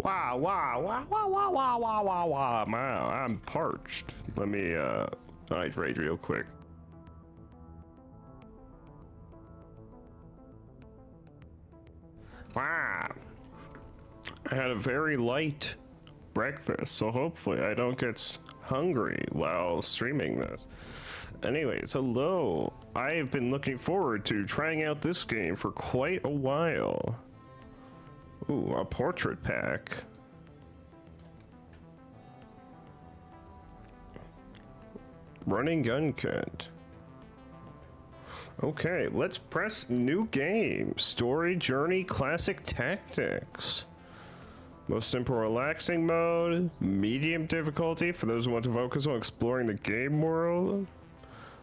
Wow, wow, wow, wow, wow, wow, wow, wow, wow. I'm parched. Let me hydrate real quick. Wow. I had a very light breakfast, so hopefully I don't get hungry while streaming this. Anyways, hello. I have been looking forward to trying out this game for quite a while. Ooh, a portrait pack. Running gun kit. Okay, let's press new game. Story, journey, classic tactics. Most simple relaxing mode. Medium difficulty for those who want to focus on exploring the game world.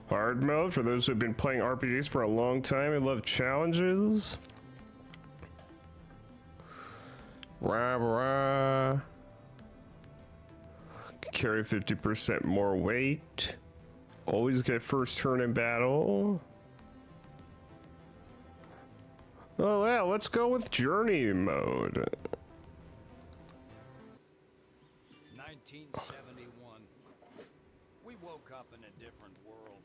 Hard mode for those who have been playing RPGs for a long time and love challenges. Rah, rah. Carry 50% more weight. Always get first turn in battle. Oh yeah, let's go with journey mode. 1971. We woke up in a different world,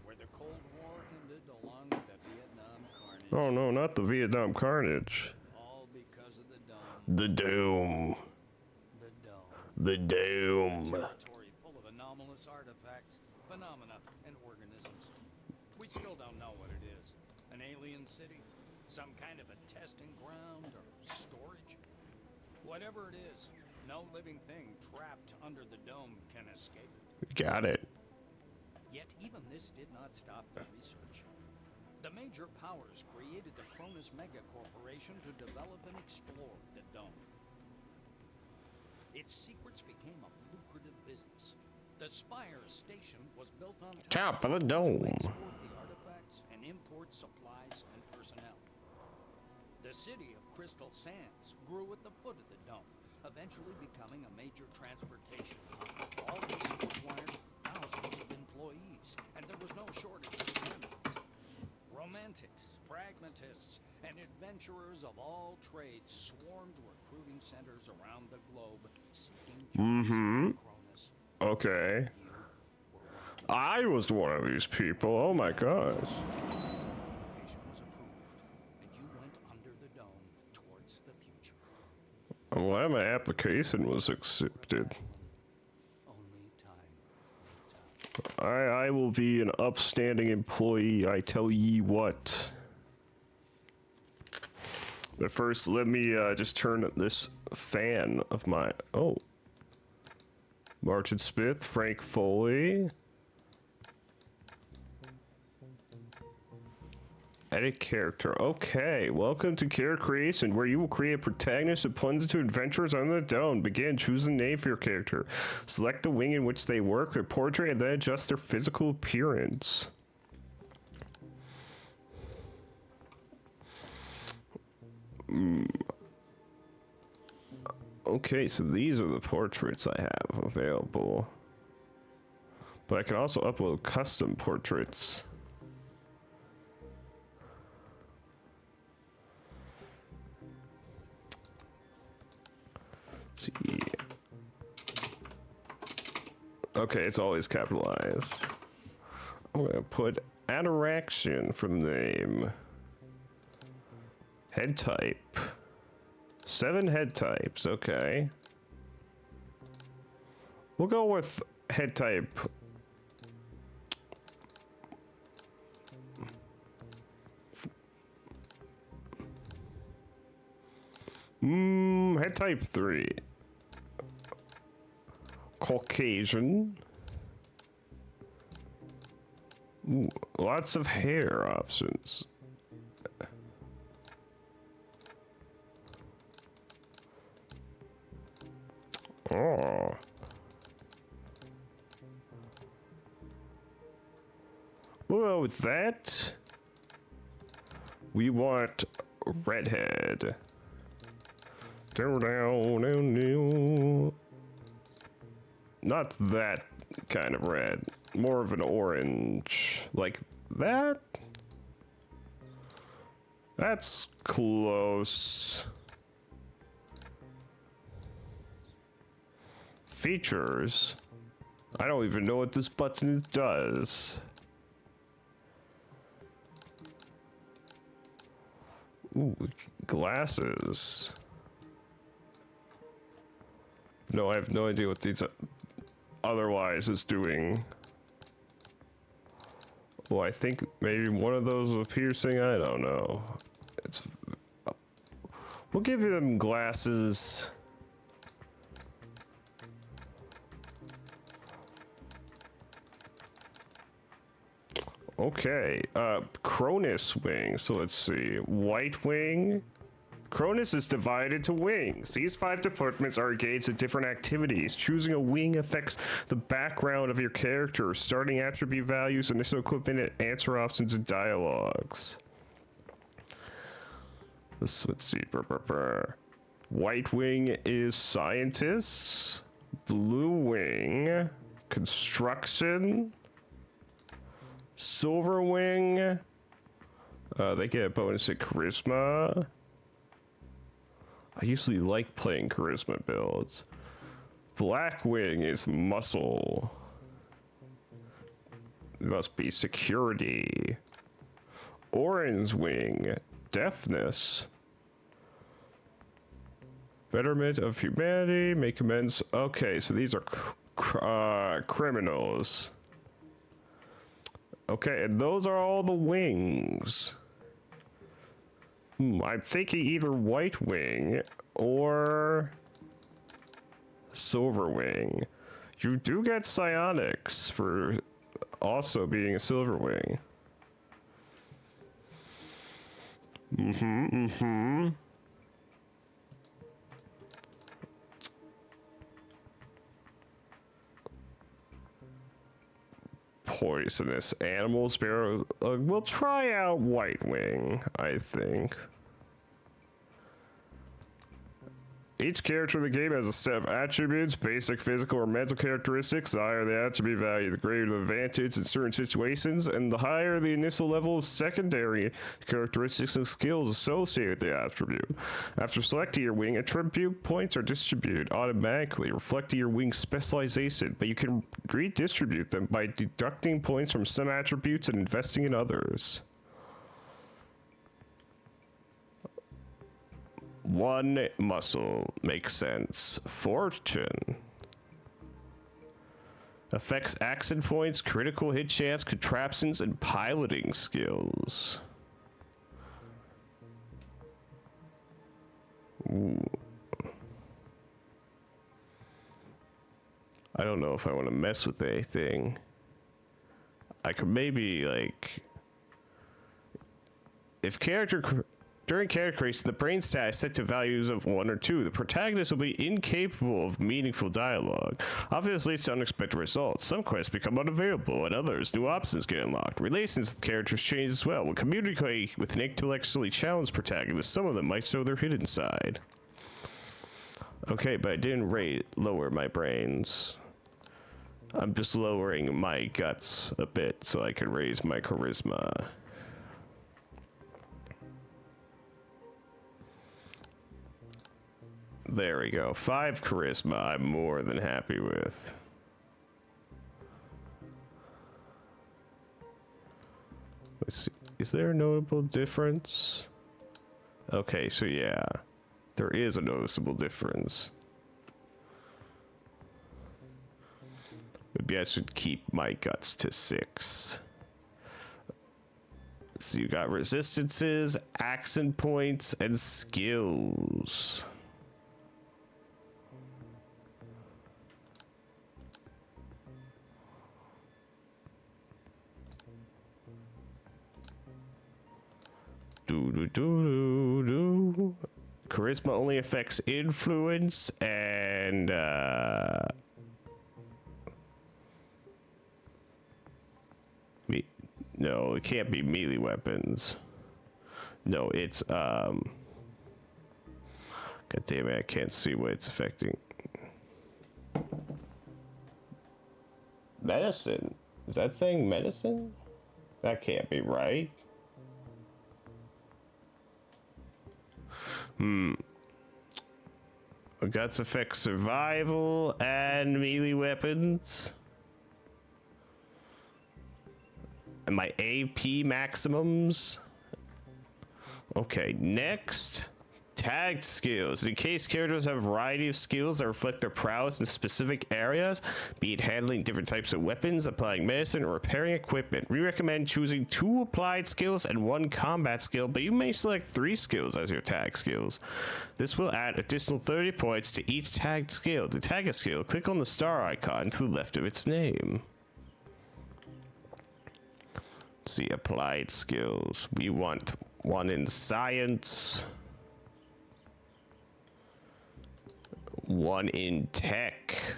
where the Cold War ended along with the Vietnam carnage. Oh no, not the Vietnam carnage. All because of the dome. The Doom. The dome. The Doom. Territory full of anomalous artifacts, phenomena, and organisms. We still don't know what it is. An alien city? Some kind of a testing ground or storage? Whatever it is, no living thing trapped under the dome can escape it. Got it. Yet even this did not stop the research. The major powers created the Cronus Mega Corporation to develop and explore the dome. Its secrets became a lucrative business. The Spire station was built on Top of the dome. to export the artifacts and import supplies and personnel. The city of Crystal Sands grew at the foot of the dome, eventually becoming a major transportation hub. All this required thousands of employees, and there was no shortage of candidates. Romantics, pragmatists, and adventurers of all trades swarmed recruiting centers around the globe, seeking jobs in Cronus. Okay. I was one of these people. Oh my gosh. Application was approved, and you went under the dome towards the future. I'm glad my application was accepted. Only time will tell. I will be an upstanding employee, I tell ye what. But first, let me just turn this fan of mine. Oh. Martin Smith, Frank Foley. Edit character. Okay, welcome to Character Creation, where you will create protagonists and plunge into adventures on the dome. Begin, choose a name for your character. Select the wing in which they work, their portrait, and then adjust their physical appearance. Okay, so these are the portraits I have available. But I can also upload custom portraits. Let's see. Okay, it's always capitalized. I'm gonna put Attraction for the name. Head type. 7 head types, okay. We'll go with head type. Head type 3. Caucasian. Ooh, lots of hair options. Oh. Well, with that, we want redhead. Not that kind of red. More of an orange. Like that? That's close. features. I don't even know what this button does. Ooh, glasses. No, I have no idea what these otherwise is doing. Well, I think maybe one of those was piercing. I don't know. It's. We'll give you them glasses. Okay, Cronus wing. So let's see. White wing. Cronus is divided to wings. These 5 departments are engaged in different activities. Choosing a wing affects the background of your character, starting attribute values, initial equipment, and answer options and dialogues. Let's see. White wing is scientists. Blue wing, construction. Silver wing, they get a bonus at charisma. I usually like playing charisma builds. Black wing is muscle. It must be security. Orange wing, deafness. Betterment of humanity, make amends. Okay, so these are criminals. Okay, and those are all the wings. I'm thinking either white wing or silver wing. You do get psionics for also being a silver wing. Poisonous animal sparrow. We'll try out white wing, I think. Each character in the game has a set of attributes, basic physical or mental characteristics. The higher the attribute value, the greater the advantage in certain situations, and the higher the initial level of secondary characteristics and skills associated with the attribute. After selecting your wing, attribute points are distributed automatically, reflecting your wing's specialization, but you can redistribute them by deducting points from some attributes and investing in others. 1 muscle makes sense. Fortune affects accent points, critical hit chance, contraptions, and piloting skills. Ooh. I don't know if I want to mess with anything. I could maybe like, if during character creation, the brain stat is set to values of 1 or 2. The protagonist will be incapable of meaningful dialogue. Obviously, it's unexpected results. Some quests become unavailable, and others, new options get unlocked. Relations with characters change as well. When communicating with an intellectually challenged protagonist, some of them might show their hidden side. Okay, but I didn't lower my brains. I'm just lowering my guts a bit so I can raise my charisma. There we go. 5 charisma, I'm more than happy with. Let's see. Is there a notable difference? Okay, so yeah. There is a noticeable difference. Maybe I should keep my guts to 6. So you got resistances, accent points, and skills. Charisma only affects influence and no, it can't be melee weapons. No, it's God damn it, I can't see what it's affecting. Medicine? Is that saying medicine? That can't be right. Guts affect survival and melee weapons. And my AP maximums. Okay, next. Tagged skills. In case characters have a variety of skills that reflect their prowess in specific areas, be it handling different types of weapons, applying medicine, or repairing equipment, we recommend choosing 2 applied skills and 1 combat skill, but you may select 3 skills as your tag skills. This will add additional 30 points to each tagged skill. To tag a skill, click on the star icon to the left of its name. Let's see, applied skills. We want 1 in science. 1 in tech.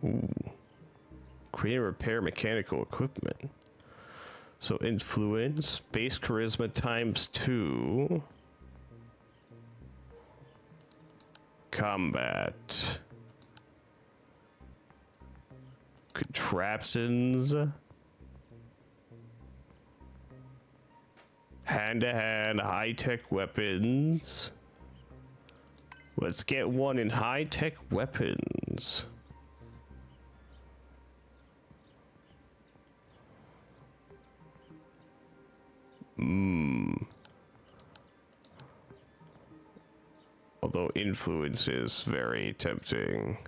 Ooh. Create and repair mechanical equipment. So influence, base charisma times 2. Combat. Contraptions. Hand-to-hand high-tech weapons. Let's get 1 in high-tech weapons. Although influence is very tempting.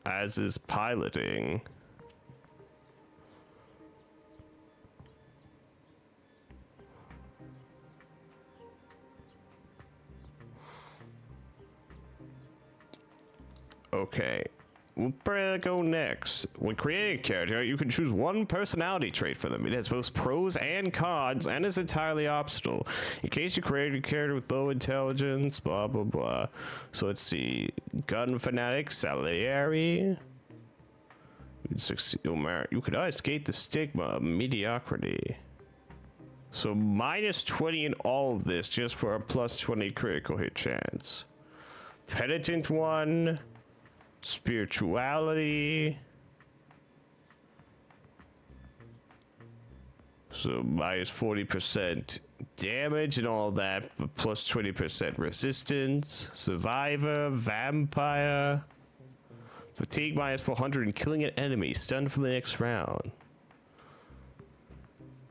As is piloting. Okay. We'll go next. When creating a character, you can choose 1 personality trait for them. It has both pros and cons, and is entirely optional. In case you create a character with low intelligence, blah, blah, blah. So let's see. Gun fanatic, Salieri. You could escape the stigma of mediocrity. So minus 20 in all of this, just for a plus 20 critical hit chance. Penitent 1. Spirituality. So minus 40% damage and all that, but plus 20% resistance. Survivor, vampire. Fatigue minus 400 and killing an enemy. Stunned for the next round.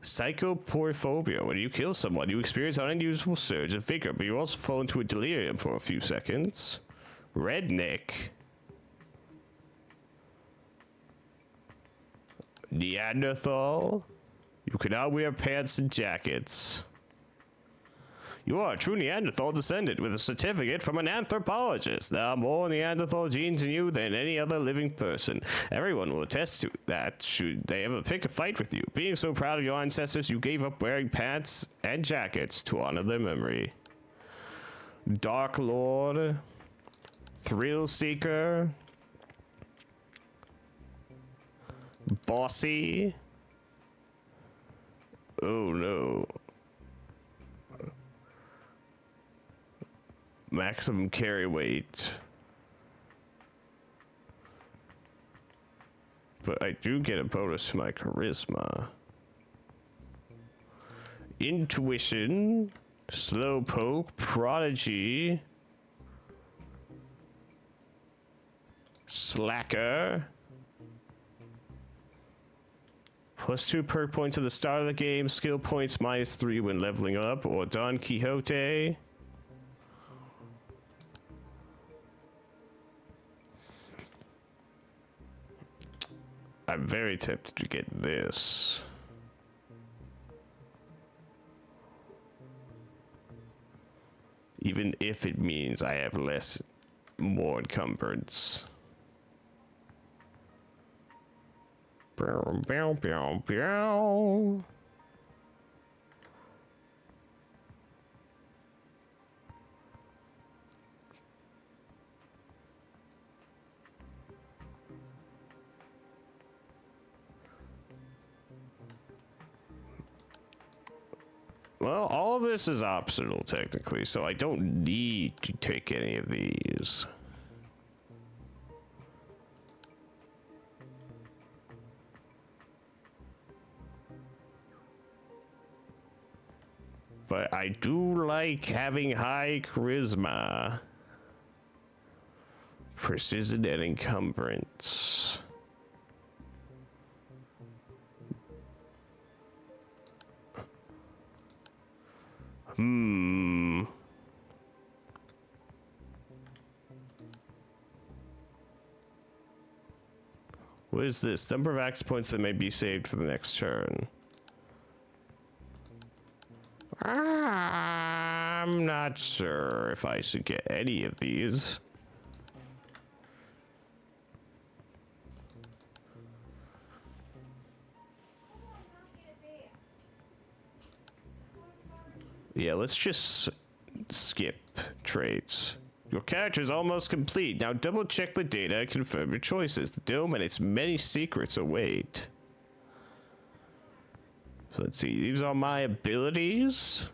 Psychoporphobia. When you kill someone, you experience an unusual surge of vigor, but you also fall into a delirium for a few seconds. Redneck. Neanderthal. You can now wear pants and jackets. You are a true Neanderthal descendant with a certificate from an anthropologist. There are more Neanderthal genes in you than any other living person. Everyone will attest to that should they ever pick a fight with you. Being so proud of your ancestors, you gave up wearing pants and jackets to honor their memory. Dark Lord. Thrill Seeker. Bossy. Oh no. Maximum carry weight. But I do get a bonus to my charisma. Intuition. Slowpoke. Prodigy. Slacker. Plus 2 perk points at the start of the game. Skill points minus 3 when leveling up. Or Don Quixote. I'm very tempted to get this. Even if it means I have more encumbrance. Bow, bow, bow, bow. Well, all of this is optional technically, so I don't need to take any of these. but I do like having high charisma, precision, and encumbrance. What is this? Number of axe points that may be saved for the next turn. I'm not sure if I should get any of these. Yeah, let's just skip traits. Your character is almost complete. Now double check the data and confirm your choices. The dome and its many secrets await. So let's see, these are my abilities.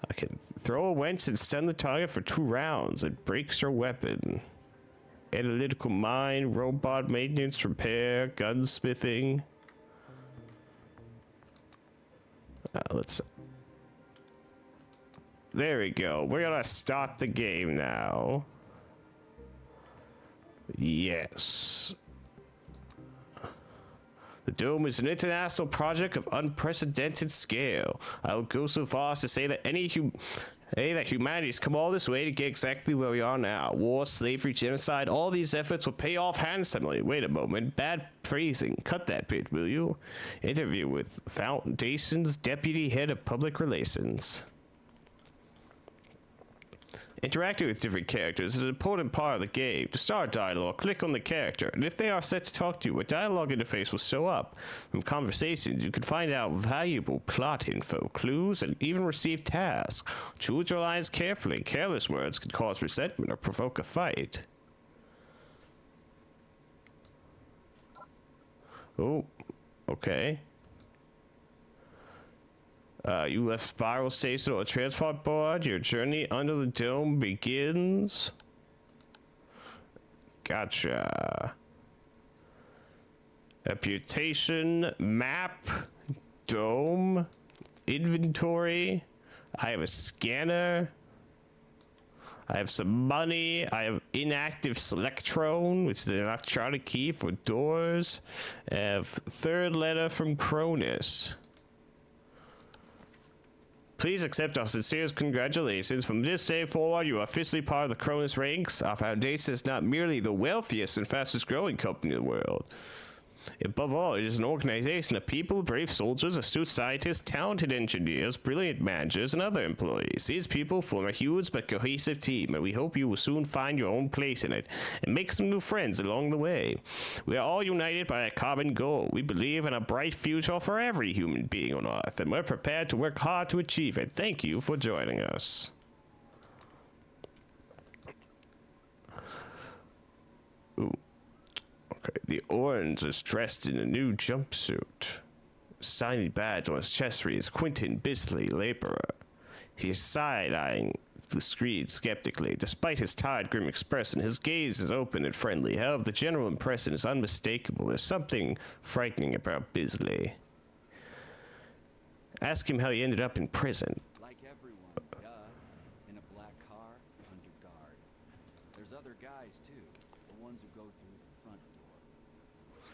I can throw a wench and stun the target for 2 rounds. It breaks your weapon. Analytical mind, robot maintenance, repair, gunsmithing. Let's... There we go. We're gonna start the game now. Yes. The Dome is an international project of unprecedented scale. I would go so far as to say that that humanity's come all this way to get exactly where we are now. War, slavery, genocide, all these efforts will pay off handsomely. Wait a moment. Bad phrasing. Cut that bit, will you? Interview with Foundation's Deputy Head of Public Relations. Interacting with different characters is an important part of the game. To start dialogue, click on the character, and if they are set to talk to you, a dialogue interface will show up. From conversations, you can find out valuable plot info, clues, and even receive tasks. Choose your lines carefully. Careless words can cause resentment or provoke a fight. Oh, okay. You left Spiral Station on a transport board. Your journey under the dome begins. Gotcha. Reputation, map, dome, inventory. I have a scanner. I have some money. I have inactive selectron, which is an electronic key for doors. I have 3rd letter from Cronus. Please accept our sincerest congratulations. From this day forward, you are officially part of the Cronus ranks. Our foundation is not merely the wealthiest and fastest growing company in the world. Above all, it is an organization of people, brave soldiers, astute scientists, talented engineers, brilliant managers, and other employees. These people form a huge but cohesive team, and we hope you will soon find your own place in it and make some new friends along the way. We are all united by a common goal. We believe in a bright future for every human being on Earth, and we're prepared to work hard to achieve it. Thank you for joining us. Ooh. Okay, the orange is dressed in a new jumpsuit. A shiny badge on his chest reads Quentin Bisley, laborer. He's side-eyeing the screen skeptically. Despite his tired, grim expression, his gaze is open and friendly. However, the general impression is unmistakable. There's something frightening about Bisley. Ask him how he ended up in prison. Like everyone, duh. In a black car, under guard. There's other guys, too. The ones who go through the front door.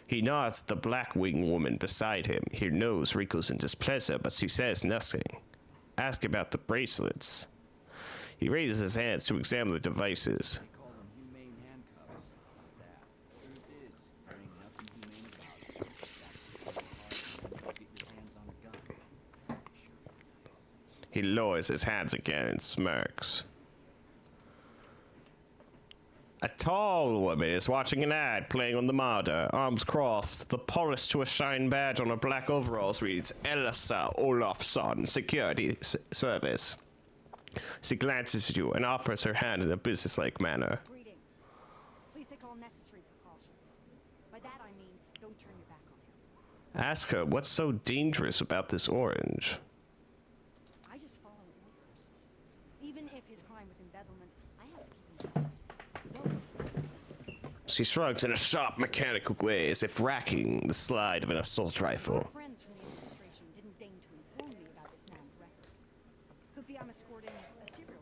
He nods at the black-winged woman beside him. Her nose wrinkles in displeasure, but she says nothing. Ask about the bracelets. He raises his hands to examine the devices. They call them humane handcuffs. That. Truth is, there ain't nothing humane about it. That's the hard to get your hands on a gun. Sure is. He lowers his hands again and smirks. A tall woman is watching an ad playing on the monitor, arms crossed. The polish to a shine badge on her black overalls reads Elsa Olafsson, Security Service. She glances at you and offers her hand in a businesslike manner. Greetings. Please take all necessary precautions. By that I mean, don't turn your back on him. Ask her what's so dangerous about this orange. I just follow orders. Even if his crime was embezzlement, I have to keep him soft. She shrugs in a sharp, mechanical way, as if racking the slide of an assault rifle. Friends from the administration didn't deign to inform me about this man's record. Could be escorting a serial killer.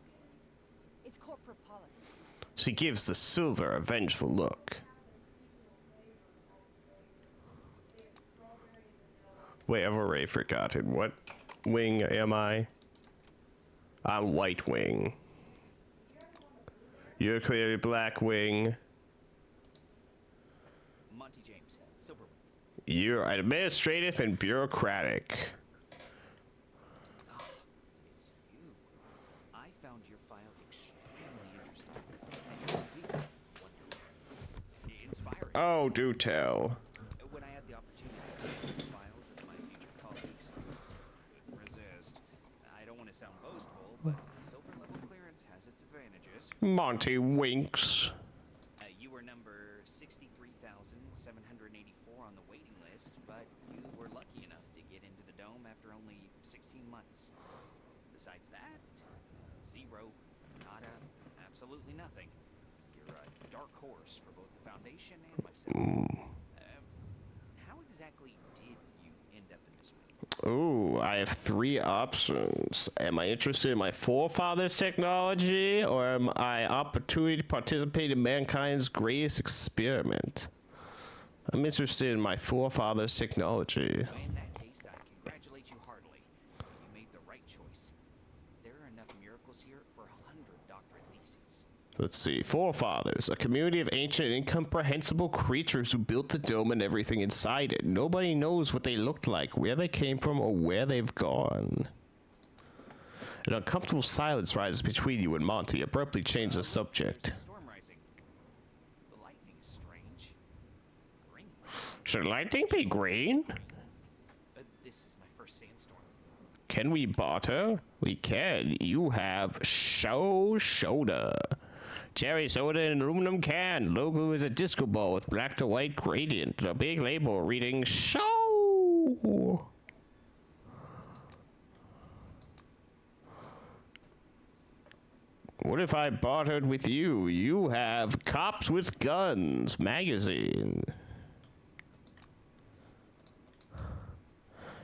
It's corporate policy. She gives the silver a vengeful look. Wait, I've already forgotten. What wing am I? I'm White Wing. You're clearly Black Wing. Monty James, Silver Wing. You're administrative and bureaucratic. Ah, it's you. I found your file extremely interesting. And wonderful. Inspiring. Oh, do tell. When I had the opportunity to read the files of my future colleagues, I couldn't resist. I don't want to sound boastful, but silver level clearance has its advantages. Monty winks. You were number 63,784 on the waiting list, but you were lucky enough to get into the dome after only 16 months. Besides that, zero, nada, absolutely nothing. You're a dark horse for both the Foundation and myself. How exactly did you end up in this one? Ooh, I have 3 options. Am I interested in my forefathers' technology, or am I opportunity to participate in mankind's greatest experiment? I'm interested in my forefathers' technology. In that case, I congratulate you heartily. You made the right choice. There are enough miracles here for 100 doctorate theses. Let's see. Forefathers, a community of ancient and incomprehensible creatures who built the dome and everything inside it. Nobody knows what they looked like, where they came from, or where they've gone. An uncomfortable silence rises between you and Monty. Abruptly change the subject. Storm rising. The lightning is strange. Green. Should lightning be green? This is my first sandstorm. Can we barter? We can. You have soda. Cherry soda in an aluminum can. Logo is a disco ball with black to white gradient. A big label reading show. What if I bartered with you? You have Cops with Guns magazine.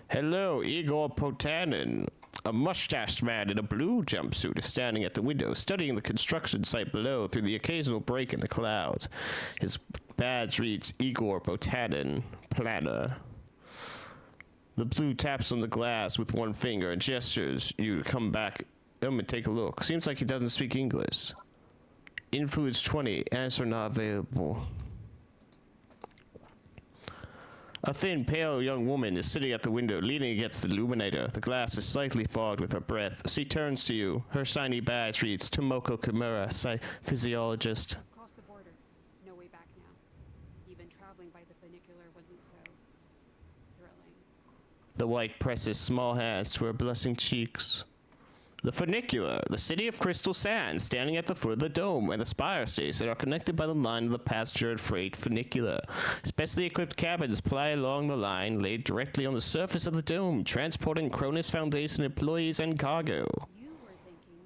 Hello, Igor Potanin. A mustached man in a blue jumpsuit is standing at the window, studying the construction site below through the occasional break in the clouds. His badge reads Igor Potanin, planner. The blue taps on the glass with one finger and gestures you to come back and take a look. Seems like he doesn't speak English. Influence 20, answer not available. A thin, pale young woman is sitting at the window, leaning against the illuminator. The glass is slightly fogged with her breath. She turns to you. Her shiny badge reads Tomoko Kimura, physiologist. Across the border. No way back now. Even traveling by the funicular wasn't so thrilling. The white presses small hands to her blushing cheeks. The funicular, the city of Crystal Sands, standing at the foot of the dome, and the spire station are connected by the line of the passenger and freight funicular. Specially equipped cabins ply along the line, laid directly on the surface of the dome, transporting Cronus Foundation employees and cargo. You were thinking,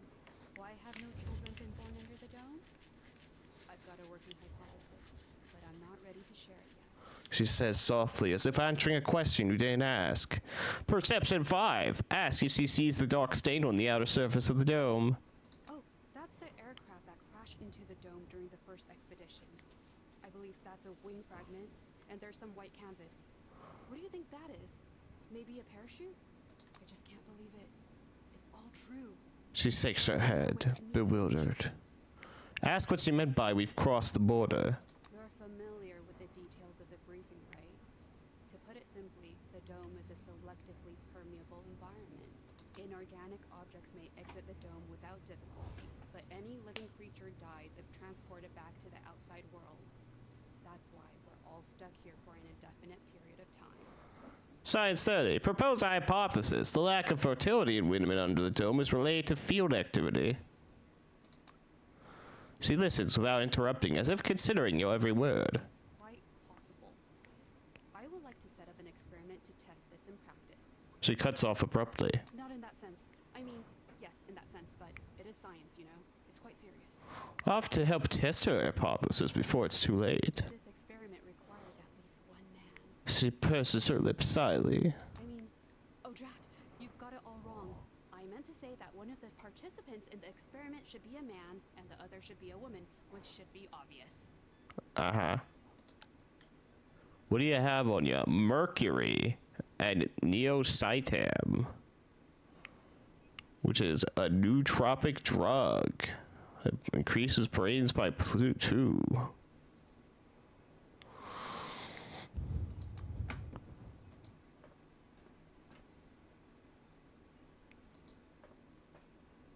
why have no children been born under the dome? I've got a working hypothesis, but I'm not ready to share it yet. She says softly, as if answering a question you didn't ask. Perception 5. Ask if she sees the dark stain on the outer surface of the dome. Oh, that's the aircraft that crashed into the dome during the first expedition. I believe that's a wing fragment, and there's some white canvas. What do you think that is? Maybe a parachute? I just can't believe it. It's all true. She shakes her head, bewildered. Ask what she meant by we've crossed the border. You're familiar with the details of the briefing, right? To put it simply, the dome is a selectively permeable environment. Inorganic objects may exit the dome without difficulty, but any living creature dies if transported back to the outside world. That's why we're all stuck here for an indefinite period of time. Science 30. Propose a hypothesis. The lack of fertility in women under the dome is related to field activity. She listens without interrupting, as if considering your every word. It's quite possible. I would like to set up an experiment to test this in practice. She cuts off abruptly. Not in that sense. I mean, yes, in that sense, but it is science, you know? It's quite serious. I'll have to help test her hypothesis before it's too late. This experiment requires at least one man. She purses her lips slyly. I mean, oh, Drat, you've got it all wrong. I'm meant to say that one of the participants in the experiment should be a man and the other should be a woman, which should be obvious. Uh-huh. What do you have on you? Mercury and neocytam, which is a nootropic drug. It increases brains by 2.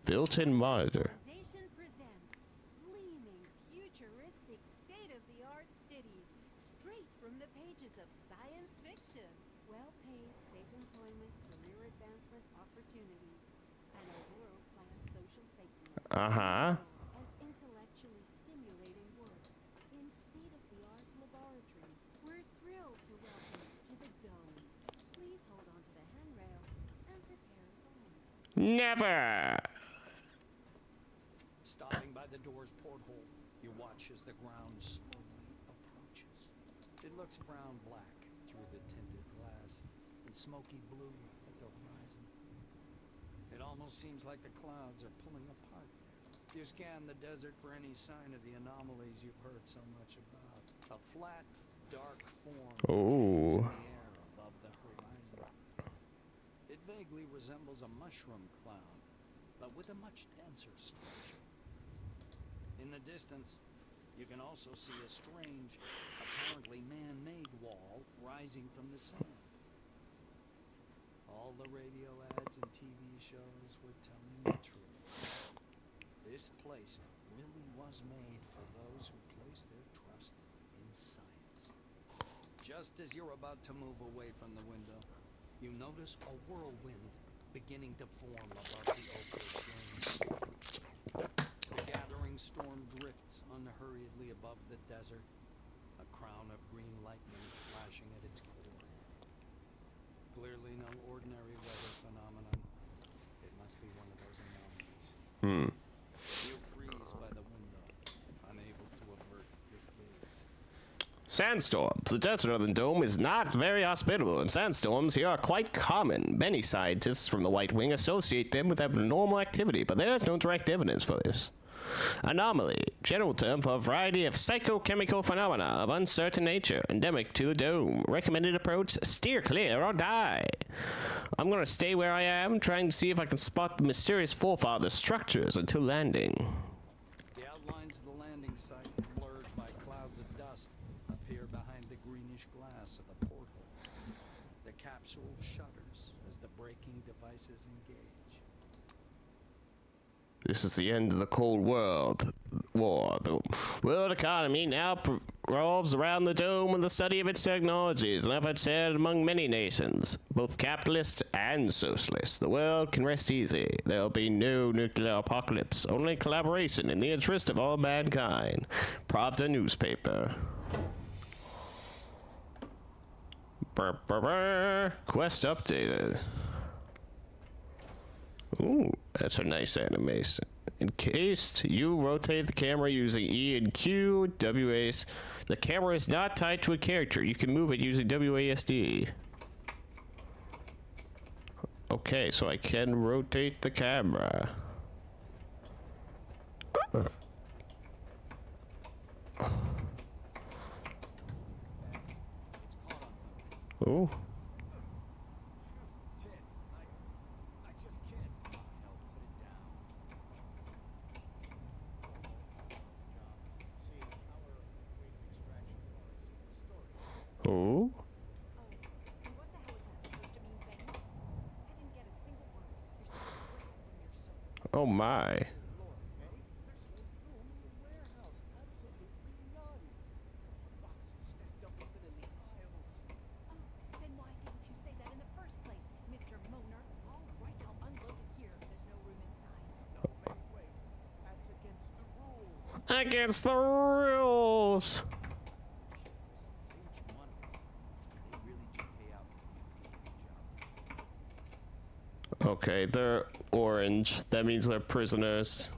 Built-in monitor. Foundation presents gleaming, futuristic, state-of-the-art cities straight from the pages of science fiction. Well-paid, safe employment, career advancement opportunities, and a world-class social safety net. Uh-huh. And intellectually stimulating work in state-of-the-art laboratories. We're thrilled to welcome you to the Dome. Please hold on to the handrail and prepare for landing. Never! Stopping by the door's porthole, you watch as the ground slowly approaches. It looks brown-black through the tinted glass and smoky blue at the horizon. It almost seems like the clouds are pulling apart there. You scan the desert for any sign of the anomalies you've heard so much about. A flat, dark form Oh. in the air above the horizon. It vaguely resembles a mushroom cloud, but with a much denser structure. In the distance, you can also see a strange, apparently man-made wall rising from the sand. All the radio ads and TV shows were telling the truth. This place really was made for those who place their trust in science. Just as you're about to move away from the window, you notice a whirlwind beginning to form above the Oakwood Plains. The gathering storm drifts unhurriedly above the desert, a crown of green lightning flashing at its core. Clearly no ordinary weather phenomenon. It must be one of those anomalies. You freeze by the window, unable to avert your gaze. Sandstorms. The desert of the Dome is not very hospitable, and sandstorms here are quite common. Many scientists from the White Wing associate them with abnormal activity, but there is no direct evidence for this. Anomaly, general term for a variety of psychochemical phenomena of uncertain nature, endemic to the Dome. Recommended approach, steer clear or die. I'm gonna stay where I am, trying to see if I can spot the mysterious forefather structures until landing. The outlines of the landing site, blurred by clouds of dust, appear behind the greenish glass of the porthole. The capsule shudders as the braking devices engage. This is the end of the Cold War. The world economy now revolves around the Dome and the study of its technologies, an effort shared among many nations, both capitalist and socialist. The world can rest easy. There'll be no nuclear apocalypse, only collaboration in the interest of all mankind. Pravda newspaper. Burr, burr, burr. Quest updated. Ooh, that's a nice animation. Encased, you rotate the camera using E and Q, WAS. The camera is not tied to a character. You can move it using WASD. Okay, so I can rotate the camera. Ooh. Ooh. What the hell is that supposed to mean, Benny? I didn't get a single word. You're supposed to drink from your soul. Oh my. Lord, Betty, there's no room in the warehouse. Absolutely none. Boxes stacked up even in the aisles. Oh, then why didn't you say that in the first place, Mr. Moaner? All right, I'll unload it here if there's no room inside. No, Betty, wait. That's against the rules. Against the rules. Okay, they're orange. That means they're prisoners.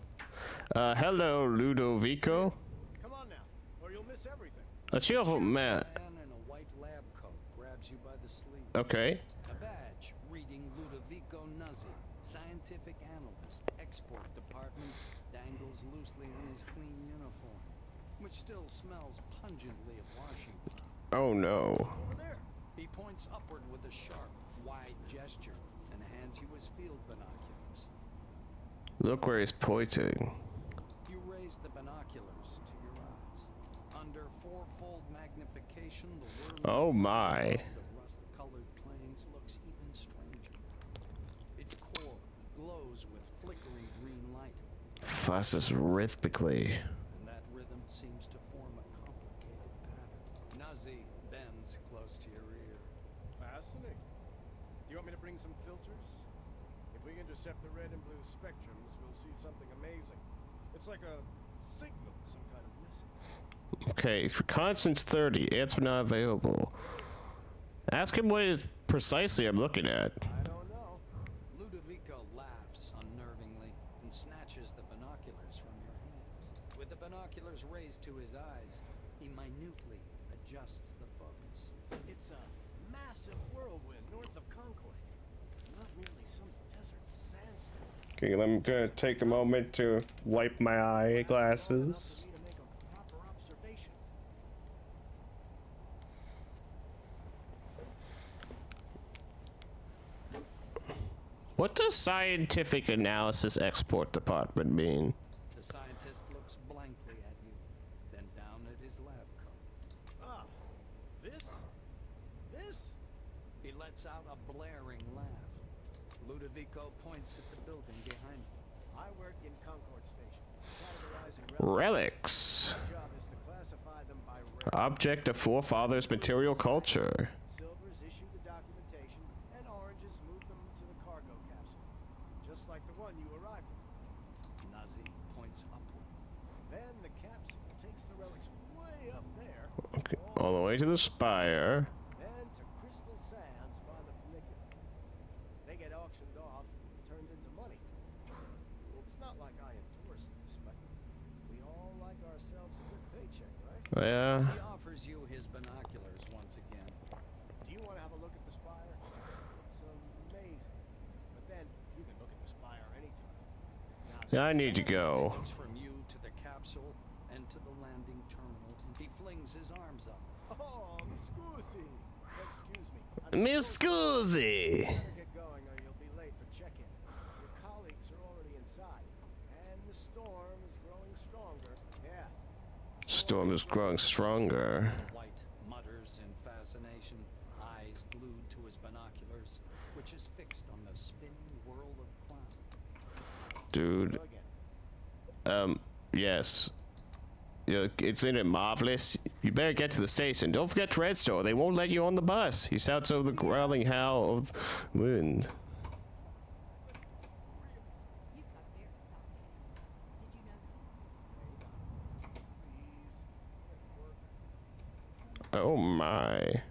Hello, Ludovico. Come on now, or you'll miss everything. A cheerful man. Man in a white lab coat grabs you by the sleeve. Okay. A badge reading Ludovico Nuzzi Scientific analyst, export department, dangles loosely in his clean uniform, which still smells pungently of Washington. Oh no. Over there. He points upward with a sharp, wide gesture and hands you his field binoculars. Look where he's pointing. You raise the binoculars to your eyes. Under fourfold magnification, the whirling Oh my. the rust-colored plains looks even stranger. Its core glows with flickering green light, Flashes rhythmically. and that rhythm seems to form a complicated pattern. Nazi bends close to your ear. Fascinating. Do you want me to bring some filters? If we intercept the red and blue spectrums, we'll see something amazing. It's like a signal, some kind of missing. Okay, reconnaissance 30. Answer not available. Ask him what is precisely I'm looking at. I don't know. Ludovico laughs unnervingly and snatches the binoculars from your hands. With the binoculars raised to his eyes, he minutely adjusts the focus. It's a massive whirlwind north of Concord. Not merely some desert sandstorm. Okay, I'm gonna take a moment to wipe my eyeglasses. For me to make a proper observation. What does scientific analysis export department mean? The scientist looks blankly at you, then down at his lab coat. Ah, this? This? He lets out a blaring laugh. Ludovico points at the building behind him. I work in Concord Station, categorizing Relics. My job is to classify them by rare. Object of forefathers material culture. Silvers issue the documentation, and oranges move them to the cargo capsule, just like the one you arrived in. Nazi points upward. Then the capsule takes the relics way up there, Okay, all the way to the spire. then to Crystal Sands by the funicular. They get auctioned off and turned into money. It's not like I endorse this, but we all like ourselves a good paycheck, right? Yeah. He offers you his binoculars once again. Do you want to have a look at the spire? It's amazing. But then you can look at the spire anytime. Now, Yeah, I need to He go. looks from you to the capsule and to the landing terminal. He flings his arms up. Oh, mi scusi. Excuse me. I'm Miss so Scusi. Better get going or you'll be late for check-in. Your colleagues are already inside, and the storm is growing stronger. Yeah. Storm is growing stronger. White mutters in fascination, eyes glued to his binoculars, which is fixed on the spinning whirl of cloud. Dude. Go again. Yes. You know, it's in it marvelous. You better get to the station. Don't forget to Red Store. They won't let you on the bus. He shouts over the growling howl of wind. You've got a very soft hand. Did you know that? Please. At work. Oh my.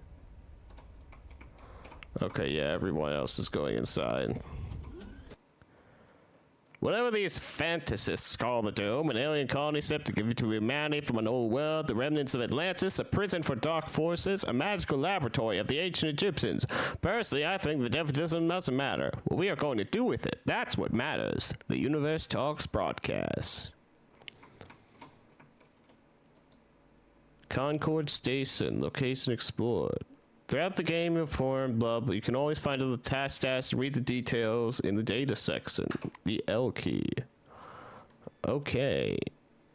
Okay, yeah, everyone else is going inside. Whatever these fantasists call the dome, an alien colony set to give it to humanity from an old world, the remnants of Atlantis, a prison for dark forces, a magical laboratory of the ancient Egyptians. Personally, I think the definition doesn't matter. What we are going to do with it, that's what matters. The Universe Talks broadcast. Concord Station, location explored. Throughout the game, you'll form blub, you can always find the task stats and read the details in the data section. The L key. Okay.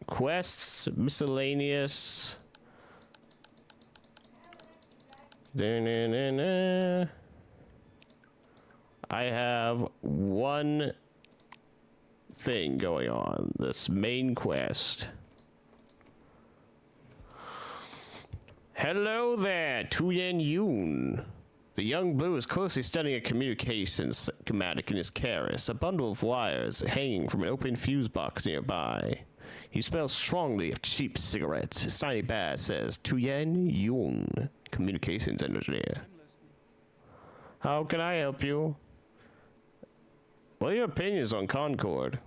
Quests, miscellaneous. Da-na-na-na. I have one thing going on. This main quest. Hello there, Tuyen Yoon. The young blue is closely studying a communications schematic in his keris, a bundle of wires hanging from an open fuse box nearby. He smells strongly of cheap cigarettes. His tiny badge says, Tuyen Yoon, communications engineer. How can I help you? What are your opinions on Concord?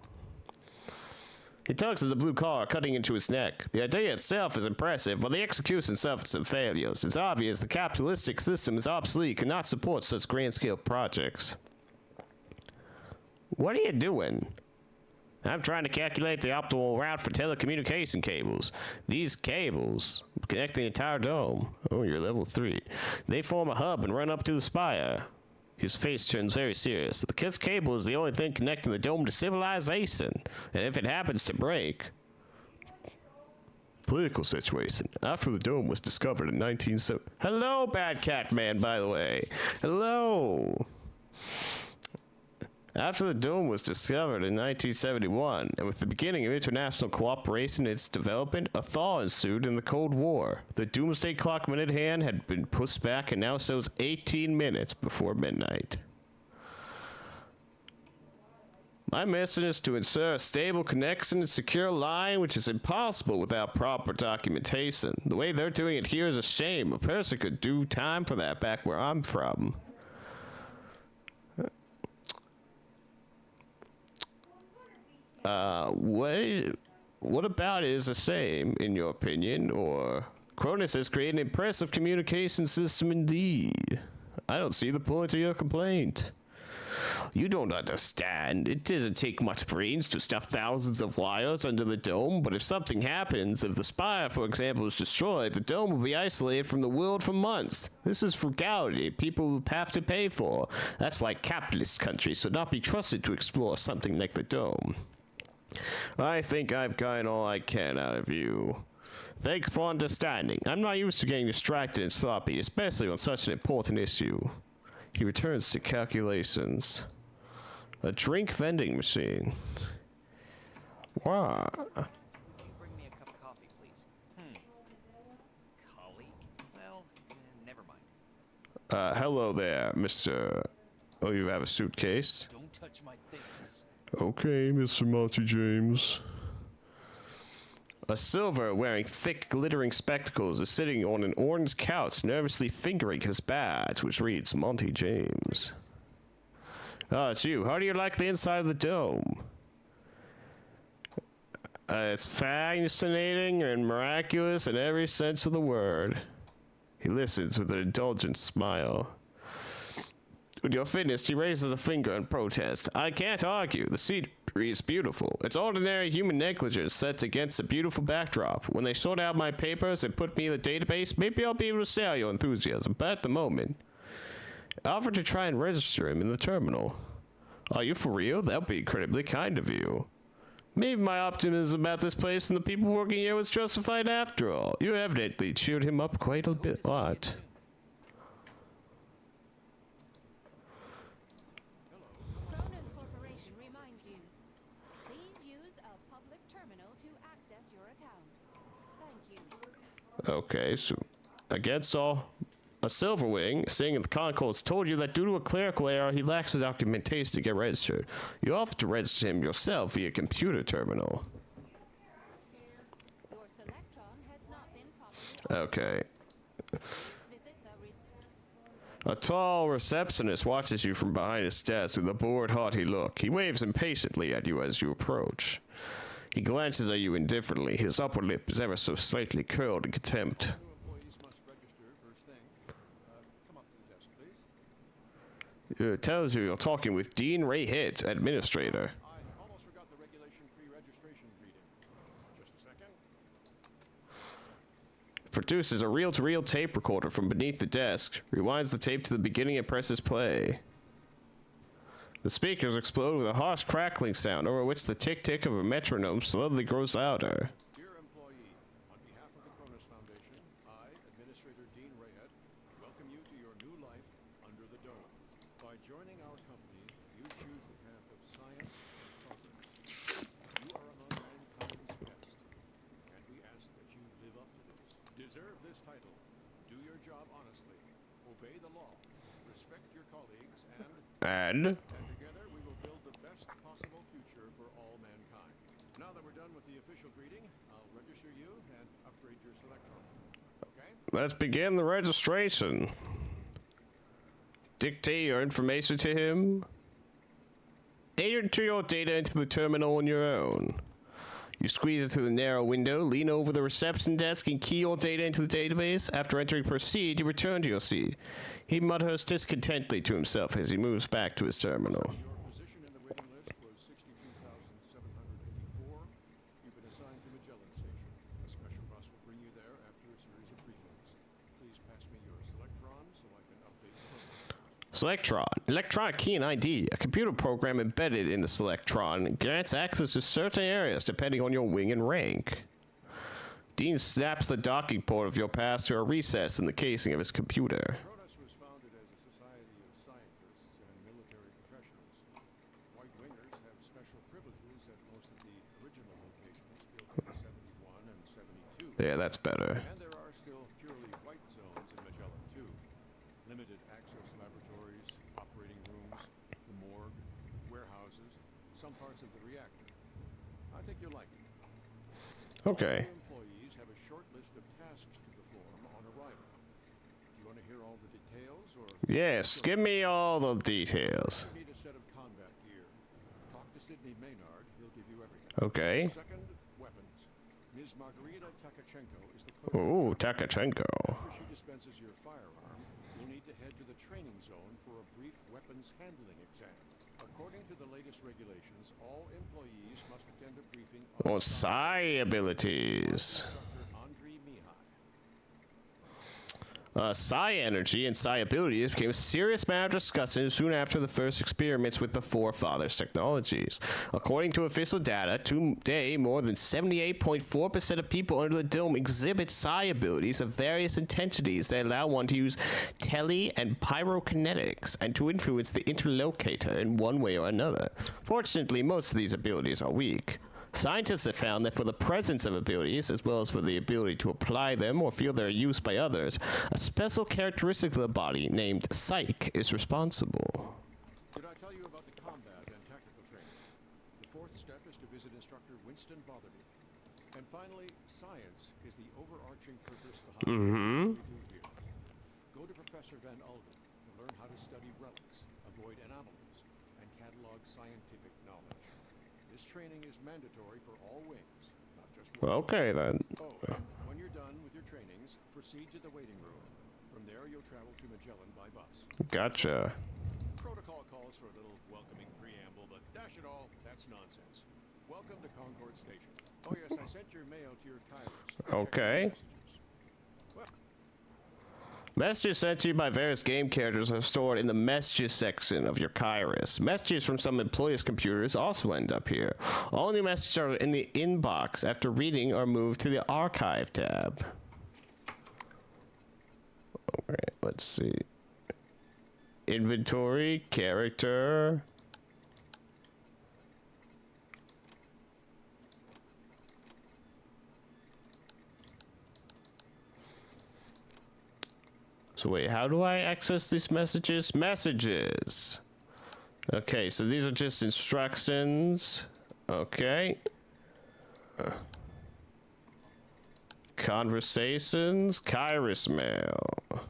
He tugs at the blue collar cutting into his neck. The idea itself is impressive, but the execution suffers some failures. It's obvious the capitalistic system is obsolete, cannot support such grand-scale projects. What are you doing? I'm trying to calculate the optimal route for telecommunication cables. These cables connect the entire dome. Oh, you're level 3. They form a hub and run up to the spire. His face turns very serious. The kid's cable is the only thing connecting the dome to civilization. And if it happens to break... Political situation. After the dome was discovered in 1970... Hello, Bad Cat Man, by the way. Hello. After the dome was discovered in 1971, and with the beginning of international cooperation in its development, a thaw ensued in the Cold War. The doomsday clock minute hand had been pushed back and now shows 18 minutes before midnight. My mission is to ensure a stable connection and secure line, which is impossible without proper documentation. The way they're doing it here is a shame. A person could do time for that back where I'm from. What about it is the same, in your opinion? Or Cronus has created an impressive communication system indeed. I don't see the point of your complaint. You don't understand. It doesn't take much brains to stuff thousands of wires under the dome, but if something happens, if the spire, for example, is destroyed, the dome will be isolated from the world for months. This is frugality people will have to pay for. That's why capitalist countries should not be trusted to explore something like the dome. I think I've gotten all I can out of you. Thanks for understanding. I'm not used to getting distracted and sloppy, especially on such an important issue. He returns to calculations. A drink vending machine. Wow. Will you bring me a cup of coffee, please? Colleague? Well, never mind. Hello there, Mr. Oh, you have a suitcase? Don't touch my things. Okay, Mr. Monty James. A silver wearing thick glittering spectacles is sitting on an orange couch, nervously fingering his badge, which reads Monty James. Oh, it's you. How do you like the inside of the dome? It's fascinating and miraculous in every sense of the word. He listens with an indulgent smile. When you're finished, he raises a finger in protest. I can't argue. The scenery is beautiful. It's ordinary human negligence set against a beautiful backdrop. When they sort out my papers and put me in the database, maybe I'll be able to share your enthusiasm. But at the moment, I offered to try and register him in the terminal. Are you for real? That would be incredibly kind of you. Maybe my optimism about this place and the people working here was justified after all. You evidently cheered him up quite a lot. Cronus Corporation reminds you. Please use a public terminal to access your account. Thank you. Okay, so against all, a Silverwing, sitting in the concourse, told you that due to a clerical error, he lacks the documentation to get registered. You offered to register him yourself via computer terminal. Your Selectron has not been properly Okay. Please visit the A tall receptionist watches you from behind his desk with a bored, haughty look. He waves impatiently at you as you approach. He glances at you indifferently. His upper lip is ever so slightly curled in contempt. Employees must register first thing. Come up to the desk, please. It tells you you're talking with Dean Rayhead, administrator. I almost forgot the regulation pre-registration reading. Just a second. Produces a reel-to-reel tape recorder from beneath the desk, rewinds the tape to the beginning and presses play. The speakers explode with a harsh crackling sound over which the tick-tick of a metronome slowly grows louder. Dear employee, on behalf of the Cronus Foundation, I, Administrator Dean Rayhead, welcome you to your new life under the dome. By joining our company, you choose the path of science and progress. You are among mankind's best, and we ask that you live up to this. Deserve this title. Do your job honestly. Obey the law. Respect your colleagues, and together we will build the best possible future for all mankind. Now that we're done with the official greeting, I'll register you and upgrade your Selectron. Okay? Let's begin the registration. Dictate your information to him. Enter your data into the terminal on your own. You squeeze it through the narrow window, lean over the reception desk, and key your data into the database. After entering proceed, you return to your seat. He mutters discontentedly to himself as he moves back to his terminal. Your position in the waiting list Selectron. Electronic key and ID. A computer program embedded in the Selectron grants access to certain areas depending on your wing and rank. Dean snaps the docking port of your pass to a recess in the casing of his computer. Cronus was founded as a society of scientists and military professionals. White wingers have special privileges at most of the original locations built in 71 and 72. Yeah, that's better. And there are still purely white zones in Magellan, too. Limited access laboratories, operating rooms, the morgue, warehouses, some parts of the reactor. I think you'll like it. Okay. Employees have a short list of tasks to perform on arrival. Do you want to hear all the details, or? Yes, give me all the details. You need a set of combat gear. Talk to Sidney Maynard. He'll give you everything. Okay. Second, weapons. Ms. Margarita Takachenko is the clerk. Ooh, Takachenko. After she dispenses your firearm, you'll need to head to the training zone for a brief weapons handling exam. According to the latest regulations, all employees must attend a briefing On psi abilities. Instructor Andrei Mihai. Psi energy and psi abilities became a serious matter of discussion soon after the first experiments with the Forefathers technologies. According to official data, today more than 78.4% of people under the dome exhibit psi abilities of various intensities that allow one to use tele and pyrokinetics and to influence the interlocutor in one way or another. Fortunately, most of these abilities are weak. Scientists have found that for the presence of abilities, as well as for the ability to apply them or feel their use by others, a special characteristic of the body named psych is responsible. Did I tell you about the combat and tactical training? The fourth step is to visit instructor Winston Botherby. And finally, science is the overarching purpose behind what we do here. Go to Professor Van Alden to learn how to study relics, avoid anomalies, and catalog scientific knowledge. This training is mandatory for all wings, not just one. Okay, then. Oh, and when you're done with your trainings, proceed to the waiting room. From there, you'll travel to Magellan by bus. Gotcha. Protocol calls for a little welcoming preamble, but dash it all, that's nonsense. Welcome to Concord Station. Oh yes, I sent your mail to your Kairos. Okay. Check your messages. Well, Messages sent to you by various game characters are stored in the messages section of your Kairos. Messages from some employees' computers also end up here. All new messages are in the inbox after reading are moved to the archive tab. Alright, let's see. Inventory, character. So wait, how do I access these messages? Messages. Okay, so these are just instructions. Okay. Conversations, Kairos mail.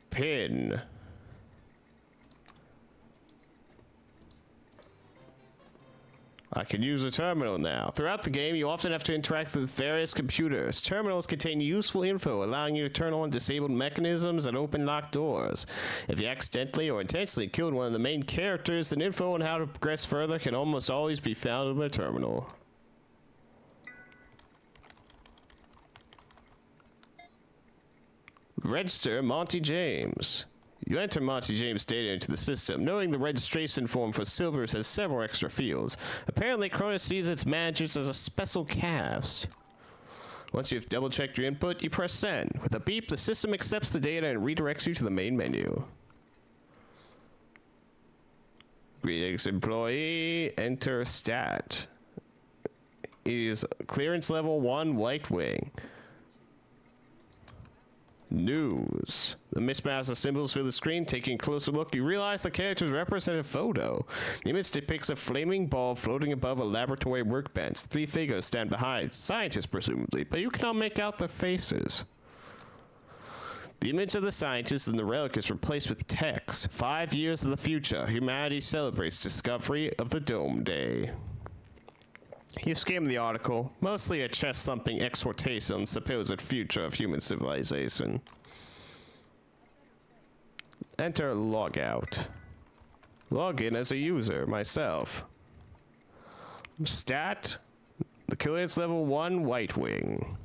Pin. I can use a terminal now. Throughout the game, you often have to interact with various computers. Terminals contain useful info, allowing you to turn on disabled mechanisms and open locked doors. If you accidentally or intentionally killed one of the main characters, then info on how to progress further can almost always be found in the terminal. Register Monty James. You enter Monty James' data into the system, knowing the registration form for Silvers has several extra fields. Apparently, Cronus sees its managers as a special caste. Once you've double-checked your input, you press send. With a beep, the system accepts the data and redirects you to the main menu. Greetings, employee. Enter stat. It is clearance level 1, White Wing. News. The mismatch of symbols fill the screen. Taking a closer look, you realize the characters represent a photo. The image depicts a flaming ball floating above a laboratory workbench. 3 figures stand behind, scientists presumably, but you cannot make out their faces. The image of the scientist and the relic is replaced with text. 5 years in the future, humanity celebrates discovery of the Dome Day. You skimmed the article, mostly a chest-thumping exhortation on the supposed future of human civilization. Enter logout. Log in as a user, myself. Stat, the clearance level 1, White Wing.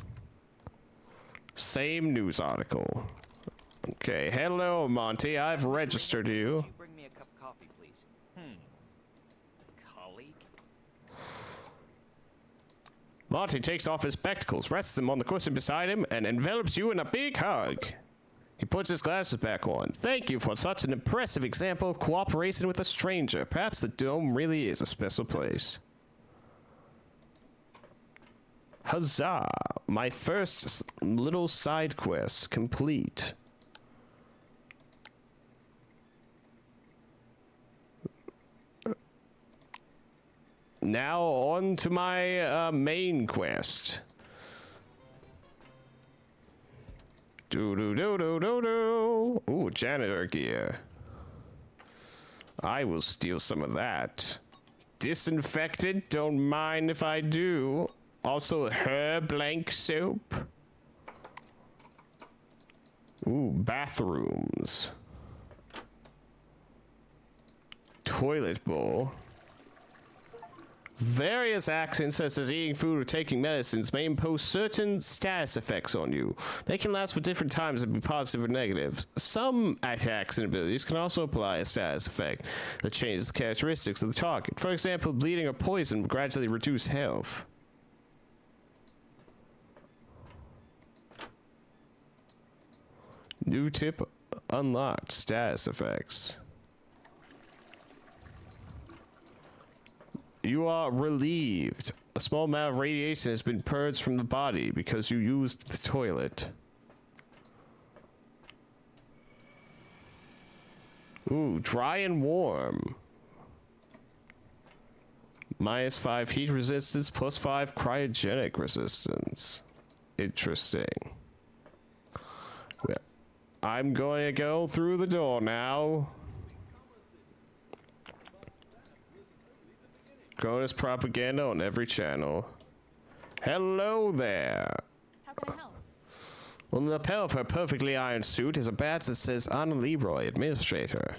Same news article. Okay, hello, Monty. I've registered you. Would you bring me a cup of coffee, please? Colleague? Monty takes off his spectacles, rests them on the cushion beside him, and envelops you in a big hug. He puts his glasses back on. Thank you for such an impressive example of cooperation with a stranger. Perhaps the dome really is a special place. Huzzah! My first little side quest complete. Now on to my main quest. Do. Ooh, janitor gear. I will steal some of that. Disinfected, don't mind if I do. Also, her blank soap. Ooh, bathrooms. Toilet bowl. Various actions such as eating food or taking medicines may impose certain status effects on you. They can last for different times and be positive or negative. Some attacks and abilities can also apply a status effect that changes the characteristics of the target. For example, bleeding or poison will gradually reduce health. New tip unlocked. Status effects. You are relieved. A small amount of radiation has been purged from the body because you used the toilet. Ooh, dry and warm. -5 heat resistance, +5 cryogenic resistance. Interesting. Well, I'm going to go through the door now. Bonus propaganda on every channel. Hello there. How can I help? On the lapel of her perfectly ironed suit is a badge that says Anna Leroy, Administrator.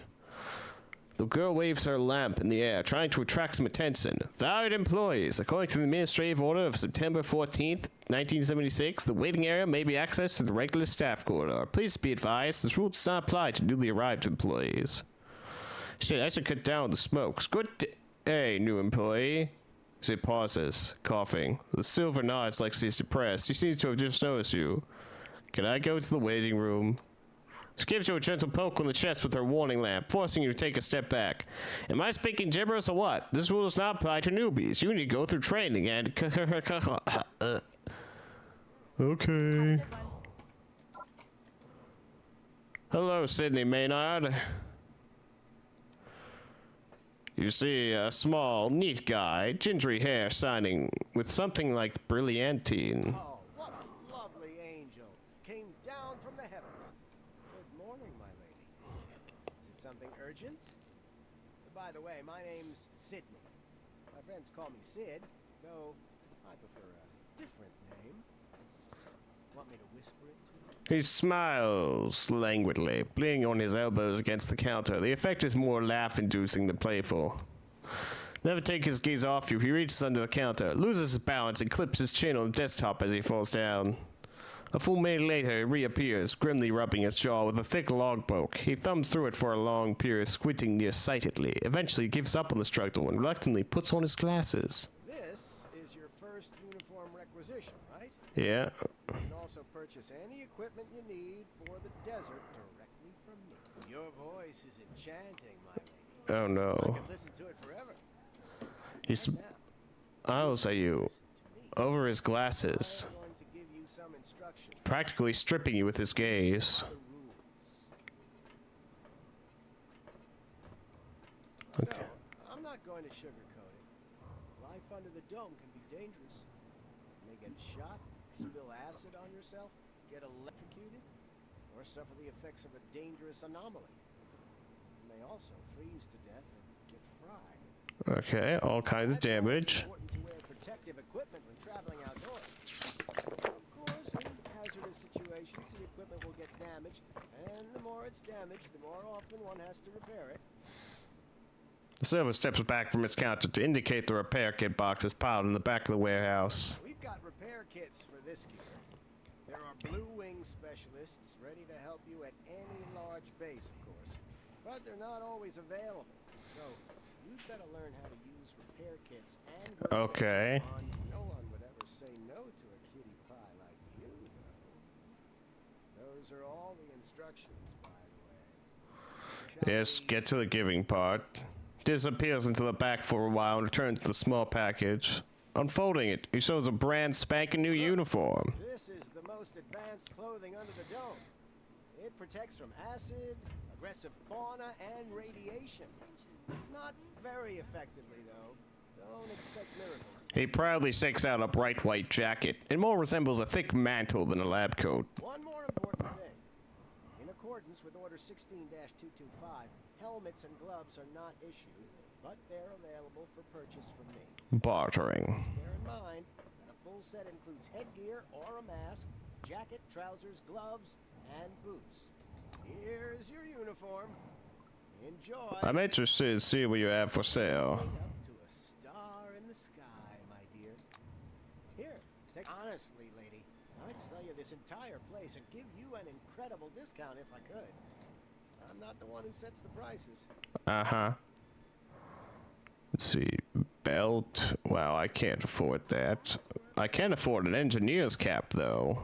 The girl waves her lamp in the air, trying to attract some attention. Valued employees, according to the Administrative Order of September 14th, 1976, the waiting area may be accessed to the regular staff corridor. Please be advised, this rule does not apply to newly arrived employees. Shit, I should cut down the smokes. Hey, new employee. She pauses, coughing. The silver nods like she's depressed. She seems to have just noticed you. Can I go to the waiting room? She gives you a gentle poke on the chest with her warning lamp, forcing you to take a step back. Am I speaking gibberish or what? This rule does not apply to newbies. You need to go through training and... Okay. Hello, Sydney Maynard. You see a small, neat guy, gingery hair shining with something like brilliantine. Oh, what a lovely angel came down from the heavens. Good morning, my lady. Is it something urgent? By the way, my name's Sydney. My friends call me Sid, though I prefer a different name. Want me to whisper it to you? He smiles languidly, leaning on his elbows against the counter. The effect is more laugh-inducing than playful. Never take his gaze off you. He reaches under the counter, loses his balance, and clips his chin on the desktop as he falls down. A full minute later, he reappears, grimly rubbing his jaw with a thick logbook. He thumbs through it for a long period, squinting nearsightedly. Eventually, gives up on the struggle and reluctantly puts on his glasses. This is your first uniform requisition, right? Yeah. You can also purchase any equipment you need for the desert directly from me. Your voice is enchanting, my lady. Oh I no. could listen to it forever. He's Now, smiles at you listen to me. over his glasses, I'm going to give you some instructions. practically stripping you with his gaze. The rules. Okay. No, I'm not going to sugarcoat it. Life under the dome can be dangerous. You may get shot, spill acid on yourself, get electrocuted, or suffer the effects of a dangerous anomaly. You may also freeze to death or get fried. Okay, all kinds of That's why it's damage. important to wear protective equipment when traveling outdoors. Of course, in hazardous situations, the equipment will get damaged, and the more it's damaged, the more often one has to repair it. The server steps back from his counter to indicate the repair kit box is piled in the back of the warehouse. We've got repair kits for this gear. There are Blue Wing specialists ready to help you at any large base, of course. But they're not always available. So, you'd better learn how to use repair kits and Okay. on. No one would ever say no to a cutie pie like you, though. Those are all the instructions, by the way. Yes, get to the giving part. Disappears into the back for a while and returns to the small package. Unfolding it, he shows a brand spanking new uniform. This is the most advanced clothing under the dome. It protects from acid, aggressive fauna, and radiation. Not very effectively, though. Don't expect miracles. He proudly sticks out a bright white jacket. It more resembles a thick mantle than a lab coat. One more important thing. In accordance with Order 16-225, helmets and gloves are not issued, but they're available for purchase from me. Bartering. Bear in mind, a full set includes headgear or a mask, jacket, trousers, gloves, and boots. Here's your uniform. Enjoy. I'm interested to see what you have for sale. Up to a star in the sky, my dear. Here, honestly, lady, I'd sell you this entire place and give you an incredible discount if I could. I'm not the one who sets the prices. Uh-huh. Let's see. Belt. Wow, I can't afford that. I can afford an engineer's cap, though.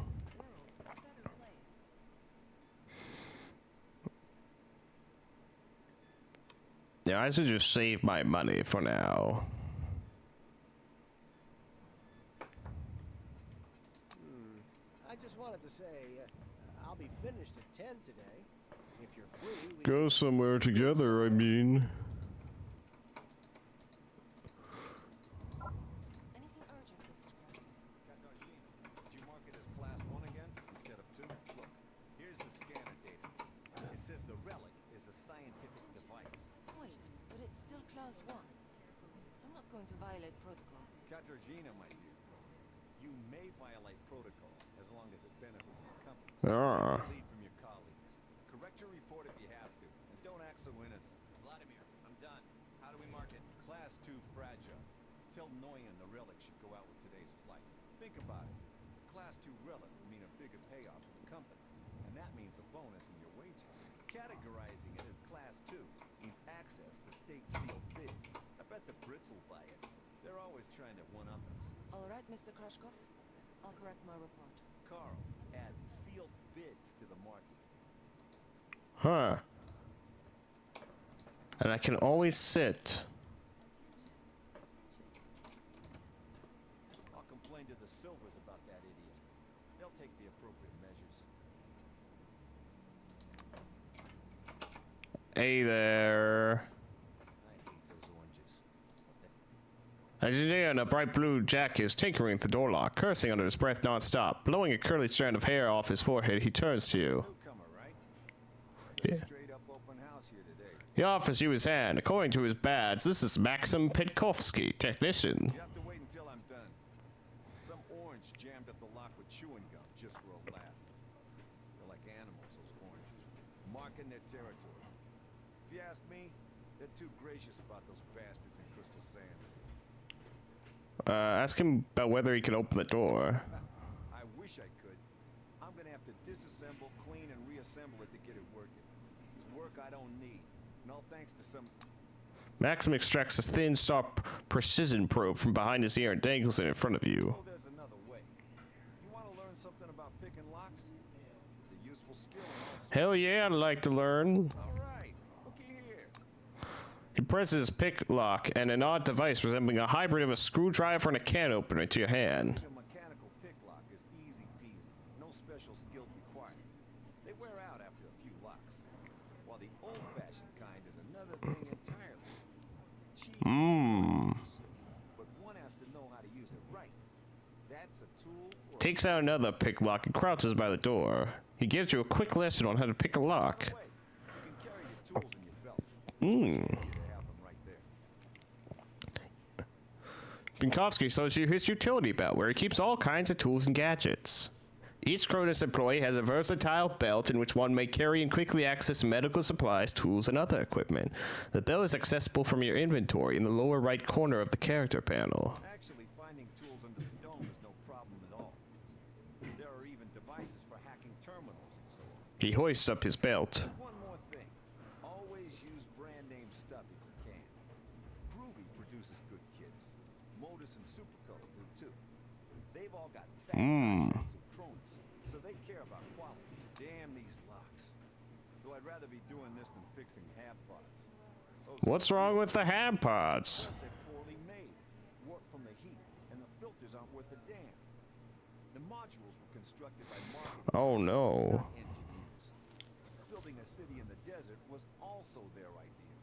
Yeah, I should just save my money for now. I just wanted to say, I'll be finished at 10 today. If you're free, we Go somewhere together, I mean. Anything urgent, Mr. President? Did you mark it as Class 1 again instead of 2? Look, here's the scanner data. It says the relic is a scientific device. Wait, but it's still Class 1. I'm not going to violate protocol. Katarzyna, my dear, you may violate protocol as long as it benefits the company. Ah. Lead from your colleagues. Correct your report if you have to, and don't act so innocent. Vladimir, I'm done. How do we mark it? Class 2 fragile. Tell Noyan the relic should go out with today's flight. Think about it. Class 2 relic would mean a bigger payoff for the company, and that means a bonus in your wages. Categorizing it as Class 2 means access to state-sealed bids. I bet the Brits will buy it. They're always trying to one-up us. All right, Mr. Krashkov. I'll correct my report. Carl, add sealed bids to the market. Huh. And I can always sit. I'll complain to the Silvers about that idiot. They'll take the appropriate measures. Hey there. I hate those oranges. An engineer in a bright blue jacket is tinkering at the door lock, cursing under his breath non-stop. Blowing a curly strand of hair off his forehead, he turns to you. Newcomer, right? It's a Yeah. straight up open house here today. He offers you his hand. According to his badge, this is Maxim Pitkovsky, technician. You have to wait until I'm done. Some orange jammed up the lock with chewing gum just for a laugh. They're like animals, those oranges. Marking their territory. If you ask me, they're too gracious about those bastards in Crystal Sands. Ask him about whether he can open the door. I wish I could. I'm gonna have to disassemble, clean, and reassemble it to get it working. It's work I don't need. And all thanks to some... Maxim extracts a thin, sharp precision probe from behind his ear and dangles it in front of you. Oh, there's another way. You want to learn something about picking locks? It's a useful skill in all sorts Hell of yeah, I'd like to learn. All right, looky here. He presses pick lock and an odd device resembling a hybrid of a screwdriver and a can opener into your hand. A mechanical pick lock is easy peasy, no special skill required. They wear out after a few locks, while the old-fashioned kind is another thing entirely. Cheap, but one has to know how to use it right. That's a tool for Takes out another pick lock and crouches by the door. He gives you a quick lesson on how to pick a lock. a way. You can carry your tools in your belt. Mmm. You have them right there. Pinkowski shows you his utility belt, where he keeps all kinds of tools and gadgets. Each Cronus employee has a versatile belt in which one may carry and quickly access medical supplies, tools, and other equipment. The belt is accessible from your inventory in the lower right corner of the character panel. Actually, finding tools under the dome is no problem at all. There are even devices He hoists up his belt. One more thing. Always use brand name stuff if you can. Groovy produces good kits. Modus and Superco do too. They've all got fat contracts with Cronus, so they care about quality. Damn these locks. Though I'd rather be doing this than fixing hab pods. What's wrong with the hab pods? Plus, they're poorly made, warped from the heat, and the filters aren't worth a damn. The modules were constructed by marketing Oh no. engineers. Building a city in the desert was also their idea.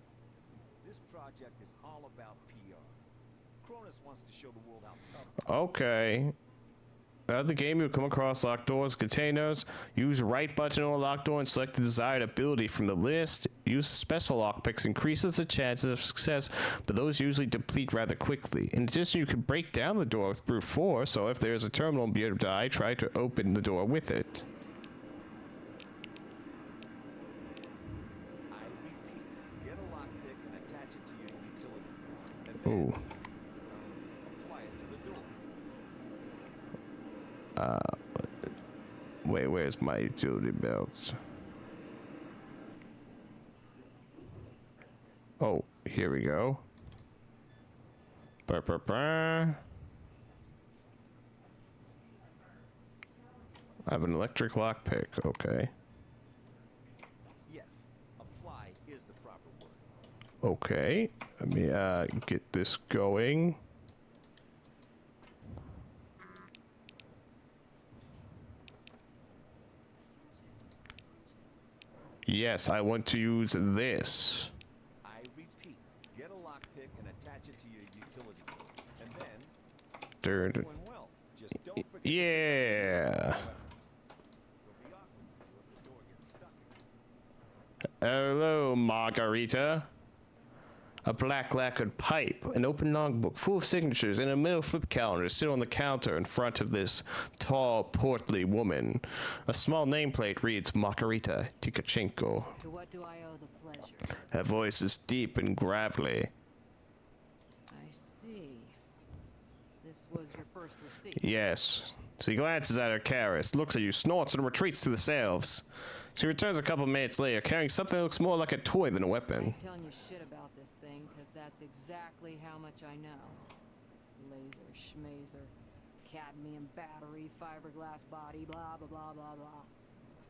This project is all about PR. Cronus wants to show the world how tough. Okay. At the game, you'll come across locked doors, containers. Use right button on a locked door and select the desired ability from the list. Use special lockpicks increases the chances of success, but those usually deplete rather quickly. In addition, you can break down the door with brute force, so if there's a terminal nearby, try to open the door with it. I repeat, get a lockpick and attach it to your utility. And then Ooh. apply it to the door. Wait, where's my utility belts? Oh, here we go. I have an electric lockpick, okay. Yes, apply is the proper word. Okay, let me get this going. Yes, I want to use this. I repeat, get a lockpick and attach it to your utility. And then, Dude. doing well. Just don't forget Yeah. weapons. It'll be awkward for you if the door gets stuck. Hello, Margarita. A black lacquered pipe, an open logbook full of signatures, and a middle flip calendar sit on the counter in front of this tall, portly woman. A small nameplate reads Margarita Tikachenko. To what do I owe the pleasure? Her voice is deep and gravelly. I see. This was your first receipt. Yes. She glances at her caress, looks at you, snorts, and retreats to the shelves. She returns a couple minutes later, carrying something that looks more like a toy than a I weapon. ain't telling you shit about this thing, because that's exactly how much I know. Laser, schmazer, cadmium battery, fiberglass body, blah, blah, blah, blah, blah.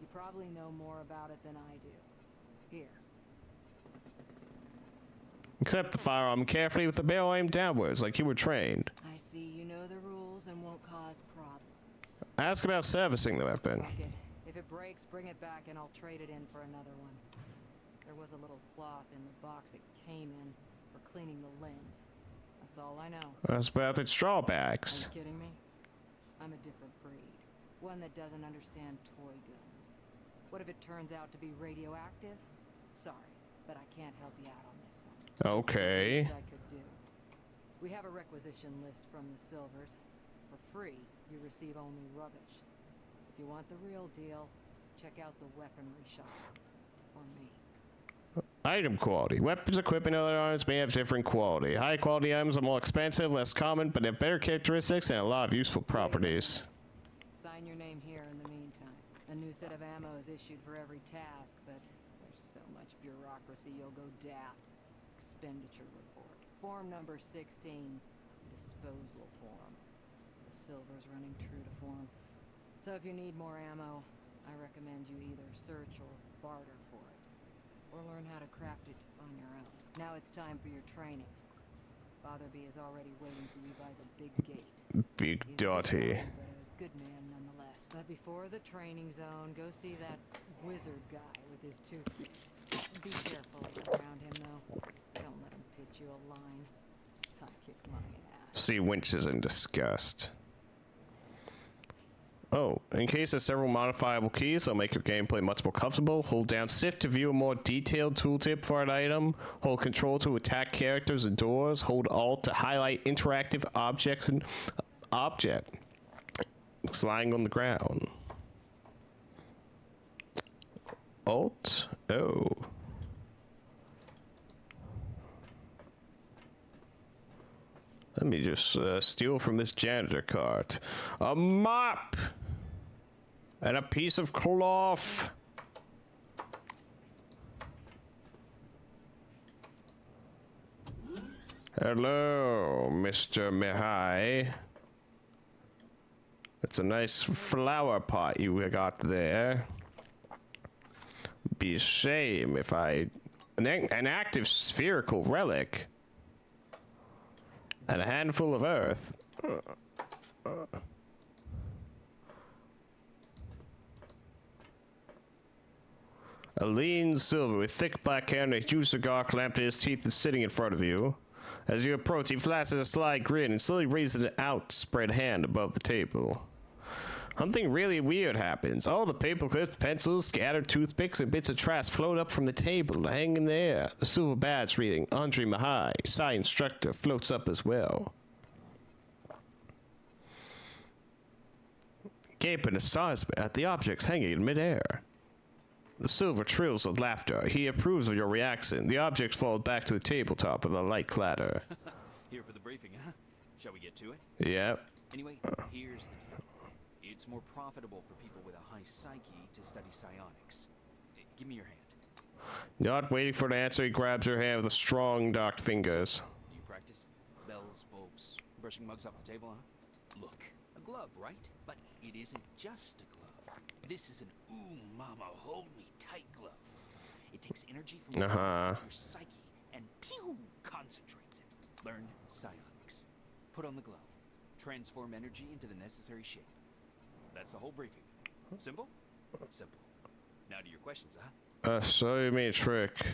You probably know more about it than I do. Here. Accept the firearm carefully with the barrel aimed downwards, like you were trained. I see you know the rules and won't cause problems. Ask about servicing the weapon. Fuck it. If it breaks, bring it back and I'll trade it in for another one. There was a little cloth in the box it came in for cleaning the limbs. That's all I know. That's about its Are drawbacks. you kidding me? I'm a different breed. One that doesn't understand toy guns. What if it turns out to be radioactive? Sorry, but I can't help you out on this one. Okay. Least I could do. We have a requisition list from the Silvers. For free, you receive only rubbish. If you want the real deal, check out the weaponry shop. Or me. Item quality. Weapons, equipment, and other items may have different quality. High quality items are more expensive, less common, but have better characteristics and a lot of useful properties. Sign your name here in the meantime. A new set of ammo is issued for every task, but there's so much bureaucracy you'll go daft. Expenditure report. Form number 16. Disposal form. The Silver's running true to form. So if you need more ammo, I recommend you either search or barter for it. Or learn how to craft it on your own. Now it's time for your training. Fatherby is already waiting for you by the big gate. Big He's a Dotty. boy, but a good man nonetheless. But before the training zone, go see that wizard guy with his toothpicks. Be careful around him, though. Don't let him pitch you a line. Psychic my ass. See winches in disgust. Oh, in case there's several modifiable keys that'll make your gameplay much more comfortable, hold down Shift to view a more detailed tooltip for an item, hold Control to attack characters and doors, hold Alt to highlight interactive objects and object lying on the ground. Alt? Oh. Let me just steal from this janitor cart. A mop! And a piece of cloth! Hello, Mr. Mihai. It's a nice flower pot you got there. Be a shame if an active spherical relic and a handful of earth. A lean silver with thick black hair and a huge cigar clamped to his teeth is sitting in front of you. As you approach, he flashes a sly grin and slowly raises an outspread hand above the table. Something really weird happens. All the paper clips, pencils, scattered toothpicks, and bits of trash float up from the table to hang in the air. The silver badge reading Andre Mihai, Psi Instructor, floats up as well. Gape in astonishment at the objects hanging in midair. The silver trills with laughter. He approves of your reaction. The objects fall back to the tabletop with a light clatter. Here for the briefing, huh? Shall we get to it? Yep. Anyway, here's the deal. It's more profitable for people with a high psyche to study psionics. Give me your hand. Not waiting for an answer, he grabs your hand with strong, dark fingers. Do you practice? Bells, bulbs, brushing mugs off the table, huh? Look, a glove, right? But it isn't just a glove. This is an ooh mama, hold me tight glove. It takes energy from your psyche and pew concentrates it. Learn psionics. Put on the glove. Transform energy into the necessary shape. That's the whole briefing. Simple? Simple. Now to your questions, huh? So you mean a trick.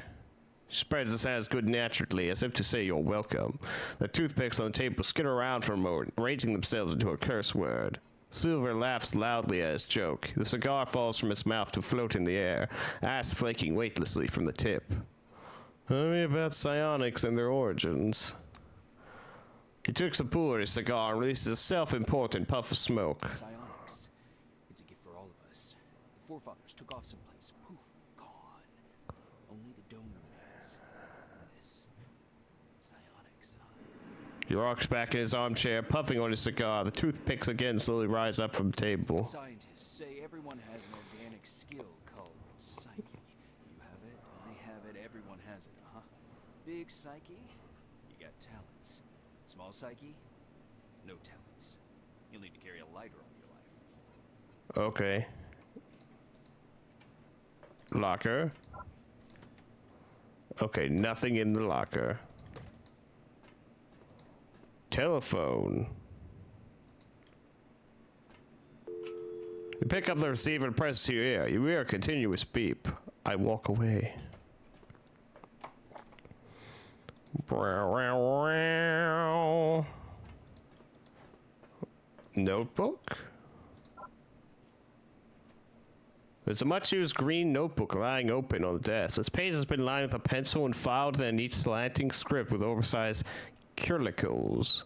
He spreads his hands good naturally, as if to say you're welcome. The toothpicks on the table skitter around for a moment, arranging themselves into a curse word. Silver laughs loudly at his joke. The cigar falls from his mouth to float in the air, ass flaking weightlessly from the tip. Tell me about psionics and their origins. He takes a pull at his cigar and releases a self-important puff of smoke. Psionics. It's a gift for all of us. The forefathers took off someplace. Poof, gone. Only the dome remains. This psionics, huh? He rocks back in his armchair, puffing on his cigar. The toothpicks again slowly rise up from the table. Scientists say everyone has an organic skill called psyche. You have it, I have it, everyone has it, huh? Big psyche, you got talents. Small psyche, no talents. You'll need to carry a lighter all your life. Okay. Locker. Okay, nothing in the locker. Telephone. You pick up the receiver and press to your ear. You hear a continuous beep. I walk away. Notebook? There's a much-used green notebook lying open on the desk. Its page has been lined with a pencil and filed in a neat slanting script with oversized curlicles.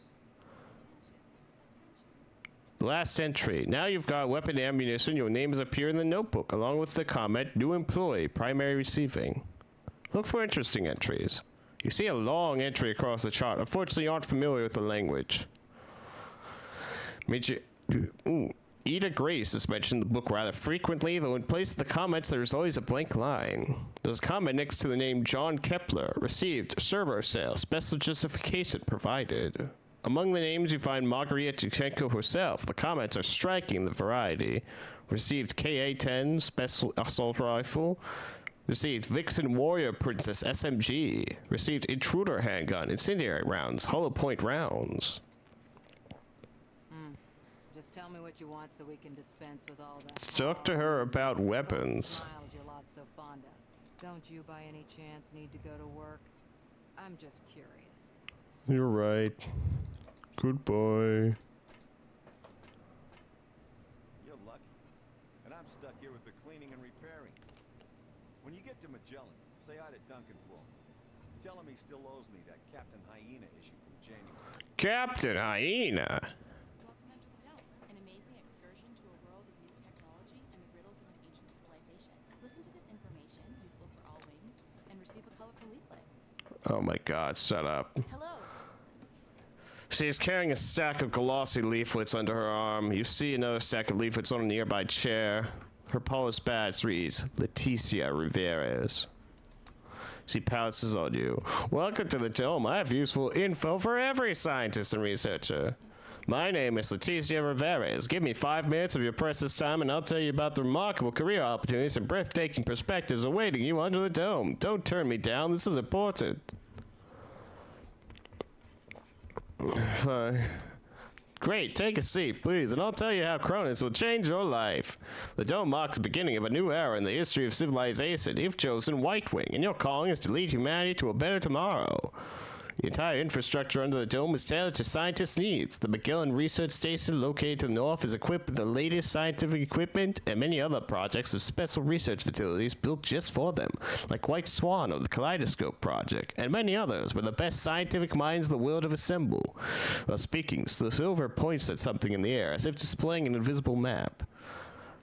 Last entry. Now you've got weapon and ammunition. Your name has appeared in the notebook, along with the comment, new employee, primary receiving. Look for interesting entries. You see a long entry across the chart. Unfortunately, you aren't familiar with the language. Ida Grace is mentioned in the book rather frequently, though in place of the comments, there's always a blank line. There's a comment next to the name John Kepler. Received, servo sale, special justification provided. Among the names, you find Margarita Tuchenko herself. The comments are striking the variety. Received KA-10, special assault rifle. Received Vixen Warrior Princess SMG. Received Intruder Handgun, Incendiary Rounds, Hollow Point Rounds. Just tell me what you want so we can dispense with all that. Talk to her about weapons. Smiles you're lot so fond of. Don't you by any chance need to go to work? I'm just curious. You're right. Goodbye. You're lucky. And I'm stuck here with the cleaning and repairing. When you get to Magellan, say hi to Duncan for me. Tell him he still owes me that Captain Hyena issue from January. Captain Hyena. Welcome into the Dome, an amazing excursion to a world of new technology and the riddles of an ancient civilization. Listen to this information, useful for all wings, and receive a colorful leaflet. Oh my god, shut up. Hello. She is carrying a stack of glossy leaflets under her arm. You see another stack of leaflets on a nearby chair. Her polished badge reads, Leticia Riveras. She pounces on you. Welcome to the Dome. I have useful info for every scientist and researcher. My name is Leticia Riveras. Give me 5 minutes of your precious time and I'll tell you about the remarkable career opportunities and breathtaking perspectives awaiting you under the Dome. Don't turn me down. This is important. Fine. Great, take a seat, please, and I'll tell you how Cronus will change your life. The Dome marks the beginning of a new era in the history of civilization. You've chosen White Wing, and your calling is to lead humanity to a better tomorrow. The entire infrastructure under the Dome is tailored to scientists' needs. The Magellan Research Station, located to the north, is equipped with the latest scientific equipment, and many other projects have special research facilities built just for them, like White Swan or the Kaleidoscope Project, and many others where the best scientific minds the world have assembled. While speaking, the silver points at something in the air, as if displaying an invisible map.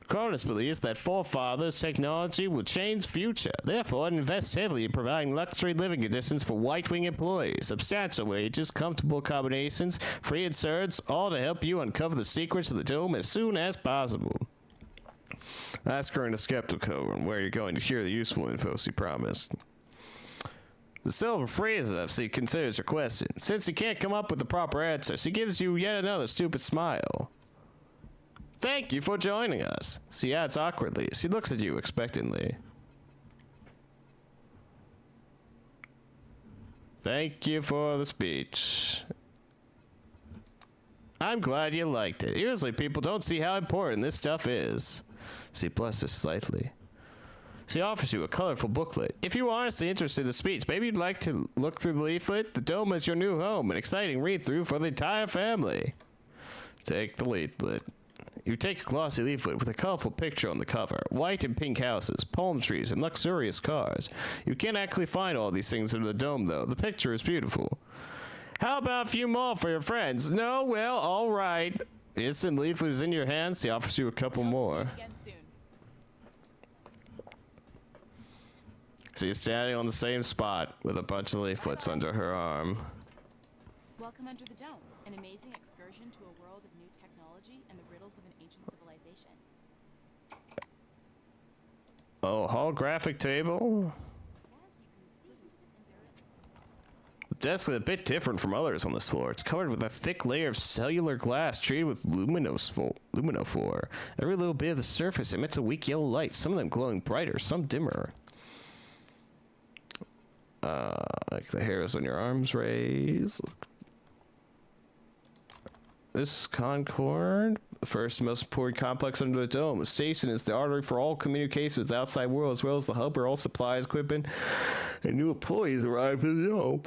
Cronus believes that forefathers' technology will change the future. Therefore, it invests heavily in providing luxury living conditions for White-Wing employees, substantial wages, comfortable accommodations, free insurance, all to help you uncover the secrets of the Dome as soon as possible. Ask her in a skeptical on where you're going to hear the useful info she promised. The Silver Freezer FC considers your question. Since you can't come up with the proper answer, she gives you yet another stupid smile. Thank you for joining us. She adds awkwardly. She looks at you expectantly. Thank you for the speech. I'm glad you liked it. Usually people don't see how important this stuff is. She blushes slightly. She offers you a colorful booklet. If you are honestly interested in the speech, maybe you'd like to look through the leaflet. The Dome is your new home, an exciting read-through for the entire family. Take the leaflet. You take a glossy leaflet with a colorful picture on the cover. White and pink houses, palm trees, and luxurious cars. You can't actually find all these things under the Dome, though. The picture is beautiful. How about a few more for your friends? No? Well, all right. The instant leaflet is in your hands. He offers you a couple more. She's standing on the same spot with a bunch of leaflets under her arm. Welcome under the Dome, an amazing excursion to a world of new technology and the riddles of an ancient civilization. Oh, holographic table? The desk is a bit different from others on this floor. It's covered with a thick layer of cellular glass treated with luminophore. Every little bit of the surface emits a weak yellow light, some of them glowing brighter, some dimmer. Like the hairs on your arms raised. This is Concord, the first and most important complex under the Dome. The station is the artery for all communications with the outside world, as well as the hub where all supplies, equipment, and new employees arrive in the Dome.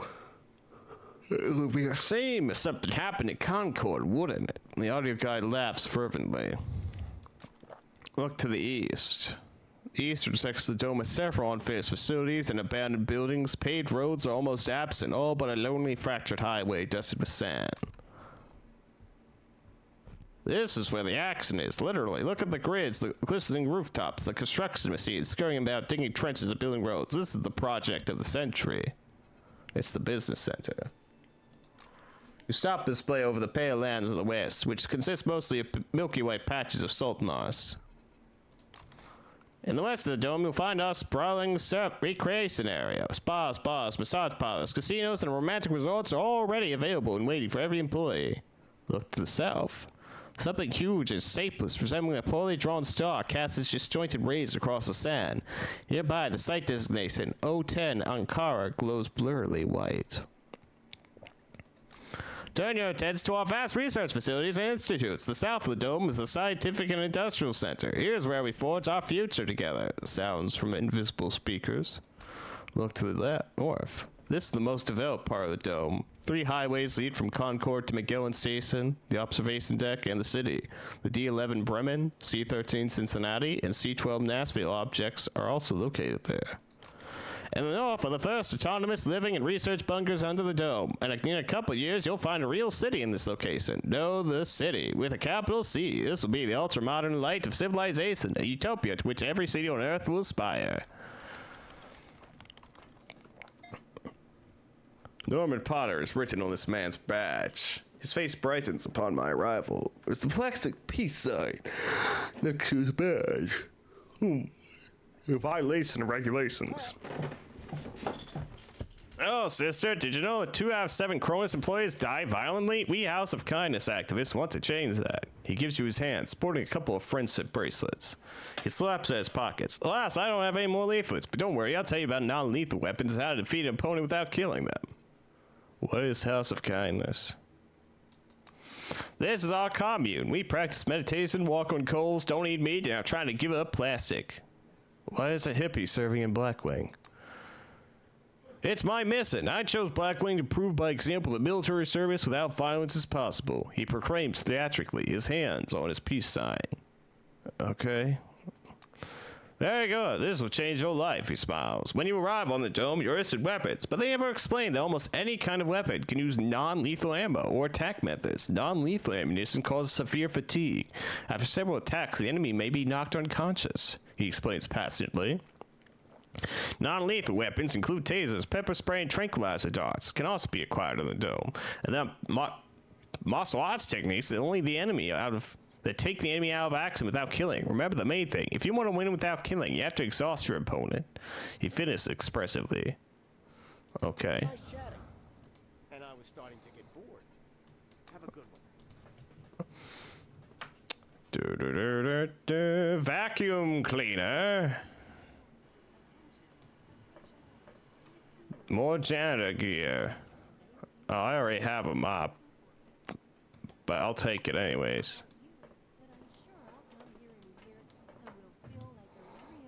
It would be the same if something happened at Concord, wouldn't it? The audio guide laughs fervently. Look to the east. The eastern section of the Dome has several unfinished facilities and abandoned buildings. Paved roads are almost absent, all but a lonely fractured highway dusted with sand. This is where the action is, literally. Look at the grids, the glistening rooftops, the construction machines scurrying about digging trenches and building roads. This is the project of the century. It's the business center. You stop the display over the pale lands of the west, which consist mostly of milky white patches of salt marsh. In the west of the Dome, you'll find our sprawling recreation area. Spas, bars, massage parlors, casinos, and romantic resorts are already available and waiting for every employee. Look to the south. Something huge and shapeless, resembling a poorly drawn star, casts its disjointed rays across the sand. Nearby, the site designation, 010 Ankara, glows blurrily white. Turn your attention to our vast research facilities and institutes. The south of the Dome is the scientific and industrial center. Here's where we forge our future together. Sounds from invisible speakers. Look to the north. This is the most developed part of the Dome. 3 highways lead from Concord to Magellan Station, the observation deck, and the city. The D11 Bremen, C13 Cincinnati, and C12 Nashville objects are also located there. In the north are the first autonomous living and research bunkers under the Dome. And in a couple years, you'll find a real city in this location. No, the city, with a capital C. This will be the ultra-modern light of civilization, a utopia to which every city on Earth will aspire. Norman Potter is written on this man's badge. His face brightens upon my arrival. There's the plastic peace sign next to his badge. Violation of regulations. Oh, sister, did you know that 2 out of 7 Cronus employees die violently? We House of Kindness activists want to change that. He gives you his hand, sporting a couple of friendship bracelets. He slaps at his pockets. Alas, I don't have any more leaflets, but don't worry, I'll tell you about non-lethal weapons and how to defeat an opponent without killing them. What is House of Kindness? This is our commune. We practice meditation, walk on coals, don't eat meat, and are trying to give up plastic. Why is a hippie serving in Blackwing? It's my mission. I chose Blackwing to prove by example that military service without violence is possible. He proclaims theatrically, his hands on his peace sign. Okay. Very good. This will change your life, he smiles. When you arrive on the dome, you're issued weapons, but they never explain that almost any kind of weapon can use non-lethal ammo or attack methods. Non-lethal ammunition causes severe fatigue. After several attacks, the enemy may be knocked unconscious, he explains passionately. Non-lethal weapons include tasers, pepper spray, and tranquilizer darts. Can also be acquired on the dome. And then martial arts techniques that only the enemy that take the enemy out of action without killing. Remember the main thing: if you want to win without killing, you have to exhaust your opponent. He finished expressively. Okay. Nice chatting. And I was starting to get bored. Have a good one. Vacuum cleaner. More janitor gear. Oh, I already have a mop, but I'll take it anyways.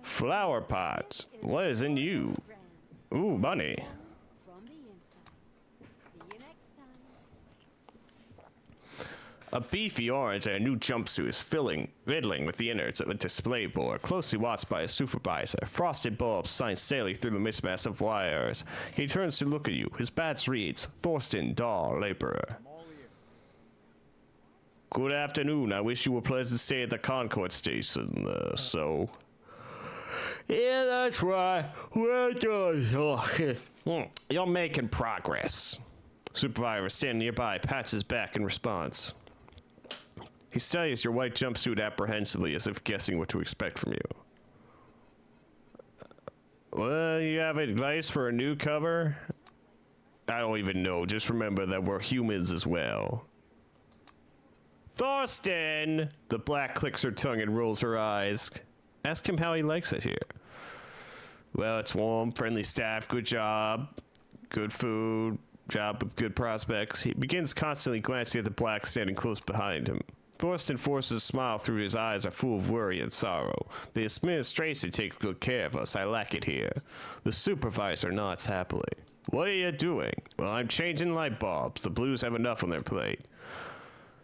Flower pots. What is in you? Ooh, money. A beefy orange and a new jumpsuit is fiddling with the innards of a display board, closely watched by his supervisor. Frosted bulbs shine steadily through the mismatch of wires. He turns to look at you. His badge reads, Thorsten Dahl, laborer. Good afternoon. I wish you a pleasant stay at the Concord station, so... Yeah, that's right. We're doing... You're making progress. Supervisor standing nearby pats his back in response. He studies your white jumpsuit apprehensively, as if guessing what to expect from you. Well, you have advice for a new cover? I don't even know. Just remember that we're humans as well. Thorsten! The black clicks her tongue and rolls her eyes. Ask him how he likes it here. Well, it's warm, friendly staff, good job, good food, job with good prospects. He begins constantly glancing at the black standing close behind him. Thorsten forces a smile through his eyes are full of worry and sorrow. The administration takes good care of us. I like it here. The supervisor nods happily. What are you doing? Well, I'm changing light bulbs. The Blues have enough on their plate.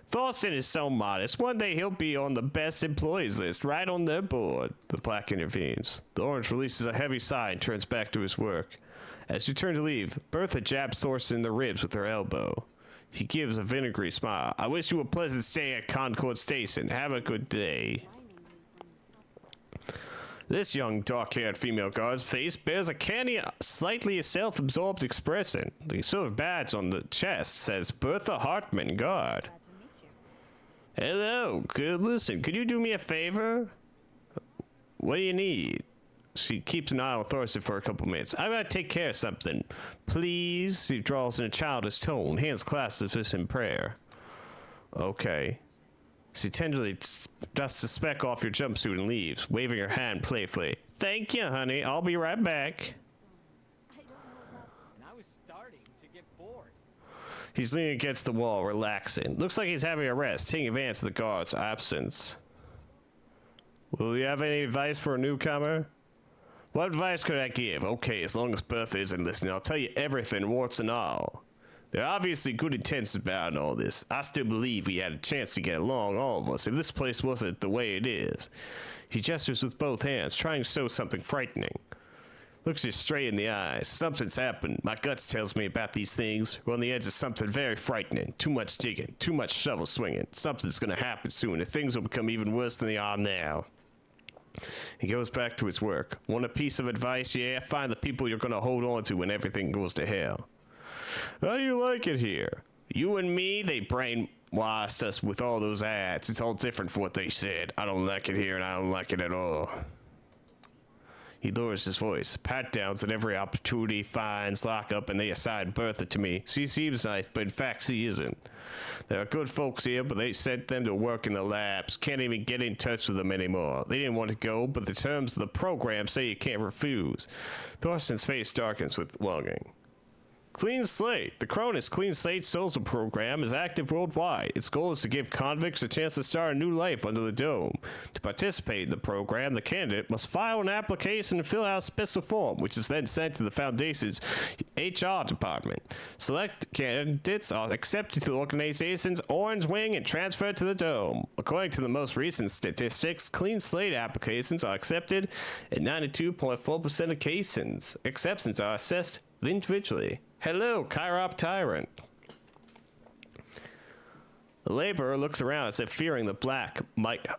Thorsten is so modest. One day he'll be on the best employees list, right on their board. The black intervenes. The orange releases a heavy sigh and turns back to his work. As you turn to leave, Bertha jabs Thorsten in the ribs with her elbow. He gives a vinegary smile. I wish you a pleasant stay at Concord Station. Have a good day. This young, dark-haired female guard's face bears a canny, slightly self-absorbed expression. The silver badge on the chest says Bertha Hartman, guard. Hello. Listen, could you do me a favor? What do you need? She keeps an eye on Thorsten for a couple minutes. I gotta take care of something. Please? She draws in a childish tone, hands clasped as if in prayer. Okay. She tenderly dusts a speck off your jumpsuit and leaves, waving her hand playfully. Thank you, honey. I'll be right back. And I was starting to get bored. He's leaning against the wall, relaxing. Looks like he's having a rest, taking advantage of the guard's absence. Will you have any advice for a newcomer? What advice could I give? Okay, as long as Bertha isn't listening, I'll tell you everything, warts and all. There are obviously good intentions about all this. I still believe we had a chance to get along, all of us, if this place wasn't the way it is. He gestures with both hands, trying to show something frightening. Looks you straight in the eyes. Something's happened. My guts tells me about these things. We're on the edge of something very frightening. Too much digging, too much shovel swinging. Something's gonna happen soon, and things will become even worse than they are now. He goes back to his work. Want a piece of advice? Yeah, find the people you're gonna hold on to when everything goes to hell. How do you like it here? You and me, they brainwashed us with all those ads. It's all different from what they said. I don't like it here and I don't like it at all. He lowers his voice. Pat-downs at every opportunity he finds, lock up, and they assign Bertha to me. She seems nice, but in fact she isn't. There are good folks here, but they sent them to work in the labs. Can't even get in touch with them anymore. They didn't want to go, but the terms of the program say you can't refuse. Thorsten's face darkens with longing. Clean Slate. The Cronus Clean Slate social program is active worldwide. Its goal is to give convicts a chance to start a new life under the dome. To participate in the program, the candidate must file an application and fill out a special form, which is then sent to the Foundation's HR department. Select candidates are accepted to the organization's Orange Wing and transferred to the dome. According to the most recent statistics, Clean Slate applications are accepted in 92.4% of cases. Exceptions are assessed individually. Hello, Chirop Tyrant. The laborer looks around as if fearing the black might be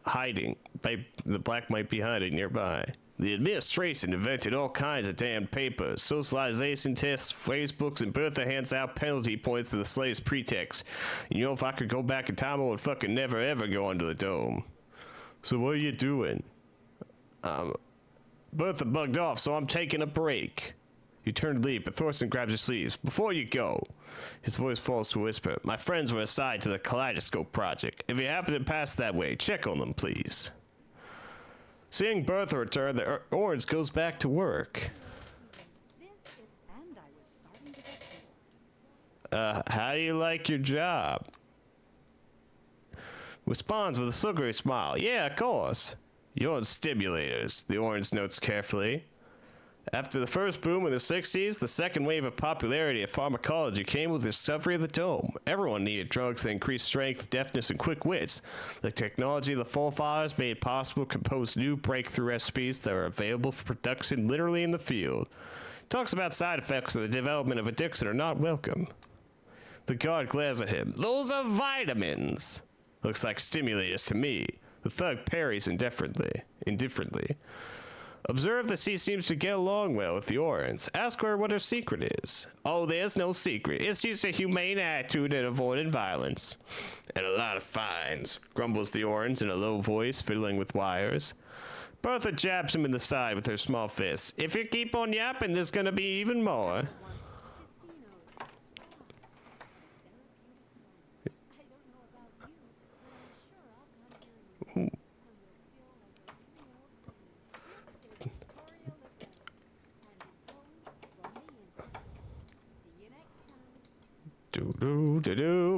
hiding nearby. The administration invented all kinds of damn papers, socialization tests, phrase books, and Bertha hands out penalty points to the slaves pretext. You know, if I could go back in time, I would fucking never ever go under the dome. So what are you doing? Bertha bugged off, so I'm taking a break. You turn to leave, but Thorsten grabs your sleeves. Before you go, his voice falls to a whisper. My friends were assigned to the Kaleidoscope Project. If you happen to pass that way, check on them, please. Seeing Bertha return, the orange goes back to work. How do you like your job? Responds with a sugary smile. Yeah, of course. You're on stimulators, the orange notes carefully. After the first boom in the 60s, the second wave of popularity of pharmacology came with the discovery of the dome. Everyone needed drugs that increased strength, deftness, and quick wits. The technology of the forefathers made it possible to compose new breakthrough recipes that are available for production literally in the field. Talks about side effects of the development of addiction are not welcome. The guard glares at him. Those are vitamins! Looks like stimulators to me. The thug parries indifferently. Observe that she seems to get along well with the Orans. Ask her what her secret is. Oh, there's no secret. It's just a humane attitude and avoided violence. And a lot of fines, grumbles the Orans in a low voice, fiddling with wires. Bertha jabs him in the side with her small fist. If you keep on yapping, there's gonna be even more.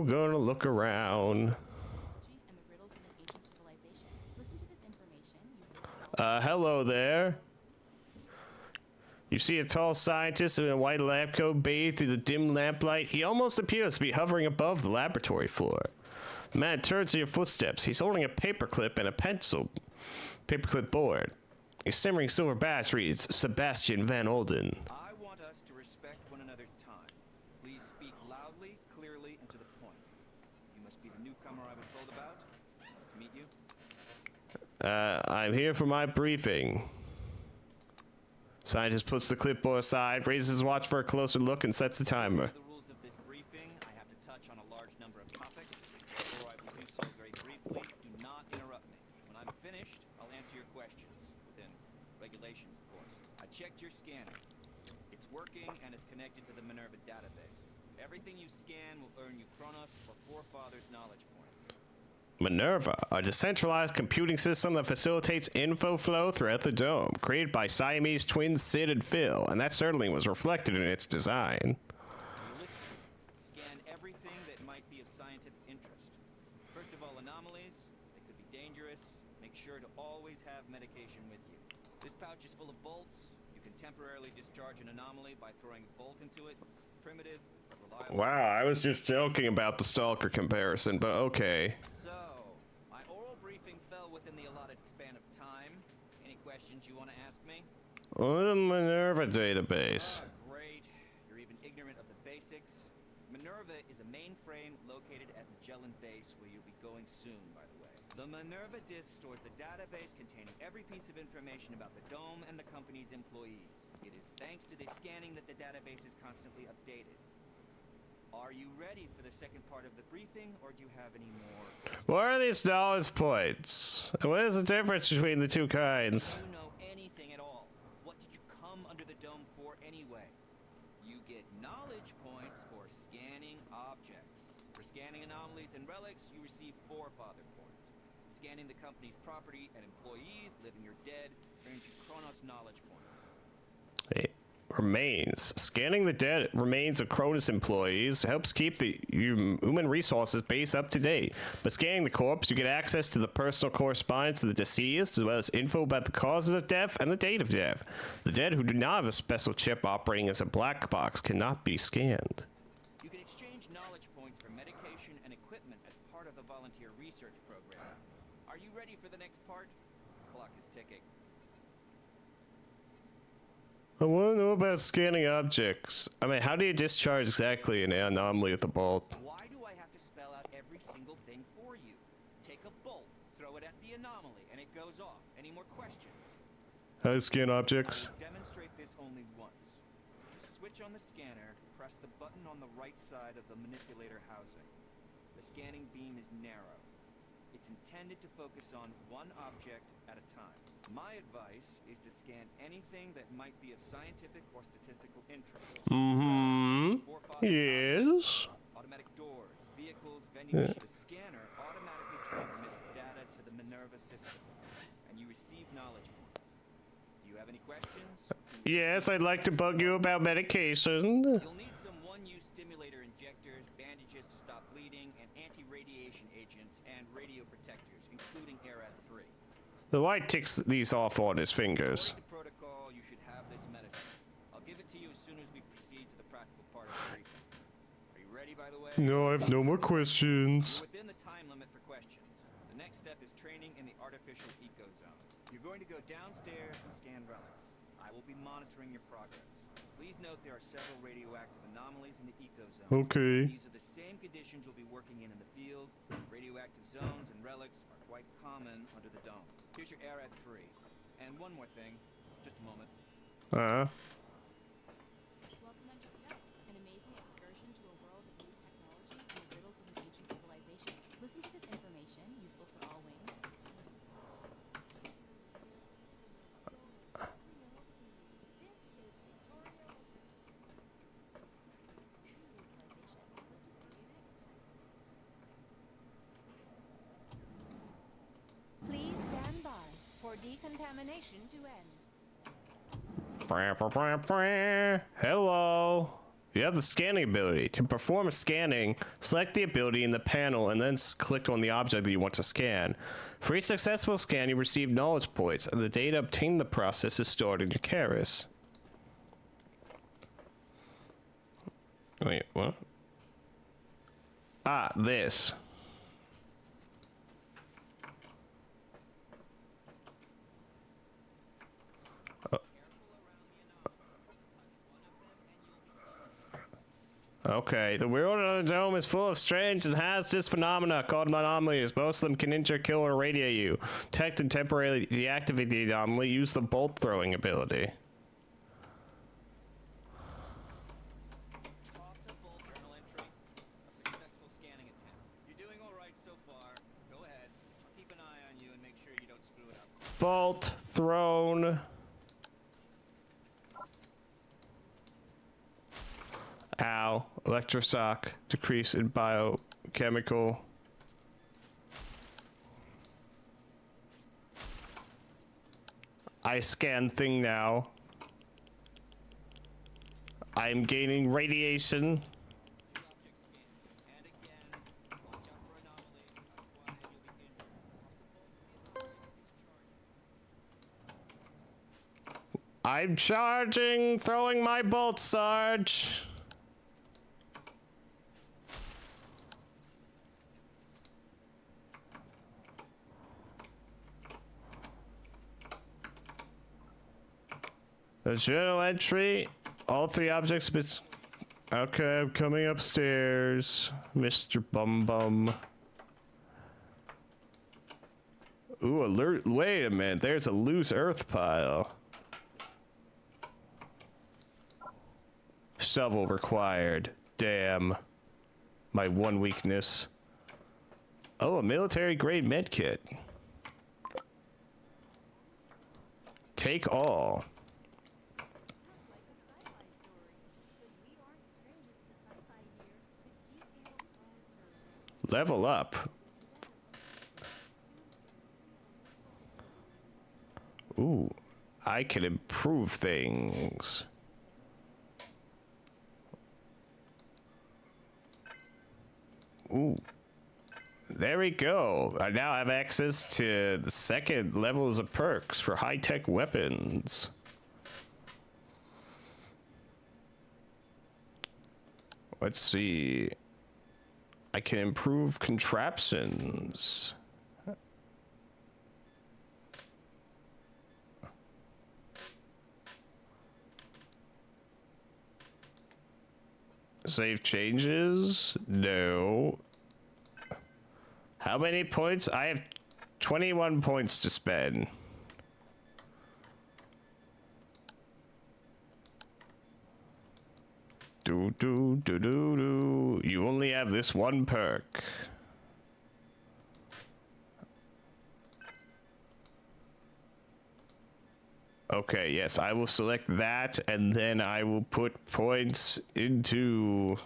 Gonna look around. Hello there. You see a tall scientist in a white lab coat bathed through the dim lamplight. He almost appears to be hovering above the laboratory floor. The man turns to your footsteps. He's holding a paperclip and a pencil. Paperclip board. A simmering silver badge reads, Sebastian Van Olden. I want us to respect one another's time. Please speak loudly, clearly, and to the point. You must be the newcomer I was told about. Nice to meet you. I'm here for my briefing. Scientist puts the clipboard aside, raises his watch for a closer look, and sets the timer. The rules of this briefing, I have to touch on a large number of topics. Before I do so very briefly, do not interrupt me. When I'm finished, I'll answer your questions. Within regulations, of course. I checked your scanner. It's working and is connected to the Minerva database. Everything you scan will earn you Kronos or Forefathers knowledge points. Minerva, a decentralized computing system that facilitates info flow throughout the dome, created by Siamese twins Sid and Phil, and that certainly was reflected in its design. Listen, scan everything that might be of scientific interest. First of all, anomalies. They could be dangerous. Make sure to always have medication with you. This pouch is full of bolts. You can temporarily discharge an anomaly by throwing a bolt into it. It's primitive, but reliable. Wow, I was just joking about the Stalker comparison, but okay. So, my oral briefing fell within the allotted span of time. Any questions you want to ask me? The Minerva database. Great. You're even ignorant of the basics. Minerva is a mainframe located at Magellan Base, where you'll be going soon, by the way. The Minerva disk stores the database containing every piece of information about the Dome and the company's employees. It is thanks to this scanning that the database is constantly updated. Are you ready for the second part of the briefing, or do you have any more questions? What are these knowledge points? What is the difference between the two kinds? Do you know anything at all? What under the dome for anyway. You get knowledge points for scanning objects. For scanning anomalies and relics, you receive 4 father points. Scanning the company's property and employees, living or dead, earns you Chronos knowledge points. It remains. Scanning the dead remains of Cronus employees helps keep the human resources base up to date. By scanning the corpse, you get access to the personal correspondence of the deceased, as well as info about the causes of death and the date of death. The dead who do not have a special chip operating as a black box cannot be scanned. You can exchange knowledge points for medication and equipment as part of the volunteer research program. Are you ready for the next part? Clock is ticking. I want to know about scanning objects. I mean, how do you discharge exactly an anomaly with a bolt? Why do I have to spell out every single thing for you? Take a bolt, throw it at the anomaly, and it goes off. Any more questions? How to scan objects? I will demonstrate this only once. Just switch on the scanner, press the button on the right side of the manipulator housing. The scanning beam is narrow. It's intended to focus on one object at a time. My advice is to scan anything that might be of scientific or statistical interest. Yes. Automatic doors, vehicles, venues. The scanner automatically transmits data to the Minerva system, and you receive knowledge points. Do you have any questions? Yes, I'd like to bug you about medication. You'll need some one-use stimulator injectors, bandages to stop bleeding, and anti-radiation agents and radio protectors, including ARAD-3. The white ticks these off on his fingers. According to protocol, you should have this medicine. I'll give it to you as soon as we proceed to the practical part of the briefing. Are you ready, by the way? No, I have no more questions. You're within the time limit for questions. The next step is training in the artificial ecozone. You're going to go downstairs and scan relics. I will be monitoring your progress. Please note there are several radioactive anomalies in the ecozone. Okay. These are the same conditions you'll be working in the field. Radioactive zones and relics are quite common under the dome. Here's your ARAD-3. And one more thing. Just a moment. Welcome under the dome, an amazing excursion to a world of new technology and the riddles of an ancient civilization. Listen to this information, useful for all wings. Please stand by for decontamination to end. Hello. You have the scanning ability. To perform a scanning, select the ability in the panel and then click on the object that you want to scan. For each successful scan, you receive knowledge points, and the data obtained in the process is stored in your Keras. Wait, what? Ah, this. Okay, the world of the dome is full of strange and hazardous phenomena called anomalies. Most of them can injure, kill, or radiate you. Detect and temporarily deactivate the anomaly. Use the bolt throwing ability. Toss a bolt journal entry. A successful scanning attempt. You're doing all right so far. Go ahead. I'll keep an eye on you and make sure you don't screw it up. Bolt thrown. Ow. Electroshock. Decrease in biochemical. I scan thing now. I'm gaining radiation. I'm charging, throwing my bolt, Sarge. The journal entry, all 3 objects. Okay, I'm coming upstairs, Mr. Bum Bum. Ooh, alert! Wait a minute, there's a loose earth pile. Shovel required. Damn. My one weakness. Oh, a military grade medkit. Take all. Level up. Ooh, I can improve things. Ooh. There we go. I now have access to the second levels of perks for high-tech weapons. Let's see. I can improve contraptions. Save changes? No. How many points? I have 21 points to spend. You only have this one perk. Okay, yes, I will select that, and then I will put points into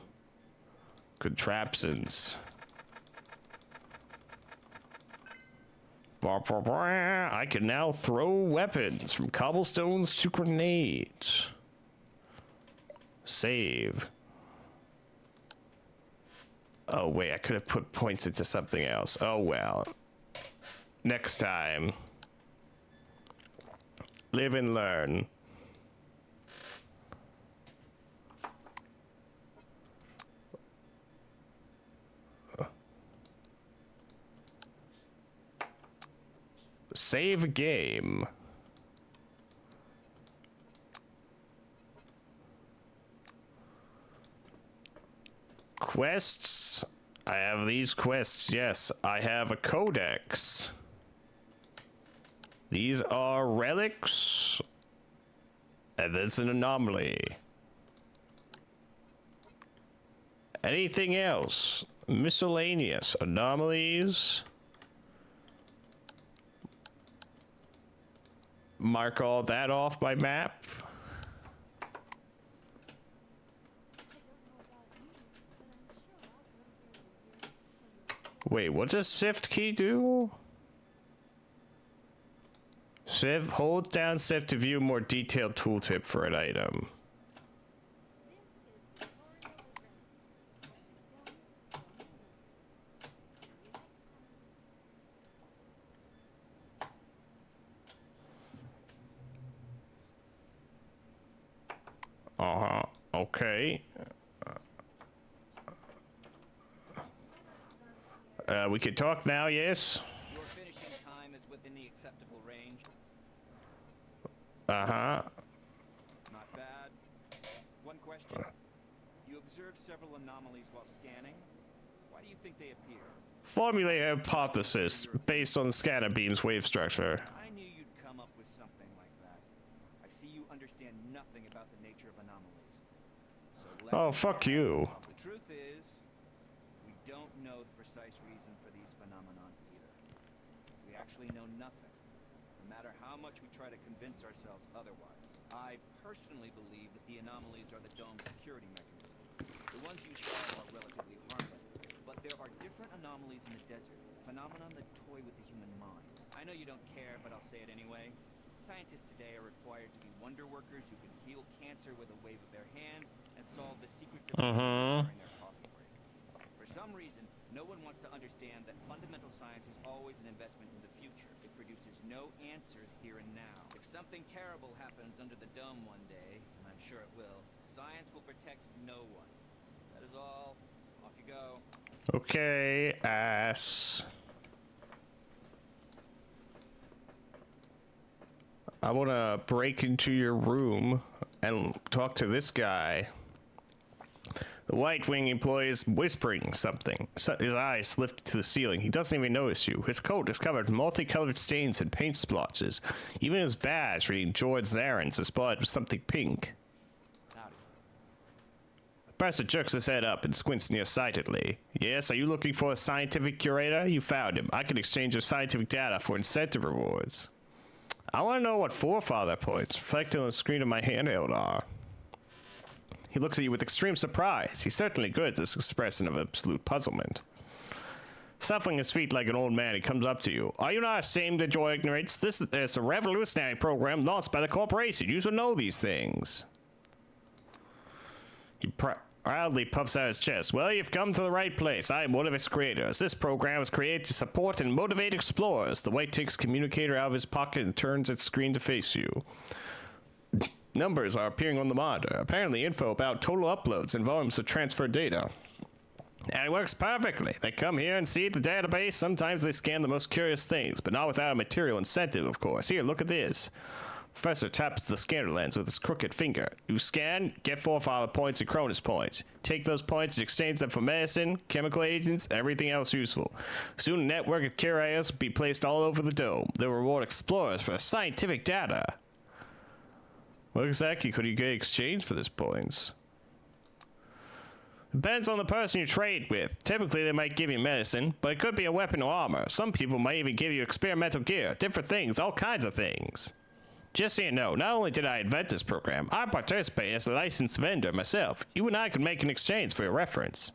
contraptions. I can now throw weapons from cobblestones to grenades. Save. Oh, wait, I could have put points into something else. Oh, well. Next time. Live and learn. Save game. Quests. I have these quests, yes. I have a codex. These are relics. And that's an anomaly. Anything else? Miscellaneous anomalies. Mark all that off by map. Wait, what does shift key do? Shift, hold down shift to view more detailed tooltip for an item. Uh-huh, okay. We can talk now, yes? Your finishing time is within the acceptable range. Uh-huh. Not bad. One question. You observed several anomalies while scanning. Why do you think they appear? Formulate a hypothesis based on the scanner beam's wave structure. I knew you'd come up with something like that. I see you understand nothing about the nature of anomalies. So Oh, fuck you. The truth is, we don't know the precise reason for these phenomenon either. We actually know nothing, no matter how much we try to convince ourselves otherwise. I personally believe that the anomalies are the dome's security mechanism. The ones you saw are relatively harmless, but there are different anomalies in the desert, phenomenon that toy with the human mind. I know you don't care, but I'll say it anyway. Scientists today are required to be wonder workers who can heal cancer with a wave of their hand and solve the secrets of the universe during their coffee break. For some reason, no one wants to understand that fundamental science is always an investment in the future. It produces no answers here and now. If something terrible happens under the dome one day, and I'm sure it will, science will protect no one. That is all. Off you go. Okay, ass. I want to break into your room and talk to this guy. The White Wing employee is whispering something. His eyes lift to the ceiling. He doesn't even notice you. His coat is covered in multicolored stains and paint splotches. Even his badge reading George Zarin's is spotted with something pink. Professor jerks his head up and squints nearsightedly. Yes, are you looking for a scientific curator? You found him. I can exchange your scientific data for incentive rewards. I want to know what forefather points reflected on the screen of my handheld are. He looks at you with extreme surprise. He's certainly good at this expression of absolute puzzlement. Shuffling his feet like an old man, he comes up to you. Are you not ashamed of your ignorance? This is a revolutionary program launched by the corporation. You should know these things. He proudly puffs out his chest. Well, you've come to the right place. I am one of its creators. This program was created to support and motivate explorers. The White takes communicator out of his pocket and turns its screen to face you. Numbers are appearing on the monitor. Apparently info about total uploads and volumes of transferred data. And it works perfectly. They come here and see the database. Sometimes they scan the most curious things, but not without a material incentive, of course. Here, look at this. Professor taps the scanner lens with his crooked finger. You scan, get forefather points and Cronus points. Take those points and exchange them for medicine, chemical agents, and everything else useful. Soon a network of curators will be placed all over the dome. They'll reward explorers for scientific data. What exactly could you get exchanged for these points? Depends on the person you trade with. Typically, they might give you medicine, but it could be a weapon or armor. Some people might even give you experimental gear, different things, all kinds of things. Just so you know, not only did I invent this program, I participate as a licensed vendor myself. You and I could make an exchange for your reference.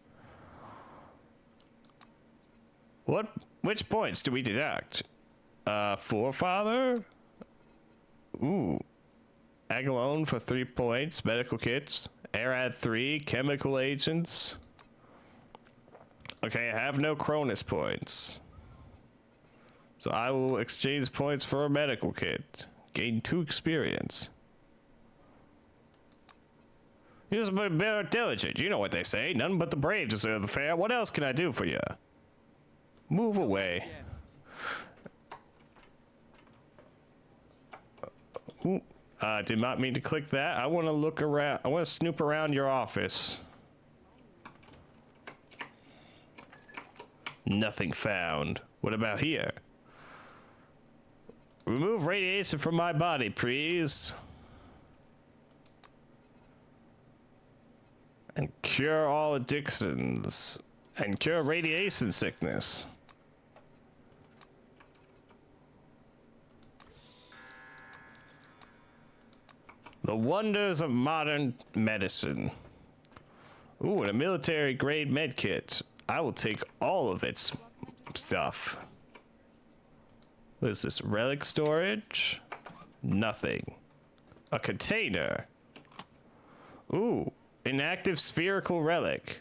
Which points do we deduct? Forefather? Ooh. Agalone for 3 points, medical kits. Airad 3, chemical agents. Okay, I have no Cronus points. So I will exchange points for a medical kit. Gain 2 experience. You just be more diligent. You know what they say. None but the brave deserve the fair. What else can I do for you? Move away. Ooh. I did not mean to click that. I want to look around. I want to snoop around your office. Nothing found. What about here? Remove radiation from my body, please. And cure all addictions. And cure radiation sickness. The wonders of modern medicine. Ooh, and a military-grade med kit. I will take all of its stuff. What is this? Relic storage? Nothing. A container. Ooh, inactive spherical relic.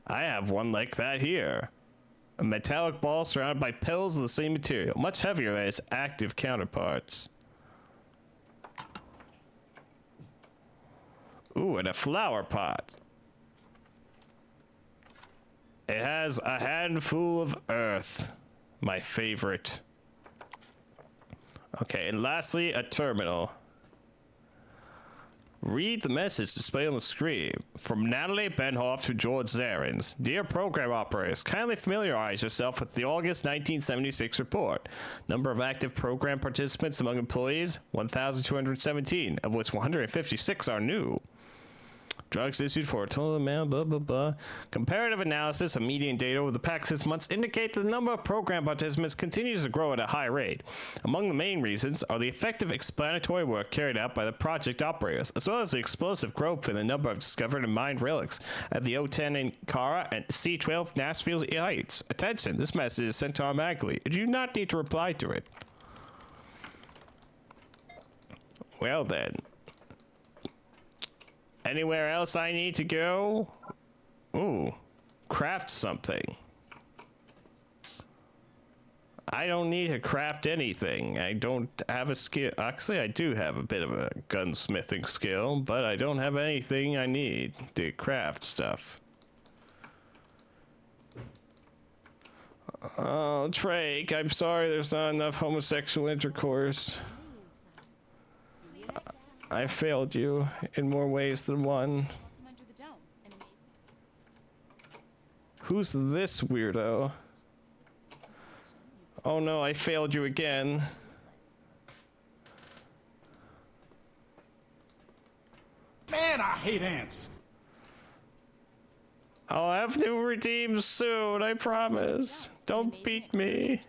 I have one like that here. A metallic ball surrounded by pills of the same material, much heavier than its active counterparts. Ooh, and a flower pot. It has a handful of earth. My favorite. Okay, and lastly, a terminal. Read the message displayed on the screen. From Natalie Benhoff to George Zarins. Dear program operators, kindly familiarize yourself with the August 1976 report. Number of active program participants among employees, 1,217, of which 156 are new. Drugs issued for a total amount, blah, blah, blah. Comparative analysis of median data over the past 6 months indicate that the number of program participants continues to grow at a high rate. Among the main reasons are the effective explanatory work carried out by the project operators, as well as the explosive growth in the number of discovered and mined relics at the O10 in Kara and C12 Nashville Heights. Attention, this message is sent automatically. You do not need to reply to it. Well then. Anywhere else I need to go? Ooh, craft something. I don't need to craft anything. I don't have a skill. Actually, I do have a bit of a gunsmithing skill, but I don't have anything I need to craft stuff. Oh, Drake, I'm sorry there's not enough homosexual intercourse. I failed you in more ways than one. Under the dome. An amazing. Who's this weirdo? Oh no, I failed you again. Man, I hate ants. I'll have to redeem soon, I promise. Don't beat me.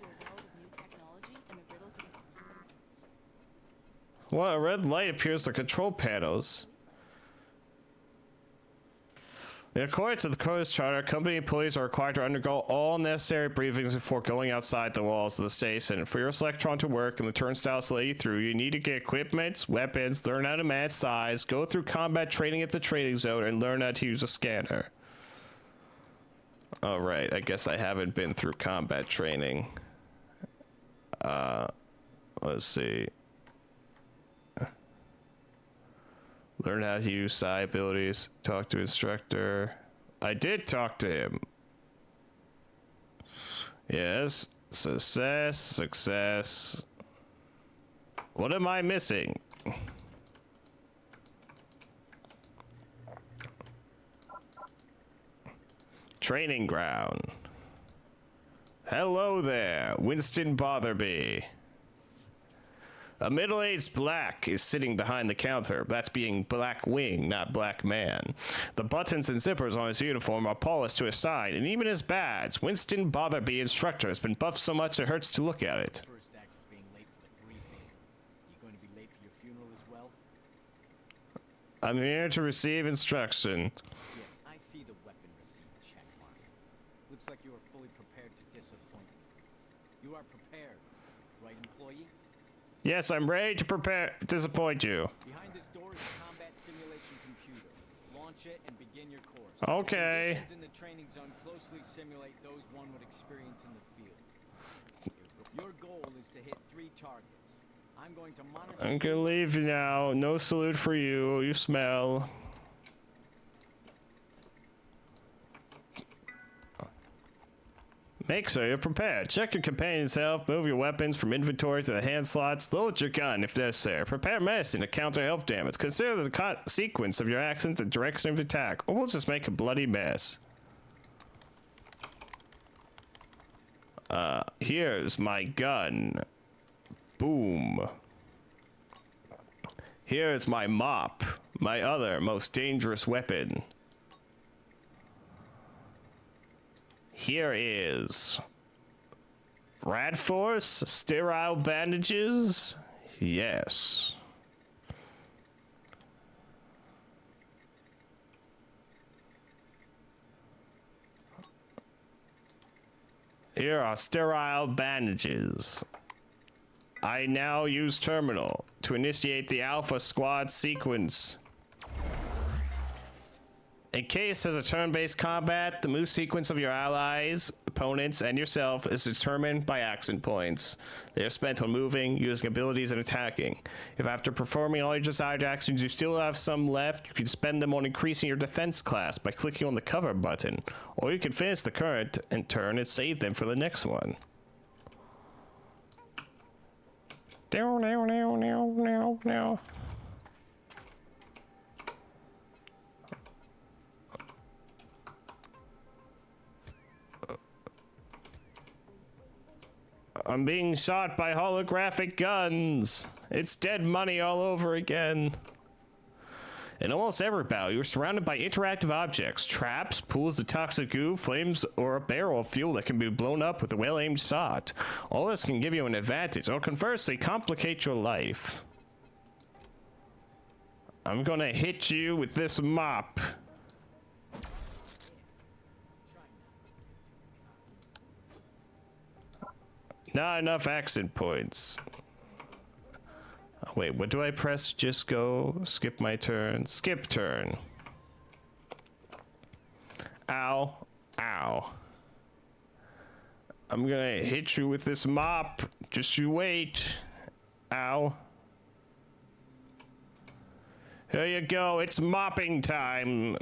What, a red light appears on control panels. In accordance with the Coast Charter, company employees are required to undergo all necessary briefings before going outside the walls of the station. For your Selectron to work and the turnstiles to let you through, you need to get equipment, weapons, learn how to manage size, go through combat training at the training zone, and learn how to use a scanner. Alright, I guess I haven't been through combat training. Let's see. Learn how to use psi abilities. Talk to instructor. I did talk to him. Yes. Success. Success. What am I missing? Training ground. Hello there, Winston Botherby. A middle-aged black is sitting behind the counter. That's being Black Wing, not Black Man. The buttons and zippers on his uniform are polished to his side, and even his badge, Winston Botherby Instructor, has been buffed so much it hurts to look at it. First act is being late for the briefing. You going to be late for your funeral as well? I'm here to receive instruction. Yes, I see the weapon receipt check mark. Looks like you are fully prepared to disappoint me. You are prepared, right, employee? Yes, I'm ready to disappoint you. Behind this door is a combat simulation computer. Launch it and begin your course. Okay. Conditions in the training zone closely simulate those one would experience in the field. Your goal is to hit 3 targets. I'm going to monitor. I'm gonna leave now. No salute for you. You smell. Make sure you're prepared. Check your companion's health, move your weapons from inventory to the hand slots, load your gun if necessary. Prepare medicine to counter health damage. Consider the sequence of your actions and direction of attack, or we'll just make a bloody mess. Here's my gun. Boom. Here's my mop, my other most dangerous weapon. Here is Rad Force, sterile bandages. Yes. Here are sterile bandages. I now use terminal to initiate the Alpha Squad sequence. ENCASED has a turn-based combat. The move sequence of your allies, opponents, and yourself is determined by action points. They are spent on moving, using abilities, and attacking. If after performing all your desired actions you still have some left, you can spend them on increasing your defense class by clicking on the cover button. Or you can finish the current and turn and save them for the next one. Now. I'm being shot by holographic guns. It's dead money all over again. In almost every battle, you're surrounded by interactive objects, traps, pools of toxic goo, flames, or a barrel of fuel that can be blown up with a well-aimed shot. All this can give you an advantage, or conversely, complicate your life. I'm gonna hit you with this mop. Not enough accent points. Oh, wait, what do I press? Just go. Skip my turn. Skip turn. Ow. Ow. I'm gonna hit you with this mop. Just you wait. Ow. Here you go. It's mopping time.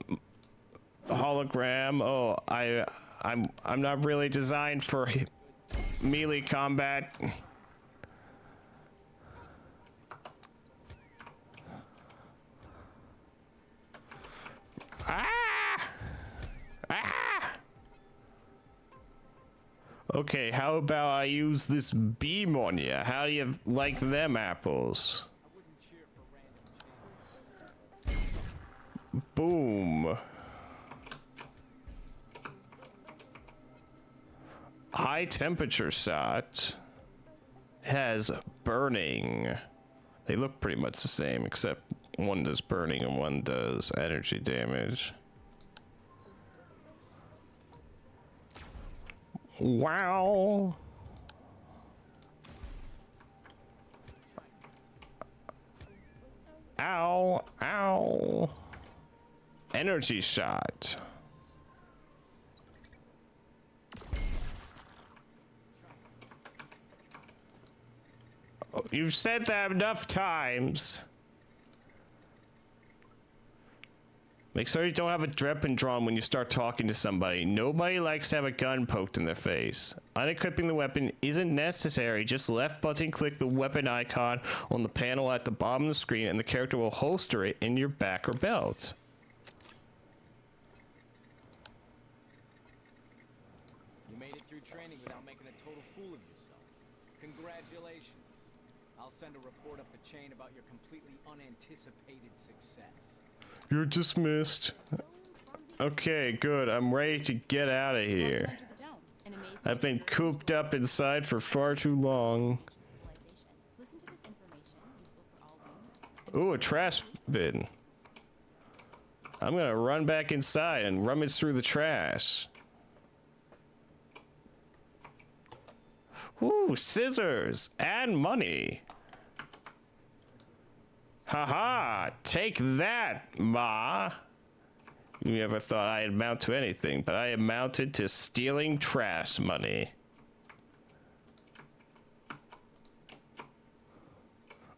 Hologram. Oh, I'm not really designed for melee combat. Okay, how about I use this beam on you? How do you like them apples? Boom. High temperature shot has burning. They look pretty much the same, except one does burning and one does energy damage. Wow. Ow, ow. Energy shot. Oh, you've said that enough times. Make sure you don't have a weapon drawn when you start talking to somebody. Nobody likes to have a gun poked in their face. Unequipping the weapon isn't necessary. Just left button click the weapon icon on the panel at the bottom of the screen and the character will holster it in your back or belt. You made it through training without making a total fool of yourself. Congratulations. I'll send a report up the chain about your completely unanticipated success. You're dismissed. Okay, good. I'm ready to get out of here. I've been cooped up inside for far too long. Ooh, a trash bin. I'm gonna run back inside and rummage through the trash. Ooh, scissors and money. Haha, take that, Ma. You never thought I'd amount to anything, but I amounted to stealing trash money.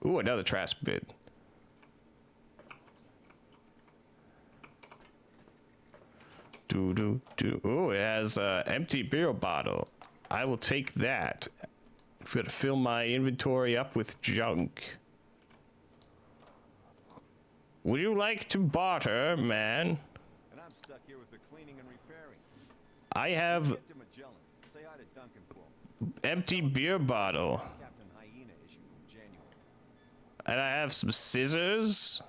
Ooh, another trash bin. Ooh, it has an empty beer bottle. I will take that. I'm gonna fill my inventory up with junk. Would you like to barter, man? And I'm stuck here with the cleaning and repairing. I have Get to Magellan. Say hi to Duncan for me. empty beer bottle. Captain Hyena issue from January. And I have some scissors.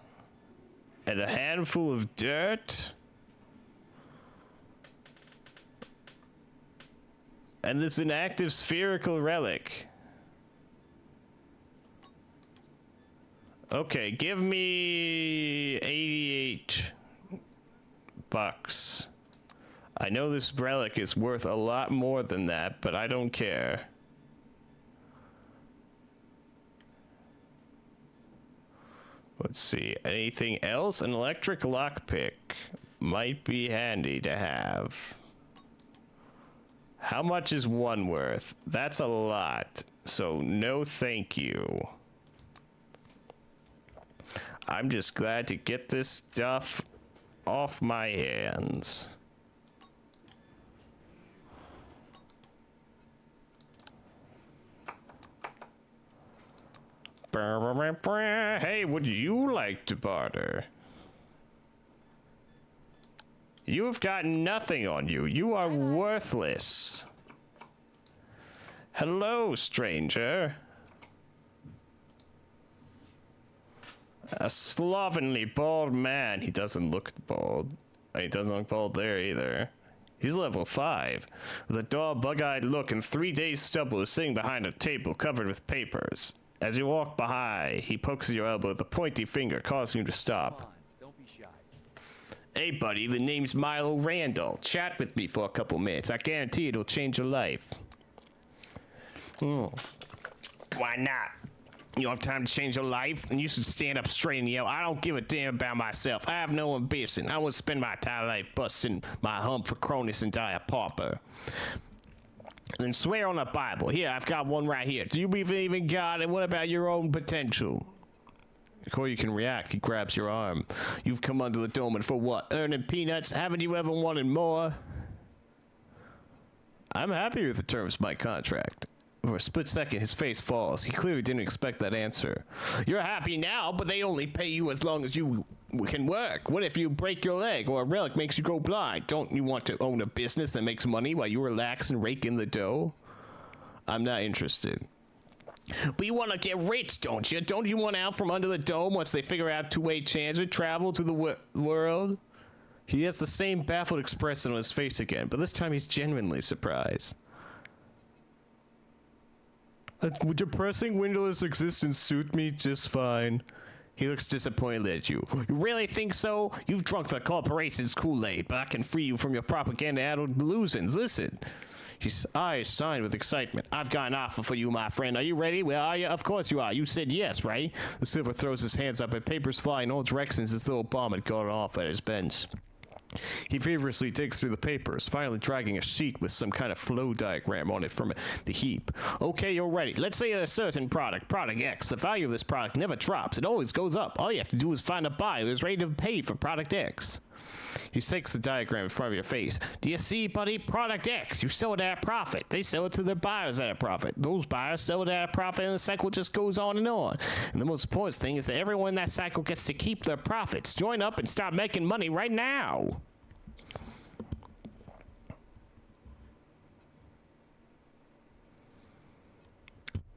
And a handful of dirt. And this inactive spherical relic. Okay, give me 88 bucks. I know this relic is worth a lot more than that, but I don't care. Let's see, anything else? An electric lockpick might be handy to have. How much is one worth? That's a lot, so no thank you. I'm just glad to get this stuff off my hands. Hey, would you like to barter? You have got nothing on you. You are worthless. Hello, stranger. A slovenly bald man. He doesn't look bald. He doesn't look bald there either. He's level 5. With a dull, bug-eyed look and 3 days stubble is sitting behind a table covered with papers. As you walk by, he pokes at your elbow with a pointy finger, causing you to stop. Don't be shy. Hey, buddy, the name's Milo Randall. Chat with me for a couple minutes. I guarantee it'll change your life. Why not? You don't have time to change your life, and you should stand up straight and yell, I don't give a damn about myself. I have no ambition. I want to spend my entire life busting my hump for Cronus and die a pauper. And swear on the Bible. Here, I've got one right here. Do you believe in God, and what about your own potential? Before you can react, he grabs your arm. You've come under the dome, and for what? Earning peanuts? Haven't you ever wanted more? I'm happy with the terms of my contract. For a split second, his face falls. He clearly didn't expect that answer. You're happy now, but they only pay you as long as you can work. What if you break your leg or a relic makes you go blind? Don't you want to own a business that makes money while you relax and rake in the dough? I'm not interested. But you want to get rich, don't you? Don't you want out from under the dome once they figure out two-way transit travel to the world? He has the same baffled expression on his face again, but this time he's genuinely surprised. A depressing windowless existence suit me just fine. He looks disappointed at you. You really think so? You've drunk the corporation's Kool-Aid, but I can free you from your propaganda-addled delusions. Listen, His eyes shine with excitement. I've got an offer for you, my friend. Are you ready? Well, are you? Of course you are. You said yes, right? The silver throws his hands up and papers fly in all directions as though a bomb had gone off at his bench. He feverishly digs through the papers, finally dragging a sheet with some kind of flow diagram on it from the heap. Okay, you're ready. Let's say a certain product X. The value of this product never drops. It always goes up. All you have to do is find a buyer who's ready to pay for product X. He sticks the diagram in front of your face. Do you see, buddy? Product X. You sell it at a profit. They sell it to their buyers at a profit. Those buyers sell it at a profit, and the cycle just goes on and on. And the most important thing is that everyone in that cycle gets to keep their profits. Join up and start making money right now.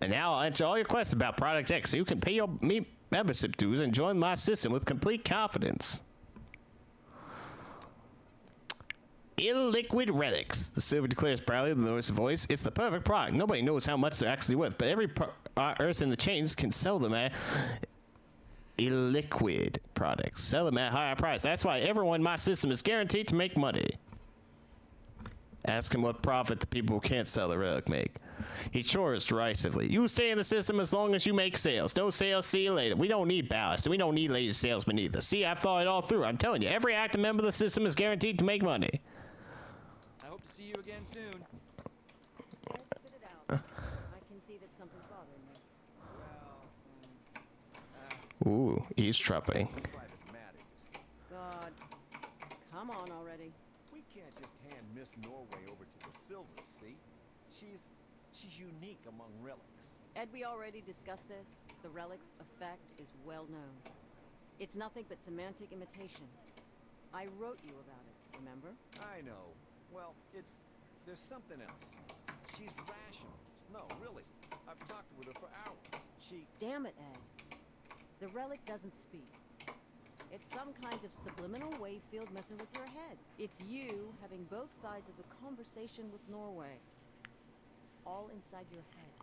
And now I'll answer all your questions about Product X so you can pay your membership dues and join my system with complete confidence. Illiquid relics, the silver declares proudly with the noise of voice. It's the perfect product. Nobody knows how much they're actually worth, but every earth in the chains can sell them at illiquid products. Sell them at a higher price. That's why everyone in my system is guaranteed to make money. Ask him what profit the people who can't sell the relic make. He chores derisively. You stay in the system as long as you make sales. No sales, see you later. We don't need ballast, and we don't need lazy salesmen either. See, I thought it all through. I'm telling you, every active member of the system is guaranteed to make money. I hope to see you again soon. Don't spit it out. I can see that something's bothering me. Well, Ooh, eavesdropping. Private matters. God. Come on already. We can't just hand Miss Norway over to the Silvers, see? She's unique among relics. Ed, we already discussed this. The relic's effect is well known. It's nothing but semantic imitation. I wrote you about it, remember? I know. Well, there's something else. She's rational. No, really. I've talked with her for hours. Damn it, Ed. The relic doesn't speak. It's some kind of subliminal wave field messing with your head. It's you having both sides of the conversation with Norway. It's all inside your head.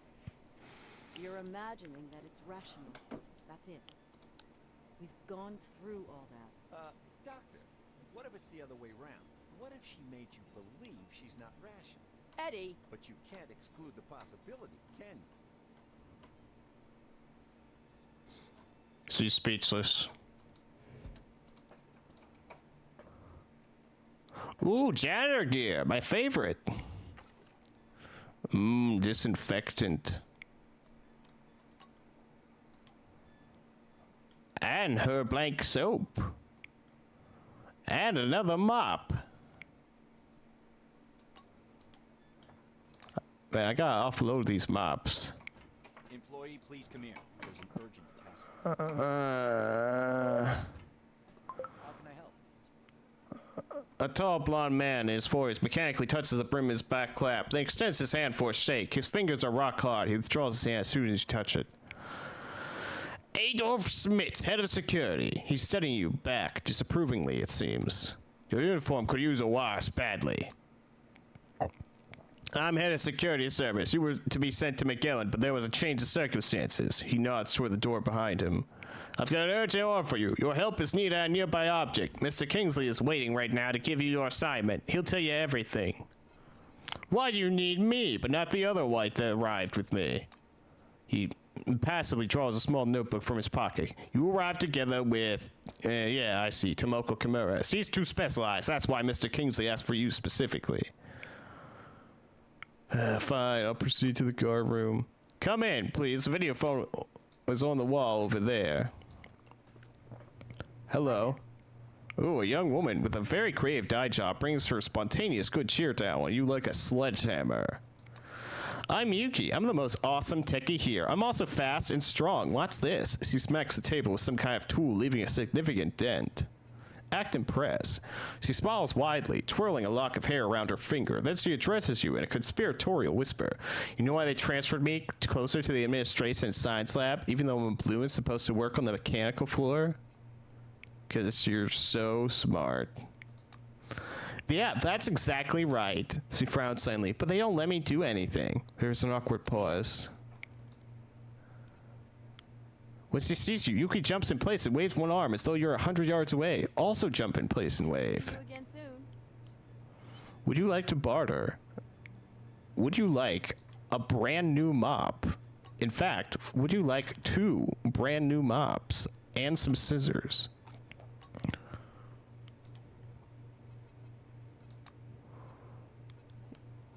You're imagining that it's rational. That's it. We've gone through all that. Doctor, what if it's the other way around? What if she made you believe she's not rational? Eddie! But you can't exclude the possibility, can you? She's speechless. Ooh, janitor gear, my favorite. Disinfectant. And her blank soap. And another mop. Man, I gotta offload these mops. Employee, please come here. There's an urgent task. Uh, How can I help? A tall blonde man in his 40s mechanically touches the brim of his back flap, then extends his hand for a shake. His fingers are rock hard. He withdraws his hand as soon as you touch it. Adolf Schmitz, head of security. He's studying you back, disapprovingly, it seems. Your uniform could use a wash badly. I'm head of security service. You were to be sent to McGillen, but there was a change of circumstances. He nods toward the door behind him. I've got an urgent order for you. Your help is needed at a nearby object. Mr. Kingsley is waiting right now to give you your assignment. He'll tell you everything. Why do you need me, but not the other white that arrived with me? He passively draws a small notebook from his pocket. You arrived together with, yeah, I see, Tomoko Kimura. She's too specialized. That's why Mr. Kingsley asked for you specifically. Fine, I'll proceed to the guard room. Come in, please. The video phone is on the wall over there. Hello. Ooh, a young woman with a very creative dye job brings her spontaneous good cheer down when you like a sledgehammer. I'm Yuki. I'm the most awesome techie here. I'm also fast and strong. What's this? She smacks the table with some kind of tool, leaving a significant dent. Act impressed. She smiles widely, twirling a lock of hair around her finger. Then she addresses you in a conspiratorial whisper. You know why they transferred me closer to the administration science lab, even though I'm blue and supposed to work on the mechanical floor? Because you're so smart. Yeah, that's exactly right. She frowns slightly, but they don't let me do anything. There's an awkward pause. When she sees you, Yuki jumps in place and waves one arm as though you're 100 yards away. Also jump in place and wave. See you again soon. Would you like to barter? would you like a brand new mop? In fact, would you like 2 brand new mops and some scissors?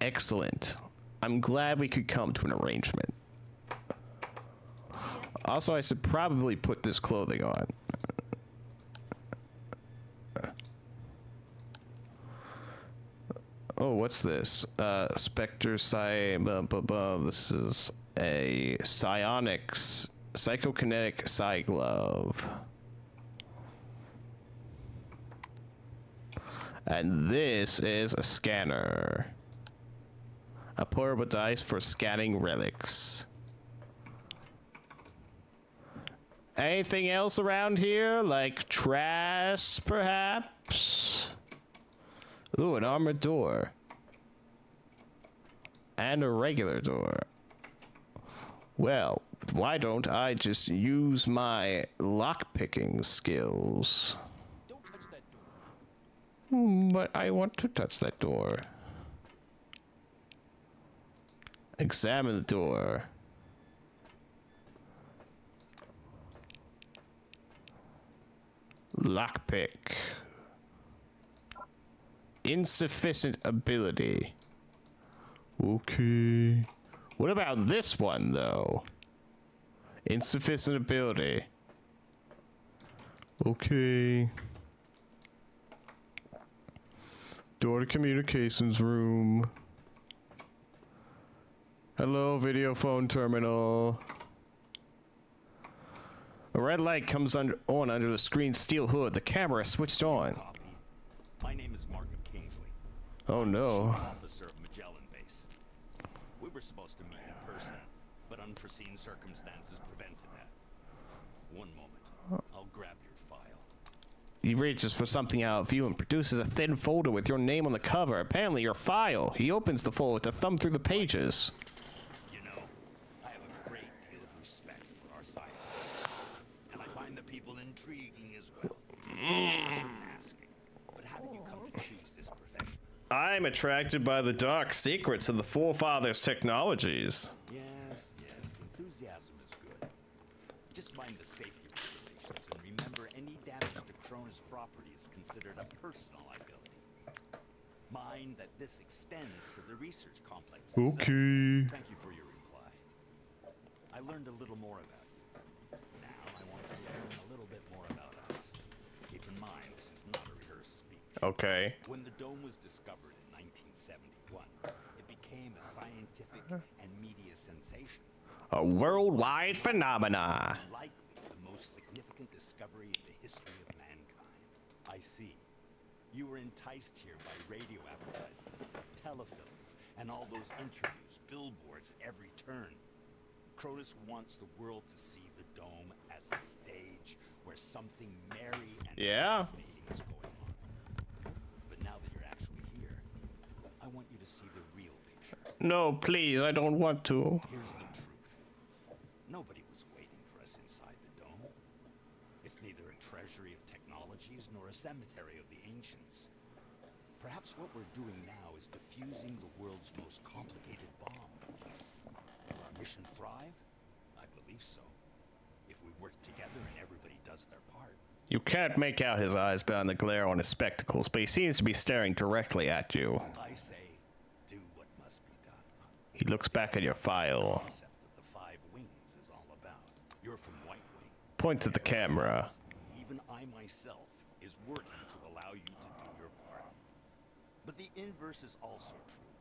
Excellent. I'm glad we could come to an arrangement. Also, I should probably put this clothing on. Oh, what's this? Spectre this is a psionics, psychokinetic psi glove. And this is a scanner. A portable device for scanning relics. Anything else around here? Like trash, perhaps? Ooh, an armored door. And a regular door. Well, why don't I just use my lockpicking skills? Don't touch that door. But I want to touch that door. Examine the door. Lockpick. Insufficient ability. Okay. What about this one, though? Insufficient ability. Okay. Door to communications room. Hello, video phone terminal. A red light comes on under the screen's steel hood. The camera switched on. My name is Martin Kingsley. Oh no. Chief Officer of Magellan Base. We were supposed to meet in person, but unforeseen circumstances prevented that. One moment. I'll grab your file. He reaches for something out of view and produces a thin folder with your name on the cover. Apparently your file. He opens the folder to thumb through the pages. You know, I have a great deal of respect for our scientists. And I find the people intriguing as well. I'm asking, but how did you come to choose this profession? I'm attracted by the dark secrets of the forefathers' technologies. Yes, enthusiasm is good. Just mind the safety regulations and remember any damage to Cronus property is considered a personal liability. Mind that this extends to the research complex itself. Okay. Thank you for your reply. I learned a little more about you. Now I want you to learn a little bit more about us. Keep in mind, this is not a rehearsed speech. Okay. When the dome was discovered in 1971, it became a scientific and media sensation. A worldwide phenomena. Likely the most significant discovery in the history of mankind. I see. You were enticed here by radio advertising, telefilms, and all those interviews, billboards at every turn. Cronus wants the world to see the dome as a stage where something merry and fascinating is going on. But now that you're actually here, I want you to see the real picture. No, please, I don't want to. Here's the truth. Nobody was waiting for us inside the dome. It's neither a treasury of technologies nor a cemetery of the ancients. Perhaps what we're doing now is defusing the world's most complicated bomb. Will our mission thrive? I believe so. If we work together and everybody does their part. You can't make out his eyes behind the glare on his spectacles, but he seems to be staring directly at you. I say, do what must be done. He looks back at your file. The concept that the 5 wings is all about. You're from White Wing. Points at the camera. Even I myself is working to allow you to do your part. But the inverse is also true.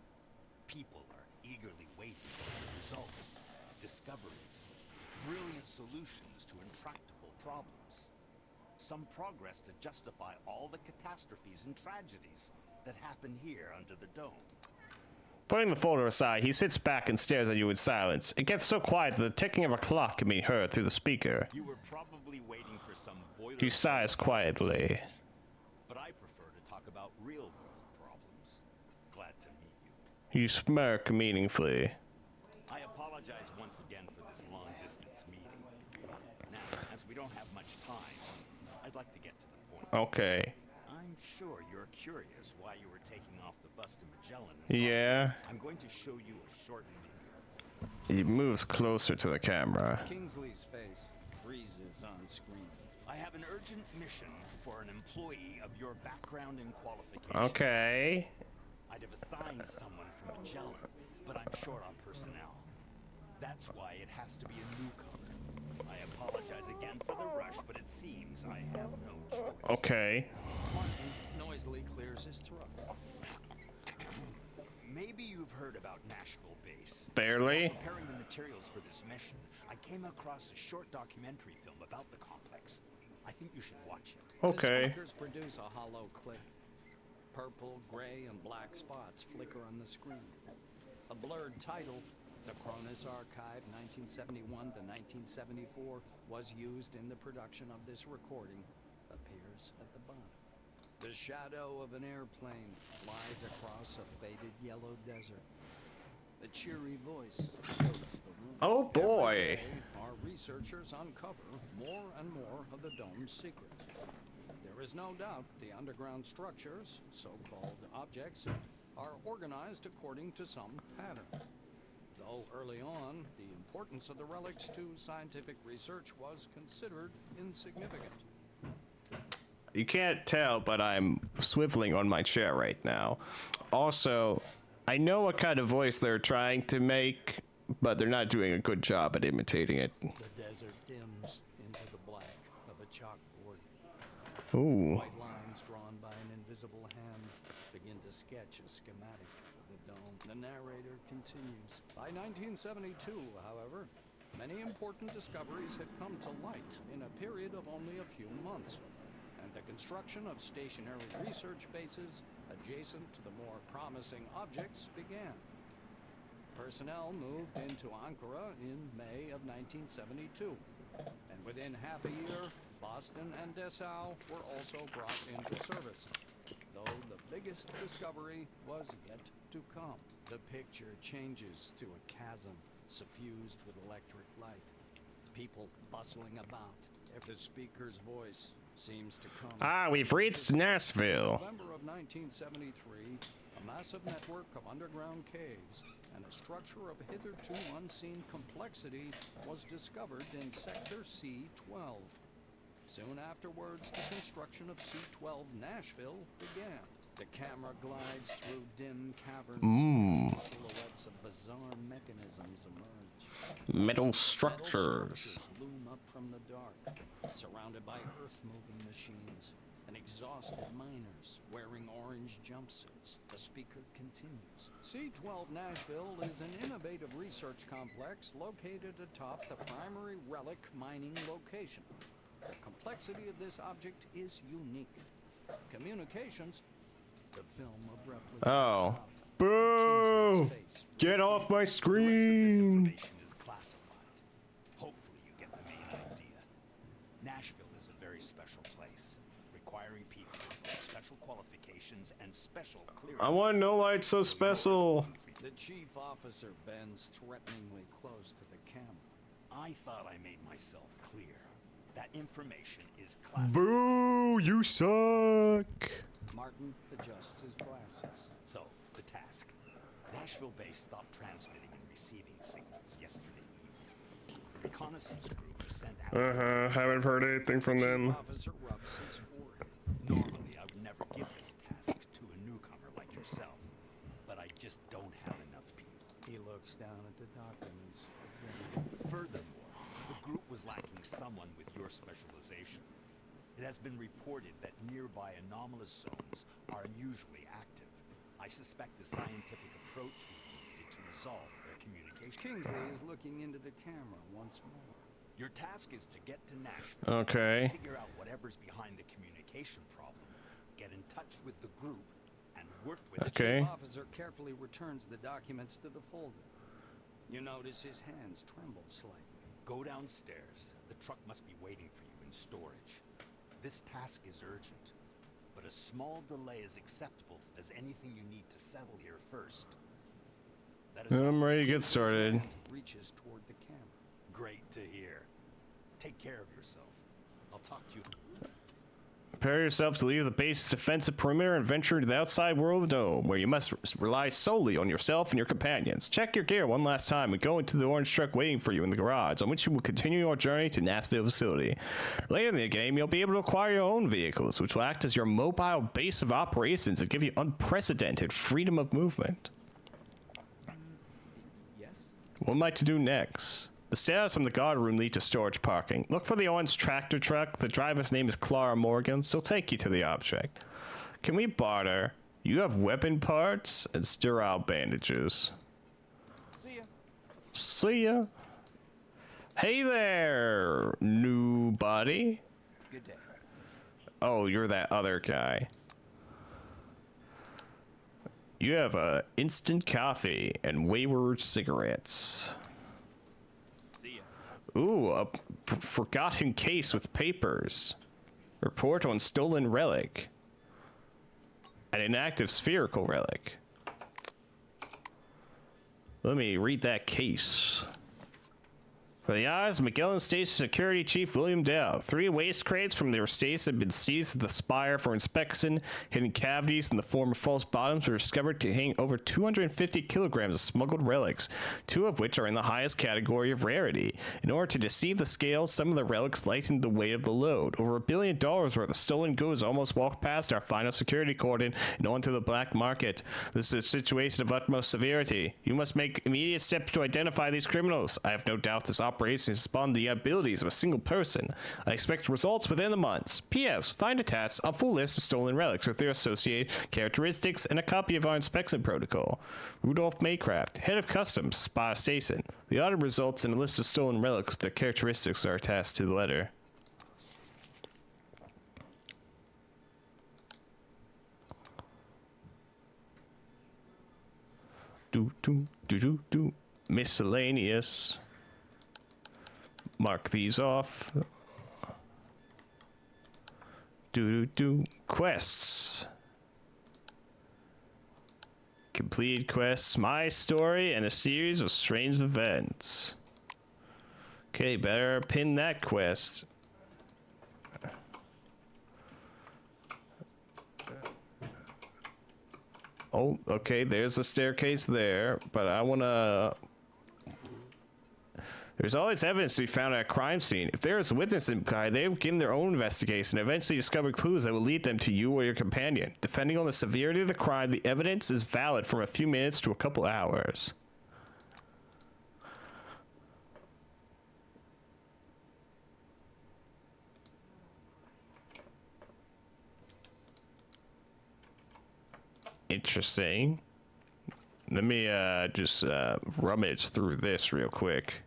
People are eagerly waiting for results, discoveries, brilliant solutions to intractable problems. Some progress to justify all the catastrophes and tragedies that happen here under the dome. Putting the folder aside, he sits back and stares at you in silence. It gets so quiet that the ticking of a clock can be heard through the speaker. You were probably waiting for some boiler. He sighs quietly. But I prefer to talk about real-world problems. Glad to meet you. You smirk meaningfully. I apologize once again for this long-distance meeting. Now, as we don't have much time, I'd like to get to the point. Okay. I'm sure you're you're curious why you were taking off the bus to Magellan. Yeah. I'm going to show you a short video. He moves closer to the camera. Kingsley's face freezes on screen. I have an urgent mission for an employee of your background and qualifications. Okay. I'd have assigned someone from Magellan, but I'm short on personnel. That's why it has to be a newcomer. I apologize again for the rush, but it seems I have no choice. Okay. Martin noisily clears his throat. Maybe you've heard about Nashville Base. Barely. While preparing the materials for this mission, I came across a short documentary film about the complex. I think you should watch it. Okay. The speakers produce a hollow click. Purple, gray, and black spots flicker on the screen. A blurred title, The Cronus Archive 1971 to 1974, was used in the production of this recording, appears at the bottom. The shadow of an airplane flies across a faded yellow desert. The cheery voice fills the room. Oh boy. Every day, our researchers uncover more and more of the dome's secrets. There is no doubt the underground structures, so-called objects, are organized according to some pattern. Though early on, the importance of the relics to scientific research was considered insignificant. You can't tell, but I'm swiveling on my chair right now. Also, I know what kind of voice they're trying to make, but they're not doing a good job at imitating it. The desert dims into the black of a chalkboard. Ooh. White lines drawn by an invisible hand begin to sketch a schematic of the dome. The narrator continues. By 1972, however, many important discoveries had come to light in a period of only a few months, and the construction of stationary research bases adjacent to the more promising objects began. Personnel moved into Ankara in May of 1972, and within half a year, Boston and Dessau were also brought into service, though the biggest discovery was yet to come. The picture changes to a chasm suffused with electric light, people bustling about. If the speaker's voice seems to come... Ah, we've reached Nashville. November of 1973, a massive network of underground caves and a structure of hitherto unseen complexity was discovered in Sector C-12. Soon afterwards, the construction of C-12 Nashville began. The camera glides through dim caverns. Silhouettes of bizarre mechanisms emerge. Metal structures. Loom up from the dark, surrounded by earth-moving machines and exhausted miners wearing orange jumpsuits. The speaker continues. C-12 Nashville is an innovative research complex located atop the primary relic mining location. The complexity of this object is unique. Communications. The film abruptly. Oh. Boo! Get off my screen! Information is classified. Hopefully you get the main idea. Nashville is a very special place, requiring people with special qualifications and special clearance. I want to know why it's so special. The chief officer bends threateningly close to the camera. I thought I made myself clear. That information is classified. Boo! You suck! Martin adjusts his glasses. So, the task. Nashville Base stopped transmitting and receiving signals yesterday evening. The reconnaissance group was sent out. Haven't heard anything from them. Officer rubs his forehead. Normally, I would never give this task to a newcomer like yourself, but I just don't have enough people. He looks down at the documents. Furthermore, the group was lacking someone with your specialization. It has been reported that nearby anomalous zones are unusually active. I suspect the scientific approach would be needed to resolve their communication. Kingsley is looking into the camera once more. Your task is to get to Nashville. Okay. Figure out whatever's behind the communication problem. Get in touch with the group and work with The Okay. chief officer carefully returns the documents to the folder. You notice his hands tremble slightly. Go downstairs. The truck must be waiting for you in storage. This task is urgent, but a small delay is acceptable if there's anything you need to settle here first. That is I'm all. ready to get started. Reaches toward the camera. Great to hear. Take care of yourself. I'll talk to you. Prepare yourself to leave the base's defensive perimeter and venture into the outside world of the dome, where you must rely solely on yourself and your companions. Check your gear one last time and go into the orange truck waiting for you in the garage, on which you will continue your journey to Nashville facility. Later in the game, you'll be able to acquire your own vehicles, which will act as your mobile base of operations and give you unprecedented freedom of movement. Yes? What am I to do next? The stairs from the guard room lead to storage parking. Look for the orange tractor truck. The driver's name is Clara Morgan, so he'll take you to the object. Can we barter? You have weapon parts and sterile bandages. See ya. See ya. Hey there, new buddy. Good day. Oh, you're that other guy. You have instant coffee and wayward cigarettes. See ya. Ooh, a forgotten case with papers. Report on stolen relic. An inactive spherical relic. Let me read that case. For the eyes of McGillen Station Security Chief William Dow, 3 waste crates from their states have been seized at the spire for inspection. Hidden cavities in the form of false bottoms were discovered to hang over 250 kilograms of smuggled relics, 2 of which are in the highest category of rarity. In order to deceive the scales, some of the relics lightened the weight of the load. Over $1 billion worth of stolen goods almost walked past our final security cordon and onto the black market. This is a situation of utmost severity. You must make immediate steps to identify these criminals. I have no doubt this operation is upon the abilities of a single person. I expect results within the months. P.S. Find attached a full list of stolen relics with their associated characteristics and a copy of our inspection protocol. Rudolph Maycraft, Head of Customs, Spa Station. The audit results in a list of stolen relics. Their characteristics are attached to the letter. Miscellaneous. Mark these off. Quests. Completed quests, my story, and a series of strange events. Okay, better pin that quest. Oh, okay, there's a staircase there, but I wanna... There's always evidence to be found at a crime scene. If there is a witness implicated, they will begin their own investigation and eventually discover clues that will lead them to you or your companion. Depending on the severity of the crime, the evidence is valid from a few minutes to a couple hours. Interesting. Let me just rummage through this real quick.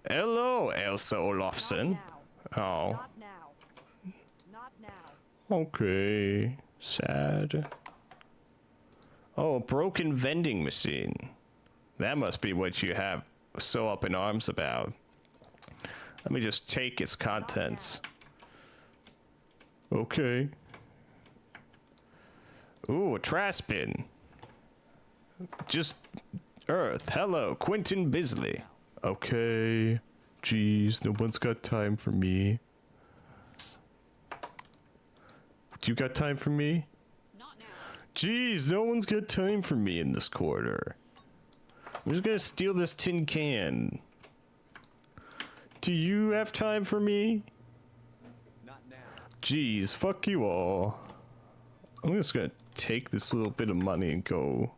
Hello, Elsa Olofsson. Oh. Not now. Not now. Okay. Sad. Oh, a broken vending machine. That must be what you have so up in arms about. Let me just take its contents. Okay. Ooh, a trash bin. Just Earth. Hello, Quentin Bisley. Okay. Jeez, no one's got time for me. Do you got time for me? Not now. Jeez, no one's got time for me in this quarter. I'm just gonna steal this tin can. Do you have time for me? Not now. Jeez, fuck you all. I'm just gonna take this little bit of money and go.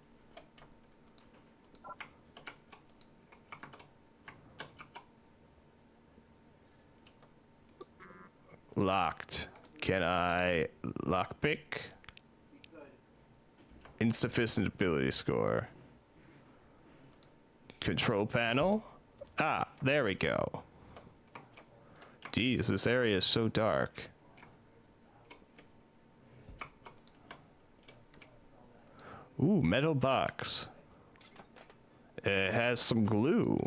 Locked. Can I lockpick? Insufficient ability score. Control panel. Ah, there we go. Jeez, this area is so dark. Ooh, metal box. It has some glue.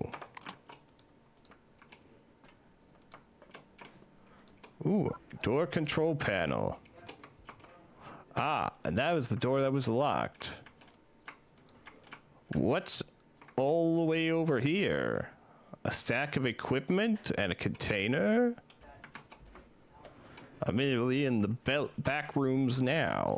Ooh, door control panel. Ah, and that was the door that was locked. What's all the way over here? A stack of equipment and a container? I'm immediately in the back rooms now.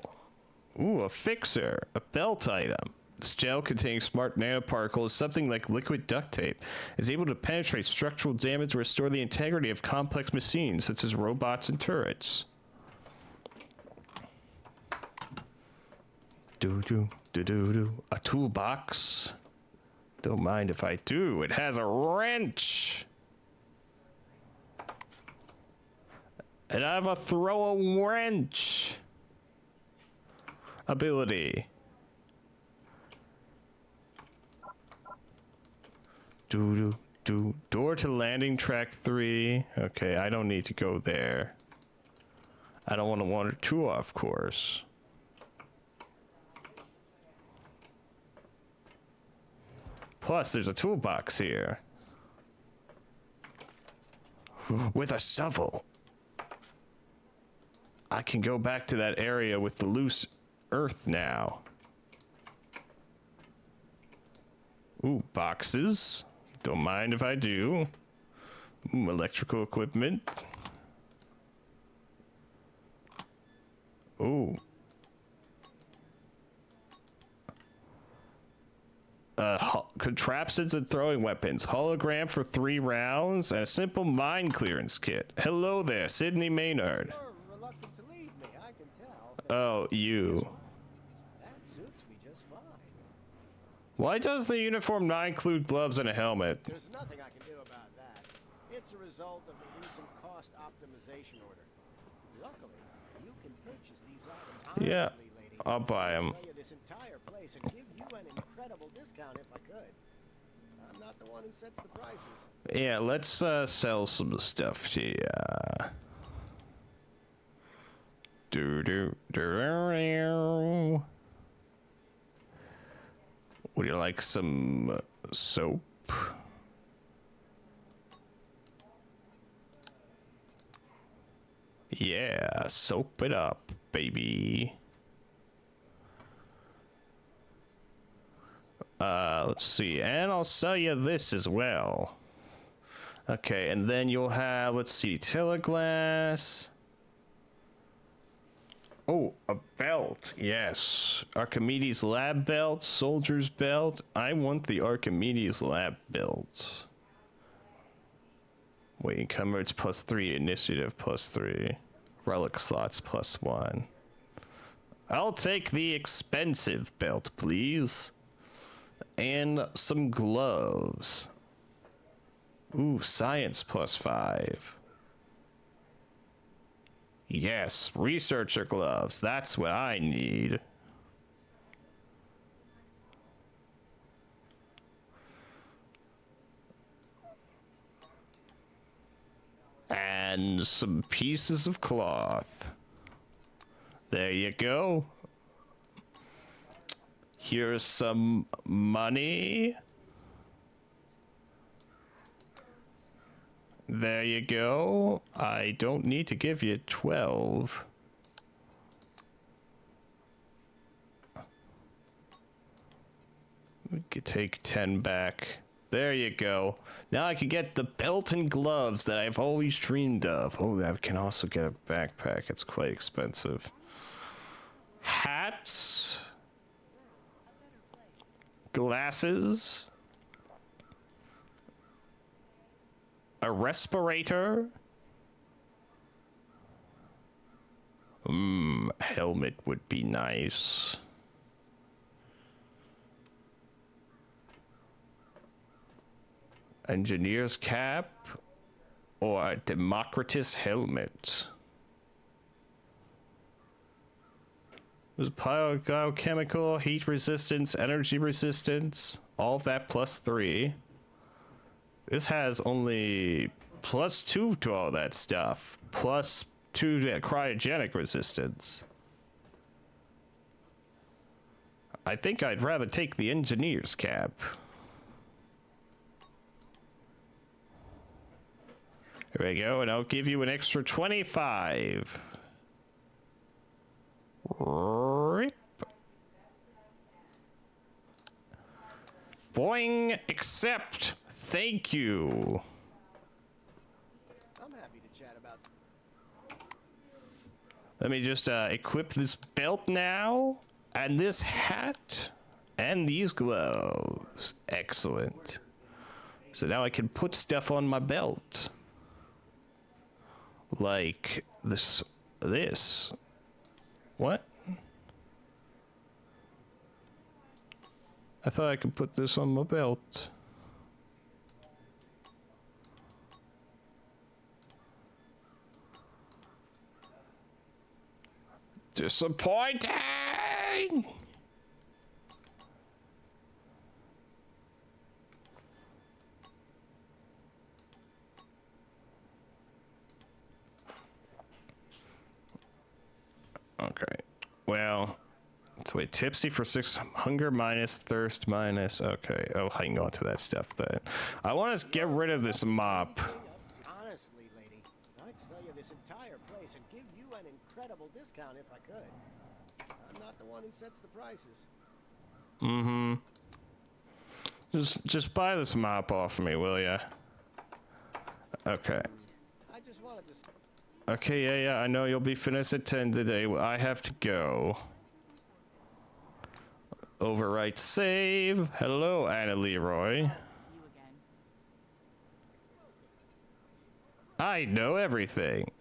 Ooh, a fixer. A belt item. This gel containing smart nanoparticles, something like liquid duct tape, is able to penetrate structural damage or restore the integrity of complex machines, such as robots and turrets. A toolbox. Don't mind if I do. It has a wrench. And I have a throw a wrench ability. Door to landing track 3. Okay, I don't need to go there. I don't want to wander too off course. Plus, there's a toolbox here. With a shovel. I can go back to that area with the loose earth now. Ooh, boxes. Don't mind if I do. Ooh, electrical equipment. Ooh. Contraptions and throwing weapons. Hologram for 3 rounds and a simple mine clearance kit. Hello there, Sydney Maynard. You're reluctant to leave me, I can tell. Oh, you. That suits me just fine. Why does the uniform not include gloves and a helmet? There's nothing I can do about that. It's a result of the recent cost optimization order. Luckily, you can purchase these items Yeah, honestly, lady. I'll buy them. I'll sell you this entire place and give you an incredible discount if I could. I'm not the one who sets the prices. Yeah, let's sell some stuff here. Would you like some soap? Yeah, soap it up, baby. Let's see, and I'll sell you this as well. Okay, and then you'll have, let's see, teleglass. Oh, a belt, yes. Archimedes lab belt, soldier's belt. I want the Archimedes lab belt. Wait, encumbrance +3, initiative +3, relic slots +1. I'll take the expensive belt, please. And some gloves. Ooh, science +5. Yes, researcher gloves. That's what I need. And some pieces of cloth. There you go. Here's some money. There you go. I don't need to give you 12. We could take 10 back. There you go. Now I can get the belt and gloves that I've always dreamed of. Oh, I can also get a backpack. It's quite expensive. Hats. Glasses. A respirator. Helmet would be nice. Engineer's cap or a Democritus helmet. There's biochemical, heat resistance, energy resistance, all of that +3. This has only +2 to all that stuff, +2 to cryogenic resistance. I think I'd rather take the engineer's cap. There we go, and I'll give you an extra 25. Rip. Boing, accept. Thank you. I'm happy to chat about. Let me just equip this belt now, and this hat, and these gloves. Excellent. So now I can put stuff on my belt. Like this. What? I thought I could put this on my belt. Disappointing! Okay. Well, so wait, tipsy for 6, hunger minus, thirst minus. Okay, I'll hang on to that stuff then. I want to get rid of this mop. Honestly, lady, I'd sell you this entire place and give you an incredible discount if I could. I'm not the one who sets the prices. Mm-hmm. Just buy this mop off me, will ya? Okay. I just wanted to. Okay, yeah, I know you'll be finished at 10 today. Well, I have to go. Overwrite save. Hello, Anna Leroy. You again. I know everything.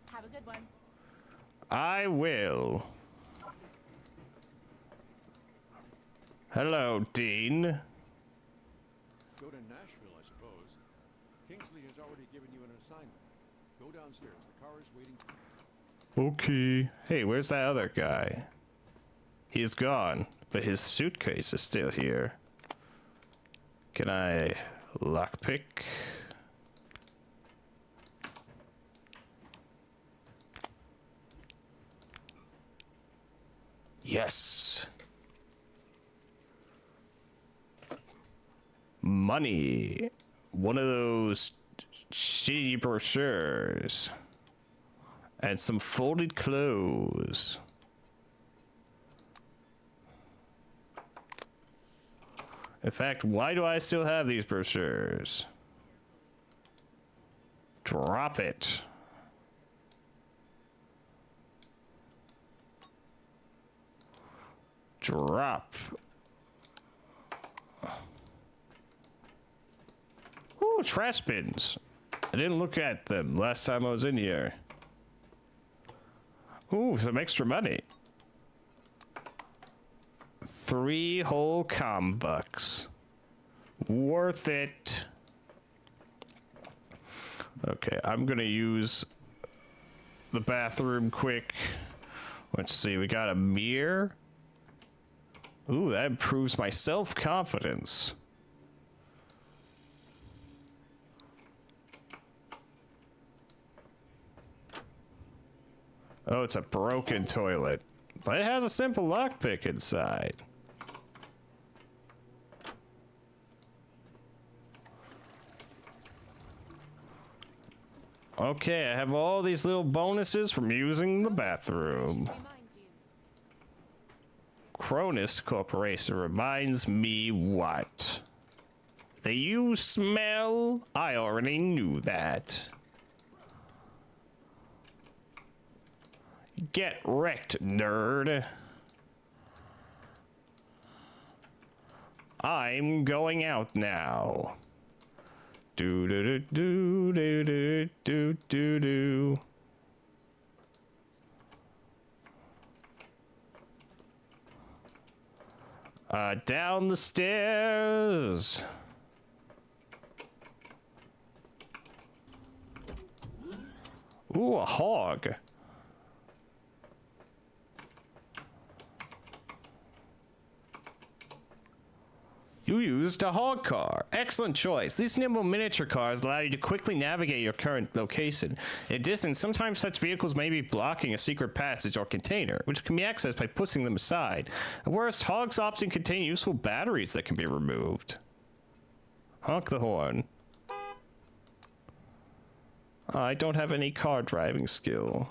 Have a good one. I will. Hello, Dean. Go to Nashville, I suppose. Kingsley has already given you an assignment. Go downstairs. The car is waiting. Okay. Hey, where's that other guy? He's gone, but his suitcase is still here. Can I lockpick? Yes. Money. One of those shitty brochures. And some folded clothes. In fact, why do I still have these brochures? Drop it. Drop. Ooh, trash bins. I didn't look at them last time I was in here. Ooh, some extra money. 3 whole bucks. Worth it. Okay, I'm gonna use the bathroom quick. Let's see, we got a mirror. Ooh, that improves my self-confidence. Oh, it's a broken toilet. But it has a simple lockpick inside. Okay, I have all these little bonuses from using the bathroom. Cronus Corporation reminds me what? That you smell? I already knew that. Get wrecked, nerd. I'm going out now. Do do do do do do do do. Down the stairs. Ooh, a hog. You used a hog car. Excellent choice. These nimble miniature cars allow you to quickly navigate your current location. In addition, sometimes such vehicles may be blocking a secret passage or container, which can be accessed by pushing them aside. At worst, hogs often contain useful batteries that can be removed. Honk the horn. I don't have any car driving skill.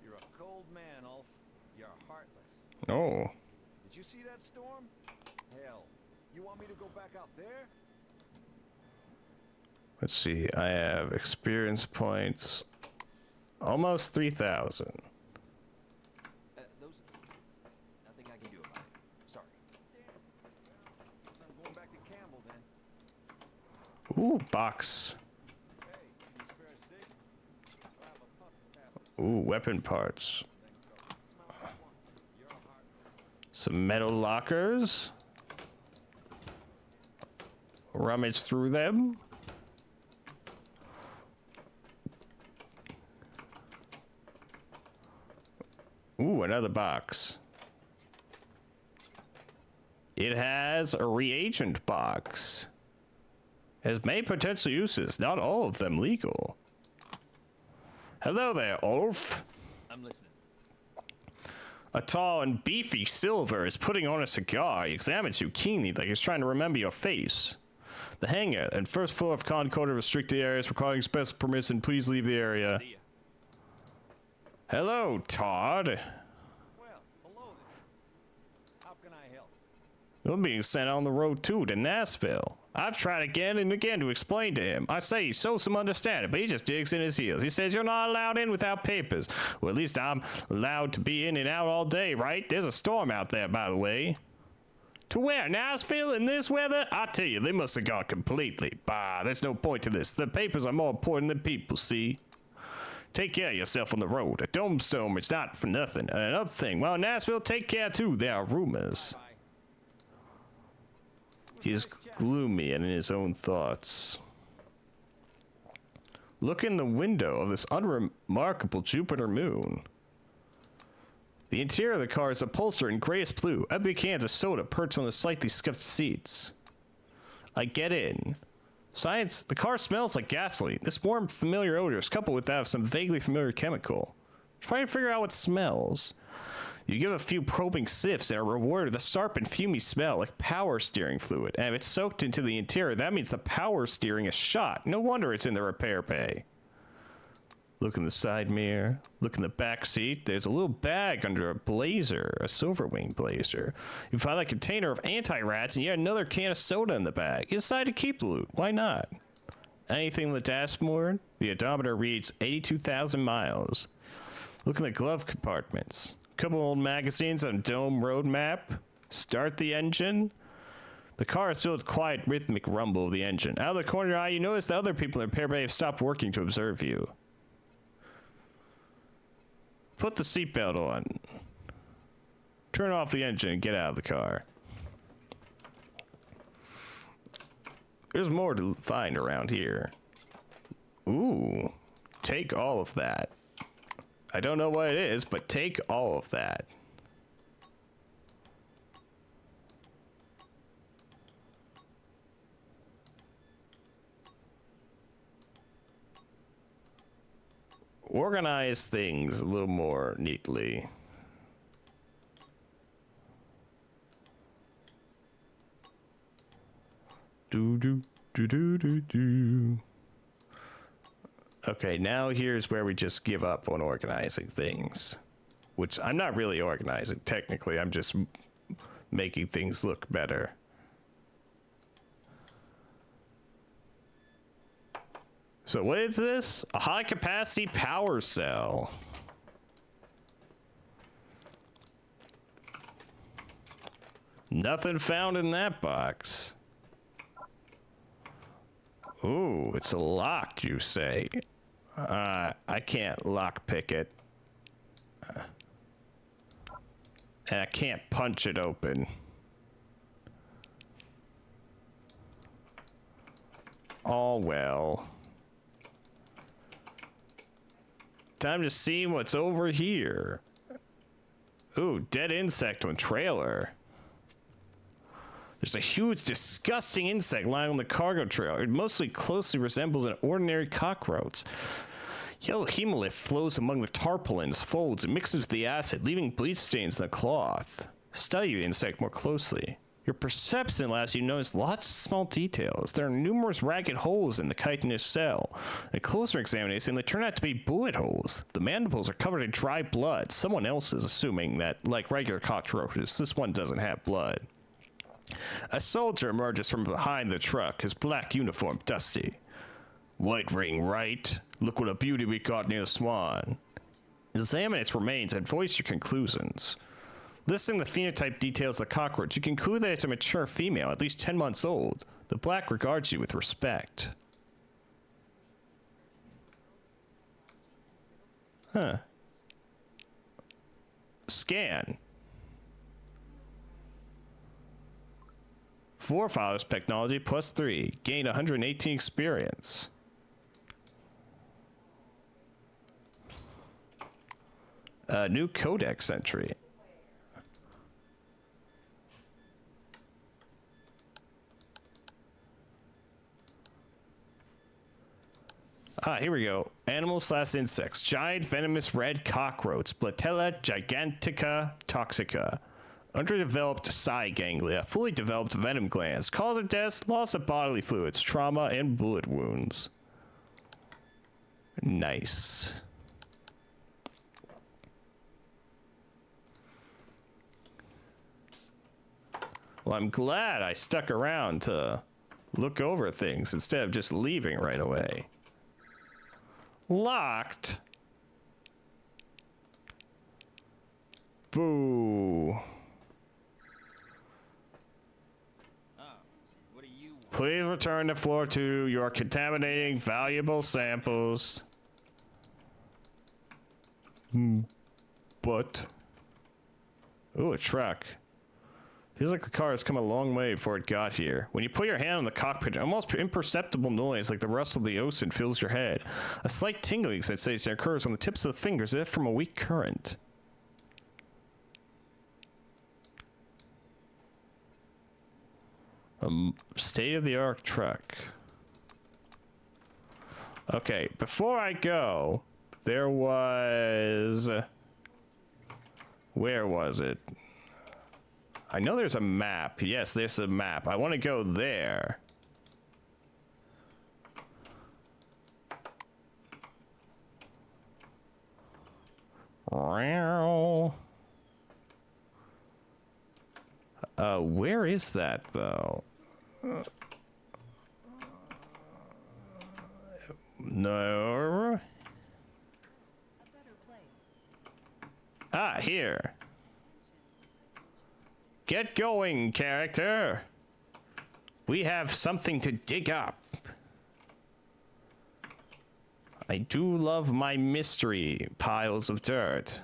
You're a cold man, Ulf. You're heartless. Oh. Did you see that storm? Hell, you want me to go back out there? Let's see. I have experience points. Almost 3,000. Those... Nothing I can do about it. Sorry. Guess I'm going back to Campbell then. Ooh, box. Hey, any spare cig? I'll have a puff to pass the Ooh, weapon parts. It's my last one. You're a heart. Some metal lockers. Rummage through them. Ooh, another box. It has a reagent box. Has many potential uses, not all of them legal. Hello there, Ulf. I'm listening. A tall and beefy Silver is putting on a cigar. He examines you keenly like he's trying to remember your face. The hangar and first floor of Concord are restricted areas requiring special permission. Please leave the area. See ya. Hello, Todd. Well, hello there. How can I help? You're being sent on the road too to Nashville. I've tried again and again to explain to him. I say he shows some understanding, but he just digs in his heels. He says you're not allowed in without papers. Well, at least I'm allowed to be in and out all day, right? There's a storm out there, by the way. To where? Nashville in this weather? I tell you, they must have gone completely. Bah, there's no point to this. The papers are more important than people, see? Take care of yourself on the road. A dome storm is not for nothing. And another thing, well, Nashville, take care too. There are rumors. He is gloomy and in his own thoughts. Look in the window of this unremarkable Jupiter moon. The interior of the car is upholstered in grayish blue. Empty cans of soda perched on the slightly scuffed seats. I get in. Science, the car smells like gasoline. This warm, familiar odor is coupled with that of some vaguely familiar chemical. Try to figure out what smells. You give a few probing sniffs and are rewarded with a sharp and fumy smell like power steering fluid. And if it's soaked into the interior, that means the power steering is shot. No wonder it's in the repair bay. Look in the side mirror. Look in the back seat. There's a little bag under a blazer, a Silverwing blazer. You find a container of anti-rats and yet another can of soda in the bag. You decide to keep the loot. Why not? Anything in the dashboard? The odometer reads 82,000 miles. Look in the glove compartments. Couple old magazines on a dome road map. Start the engine. The car is filled with quiet, rhythmic rumble of the engine. Out of the corner of your eye, you notice the other people in the repair bay have stopped working to observe you. Put the seatbelt on. Turn off the engine and get out of the car. There's more to find around here. Ooh, take all of that. I don't know what it is, but take all of that. Organize things a little more neatly. Do. Okay, now here's where we just give up on organizing things. Which I'm not really organizing, technically. I'm just making things look better. So what is this? A high-capacity power cell. Nothing found in that box. Ooh, it's locked, you say? I can't lockpick it. And I can't punch it open. Oh well. Time to see what's over here. Ooh, dead insect on trailer. There's a huge, disgusting insect lying on the cargo trailer. It mostly closely resembles an ordinary cockroach. Yellow hemolymph flows among the tarpaulins, folds, and mixes with the acid, leaving bleach stains in the cloth. Study the insect more closely. Your perception allows you to notice lots of small details. There are numerous ragged holes in the chitinous cell. A closer examination, they turn out to be bullet holes. The mandibles are covered in dry blood. Someone else is assuming that, like regular cockroaches, this one doesn't have blood. A soldier emerges from behind the truck, his black uniform dusty. White ring, right? Look what a beauty we caught near the Swan. Examine its remains and voice your conclusions. Listing the phenotype details of the cockroach, you conclude that it's a mature female, at least 10 months old. The black regards you with respect. Huh. Scan. Forefathers technology +3. Gain 118 experience. New codex entry. Here we go. Animals/insects. Giant venomous red cockroach. Platella gigantica toxica. Underdeveloped psi ganglia. Fully developed venom glands. Cause of death, loss of bodily fluids, trauma, and bullet wounds. Nice. Well, I'm glad I stuck around to look over things instead of just leaving right away. Locked. Boo. What do you want? Please return to floor 2. You are contaminating valuable samples. But. Ooh, a truck. Feels like the car has come a long way before it got here. When you put your hand on the cockpit, an almost imperceptible noise like the rustle of the ocean fills your head. A slight tingling sensation occurs on the tips of the fingers as if from a weak current. A state-of-the-art truck. Okay, before I go, there was... Where was it? I know there's a map. Yes, there's a map. I want to go there. Where is that, though? No. Here. Get going, character. We have something to dig up. I do love my mystery piles of dirt.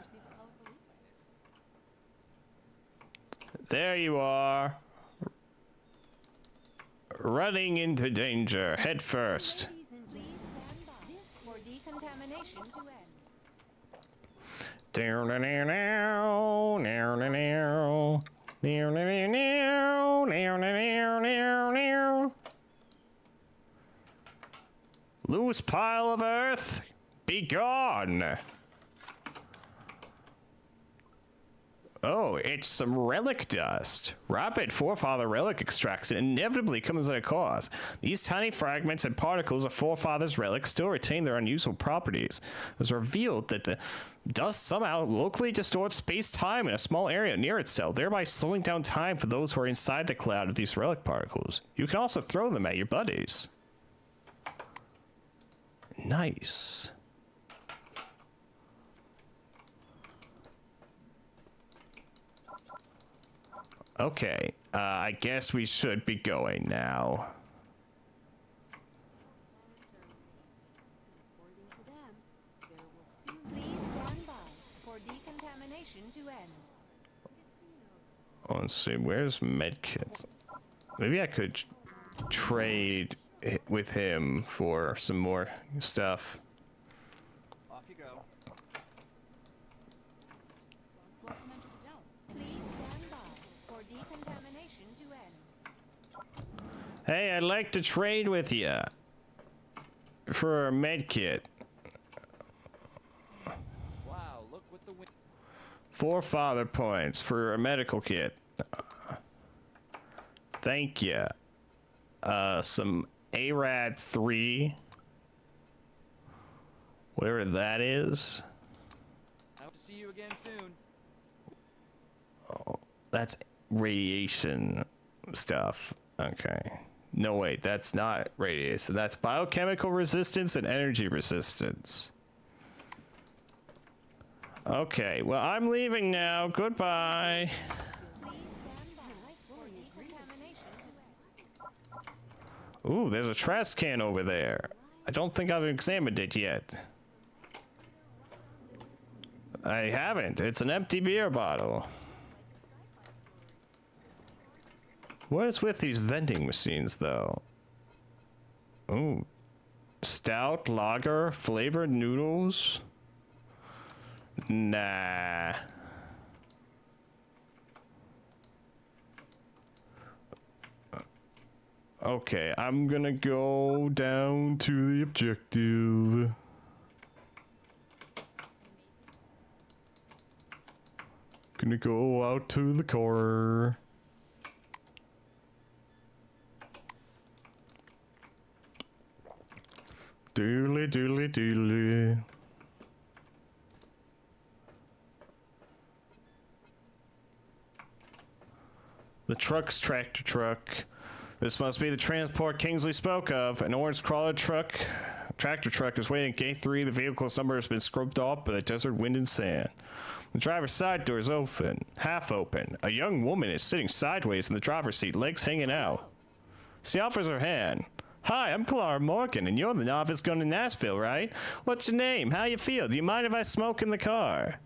There you are. Running into danger, head first. For decontamination to end. Loose pile of earth, be gone. Oh, it's some relic dust. Rapid forefather relic extraction inevitably comes at a cost. These tiny fragments and particles of forefathers' relics still retain their unusual properties. It was revealed that the dust somehow locally distorts space-time in a small area near itself, thereby slowing down time for those who are inside the cloud of these relic particles. You can also throw them at your buddies. Nice. Okay, I guess we should be going now. According to them, there will soon please stand by for decontamination to end. Let's see, where's medkit? Maybe I could trade with him for some more stuff. Off you go. Welcome into the dome. Please stand by for decontamination to end. Hey, I'd like to trade with you for a medkit. Wow, look what the wind. 4 father points for a medical kit. Thank you. Some ARAD 3. Whatever that is. I hope to see you again soon. Oh, that's radiation stuff. Okay. No, wait, that's not radiation. That's biochemical resistance and energy resistance. Okay, well, I'm leaving now. Goodbye. Ooh, there's a trash can over there. I don't think I've examined it yet. I haven't. It's an empty beer bottle. What is with these vending machines, though? Ooh. Stout, lager, flavored noodles? Nah. Okay, I'm gonna go down to the objective. Gonna go out to the car. Doodly doodly doodly. The truck's tractor truck. This must be the transport Kingsley spoke of. An orange crawler tractor truck is waiting at gate 3. The vehicle's number has been scrubbed off by the desert wind and sand. The driver's side door is open, half open. A young woman is sitting sideways in the driver's seat, legs hanging out. She offers her hand. Hi, I'm Clara Morgan, and you're the novice going to Nashville, right? What's your name? How you feel? Do you mind if I smoke in the car?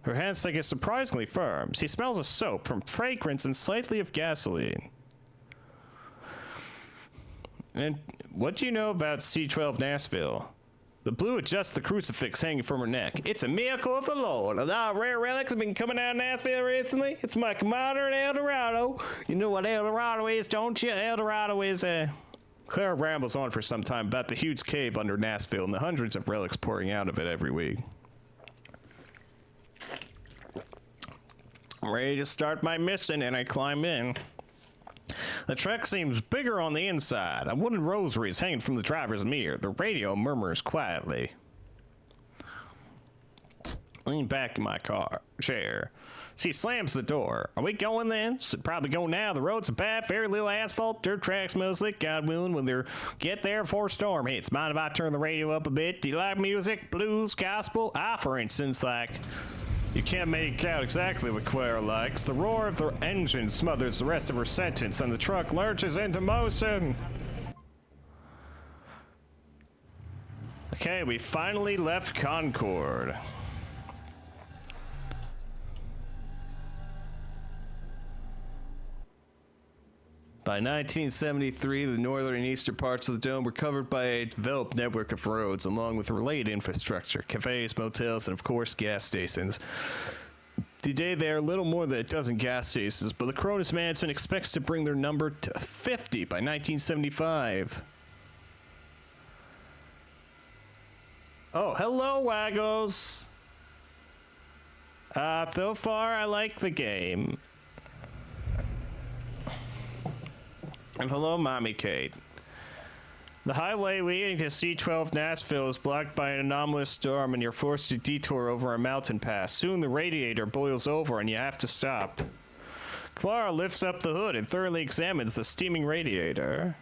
Her handshake is surprisingly firm. She smells of soap, from fragrance and slightly of gasoline. And what do you know about C-12 Nashville? The blue adjusts the crucifix hanging from her neck. It's a miracle of the Lord. A lot of rare relics have been coming out of Nashville recently. It's my commander in El Dorado. You know what El Dorado is, don't you? El Dorado is Clara rambles on for some time about the huge cave under Nashville and the hundreds of relics pouring out of it every week. I'm ready to start my mission, and I climb in. The truck seems bigger on the inside. A wooden rosary is hanging from the driver's mirror. The radio murmurs quietly. Lean back in my chair. She slams the door. Are we going then? Should probably go now. The roads are bad, very little asphalt, dirt tracks mostly. God willing, we'll get there before storm hits. Mind if I turn the radio up a bit? Do you like music, blues, gospel? I, for instance, like... You can't make out exactly what Clara likes. The roar of the engine smothers the rest of her sentence, and the truck lurches into motion. Okay, we finally left Concord. By 1973, the northern and eastern parts of the dome were covered by a developed network of roads, along with related infrastructure, cafes, motels, and of course, gas stations. Today, there are little more than a dozen gas stations, but the Cronus management expects to bring their number to 50 by 1975. Oh, hello, Waggos! So far, I like the game. And hello, Mommy Kate. The highway leading to C-12 Nashville is blocked by an anomalous storm, and you're forced to detour over a mountain pass. Soon the radiator boils over, and you have to stop. Clara lifts up the hood and thoroughly examines the steaming radiator.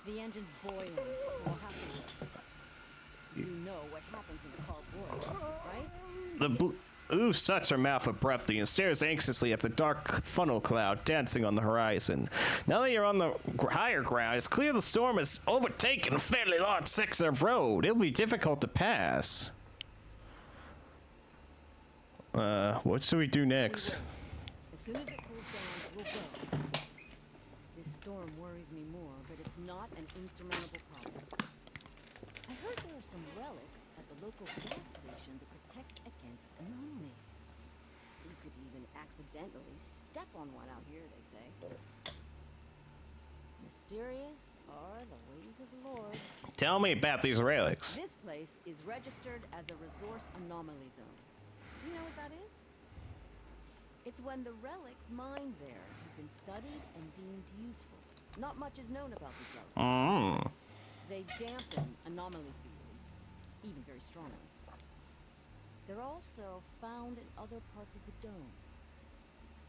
The engine's boiling, so we'll have to... You know what happens when the car boils, right? Ooh shuts her mouth abruptly and stares anxiously at the dark funnel cloud dancing on the horizon. Now that you're on the higher ground, it's clear the storm has overtaken a fairly large section of road. It'll be difficult to pass. What should we do next? As soon as it cools down, we'll go. This storm worries me more, but it's not an insurmountable problem. I heard there are some relics at the local gas station that protect against anomalies. You could even accidentally step on one out here, they say. Mysterious are the ways of the Lord. Tell me about these relics. This place is registered as a resource anomaly zone. Do you know what that is? It's when the relics mined there have been studied and deemed useful. Not much is known about these relics. They dampen anomaly fields, even very strong ones. They're also found in other parts of the dome.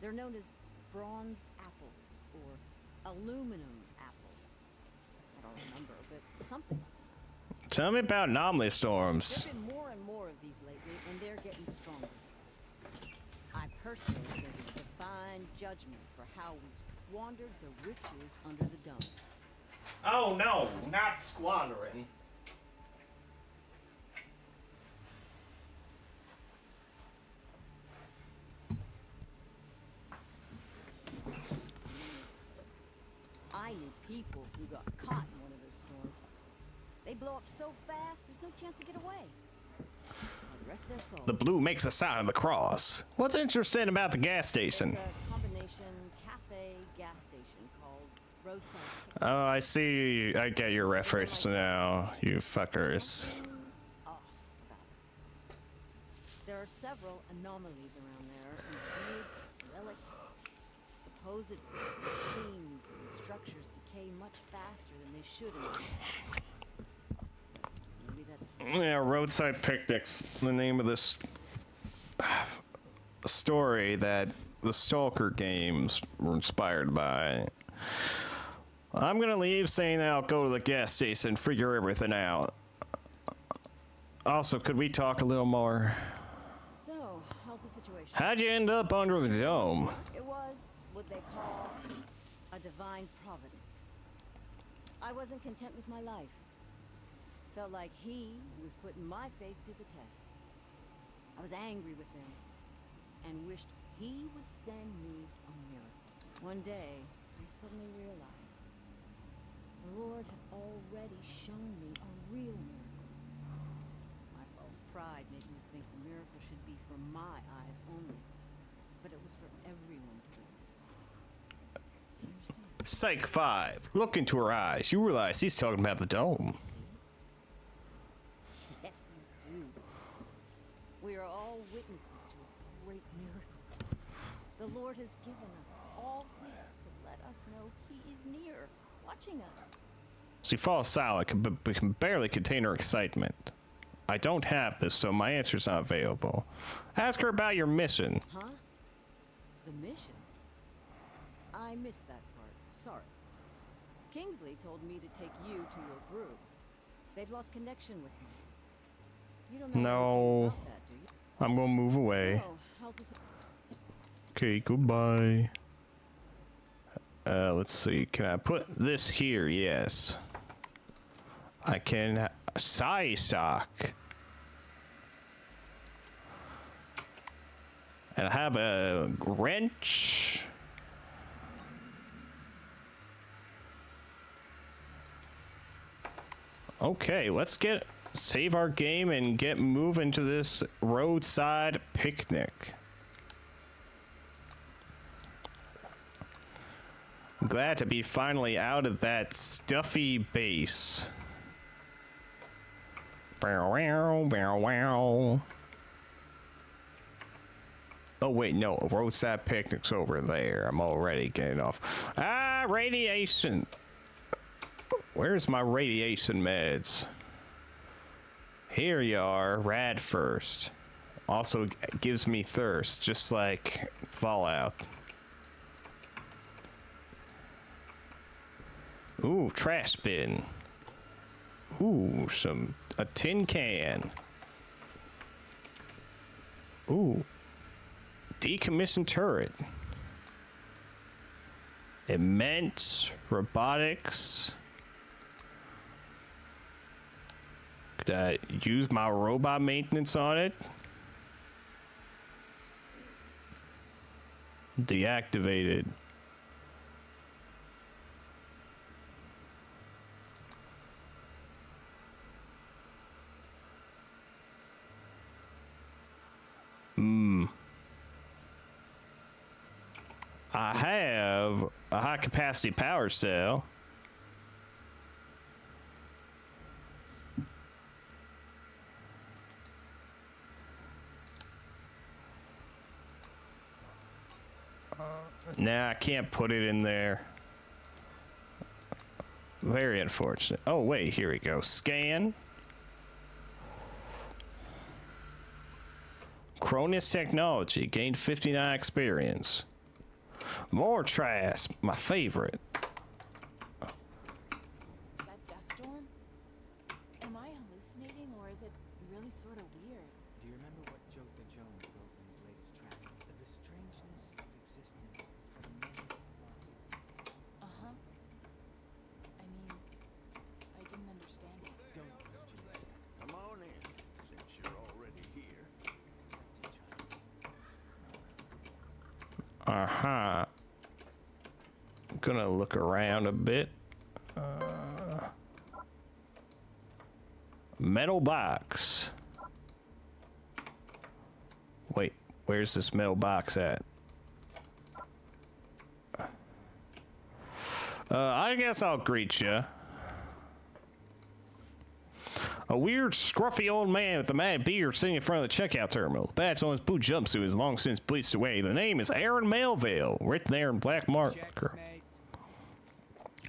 They're known as bronze apples or aluminum apples. I don't remember, but something. Tell me about anomaly storms. There've been more and more of these lately, and they're getting stronger. I personally think it's divine judgment for how we've squandered the riches under the dome. Oh no, not squandering. I knew people who got caught in one of those storms. They blow up so fast, there's no chance to get away. The rest of their souls. The blue makes a sign of the cross. What's interesting about the gas station? It's a combination cafe gas station called Roadside. Oh, I see. I get your reference now, you fuckers. Something off about it. There are several anomalies around there, and feuds, relics, supposed machines and structures decay much faster than they should in the Maybe that's Yeah, Roadside Picnics, the name of this story that the Stalker games were inspired by. I'm gonna leave saying that I'll go to the gas station and figure everything out. Also, could we talk a little more? So, how's the situation? How'd you end up under the dome? It was what they call a divine providence. I wasn't content with my life. Felt like he was putting my faith to the test. I was angry with him and wished he would send me a miracle. One day, I suddenly realized the Lord had already shown me a real miracle. My false pride made me think the miracle should be for my eyes only, but it was for everyone to witness. Do you understand? Psych 5. Look into her eyes. You realize he's talking about the dome. You see? Yes, you do. We are all witnesses to a great miracle. The Lord has given us all this to let us know he is near, watching us. She falls silent, but can barely contain her excitement. I don't have this, so my answer's not available. Ask her about your mission. Huh? The mission? I missed that part. Sorry. Kingsley told me to take you to your group. They've lost connection with me. You don't know No. anything about that, do you? I'm gonna move away. So, how's this? Okay, goodbye. Let's see. Can I put this here? Yes. I can. Sock. And I have a wrench. Okay, let's save our game and get moving to this roadside picnic. I'm glad to be finally out of that stuffy base. Bow, wow, bow, wow. Oh wait, no, roadside picnic's over there. I'm already getting off. Ah, radiation. Where's my radiation meds? Here you are, rad first. Also gives me thirst, just like Fallout. Ooh, trash bin. Ooh, a tin can. Ooh, decommissioned turret. Immense robotics. Could I use my robot maintenance on it? Deactivated. I have a high capacity power cell. Nah, I can't put it in there. Very unfortunate. Oh, wait, here we go. Scan. Cronus Technology. Gained 59 experience. More trash. My favorite. That dust storm? Am I hallucinating, or is it really sort of weird? Do you remember what Joker Jones wrote in his latest track? The strangeness of existence is but a measure of life. Uh-huh. I mean, I didn't understand it. Don't question it. Come on in, since you're already here. Uh-huh. I'm gonna look around a bit. Metal box. Wait, where's this metal box at? I guess I'll greet you. A weird, scruffy old man with a mad beard sitting in front of the checkout terminal. The patch on his blue jumpsuit is long since bleached away. The name is Aaron Melville, written there in black marker. Checkmate.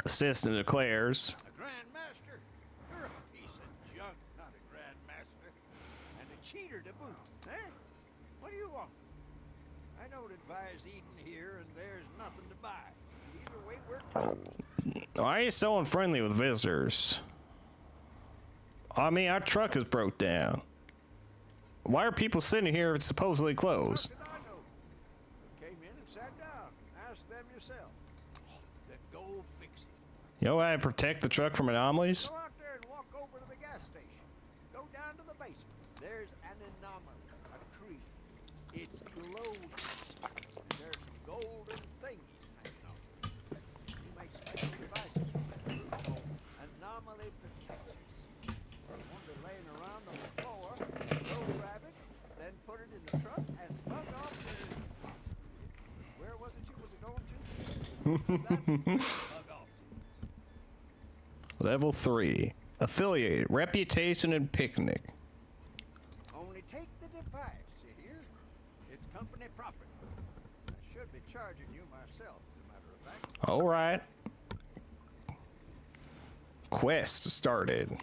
Assistant declares. A grandmaster? You're a piece of junk, not a grandmaster. And a cheater to boot, eh? What do you want? I don't advise eating here, and there's nothing to buy. Either way, we're closed. Why are you so unfriendly with visitors? I mean, our truck is broke down. Why are people sitting here if it's supposedly closed? How could I know? You came in and sat down. Ask them yourself. Then go fix it. You know how I protect the truck from anomalies? Go out there and walk over to the gas station. Go down to the basement. There's an anomaly, a tree. It's glowing. And there's some golden thingies hanging off it. You make special devices from it. Anomaly protectors. One that laying around on the floor. Go grab it, then put it in the truck and bug off to... Where was it you was going to? Bug off to. Level 3. Affiliated. Reputation and picnic. Only take the device, you hear? It's company property. I should be charging you myself, as a matter of fact. Alright. Quest started.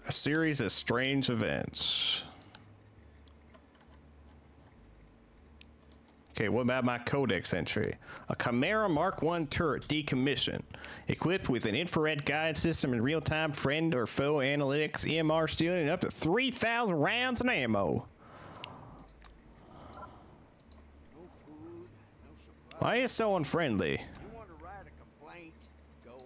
A series of strange events. Okay, what about my codex entry? A Chimera Mark I turret decommissioned. Equipped with an infrared guide system and real-time friend or foe analytics, EMR stealing up to 3,000 rounds of ammo. No food, no supplies. Why are you so unfriendly? You want to write a complaint? Go.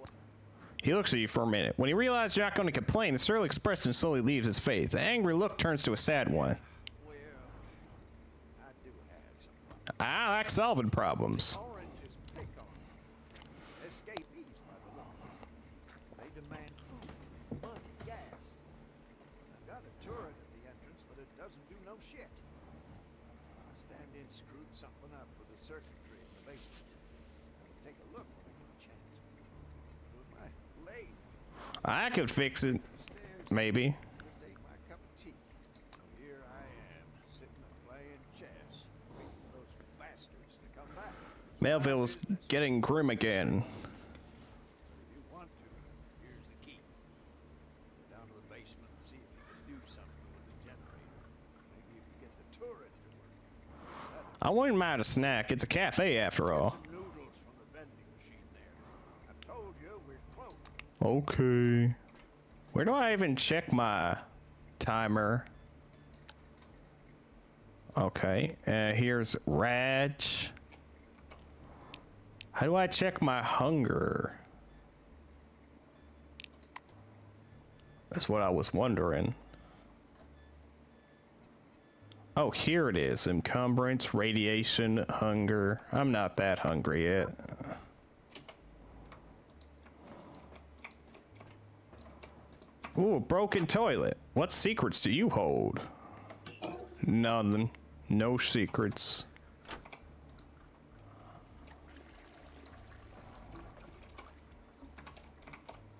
He looks at you for a minute. When he realizes you're not going to complain, the surly expression slowly leaves his face. The angry look turns to a sad one. Well, I do have some I like solving problems. oranges pick on. Escapees, by the look of it. They demand food, money, gas. I've got a turret at the entrance, but it doesn't do no shit. I stand in, screwed something up with the circuitry in the basement. I'll take a look when I get a chance. With my leg I could fix it, upstairs, maybe. just ate my cup of tea. Here I am, sitting and playing chess, waiting for those bastards to come back. Melville's getting grim again. If you want to, here's the key. Go down to the basement and see if you can do something with the generator. Maybe you can get the turret to work. I wouldn't mind a snack. It's a cafe after all. Some noodles from the vending machine there. I told you we're closed. Okay. Where do I even check my timer? Okay. Here's Raj. How do I check my hunger? That's what I was wondering. Oh, here it is. Encumbrance, radiation, hunger. I'm not that hungry yet. Ooh, a broken toilet. What secrets do you hold? None. No secrets.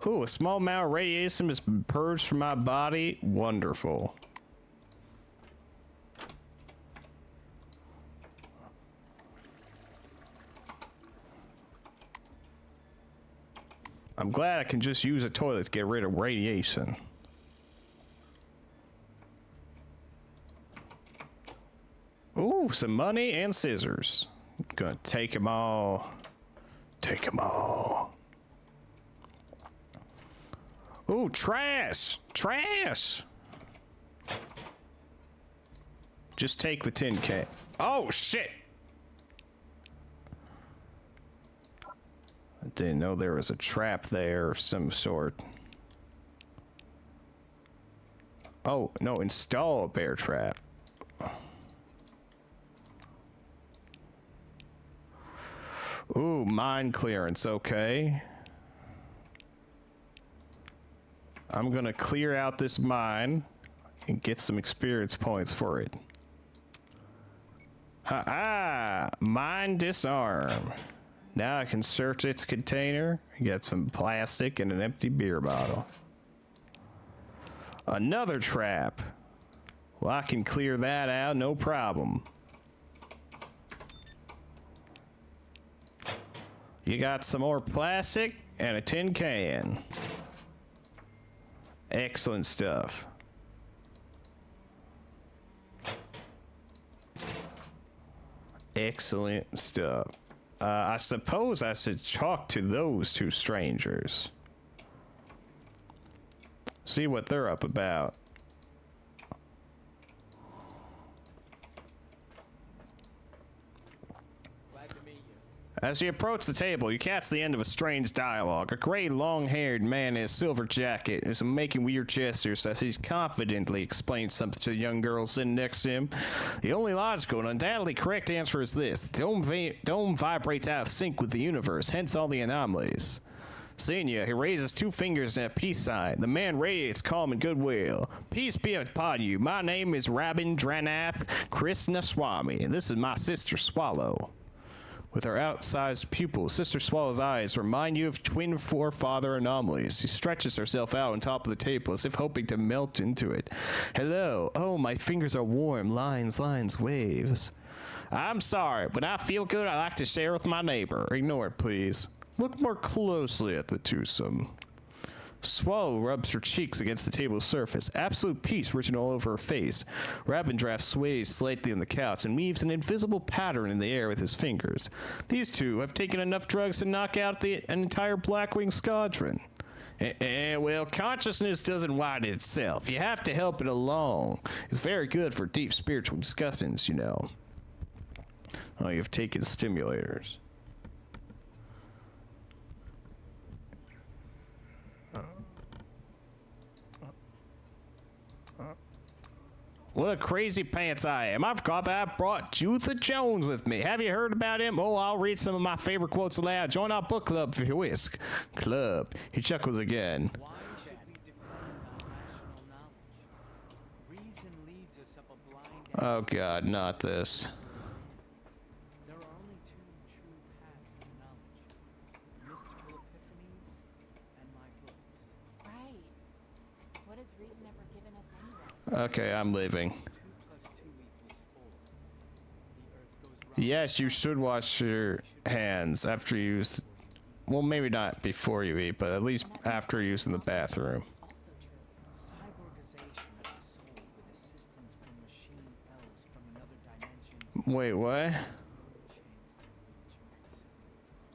Ooh, a small amount of radiation has been purged from my body. Wonderful. I'm glad I can just use a toilet to get rid of radiation. Ooh, some money and scissors. Gonna take them all. Take them all. Ooh, trash! Trash! Just take the tin can. Oh, shit! I didn't know there was a trap there of some sort. Oh, no, install a bear trap. Ooh, mine clearance, okay. I'm gonna clear out this mine and get some experience points for it. Ha-ha! Mine disarm. Now I can search its container, get some plastic and an empty beer bottle. Another trap. Well, I can clear that out, no problem. You got some more plastic and a tin can. Excellent stuff. Excellent stuff. I suppose I should talk to those two strangers. See what they're up about. As you approach the table, you catch the end of a strange dialogue. A gray, long-haired man in a silver jacket is making weird gestures as he confidently explains something to the young girl sitting next to him. The only logical and undoubtedly correct answer is this. The dome vibrates out of sync with the universe, hence all the anomalies. Seeing you, he raises two fingers in a peace sign. The man radiates calm and goodwill. Peace be upon you. My name is Rabindranath Krishnaswamy, and this is my sister Swallow. With her outsized pupils, Sister Swallow's eyes remind you of twin forefather anomalies. She stretches herself out on top of the table as if hoping to melt into it. Hello. Oh, my fingers are warm. Lines, lines, waves. I'm sorry. When I feel good, I like to share with my neighbor. Ignore it, please. Look more closely at the twosome. Swallow rubs her cheeks against the table's surface, absolute peace written all over her face. Rabindranath sways slightly on the couch and weaves an invisible pattern in the air with his fingers. These two have taken enough drugs to knock out an entire Blackwing squadron. Well, consciousness doesn't widen itself. You have to help it along. It's very good for deep spiritual discussions, you know. Oh, you've taken stimulators. What a crazy pants I am. I forgot that I brought Jutha Jones with me. Have you heard about him? Oh, I'll read some of my favorite quotes aloud. Join our book club if you wish. Club. He chuckles again. Why should we depend on rational knowledge? Reason leads us up a blind alley. Oh god, not this. There are only two true paths to knowledge. Mystical epiphanies and my books. Right. What has reason ever given us anyway? Okay, I'm leaving. 2 + 2 = 4. The earth goes round. Yes, you should wash your hands after you use... Well, maybe not before you eat, but at least after using the bathroom. It's also true. Cyborgization of the soul with assistance from machine elves from another dimension. Wait, what? Chance to reach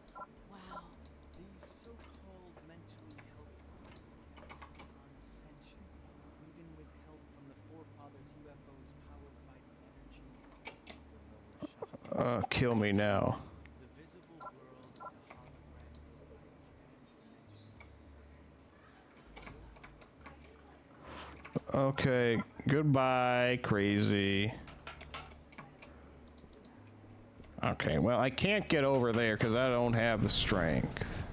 maximum. Wow. These so-called mentally healthy, non-sentient, even with help from the forefathers' UFOs powered by the energy of the lower chakra. Kill me now. The visible world is a hologram built by transdimensional. Okay, goodbye, crazy. Okay, well, I can't get over there because I don't have the strength.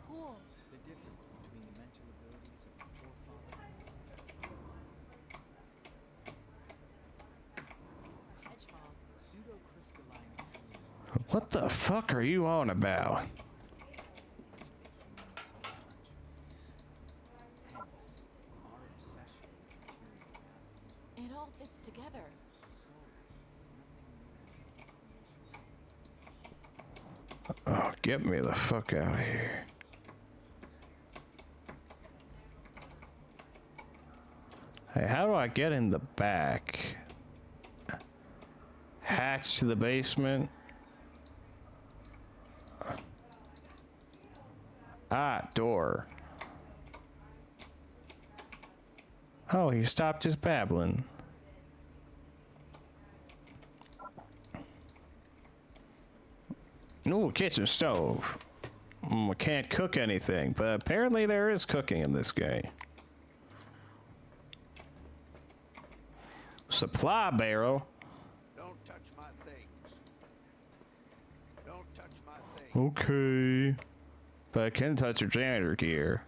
Cool. The difference between the mental abilities of the forefather Hedgehog. pseudo-crystalline What the fuck are you on about? hence our obsession with material reality. It all fits together. Oh, get me the fuck out of here. Hey, how do I get in the back? Hatch to the basement. Ah, door. Oh, you stopped just babbling. Ooh, kitchen stove. I can't cook anything, but apparently there is cooking in this game. Supply barrel. Don't touch my things. Don't touch my things. Okay. But I can touch your janitor gear.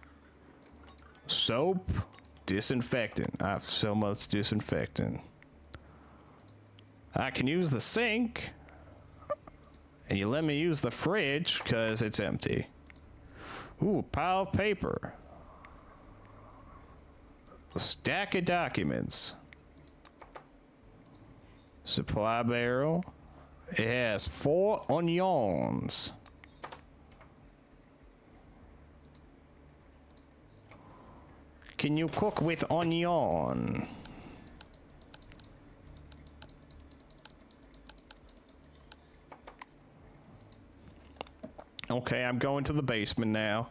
Soap. Disinfectant. I have so much disinfectant. I can use the sink. And you let me use the fridge because it's empty. Ooh, pile of paper. A stack of documents. Supply barrel. It has 4 onions. Can you cook with onion? Okay, I'm going to the basement now.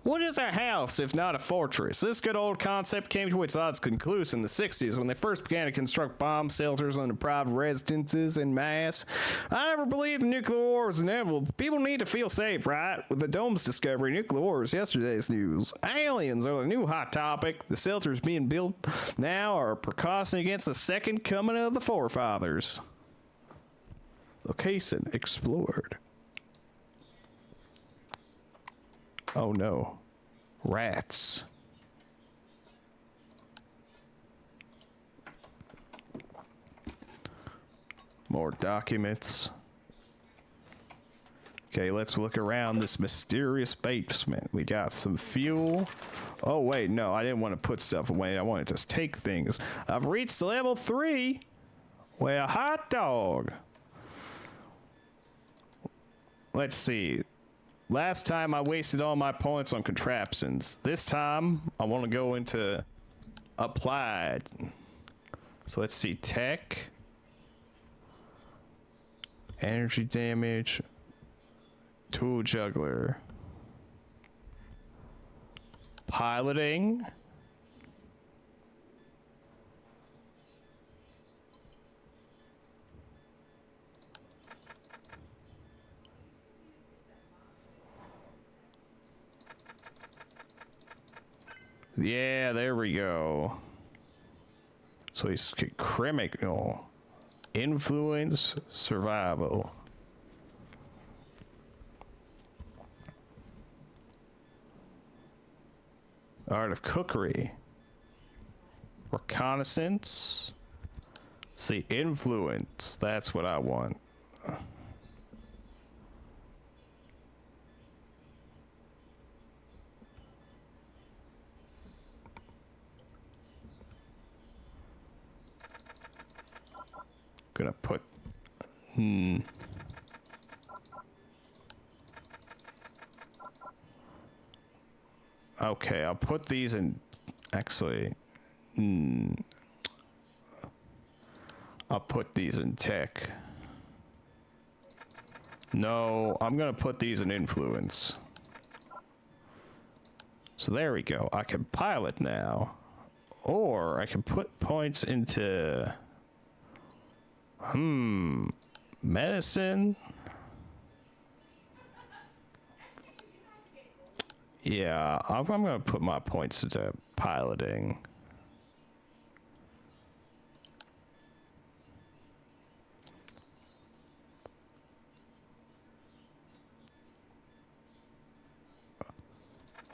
What is a house if not a fortress? This good old concept came to its odds conclusion in the 60s when they first began to construct bomb shelters under private residences en masse. I never believed nuclear war was inevitable. People need to feel safe, right? With the dome's discovery, nuclear war is yesterday's news. Aliens are the new hot topic. The shelters being built now are a precaution against the second coming of the forefathers. Location explored. Oh no. Rats. More documents. Okay, let's look around this mysterious basement. We got some fuel. Oh wait, no, I didn't want to put stuff away. I want to just take things. I've reached level 3. Well, hot dog. Let's see. Last time I wasted all my points on contraptions. This time I want to go into applied. So let's see. Tech. Energy damage. Tool juggler. Piloting. Yeah, there we go. So he's criminal. Influence, survival. Art of cookery. Reconnaissance. See, influence. That's what I want. Gonna put okay, I'll put these in actually I'll put these in tech. No, I'm gonna put these in influence. So there we go. I can pilot now. Or I can put points into medicine. Yeah, I'm gonna put my points into piloting.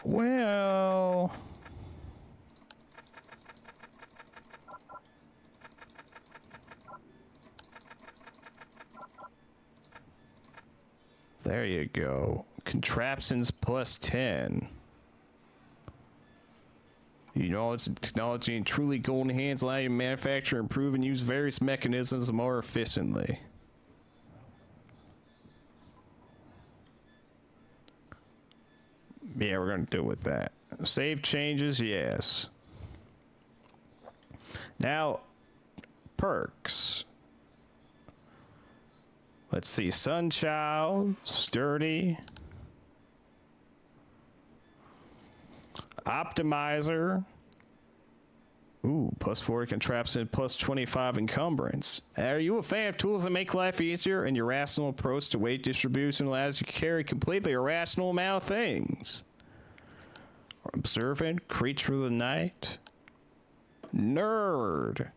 Well, there you go. Contraptions plus 10. You know, it's technology in truly golden hands allow you to manufacture, improve, and use various mechanisms more efficiently. Yeah, we're gonna do it with that. Save changes, yes. Now, perks. Let's see, Sunchild, Sturdy, Optimizer. Ooh, plus 40 contraption, plus 25 encumbrance. Are you a fan of tools that make life easier? And your rational approach to weight distribution allows you to carry completely irrational amount of things. Observant, creature of the night. Nerd.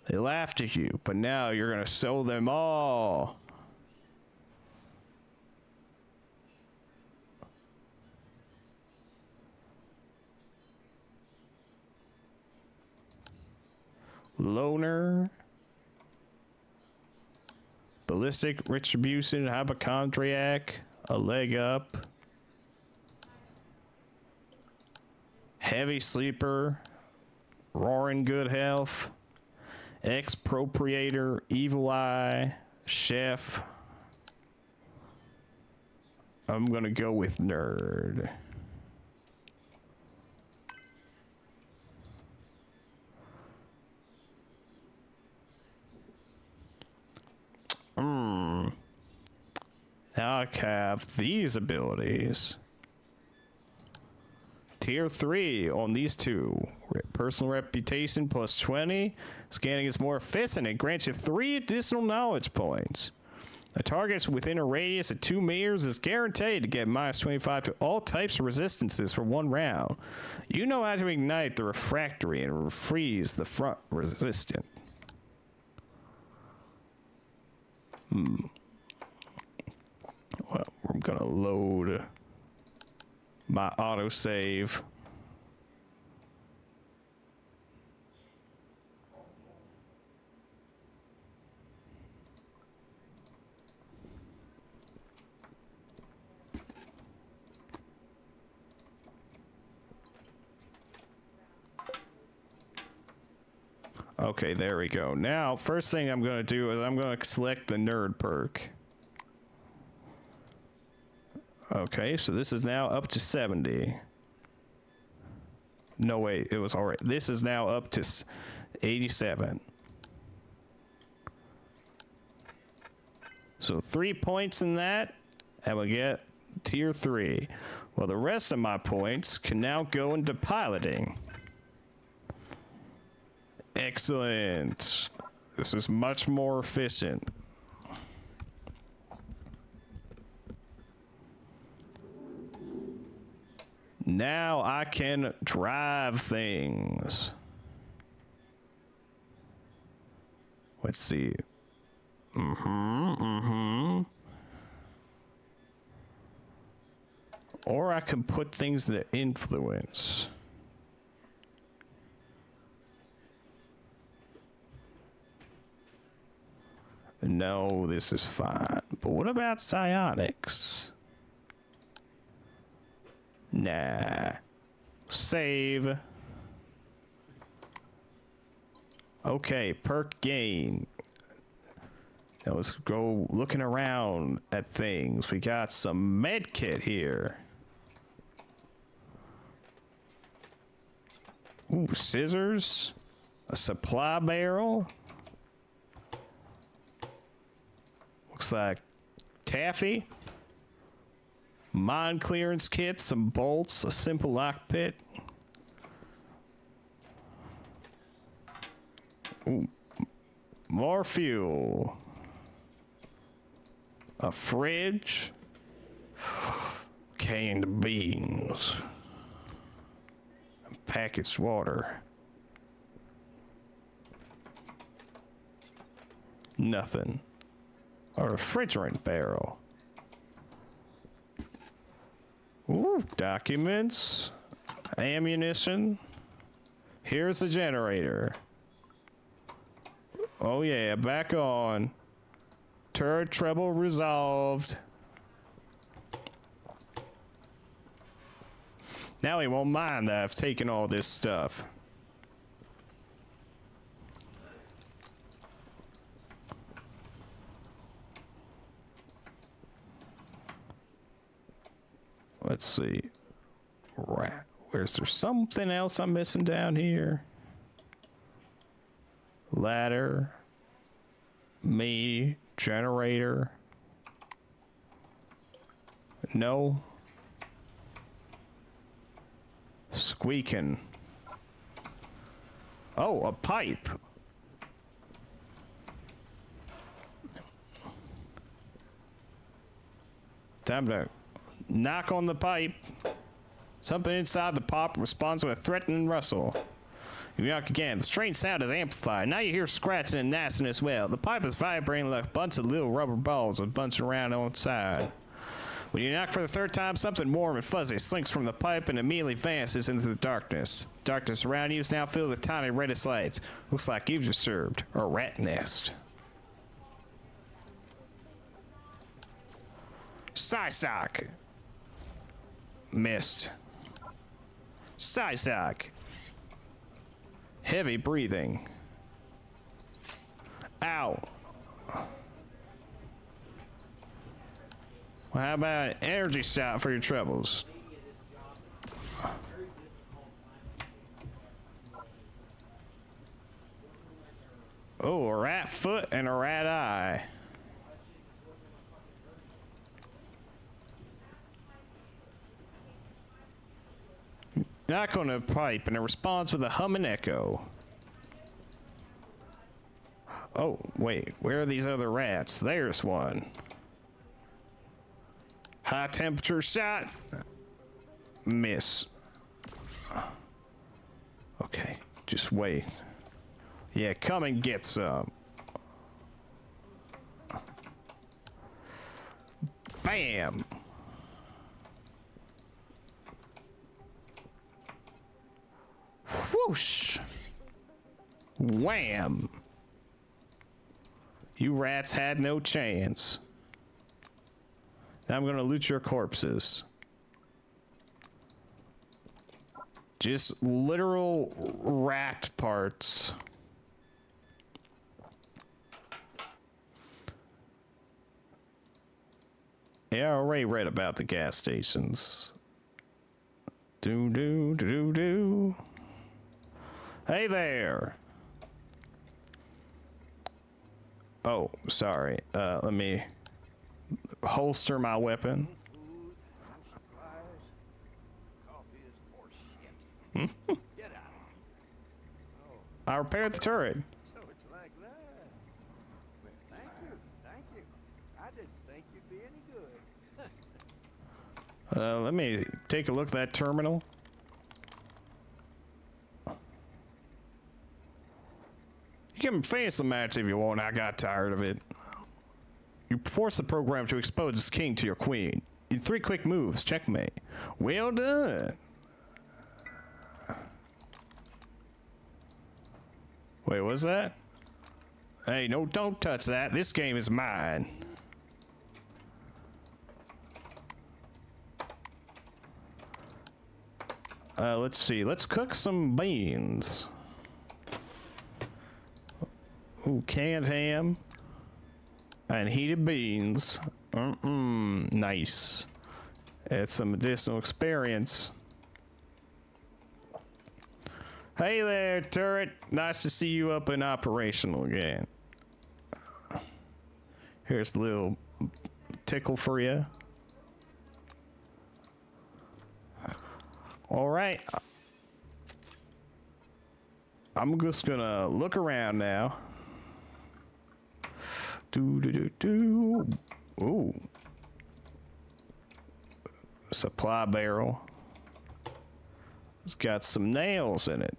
They laughed at you, but now you're gonna sell them all. Loner, ballistic retribution, hypochondriac, a leg up, heavy sleeper, roaring good health, expropriator, evil eye, chef. I'm gonna go with nerd. Now I have these abilities. Tier 3 on these two. Personal reputation plus 20. Scanning is more efficient and grants you 3 additional knowledge points. A target within a radius of 2 meters is guaranteed to get minus 25 to all types of resistances for 1 round. You know how to ignite the refractory and freeze the front resistant. Well, I'm gonna load my autosave. Okay, there we go. Now, first thing I'm gonna do is I'm gonna select the nerd perk. Okay, so this is now up to 70. No, wait, it was alright. This is now up to 87. So 3 points in that, and we'll get tier 3. Well, the rest of my points can now go into piloting. Excellent. This is much more efficient. Now I can drive things. Let's see. Or I can put things that influence. No, this is fine. But what about psionics? Nah. Save. Okay, perk gain. Now let's go looking around at things. We got some med kit here. Ooh, scissors. A supply barrel. Looks like taffy. Mine clearance kit, some bolts, a simple lock pit. Ooh. More fuel. A fridge. Canned beans. And packaged water. Nothing. A refrigerant barrel. Ooh, documents, ammunition. Here's the generator. Oh yeah, back on. Turret treble resolved. Now he won't mind that I've taken all this stuff. Let's see. Rat. Where's there something else I'm missing down here? Ladder. Me. Generator. No. Squeaking. Oh, a pipe. Time to knock on the pipe. Something inside the pipe responds with a threatening rustle. You knock again. The strange sound is amplified. Now you hear scratching and gnashing as well. The pipe is vibrating like a bunch of little rubber balls that bunch around on the side. When you knock for the third time, something warm and fuzzy slinks from the pipe and immediately vanishes into the darkness. Darkness around you is now filled with tiny reddish lights. Looks like you've disturbed a rat nest. Psysock. Missed. Psysock. Heavy breathing. Ow. Well, how about an energy shot for your troubles? Oh, a rat foot and a rat eye. Knock on a pipe and it responds with a humming echo. Oh, wait, where are these other rats? There's one. High temperature shot. Miss. Okay, just wait. Yeah, come and get some. Bam! Whoosh! Wham! You rats had no chance. Now I'm gonna loot your corpses. Just literal rat parts. Yeah, I already read about the gas stations. Do. Hey there. Oh, sorry. Let me holster my weapon. Food, supplies, coffee is horse shit. Get out. Oh, I repaired the turret. so it's like that. Well, thank you. I didn't think you'd be any good. Let me take a look at that terminal. You can face the match if you want. I got tired of it. You force the program to expose its king to your queen. In 3 quick moves, checkmate. Well done. Wait, what's that? Hey, no, don't touch that. This game is mine. Let's see. Let's cook some beans. Ooh, canned ham. And heated beans. Nice. Add some medicinal experience. Hey there, turret. Nice to see you up and operational again. Here's a little tickle for you. All right. I'm just gonna look around now. Do. Ooh. Supply barrel. It's got some nails in it.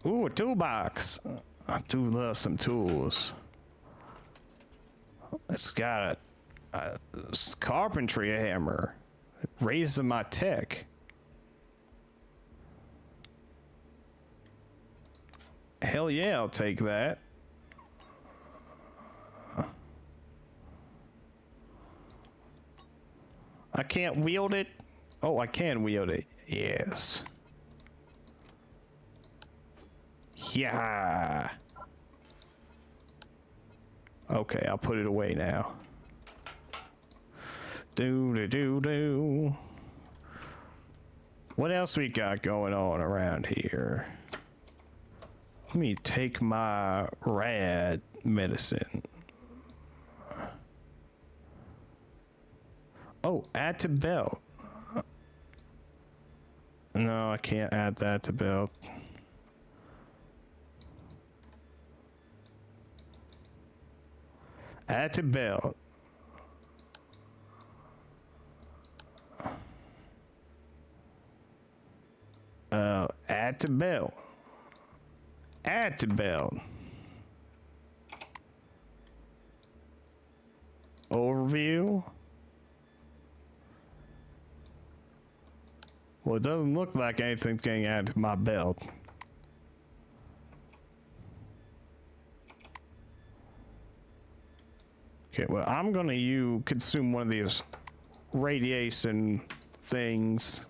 Ooh, a toolbox. I do love some tools. It's got a carpentry hammer. It raises my tech. Hell yeah, I'll take that. I can't wield it. Oh, I can wield it. Yes. Yeah. Okay, I'll put it away now. Do. What else we got going on around here? Let me take my rad medicine. Oh, add to belt. No, I can't add that to belt. Add to belt. Add to belt. Add to belt. Overview. Well, it doesn't look like anything's getting added to my belt. Okay, well, I'm gonna consume one of these radiation things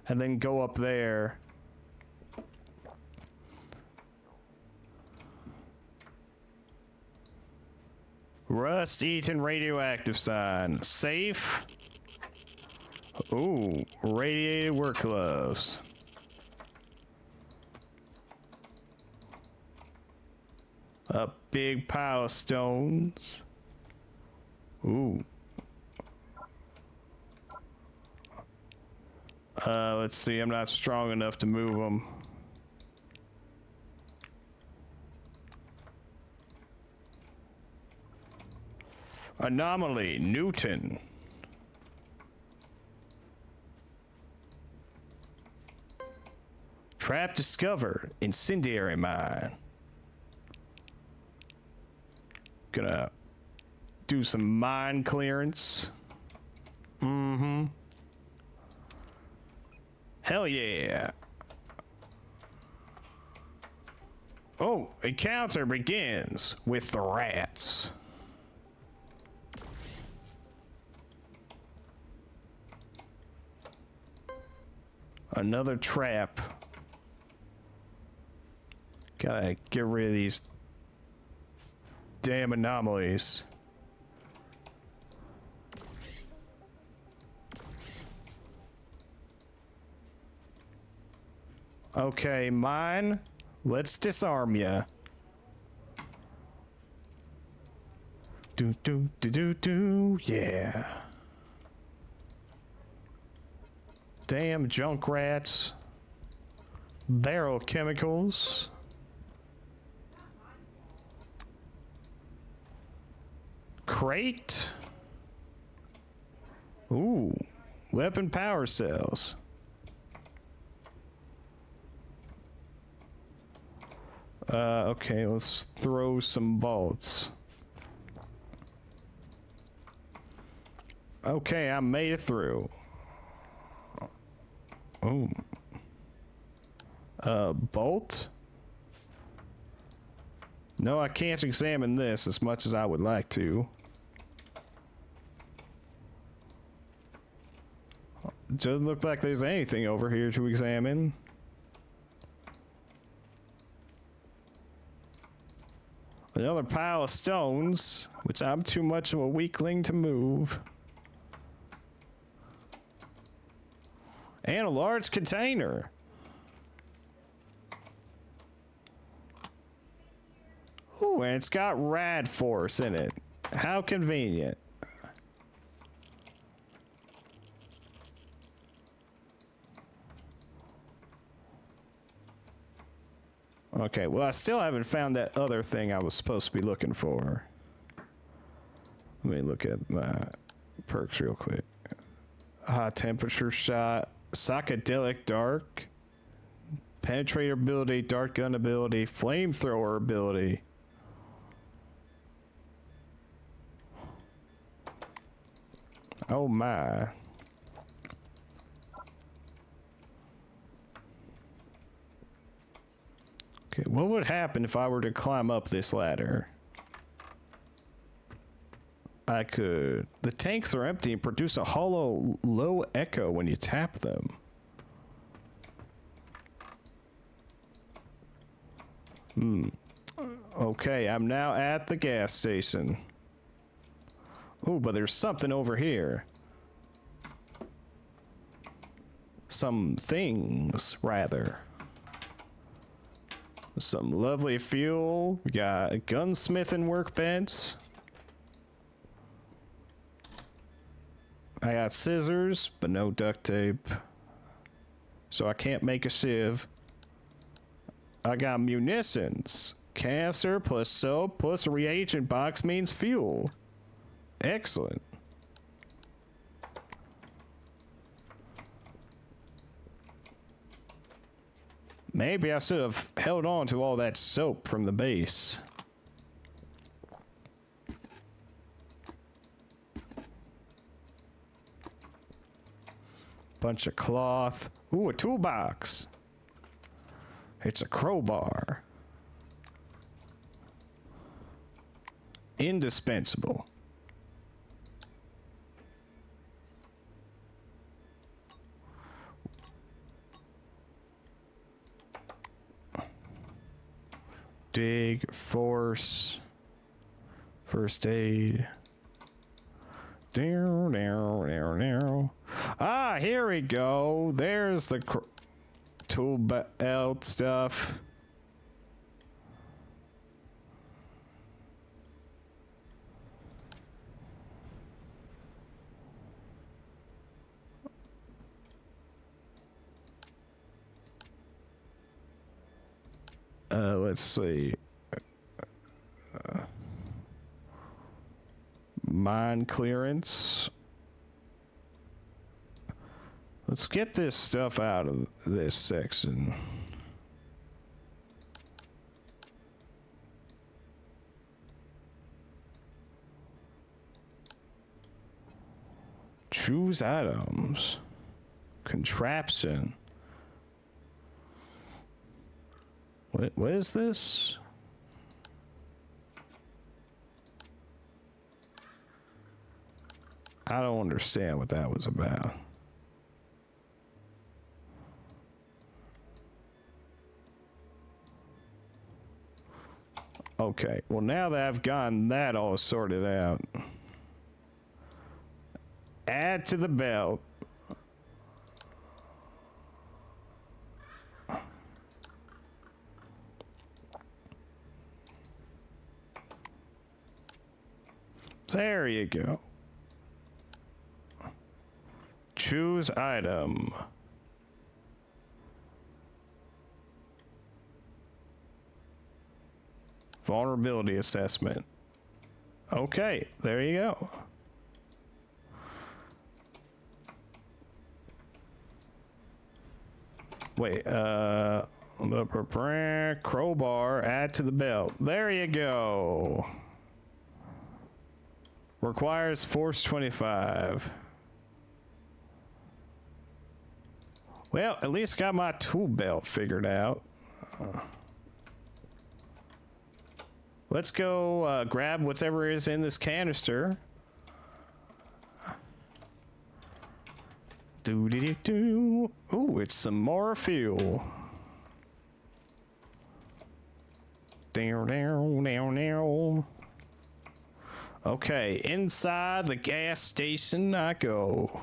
and then go up there. Rust eaten radioactive sign. Safe. Ooh, radiated work gloves. A big pile of stones. Ooh. Let's see, I'm not strong enough to move them. Anomaly, Newton. Trap discovered, incendiary mine. Gonna do some mine clearance. Mm-hmm. Hell yeah. Oh, encounter begins with the rats. Another trap. Gotta get rid of these damn anomalies. Okay, mine. Let's disarm ya. Do, yeah. Damn junk rats. Barrel chemicals. Crate. Ooh, weapon power cells. Okay, let's throw some bolts. Okay, I made it through. Ooh. Bolt? No, I can't examine this as much as I would like to. Doesn't look like there's anything over here to examine. Another pile of stones, which I'm too much of a weakling to move. And a large container. Ooh, and it's got rad force in it. How convenient. Okay, well, I still haven't found that other thing I was supposed to be looking for. Let me look at my perks real quick. High temperature shot, psychedelic dark, penetrator ability, dart gun ability, flamethrower ability. Oh my. Okay, what would happen if I were to climb up this ladder? I could. The tanks are empty and produce a hollow, low echo when you tap them. Okay, I'm now at the gas station. Oh, but there's something over here. some things, rather. Some lovely fuel. We got a gunsmithing workbench. I got scissors, but no duct tape. So I can't make a sieve. I got munitions. Canister plus soap plus a reagent box means fuel. Excellent. Maybe I should have held on to all that soap from the base. Bunch of cloth. Ooh, a toolbox. It's a crowbar. Indispensable. Dig, force, first aid. Ah, here we go. There's the tool belt stuff. Let's see. Mine clearance. Let's get this stuff out of this section. Choose items. Contraption. What is this? I don't understand what that was about. Okay, well now that I've gotten that all sorted out, add to the belt. There you go. Choose item. Vulnerability assessment. Okay, there you go. Wait, crowbar, add to the belt. There you go. Requires force 25. Well, at least got my tool belt figured out. Let's go grab whatever is in this canister. Doo-dee-doo-doo. Ooh, it's some more fuel. Down, down, down, down. Okay, inside the gas station I go.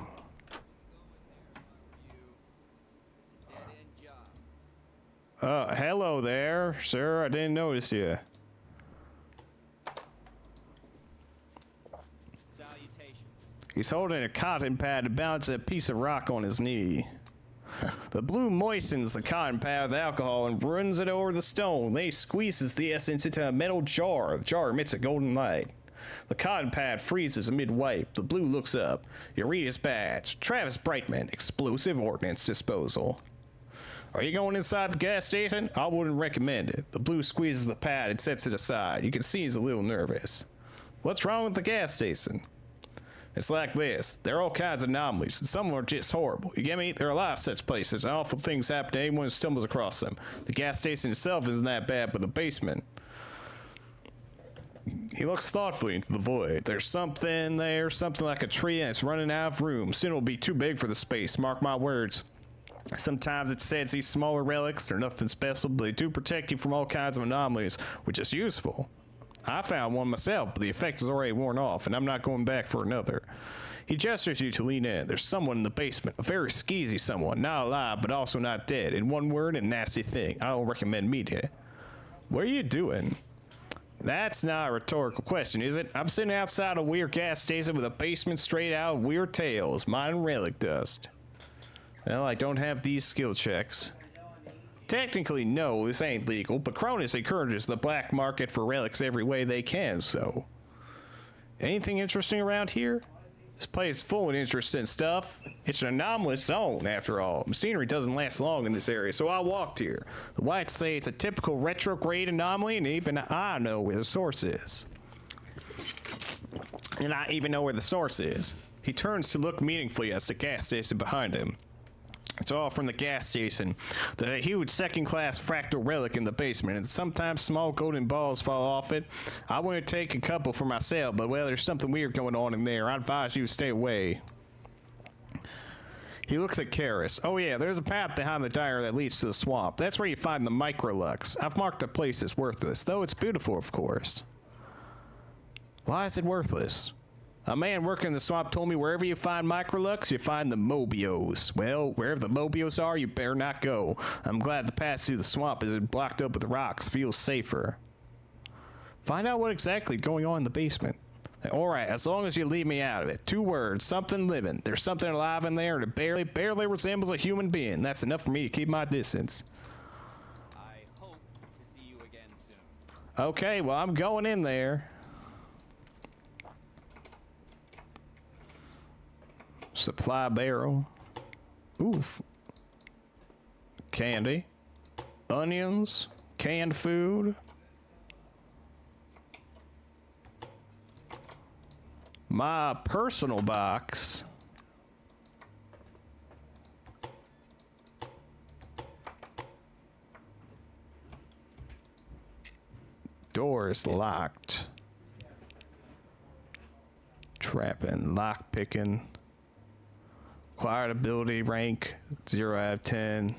Hello there, sir. I didn't notice you. Salutations. He's holding a cotton pad to balance a piece of rock on his knee. The blue moistens the cotton pad with alcohol and runs it over the stone. Then he squeezes the essence into a metal jar. The jar emits a golden light. The cotton pad freezes amid wipe. The blue looks up. You read his badge. Travis Brightman, Explosive Ordnance Disposal. Are you going inside the gas station? I wouldn't recommend it. The blue squeezes the pad and sets it aside. You can see he's a little nervous. What's wrong with the gas station? It's like this. There are all kinds of anomalies, and some of them are just horrible. You get me? There are a lot of such places, and awful things happen to anyone who stumbles across them. The gas station itself isn't that bad, but the basement... He looks thoughtfully into the void. There's something there, something like a tree, and it's running out of room. Soon it'll be too big for the space, mark my words. Sometimes it says these smaller relics, they're nothing special, but they do protect you from all kinds of anomalies, which is useful. I found one myself, but the effect is already worn off, and I'm not going back for another. He gestures you to lean in. There's someone in the basement, a very skeezy someone, not alive, but also not dead. In one word, a nasty thing. I don't recommend meeting it. What are you doing? That's not a rhetorical question, is it? I'm sitting outside a weird gas station with a basement straight out of weird tales, mining relic dust. Well, I don't have these skill checks. Technically, no, this ain't legal, but Cronus encourages the black market for relics every way they can, so. Anything interesting around here? This place is full of interesting stuff. It's an anomalous zone, after all. Machinery doesn't last long in this area, so I walked here. The whites say it's a typical retrograde anomaly, and even I know where the source is. And I even know where the source is. He turns to look meaningfully at the gas station behind him. It's all from the gas station. The huge second-class fractal relic in the basement, and sometimes small golden balls fall off it. I want to take a couple for myself, but well, there's something weird going on in there. I advise you to stay away. He looks at Karis. Oh yeah, there's a path behind the diner that leads to the swamp. That's where you find the microlux. I've marked the place as worthless, though it's beautiful, of course. Why is it worthless? A man working in the swamp told me wherever you find microlux, you find the Mobios. Well, wherever the Mobios are, you better not go. I'm glad the path through the swamp is blocked up with rocks. Feels safer. Find out what exactly is going on in the basement. Alright, as long as you leave me out of it. 2 words, something living. There's something alive in there that barely resembles a human being. That's enough for me to keep my distance. I hope to see you again soon. Okay, well, I'm going in there. Supply barrel. Oof. Candy. Onions. Canned food. My personal box. Door is locked. Trapping, lock picking. Acquired ability rank 0 out of 10.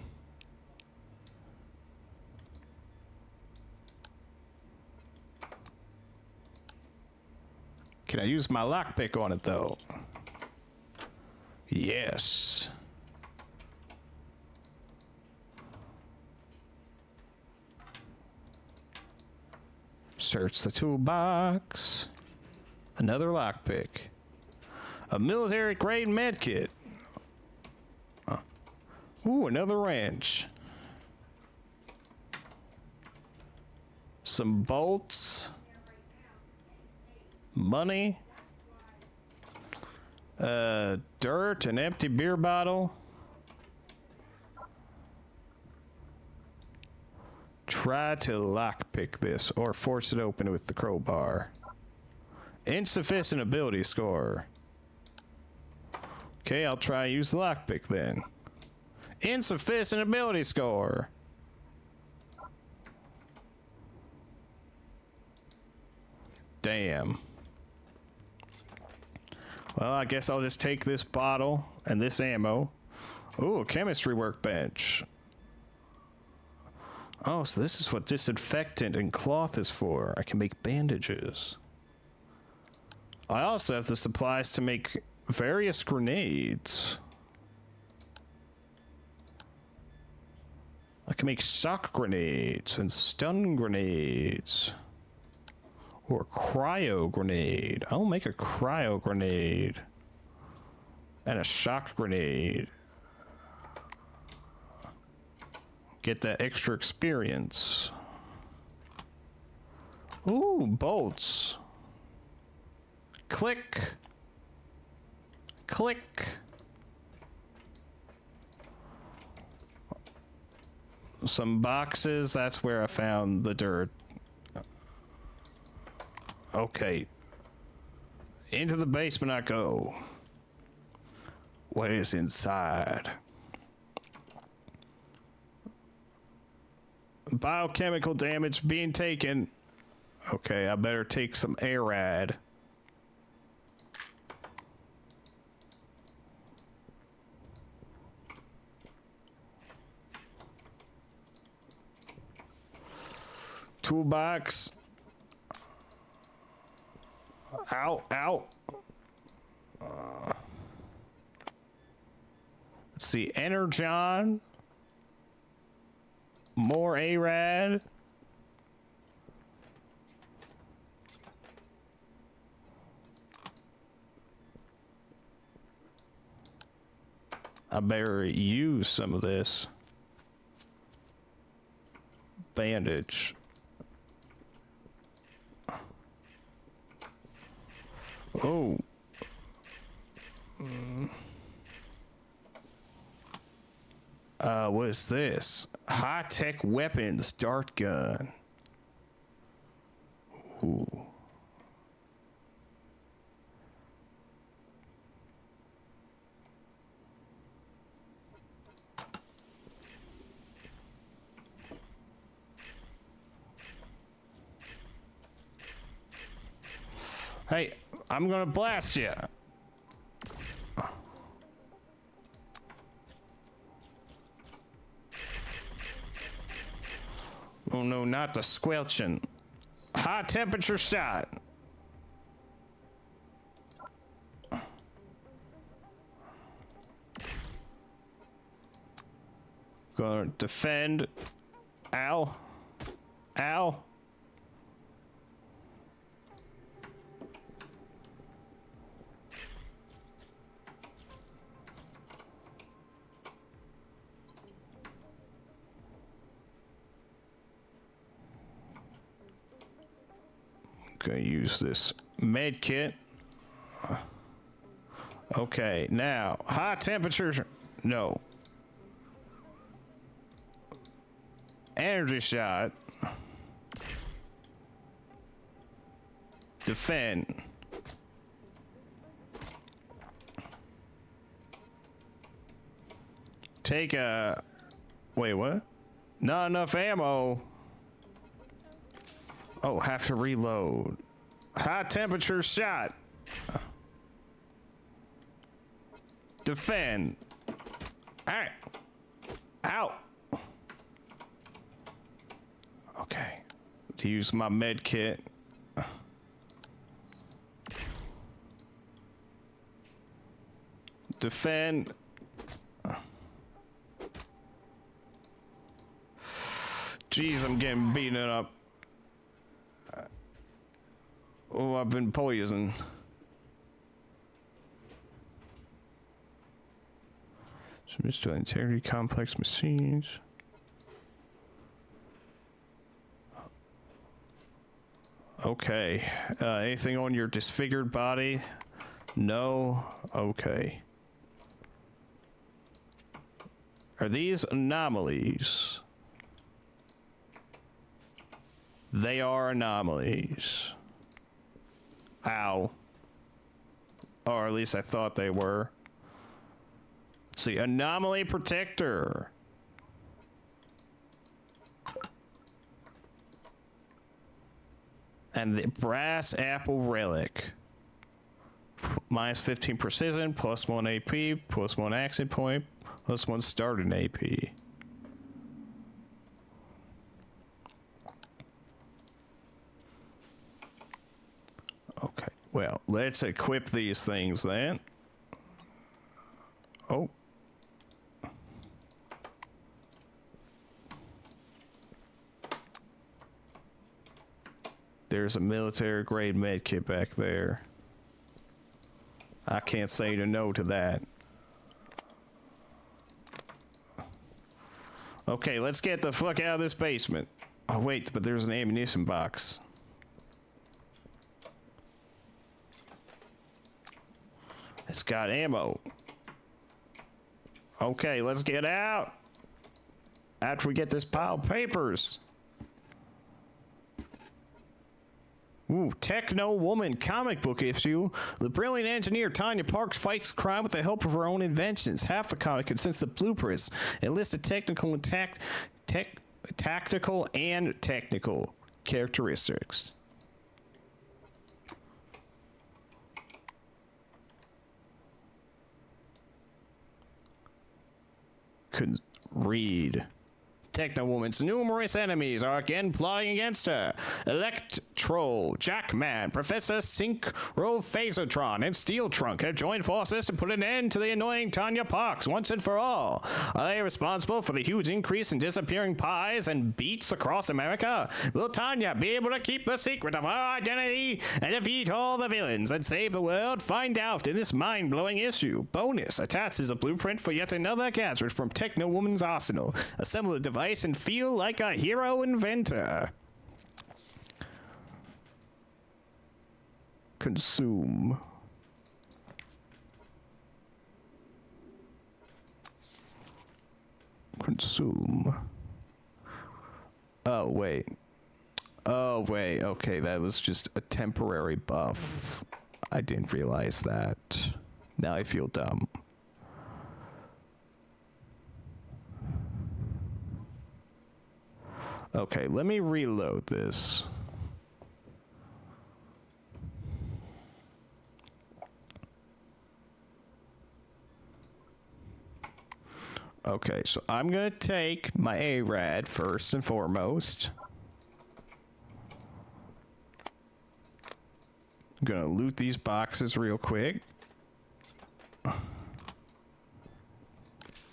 Can I use my lockpick on it though? Yes. Search the toolbox. Another lockpick. A military grade medkit. Ooh, another wrench. Some bolts. Money. Dirt, an empty beer bottle. Try to lockpick this or force it open with the crowbar. Insufficient ability score. Okay, I'll try to use the lockpick then. Insufficient ability score. Damn. Well, I guess I'll just take this bottle and this ammo. Ooh, a chemistry workbench. Oh, so this is what disinfectant and cloth is for. I can make bandages. I also have the supplies to make various grenades. I can make shock grenades and stun grenades. Or a cryo grenade. I'll make a cryo grenade. And a shock grenade. Get that extra experience. Ooh, bolts. Click. Click. Some boxes, that's where I found the dirt. Okay. Into the basement I go. What is inside? Biochemical damage being taken. Okay, I better take some Arad. Toolbox. Ow, ow. Let's see, Energon. More ARAD. I better use some of this. Bandage. Oh. What is this? High-tech weapons, dart gun. Ooh. Hey, I'm gonna blast you. Oh no, not the squelching. High temperature shot. Gonna defend. Ow. Ow. Gonna use this med kit. Okay, now high temperatures. No. Energy shot. Defend. Take a. Wait, what? Not enough ammo. Oh, have to reload. High temperature shot. Defend. Alright. Ow. Okay. To use my med kit. Defend. Jeez, I'm getting beaten up. Oh, I've been poisoned. Submits to integrity complex machines. Okay. Anything on your disfigured body? No? Okay. Are these anomalies? They are anomalies. Ow. Or at least I thought they were. Let's see. Anomaly protector. And the brass apple relic. Minus 15 precision, plus 1 AP, plus 1 accent point, plus 1 starting AP. Okay, well, let's equip these things then. Oh. There's a military grade med kit back there. I can't say no to that. Okay, let's get the fuck out of this basement. Oh wait, but there's an ammunition box. It's got ammo. Okay, let's get out. After we get this pile of papers. Ooh, Techno Woman comic book issue. The brilliant engineer Tanya Parks fights crime with the help of her own inventions. Half the comic consists of blueprints and lists of technical and tactical and technical characteristics. Could read. Techno-Woman's numerous enemies are again plotting against her. Electro, Jackman, Professor Synchrophasotron, and Steel Trunk have joined forces to put an end to the annoying Tanya Parks once and for all. Are they responsible for the huge increase in disappearing pies and beets across America? Will Tanya be able to keep the secret of her identity and defeat all the villains and save the world? Find out in this mind-blowing issue. Bonus attaches a blueprint for yet another gadget from Techno-Woman's arsenal. Assemble a device and feel like a hero inventor. Consume. Consume. Oh, wait. Oh, wait. Okay, that was just a temporary buff. I didn't realize that. Now I feel dumb. Okay, let me reload this. Okay, so I'm gonna take my ARAD first and foremost. I'm gonna loot these boxes real quick.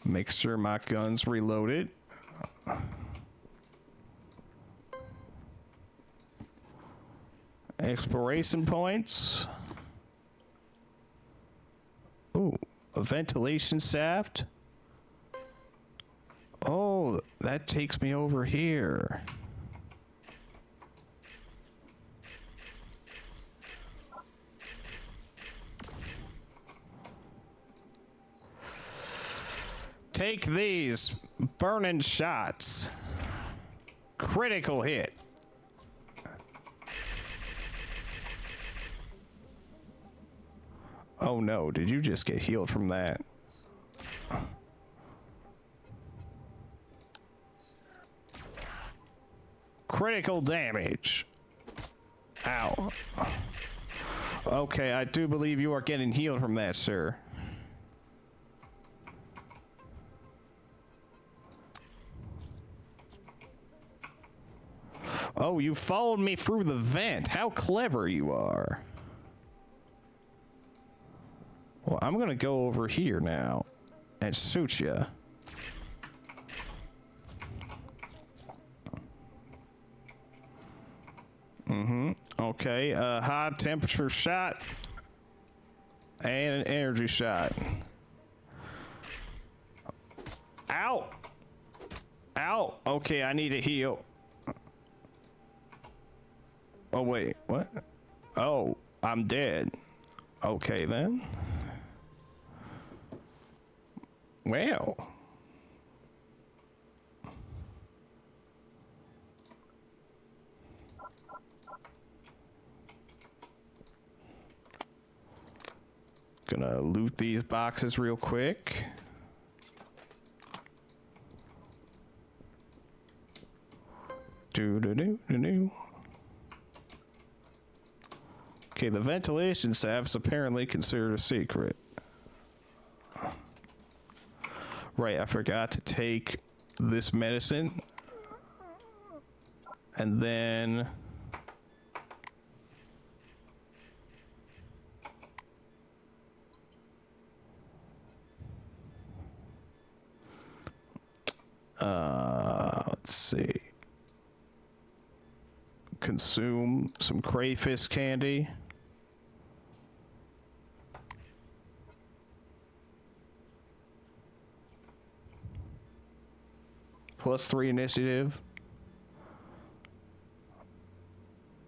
Make sure my gun's reloaded. Exploration points. Ooh, a ventilation shaft. Oh, that takes me over here. Take these burning shots. Critical hit. Oh no, did you just get healed from that? Critical damage. Ow. Okay, I do believe you are getting healed from that, sir. Oh, you followed me through the vent. How clever you are. Well, I'm gonna go over here now and shoot ya. Okay, high temperature shot and an energy shot. Ow! Ow! Okay, I need a heal. Oh, wait, what? Oh, I'm dead. Okay, then. Well. Gonna loot these boxes real quick. Do-do-do-do-do. Okay, the ventilation shaft's apparently considered a secret. Right, I forgot to take this medicine. And then... let's see. Consume some crayfish candy. +3 initiative.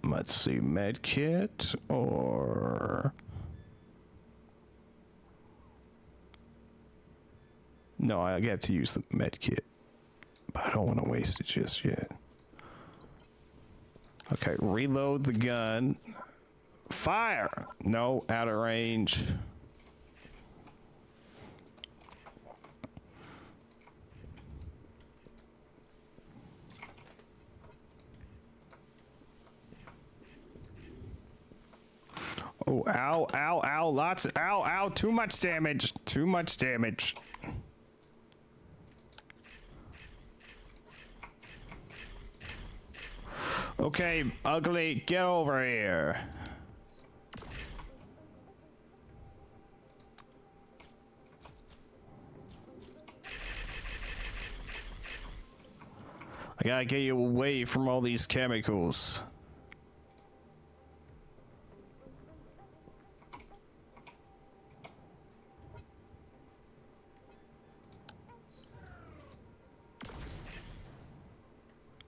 Let's see, med kit or... No, I have to use the med kit. But I don't want to waste it just yet. Okay, reload the gun. Fire! No, out of range. Oh, ow, ow, ow, lots of, ow, ow, too much damage, too much damage. Okay, ugly, get over here. I gotta get you away from all these chemicals.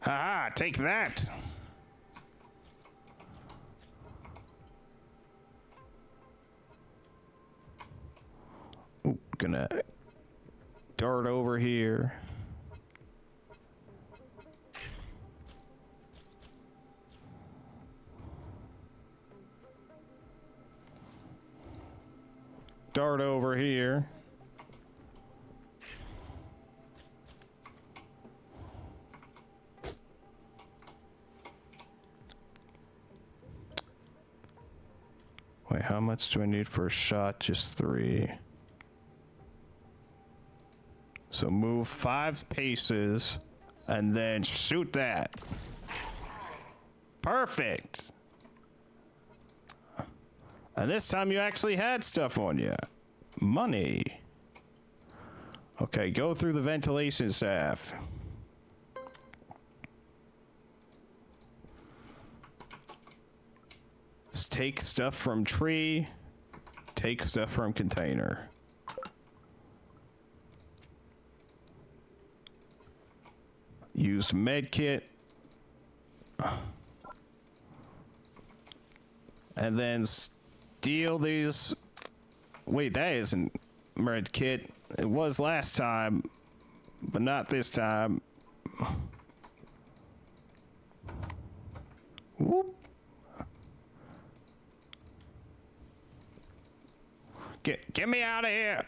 Haha, take that! Ooh, gonna dart over here. Dart over here. Wait, how much do I need for a shot? Just 3. So move 5 paces and then shoot that. Perfect. And this time you actually had stuff on you. Money. Okay, go through the ventilation shaft. Let's take stuff from tree. Take stuff from container. Use med kit. And then steal these. Wait, that isn't med kit. It was last time, but not this time. Whoop. Get me out of here.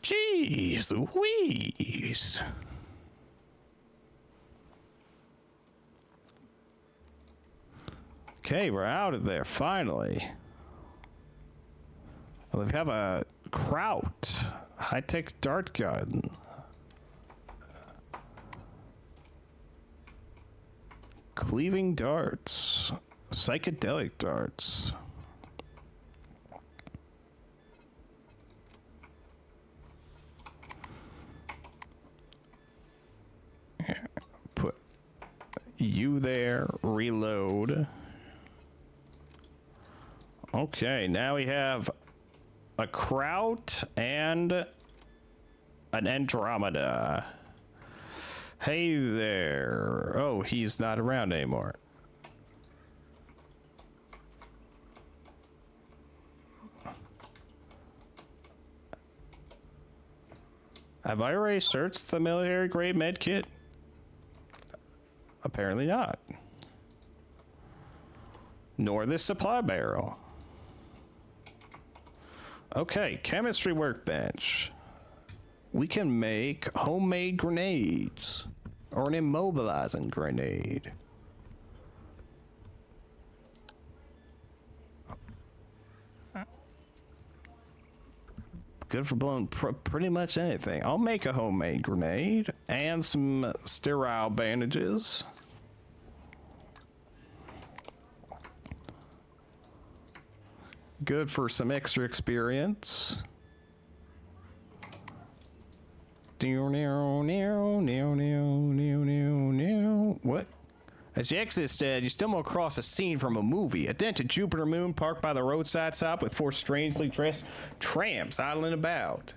Jeez Louise. Okay, we're out of there, finally. We have a Kraut high-tech dart gun. Cleaving darts. Psychedelic darts. Here, put you there, reload. Okay, now we have a Kraut and an Andromeda. Hey there. Oh, he's not around anymore. Have I already searched the military grade med kit? Apparently not. Nor this supply barrel. Okay, chemistry workbench. We can make homemade grenades or an immobilizing grenade. Good for blowing pretty much anything. I'll make a homemade grenade and some sterile bandages. Good for some extra experience. What? As you exit instead, you stumble across a scene from a movie. A dented Jupiter moon parked by the roadside stop with 4 strangely dressed tramps idling about.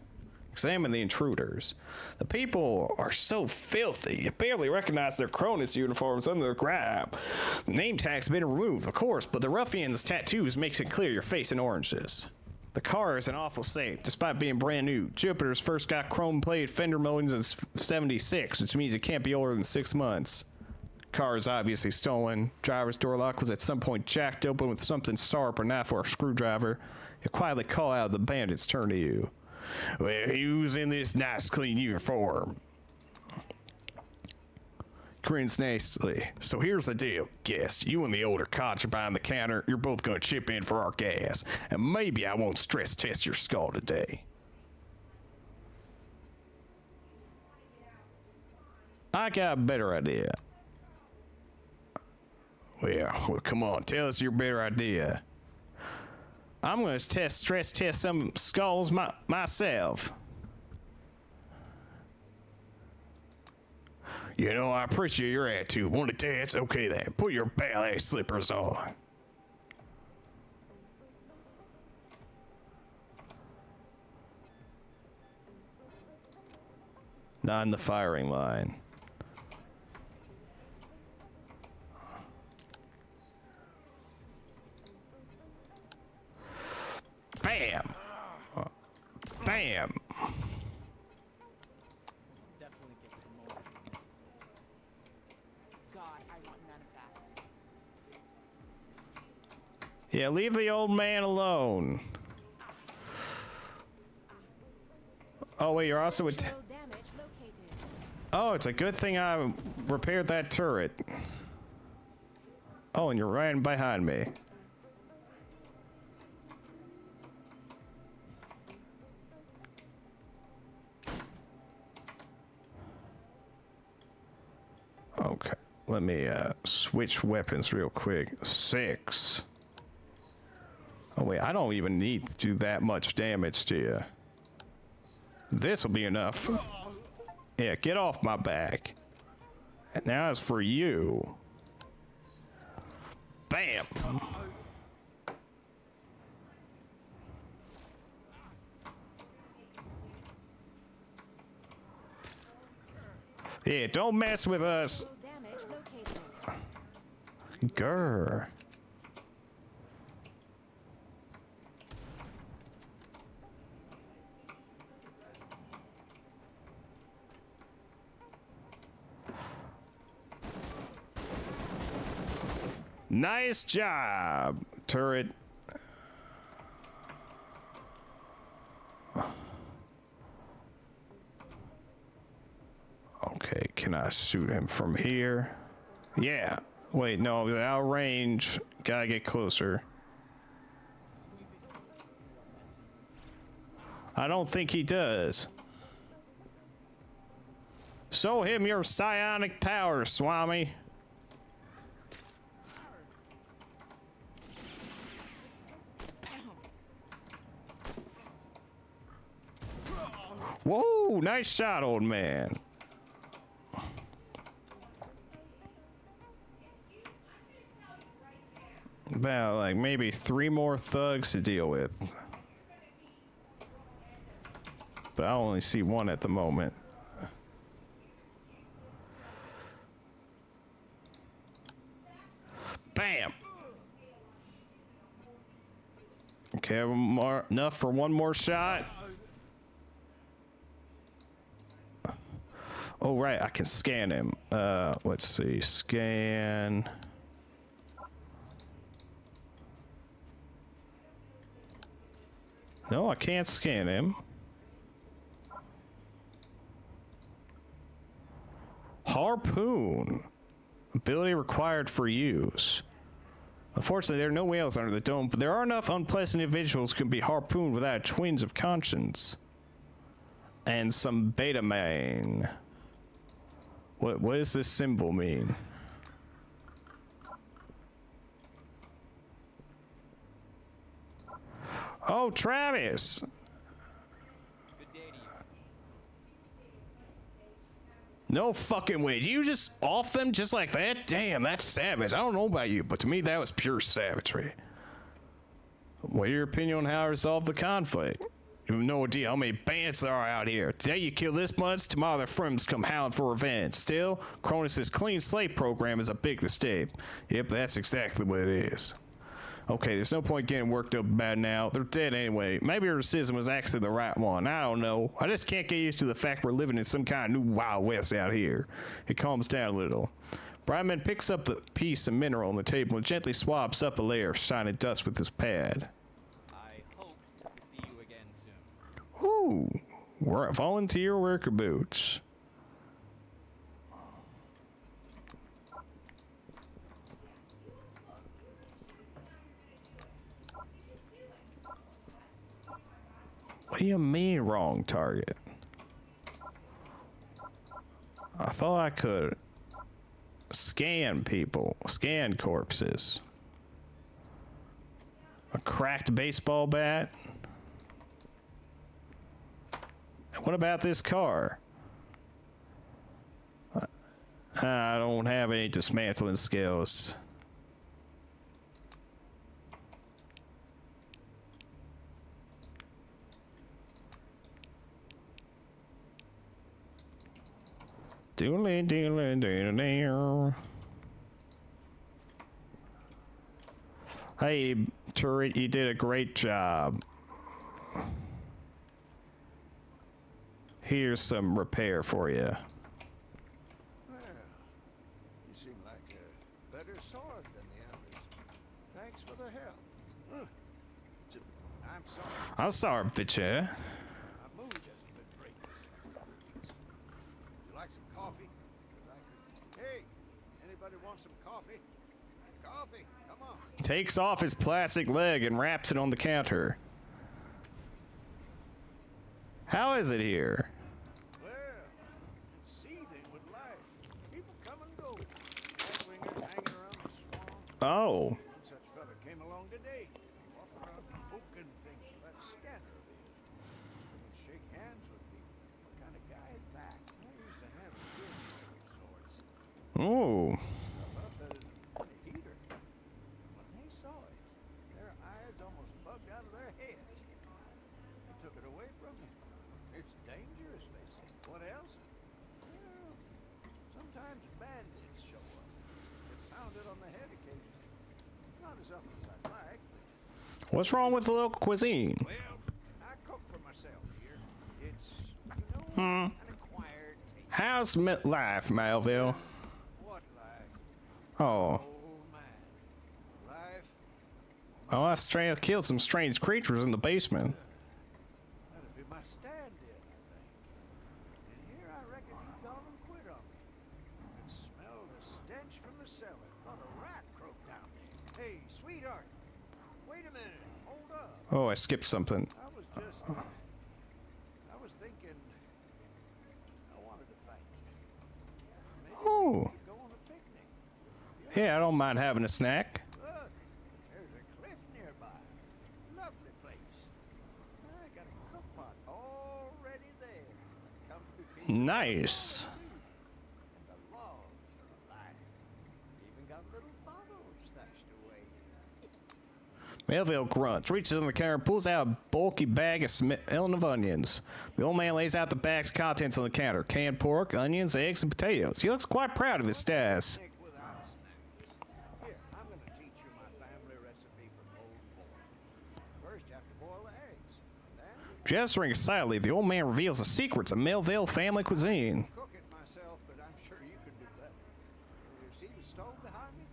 Examine the intruders. The people are so filthy, you barely recognize their Cronus uniforms under the grab. The name tag's been removed, of course, but the ruffian's tattoos makes it clear you're facing oranges. The car is in awful state, despite being brand new. Jupiter's first got chrome-plated fender moldings in 76, which means it can't be older than 6 months. Car is obviously stolen. Driver's door lock was at some point jacked open with something sharp or knife or a screwdriver. You quietly call out, the bandits turn to you. Well, who's in this nice clean uniform? Grins nastily. So here's the deal, guest. You and the older codger behind the counter, you're both gonna chip in for our gas. And maybe I won't stress test your skull today. I got a better idea. Well, come on, tell us your better idea. I'm gonna stress test some skulls myself. You know, I appreciate your attitude. Want to dance? Okay then, put your ballet slippers on. Not in the firing line. Bam! Bam! Definitely get promoted when this is over. God, I want none of that. Yeah, leave the old man alone. Oh wait, you're also with. Oh, it's a good thing I repaired that turret. Oh, and you're right behind me. Okay, let me switch weapons real quick. 6. Oh wait, I don't even need to do that much damage to you. This will be enough. Yeah, get off my back. And now it's for you. Bam! Yeah, don't mess with us. Grr. Nice job, turret. Okay, can I shoot him from here? Yeah. Wait, no, without range. Gotta get closer. I don't think he does. Show him your psionic power, Swami. Whoa, nice shot, old man. About like maybe 3 more thugs to deal with. But I only see 1 at the moment. Bam! Okay, enough for 1 more shot. Oh, right, I can scan him. Let's see, scan. No, I can't scan him. Harpoon. Ability required for use. Unfortunately, there are no whales under the dome, but there are enough unpleasant individuals who can be harpooned without twinge of conscience. And some beta main. What does this symbol mean? Oh, Travis! Good day to you. No fucking way. You just off them just like that? Damn, that's savage. I don't know about you, but to me that was pure savagery. What's your opinion on how to resolve the conflict? You have no idea how many bandits there are out here. Today you kill this much, tomorrow their friends come howling for revenge. Still, Cronus' clean slate program is a big mistake. Yep, that's exactly what it is. Okay, there's no point getting worked up about it now. They're dead anyway. Maybe her decision was actually the right one. I don't know. I just can't get used to the fact we're living in some kind of new Wild West out here. It calms down a little. Brightman picks up the piece of mineral on the table and gently swabs up a layer of shiny dust with his pad. I hope to see you again soon. Ooh, volunteer worker boots. What do you mean wrong target? I thought I could scan people, scan corpses. A cracked baseball bat. What about this car? I don't have any dismantling skills. Doodly doodly doodly. Hey, turret, you did a great job. Here's some repair for you. Well, you seem like a better sword than the others. Thanks for the help. I'm sorry. I'm sorry, bitch. My mood hasn't been great. Would you like some coffee? 'Cause I could... Hey, anybody want some coffee? Coffee, come on. Takes off his plastic leg and wraps it on the counter. How is it here? Well, it's seething with life. People come and go. Swingers hanging around the swamp. Oh. One such fella came along today. Walk around poking things with that scanner of his. Couldn't shake hands with people. What kind of guy is that? I used to have a kid of sorts. Oh. Stuff up at a heater. When they saw it, their eyes almost bugged out of their heads. They took it away from me. It's dangerous, they say. What else? Well, sometimes bandits show up. Get pounded on the head occasionally. Not as often as I'd like, but... What's wrong with the local cuisine? Well, I cook for myself here. It's, you know, an acquired taste. How's life, Melville? What life? Oh. Oh, man. Life? Oh, I killed some strange creatures in the basement. That'd be my stand-in, I think. And here I reckon he's gone and quit on me. I could smell the stench from the cellar. Thought a rat croaked down there. Hey, sweetheart. Wait a minute. Hold up. Oh, I skipped something. I was just... I was thinking... I wanted to thank you. Maybe Oh. we could go on a picnic. Yeah, I don't mind having a snack. Look, there's a cliff nearby. Lovely place. I got a cook pot already there. Comfy piece of Nice. wood, too. And the logs are alive. Even got little bottles stashed away. Melville grunts, reaches in the counter, pulls out a bulky bag of smelling of onions. The old man lays out the bag's contents on the counter: canned pork, onions, eggs, and potatoes. He looks quite proud of his stash. Picnic without snacks. Here, I'm going to teach you my family recipe for pulled pork. First, you have to boil the eggs. Then, Gesturing silently, the old man reveals the secrets of Melville family cuisine. cook it myself, but I'm sure you can do better. You see the stove behind me?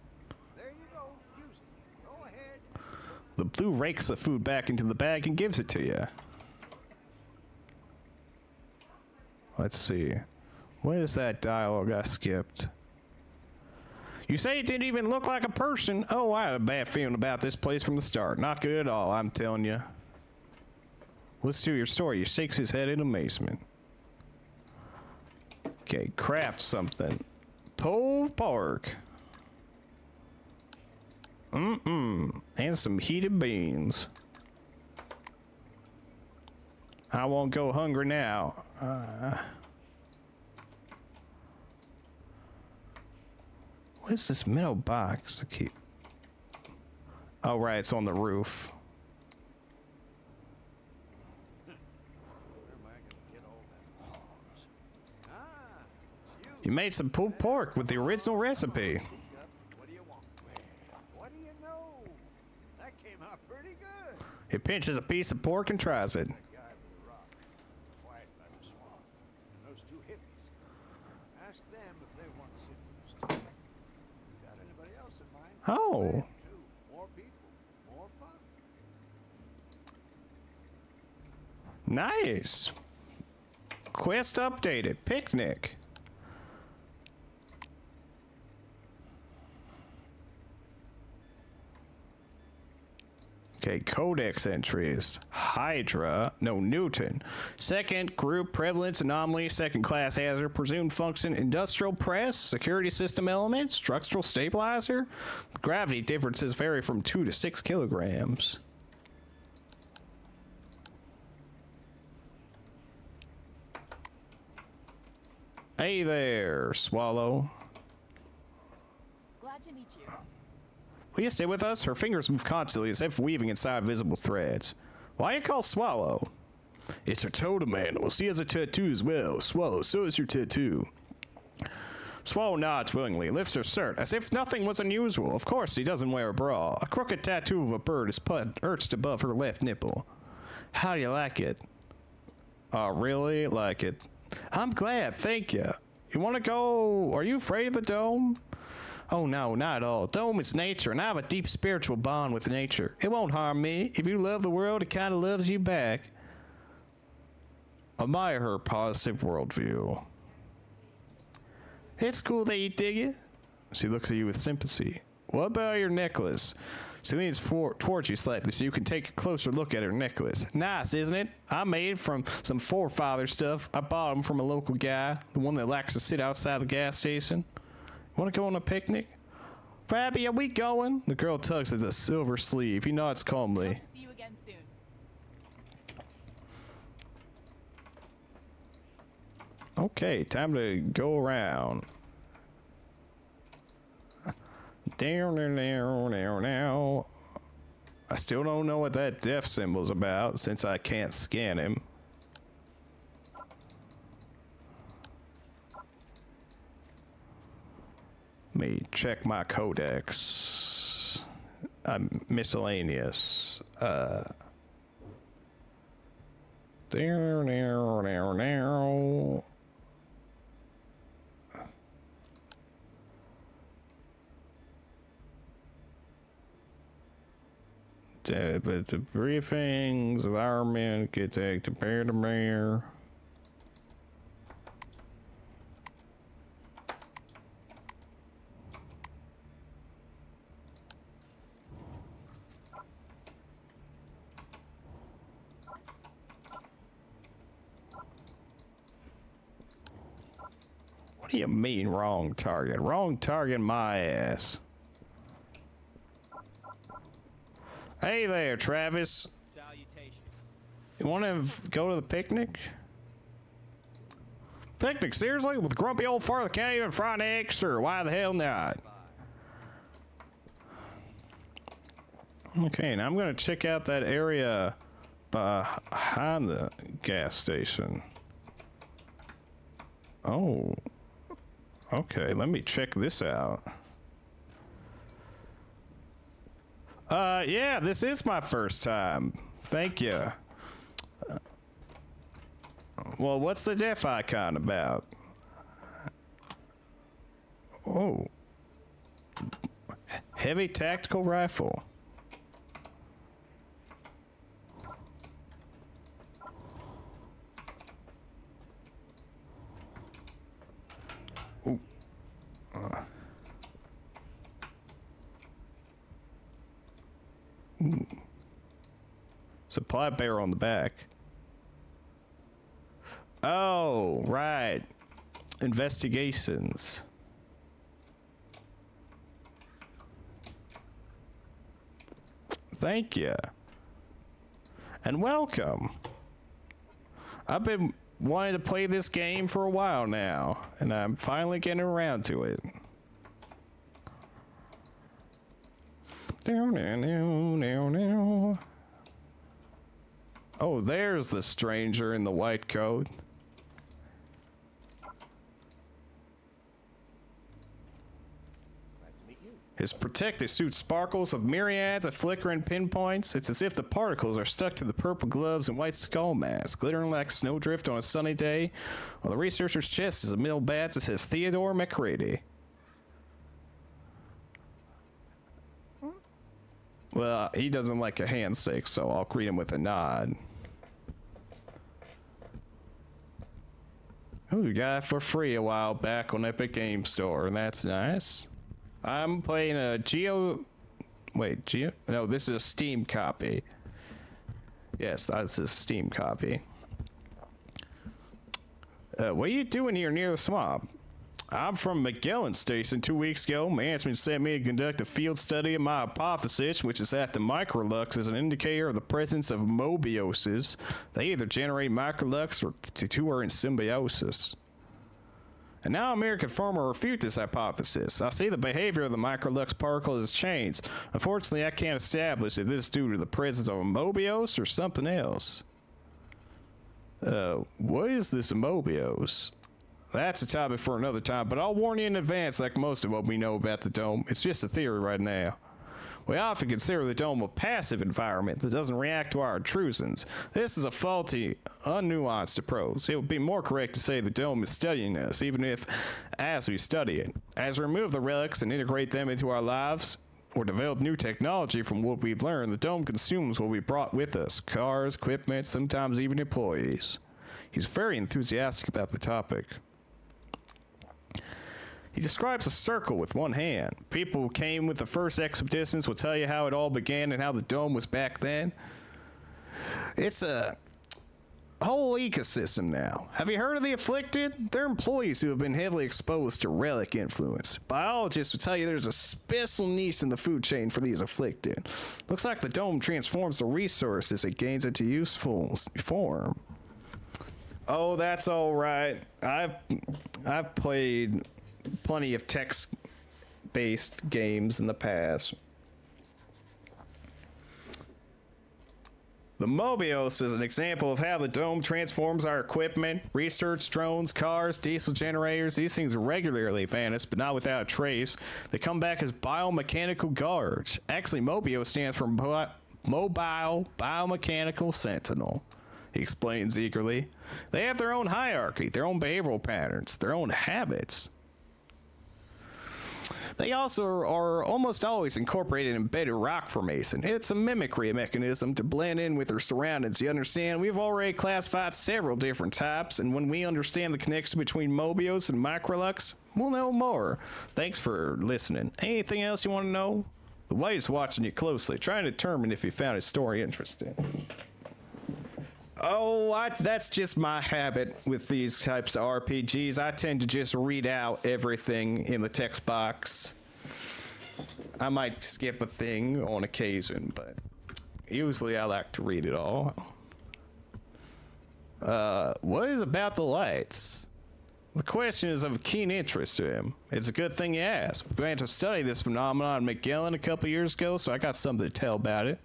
There you go. Use it. Go ahead. The blue rakes the food back into the bag and gives it to you. Let's see. What is that dialogue I skipped? You say it didn't even look like a person? Oh, I had a bad feeling about this place from the start. Not good at all, I'm telling you. Listen to your story. He shakes his head in amazement. Okay, craft something. Pulled pork. And some heated beans. I won't go hungry now. What is this metal box? I keep... Oh, right, it's on the roof. Where am I going to get all that logs? Ah, it's you. You made some pulled pork with the original recipe. What do you want? Well, what do you know? That came out pretty good. He pinches a piece of pork and tries it. That guy with the rock, quiet by the swamp, and those two hippies. Ask them if they want to sit with us too. Got anybody else in mind? Oh. Them too. More people, more fun. Nice. Quest updated. Picnic. Okay, codex entries. Hydra, no, Newton. Second, group prevalence anomaly, second class hazard, presumed function, industrial press, security system element, structural stabilizer. Gravity differences vary from 2 to 6 kilograms. Hey there, Swallow. Glad to meet you. Will you stay with us? Her fingers move constantly as if weaving inside visible threads. Why you call Swallow? It's her totem animal. She has a tattoo as well. Swallow, so is your tattoo. Swallow nods willingly, lifts her shirt as if nothing was unusual. Of course, she doesn't wear a bra. A crooked tattoo of a bird is perched above her left nipple. How do you like it? I really like it. I'm glad, thank you. You want to go? Are you afraid of the dome? Oh no, not at all. Dome is nature, and I have a deep spiritual bond with nature. It won't harm me. If you love the world, it kind of loves you back. Admire her positive worldview. It's cool that you dig it. She looks at you with sympathy. What about your necklace? She leans towards you slightly so you can take a closer look at her necklace. Nice, isn't it? I made it from some forefather stuff. I bought them from a local guy, the one that likes to sit outside the gas station. Want to go on a picnic? Rabbi, are we going? The girl tugs at the silver sleeve. He nods calmly. Hope to see you again soon. Okay, time to go around. Now. I still don't know what that death symbol's about since I can't scan him. Let me check my codex. Miscellaneous. Now. But the briefings of our men get to prepare the mayor. What do you mean wrong target? Wrong target my ass. Hey there, Travis. Salutations. You want to go to the picnic? Picnic, seriously? With grumpy old father can't even fry an egg? Sure, why the hell not? Okay, now I'm going to check out that area behind the gas station. Oh. Okay, let me check this out. Yeah, this is my first time. Thank you. Well, what's the death icon about? Oh. Heavy tactical rifle. Ooh. Supply barrel on the back. Oh, right. Investigations. Thank you. And welcome. I've been wanting to play this game for a while now, and I'm finally getting around to it. Oh, there's the stranger in the white coat. His protective suit sparkles with myriads of flickering pinpoints. It's as if the particles are stuck to the purple gloves and white skull mask, glittering like snowdrift on a sunny day. On the researcher's chest is a middle badge that says Theodore McCready. Well, he doesn't like a handshake, so I'll greet him with a nod. Oh, you got it for free a while back on Epic Game Store, and that's nice. I'm playing a Wait, no, this is a Steam copy. Yes, this is a Steam copy. What are you doing here near the swamp? I'm from Magellan Station. 2 weeks ago, management sent me to conduct a field study of my hypothesis, which is that the microlux is an indicator of the presence of mobioses. They either generate microlux or the two are in symbiosis. And now I'm here to confirm or refute this hypothesis. I see the behavior of the microlux particle has changed. Unfortunately, I can't establish if this is due to the presence of a mobiose or something else. What is this mobiose? That's a topic for another time, but I'll warn you in advance, like most of what we know about the dome. It's just a theory right now. We often consider the dome a passive environment that doesn't react to our intrusions. This is a faulty, unnuanced approach. It would be more correct to say the dome is studying us, even if as we study it. As we remove the relics and integrate them into our lives, or develop new technology from what we've learned, the dome consumes what we brought with us. Cars, equipment, sometimes even employees. He's very enthusiastic about the topic. He describes a circle with one hand. People who came with the first expeditions will tell you how it all began and how the dome was back then. It's a whole ecosystem now. Have you heard of the afflicted? They're employees who have been heavily exposed to relic influence. Biologists will tell you there's a special niche in the food chain for these afflicted. Looks like the dome transforms the resources it gains into useful form. Oh, that's all right. I've played plenty of text-based games in the past. The Mobius is an example of how the dome transforms our equipment, research drones, cars, diesel generators. These things regularly vanish, but not without a trace. They come back as biomechanical guards. Actually, Mobius stands for Mobile Biomechanical Sentinel. He explains eagerly. They have their own hierarchy, their own behavioral patterns, their own habits. They also are almost always incorporated in embedded rock formation. It's a mimicry mechanism to blend in with their surroundings. You understand? We've already classified several different types, and when we understand the connection between Mobius and Microlux, we'll know more. Thanks for listening. Anything else you want to know? The White's watching you closely, trying to determine if you found his story interesting. Oh, that's just my habit with these types of RPGs. I tend to just read out everything in the text box. I might skip a thing on occasion, but usually I like to read it all. What is about the lights? The question is of keen interest to him. It's a good thing you asked. We began to study this phenomenon in Magellan a couple years ago, so I got something to tell about it.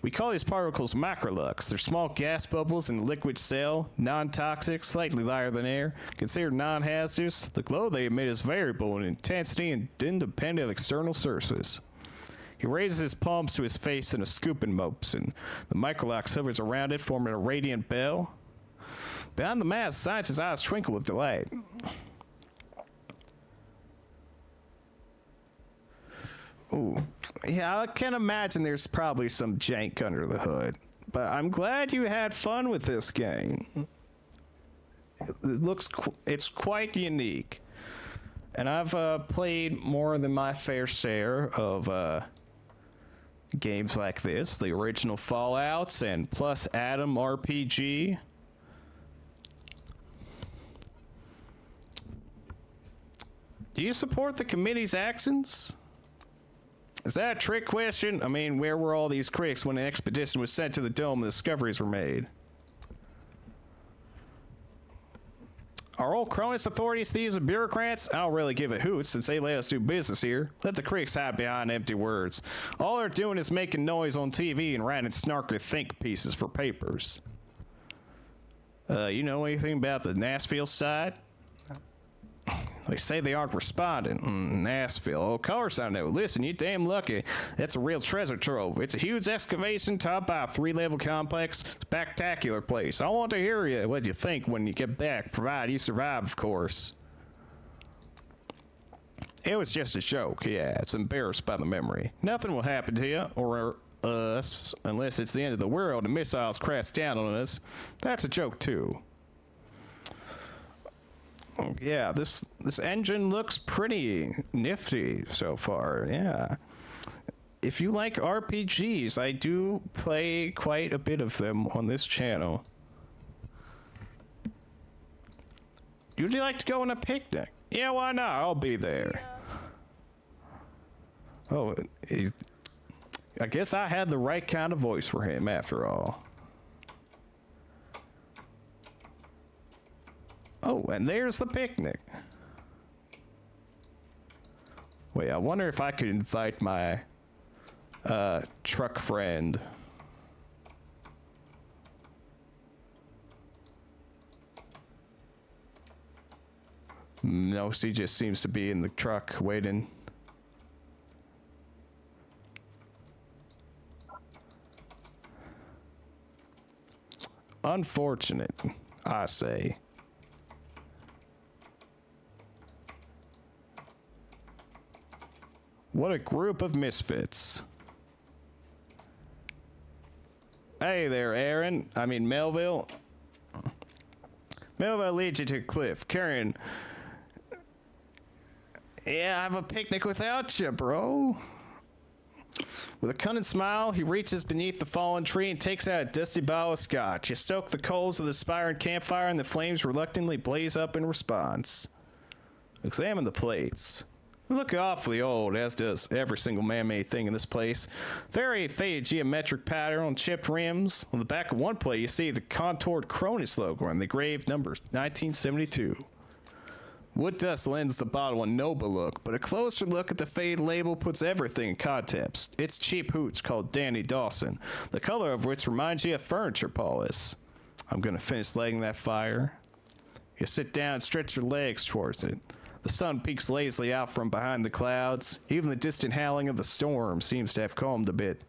We call these particles microlux. They're small gas bubbles in a liquid cell, non-toxic, slightly lighter than air, considered non-hazardous. The glow they emit is variable in intensity and independent of external sources. He raises his palms to his face in a scooping motion. The microlux hovers around it, forming a radiant bell. Behind the mask, scientists' eyes twinkle with delight. Ooh, yeah, I can imagine there's probably some jank under the hood, but I'm glad you had fun with this game. It's quite unique, and I've played more than my fair share of games like this, the original Fallouts and plus Atom RPG. Do you support the committee's actions? Is that a trick question? I mean, where were all these critics when an expedition was sent to the dome and discoveries were made? Are all Cronus authorities thieves and bureaucrats? I don't really give a hoot since they let us do business here. Let the critics hide behind empty words. All they're doing is making noise on TV and writing snarky think pieces for papers. You know anything about the Nashville side? They say they aren't responding. Nashville. Oh, of course I know. Listen, you're damn lucky. That's a real treasure trove. It's a huge excavation topped by a 3-level complex. Spectacular place. I want to hear you what you think when you get back, provided you survive, of course. It was just a joke. Yeah, it's embarrassed by the memory. Nothing will happen to you or us unless it's the end of the world and missiles crash down on us. That's a joke, too. Yeah, this engine looks pretty nifty so far, yeah. if you like RPGs, I do play quite a bit of them on this channel. Would you like to go on a picnic? Yeah, why not? I'll be there. Oh, I guess I had the right kind of voice for him after all. Oh, and there's the picnic. Wait, I wonder if I could invite my truck friend. No, she just seems to be in the truck waiting. Unfortunate, I say. What a group of misfits. Hey there, Aaron. I mean, Melville. Melville leads you to a cliff, carrying... Yeah, I have a picnic without you, bro. With a cunning smile, he reaches beneath the fallen tree and takes out a dusty bottle of scotch. You stoke the coals of the spiring campfire and the flames reluctantly blaze up in response. Examine the plates. They look awfully old, as does every single man-made thing in this place. Very faded geometric pattern on chipped rims. On the back of one plate, you see the contoured Cronus logo and the engraved numbers 1972. Wood dust lends the bottle a noble look, but a closer look at the faded label puts everything in context. It's cheap hooch called Danny Dawson, the color of which reminds you of furniture polish. I'm gonna finish lighting that fire. You sit down and stretch your legs towards it. The sun peeks lazily out from behind the clouds. Even the distant howling of the storm seems to have calmed a bit.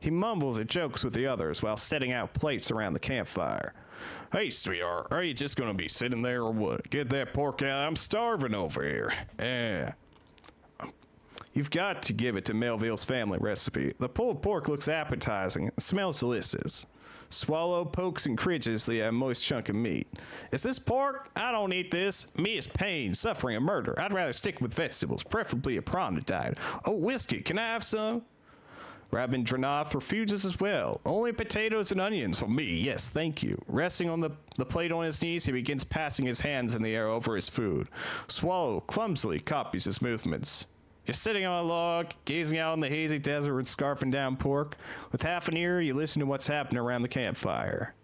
He mumbles and jokes with the others while setting out plates around the campfire. Hey, sweetheart, are you just gonna be sitting there or what? Get that pork out, I'm starving over here. Yeah. You've got to give it to Melville's family recipe. The pulled pork looks appetizing and smells delicious. Swallow pokes and cringes the moist chunk of meat. Is this pork? I don't eat this. Me is pain, suffering, and murder. I'd rather stick with vegetables, preferably a prawn diet. Oh, whiskey, can I have some? Rabindranath refuses as well. Only potatoes and onions for me, yes, thank you. Resting on the plate on his knees, he begins passing his hands in the air over his food. Swallow clumsily copies his movements. You're sitting on a log, gazing out on the hazy desert and scarfing down pork. With half an ear, you listen to what's happening around the campfire.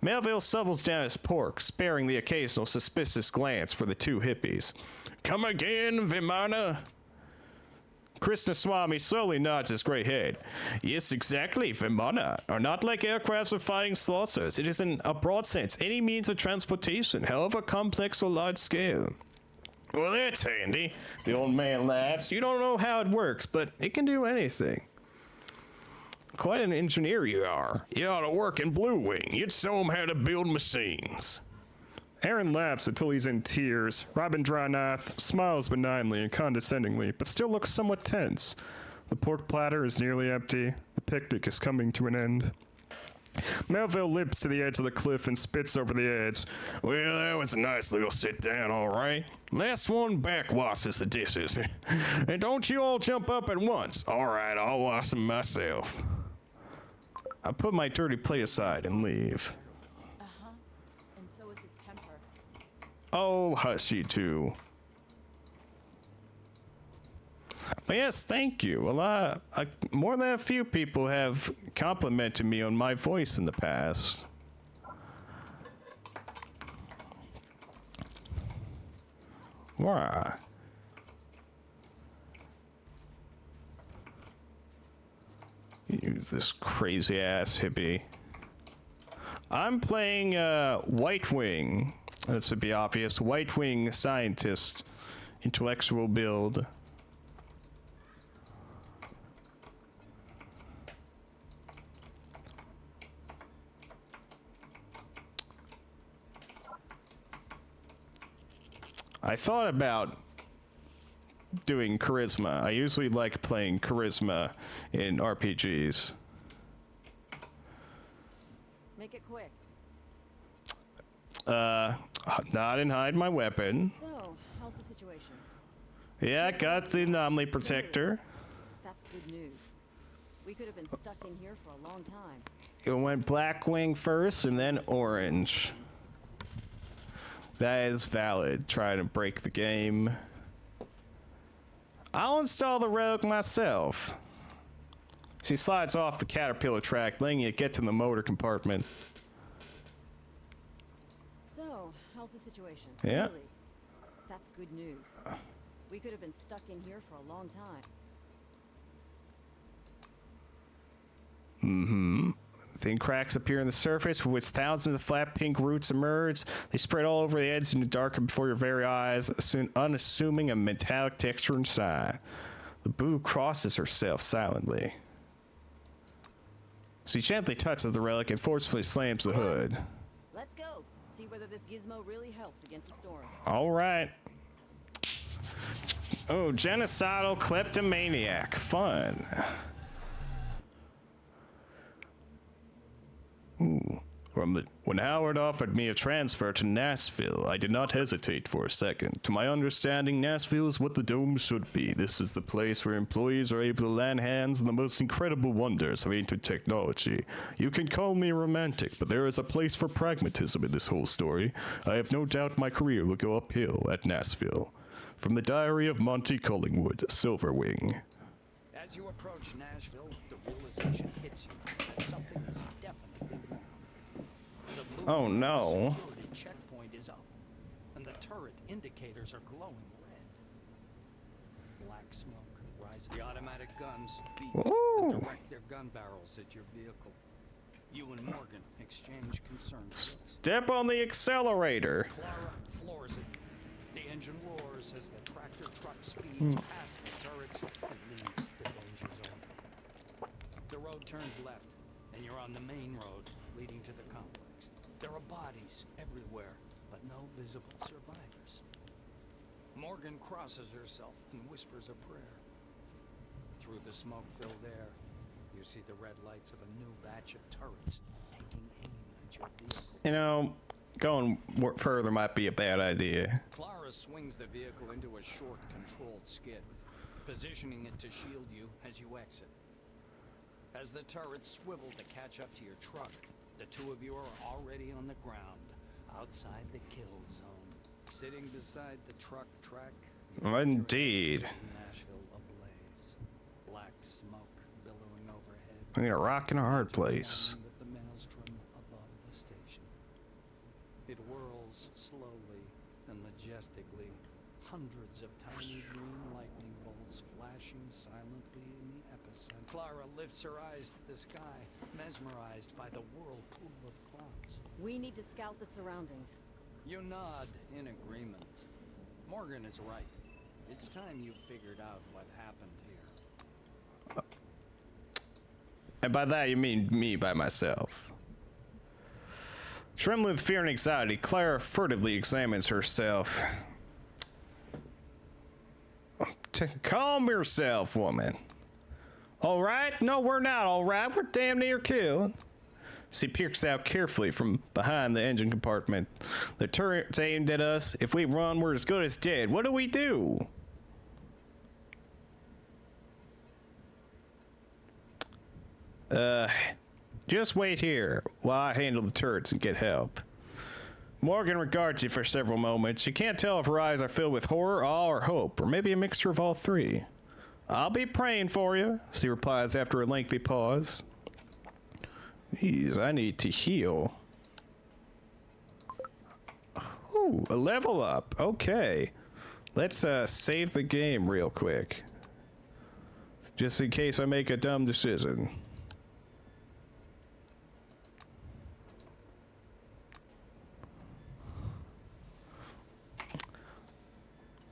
Melville shovels down his pork, sparing the occasional suspicious glance for the two hippies. Come again, Vimana? Krishnaswamy slowly nods his gray head. Yes, exactly, Vimana are not like aircrafts or fighting saucers. It is in a broad sense any means of transportation, however complex or large scale. Well, that's handy. The old man laughs. You don't know how it works, but it can do anything. Quite an engineer you are. You ought to work in Blue Wing. You'd show 'em how to build machines. Aaron laughs until he's in tears. Rabindranath smiles benignly and condescendingly, but still looks somewhat tense. The pork platter is nearly empty. The picnic is coming to an end. Melville limps to the edge of the cliff and spits over the edge. Well, that was a nice little sit down, all right. Last one back washes the dishes. And don't you all jump up at once. All right, I'll wash them myself. I put my dirty plate aside and leave. And so is his temper. Oh, hush you two. But yes, thank you. More than a few people have complimented me on my voice in the past. Why? Use this crazy ass hippie. I'm playing White Wing. This would be obvious. White Wing scientist, intellectual build. I thought about doing charisma. I usually like playing charisma in RPGs. Make it quick. Nod and hide my weapon. So, how's the situation? Yeah, I got the anomaly protector. That's good news. We could have been stuck in here for a long time. It went Blackwing first and then Orange. That is valid. Trying to break the game. I'll install the Rogue myself. She slides off the caterpillar track, letting it get to the motor compartment. So, how's the situation? Yeah. Really? That's good news. We could have been stuck in here for a long time. Mm-hmm. Thin cracks appear on the surface, from which thousands of flat pink roots emerge. They spread all over the edge and darken before your very eyes, soon unassuming a metallic texture inside. The boo crosses herself silently. She gently touches the relic and forcefully slams the hood. Let's go. See whether this gizmo really helps against the storm. All right. Oh, genocidal kleptomaniac. Fun. Ooh. When Howard offered me a transfer to Nashville, I did not hesitate for a second. To my understanding, Nashville is what the Dome should be. This is the place where employees are able to land hands on the most incredible wonders of ancient technology. You can call me romantic, but there is a place for pragmatism in this whole story. I have no doubt my career will go uphill at Nashville. From the Diary of Monty Collingwood, Silverwing. As you approach Nashville, the realization hits you that something is definitely wrong. The Oh no. security checkpoint is up, and the turret indicators are glowing red. Black smoke rises. The automatic guns beep and direct their gun barrels at your vehicle. You and Morgan exchange concerned looks. Step on the accelerator. Clara floors it. The engine roars as the tractor truck speeds past the turrets and leaves the danger zone. The road turns left, and you're on the main road leading to the complex. There are bodies everywhere, but no visible survivors. Morgan crosses herself and whispers a prayer. Through the smoke-filled air, you see the red lights of a new batch of turrets taking aim at your vehicle. You know, going further might be a bad idea. Clara swings the vehicle into a short, controlled skid, positioning it to shield you as you exit. As the turrets swivel to catch up to your truck, the two of you are already on the ground, outside the kill zone. Sitting beside the truck track, Indeed. Nashville ablaze. Black smoke billowing overhead. I need a rock and a hard place. With the maelstrom above the station. It whirls slowly and majestically, hundreds of tiny green lightning bolts flashing silently in the epicenter. Clara lifts her eyes to the sky, mesmerized by the whirlpool of clouds. We need to scout the surroundings. You nod in agreement. Morgan is right. It's time you figured out what happened here. And by that you mean me by myself. Trembling with fear and anxiety, Clara furtively examines herself. Calm yourself, woman. All right? No, we're not all right. We're damn near killed. She peeks out carefully from behind the engine compartment. The turret's aimed at us. If we run, we're as good as dead. What do we do? Just wait here while I handle the turrets and get help. Morgan regards you for several moments. You can't tell if her eyes are filled with horror, awe, or hope, or maybe a mixture of all three. I'll be praying for you, she replies after a lengthy pause. Jeez, I need to heal. Ooh, a level up. Okay. Let's save the game real quick. Just in case I make a dumb decision.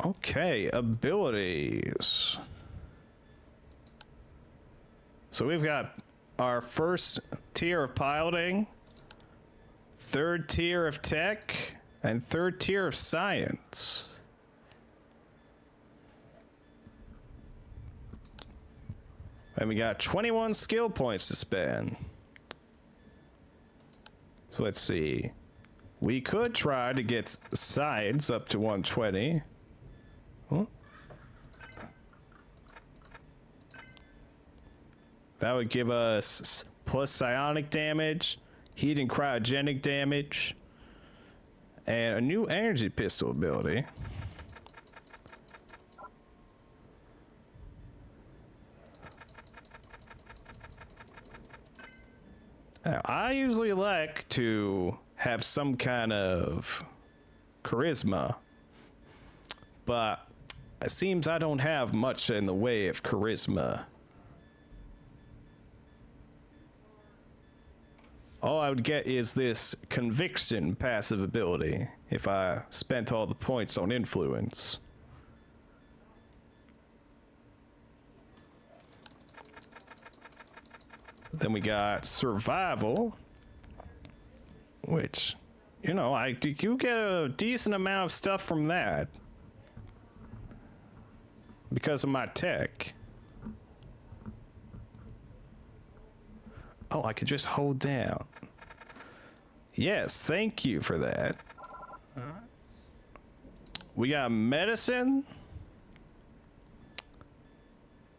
Okay, abilities. So we've got our first tier of piloting, third tier of tech, and third tier of science. And we got 21 skill points to spend. So let's see. We could try to get science up to 120. Huh? That would give us plus psionic damage, heat and cryogenic damage, and a new energy pistol ability. Now, I usually like to have some kind of charisma, but it seems I don't have much in the way of charisma. All I would get is this conviction passive ability if I spent all the points on influence. Then we got survival, which, you know, you get a decent amount of stuff from that because of my tech. Oh, I could just hold down. Yes, thank you for that. We got medicine.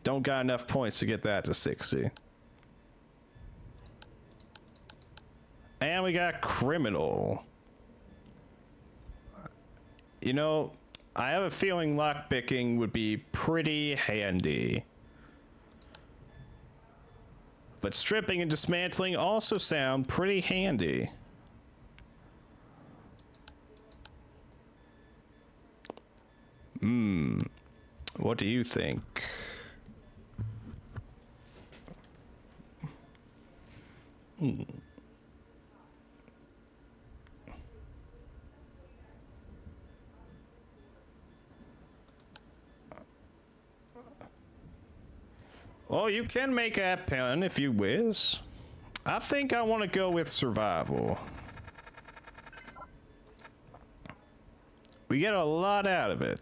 Don't got enough points to get that to 60. And we got criminal. You know, I have a feeling lockpicking would be pretty handy. But stripping and dismantling also sound pretty handy. What do you think? Well, you can make a pen if you wish. I think I want to go with survival. We get a lot out of it.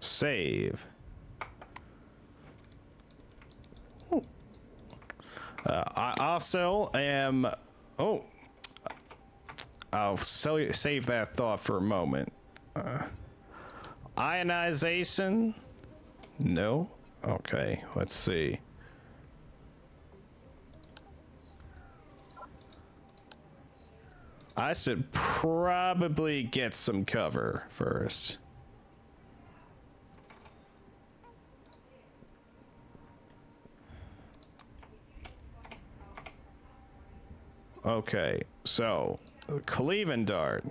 Save. I also am... Oh. I'll save that thought for a moment. Ionization? No? Okay, let's see. I should probably get some cover first. Okay, so... Cleaving dart.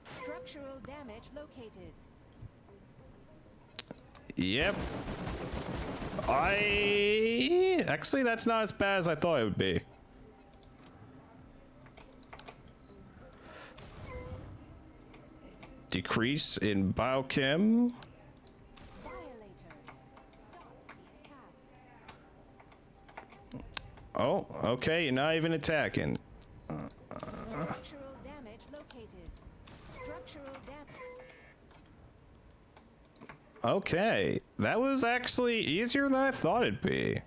Structural damage located. Yep. Actually, that's not as bad as I thought it would be. Decrease in biochem. Oh, okay, you're not even attacking. Structural damage located. Structural damage. Okay, that was actually easier than I thought it'd be.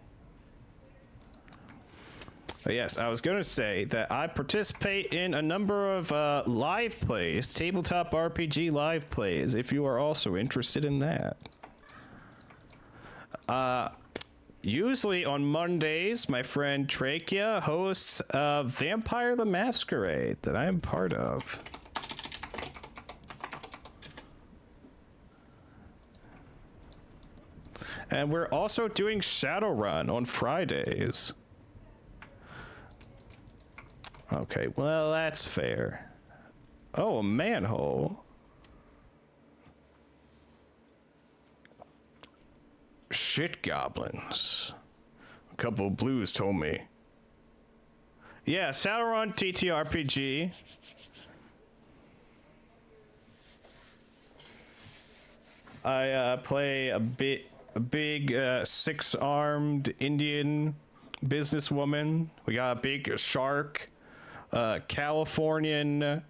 But yes, I was going to say that I participate in a number of live plays, tabletop RPG live plays, if you are also interested in that. Usually on Mondays, my friend Trachea hosts Vampire the Masquerade that I am part of. And we're also doing Shadowrun on Fridays. Okay, well, that's fair. Oh, a manhole. Shit goblins. A couple of blues told me. Yeah, Shadowrun TTRPG. I play a big six-armed Indian businesswoman. We got a big shark, Californian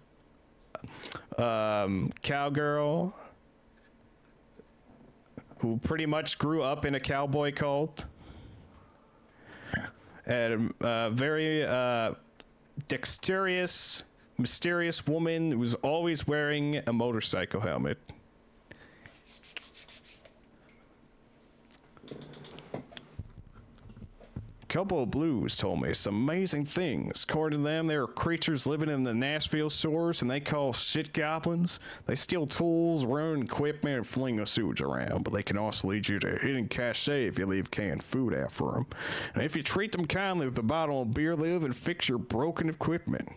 cowgirl who pretty much grew up in a cowboy cult, and a very dexterous mysterious woman who's always wearing a motorcycle helmet. Couple of Blues told me some amazing things. According to them, there are creatures living in the Nashville sewers, and they call shit goblins. They steal tools, ruin equipment, and fling the sewage around. But they can also lead you to ENCASED if you leave canned food after them. And if you treat them kindly with a bottle of beer, they'll even fix your broken equipment.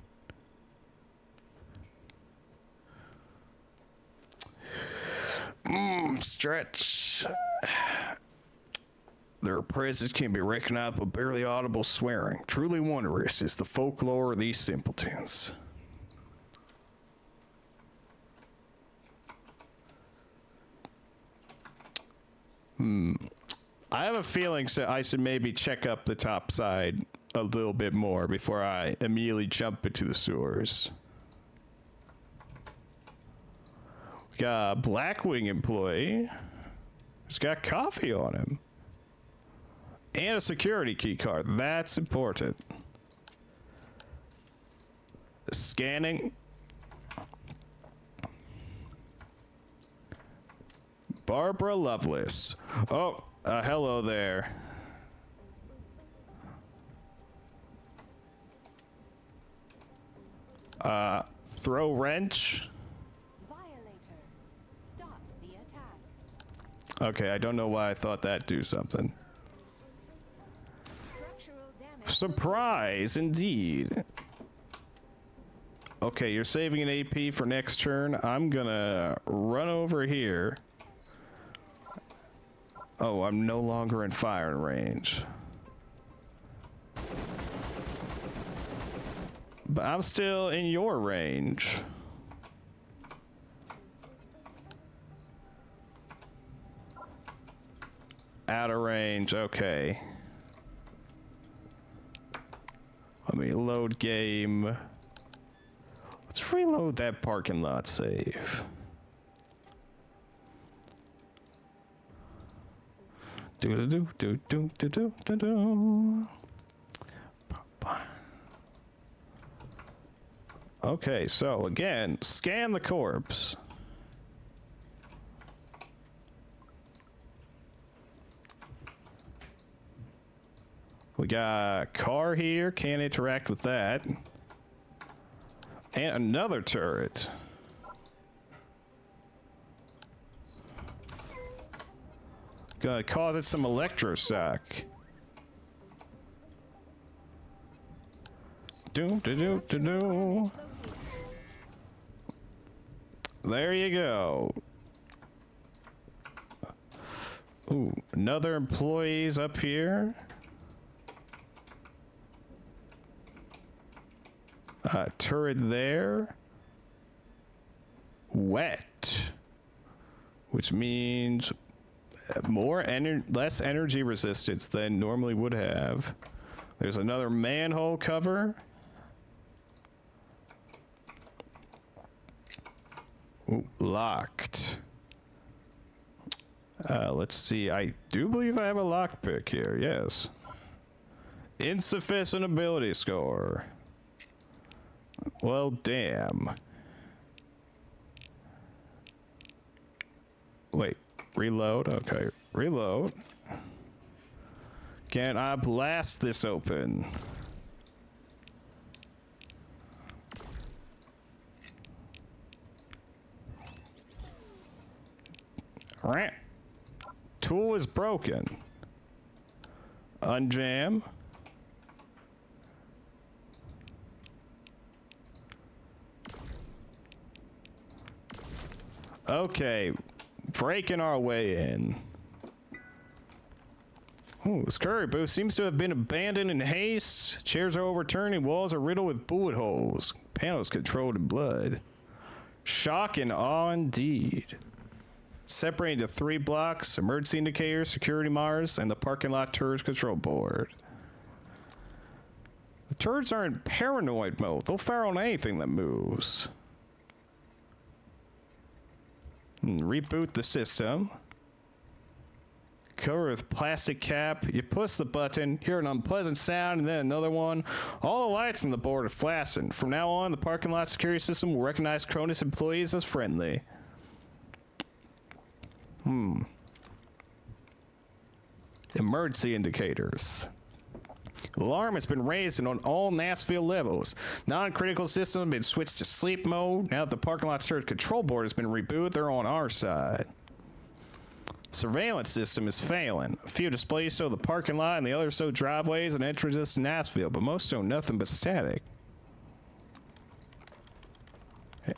Stretch. Their presence can be recognized with barely audible swearing. Truly wondrous is the folklore of these simpletons. I have a feeling I should maybe check up the top side a little bit more before I immediately jump into the sewers. We got a Blackwing employee. He's got coffee on him. And a security key card. That's important. Scanning. Barbara Lovelace. Oh, hello there. Throw wrench. Violator. Stop the attack. Okay, I don't know why I thought that'd do something. Surprise, indeed. Okay, you're saving an AP for next turn. I'm gonna run over here. Oh, I'm no longer in firing range. But I'm still in your range. Out of range, okay. Let me load game. Let's reload that parking lot save. Do. Okay, so again, scan the corpse. We got a car here, can't interact with that. And another turret. Gonna cause it some electroshock. Do. There you go. Ooh, another employee's up here. Turret there. Wet. Which means less energy resistance than normally would have. There's another manhole cover. Ooh, locked. Let's see. I do believe I have a lockpick here. Yes. Insufficient ability score. Well, damn. Wait. Reload? Okay. Reload. Can I blast this open? Right. Tool is broken. Unjam. Okay. Breaking our way in. Ooh, this curry booth seems to have been abandoned in haste. Chairs are overturned and walls are riddled with bullet holes. Panels controlled in blood. Shock and awe indeed. Separated into 3 blocks, emergency indicators, security monitors, and the parking lot turret control board. The turrets are in paranoid mode. They'll fire on anything that moves. Reboot the system. covered with plastic cap. You push the button, hear an unpleasant sound, and then another one. All the lights on the board are flashing. From now on, the parking lot security system will recognize Cronus employees as friendly. Emergency indicators. Alarm has been raised on all Nashville levels. Non-critical systems have been switched to sleep mode. Now that the parking lot search control board has been rebooted, they're on our side. Surveillance system is failing. A few displays show the parking lot and the others show driveways and entrances to Nashville, but most show nothing but static.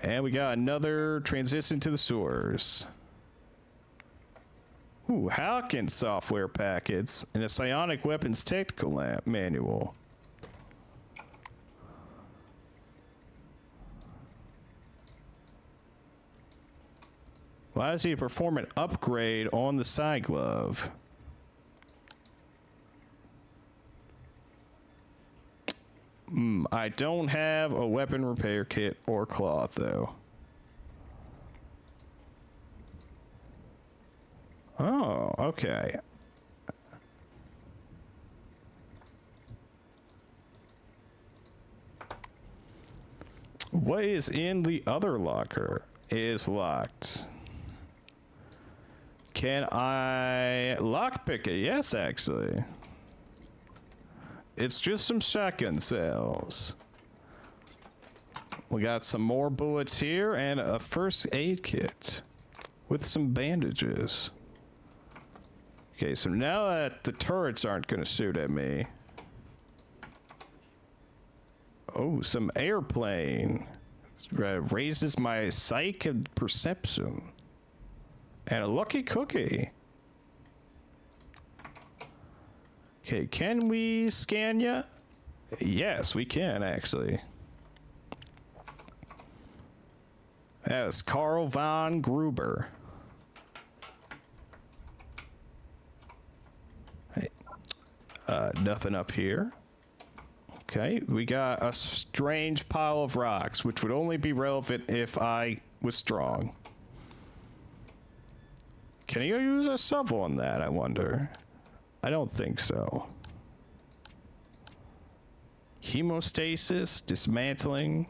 And we got another transition to the sewers. Ooh, Hawkins software packets and a psionic weapons technical manual. Allows you to perform an upgrade on the side glove. I don't have a weapon repair kit or cloth, though. Oh, okay. What is in the other locker is locked. Can I lockpick it? Yes, actually. It's just some shotgun cells. We got some more bullets here and a first aid kit with some bandages. Okay, so now that the turrets aren't going to shoot at me. Oh, some airplane. Raises my psych and perception. And a lucky cookie. Okay, can we scan ya? Yes, we can, actually. That's Carl von Gruber. Hey, nothing up here. Okay, we got a strange pile of rocks, which would only be relevant if I was strong. Can you use a shovel on that, I wonder? I don't think so. Hemostasis, dismantling.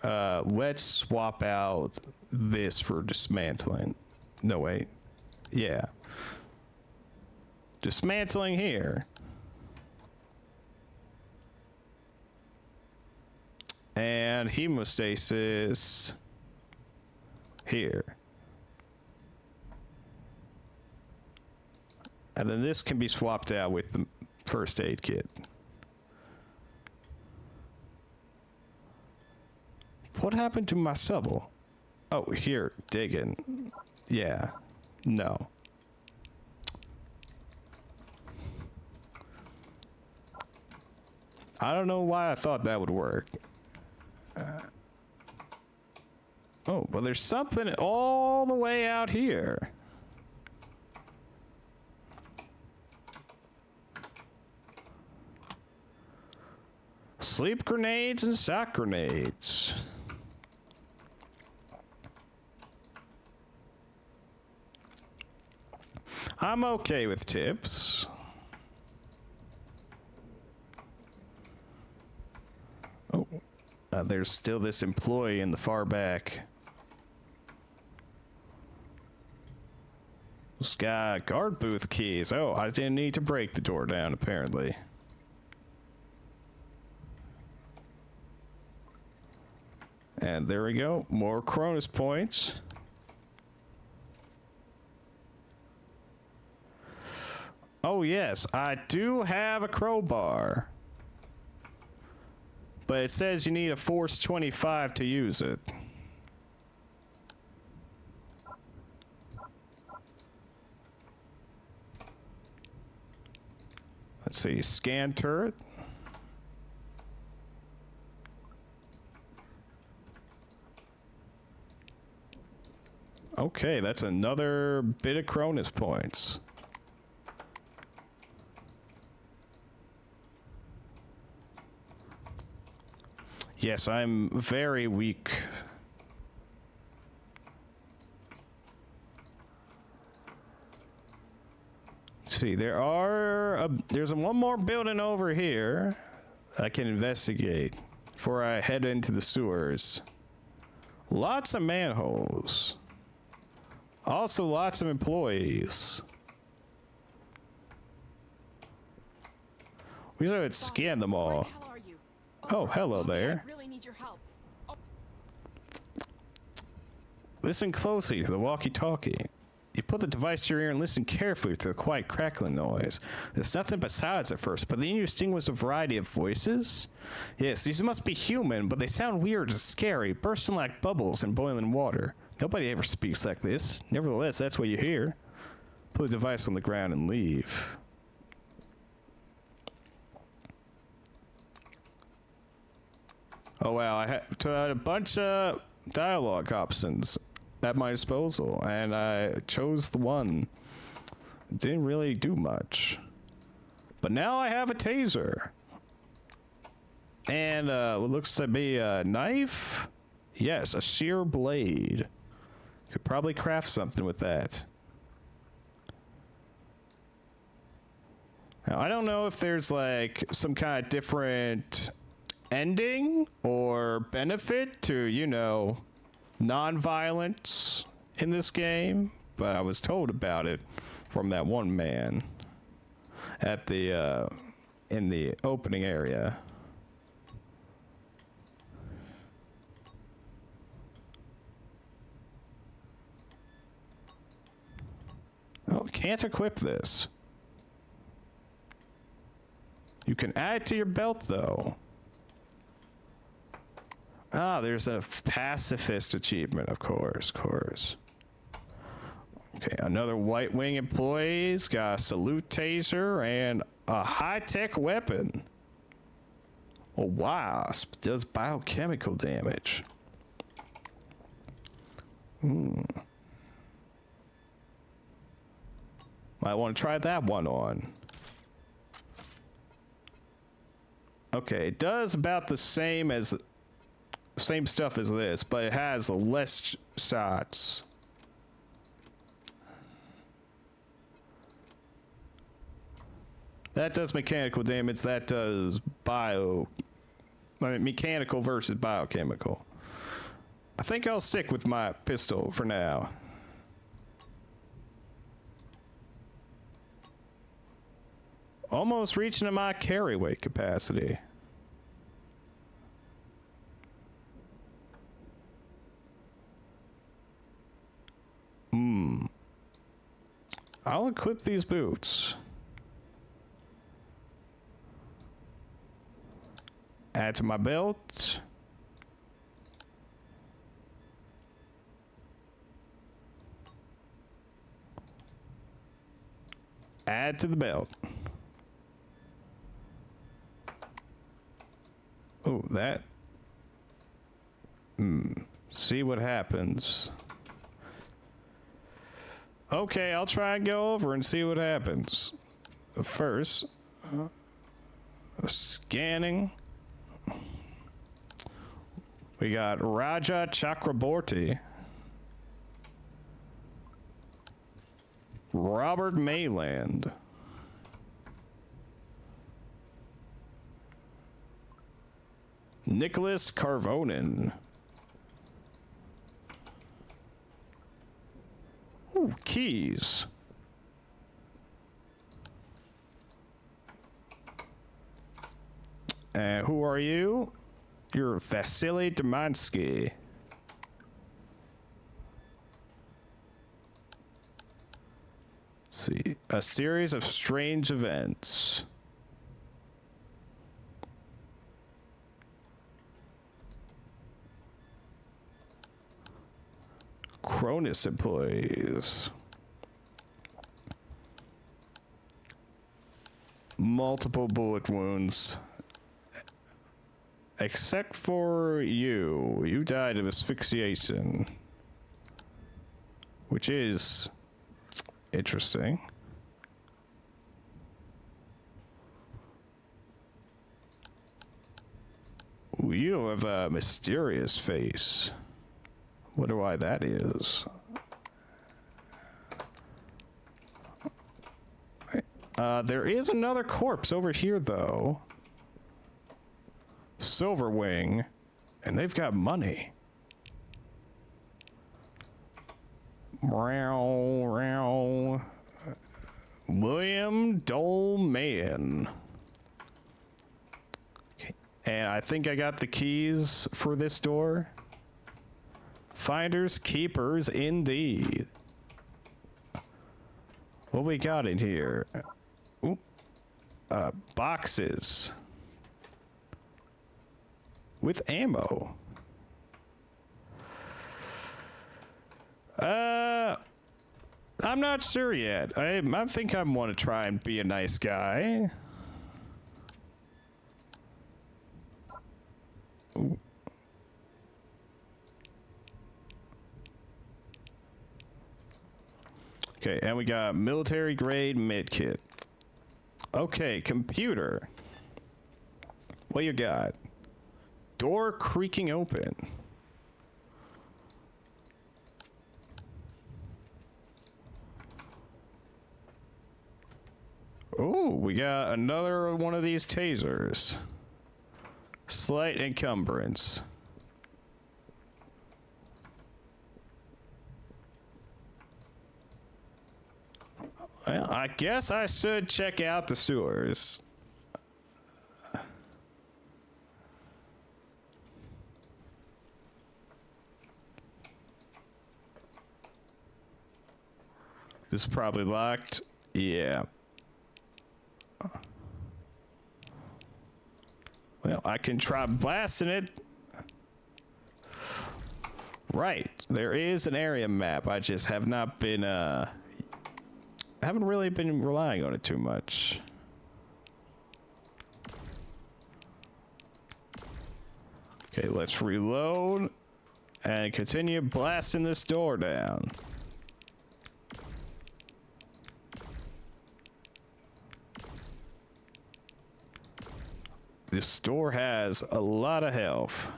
Let's swap out this for dismantling. No, wait. Yeah. Dismantling here. And hemostasis here. And then this can be swapped out with the first aid kit. What happened to my shovel? Oh, here, digging. Yeah. No. I don't know why I thought that would work. Oh, well, there's something all the way out here. Sleep grenades and shock grenades. I'm okay with tips. Oh, there's still this employee in the far back. This guy, guard booth keys. Oh, I didn't need to break the door down, apparently. And there we go. More Cronus points. Oh, yes. I do have a crowbar. But it says you need a Force 25 to use it. Let's see. Scan turret. Okay, that's another bit of Cronus points. Yes, I'm very weak. see. There's one more building over here I can investigate before I head into the sewers. Lots of manholes. Also lots of employees. We should scan them all. Where the hell are you? Oh, hello there. I really need your help. Oh. Listen closely to the walkie-talkie. You put the device to your ear and listen carefully to the quiet crackling noise. There's nothing but silence at first, but then you distinguish a variety of voices. Yes, these must be human, but they sound weird and scary, bursting like bubbles in boiling water. Nobody ever speaks like this. Nevertheless, that's what you hear. Put the device on the ground and leave. Oh wow, I had a bunch of dialogue options at my disposal, and I chose the one. Didn't really do much. But now I have a taser. And what looks to be a knife? Yes, a shear blade. Could probably craft something with that. Now, I don't know if there's like some kind of different ending or benefit to, you know, non-violence in this game, but I was told about it from that one man at the in the opening area. Oh, can't equip this. You can add it to your belt though. Ah, there's a pacifist achievement, of course. Okay, another White Wing employee's got a salute taser and a high-tech weapon. A wasp does biochemical damage. Might want to try that one on. Okay, it does about the same stuff as this, but it has less shots. That does mechanical damage. That does mechanical versus biochemical. I think I'll stick with my pistol for now. Almost reaching my carry weight capacity. I'll equip these boots. Add to my belt. Add to the belt. Oh, that. See what happens. Okay, I'll try and go over and see what happens. First, scanning. We got Raja Chakraborty, Robert Mayland, Nicholas Carvonen. Ooh, keys. And who are you? You're Vasily Demansky. Let's see. A series of strange events. Cronus employees. Multiple bullet wounds. Except for you. You died of asphyxiation. Which is interesting. Ooh, you have a mysterious face. Wonder why that is. There is another corpse over here, though. Silverwing. And they've got money. William Dolman. Okay. And I think I got the keys for this door. Finders, keepers, indeed. What we got in here? Ooh. Boxes. With ammo. I'm not sure yet. I think I want to try and be a nice guy. Ooh. Okay, and we got military grade medkit. Okay, computer. What you got? Door creaking open. Oh, we got another one of these tasers. Slight encumbrance. Well, I guess I should check out the sewers. This is probably locked. Yeah. Well, I can try blasting it. Right. There is an area map. I just have not been, haven't really been relying on it too much. Okay, let's reload and continue blasting this door down. This door has a lot of health.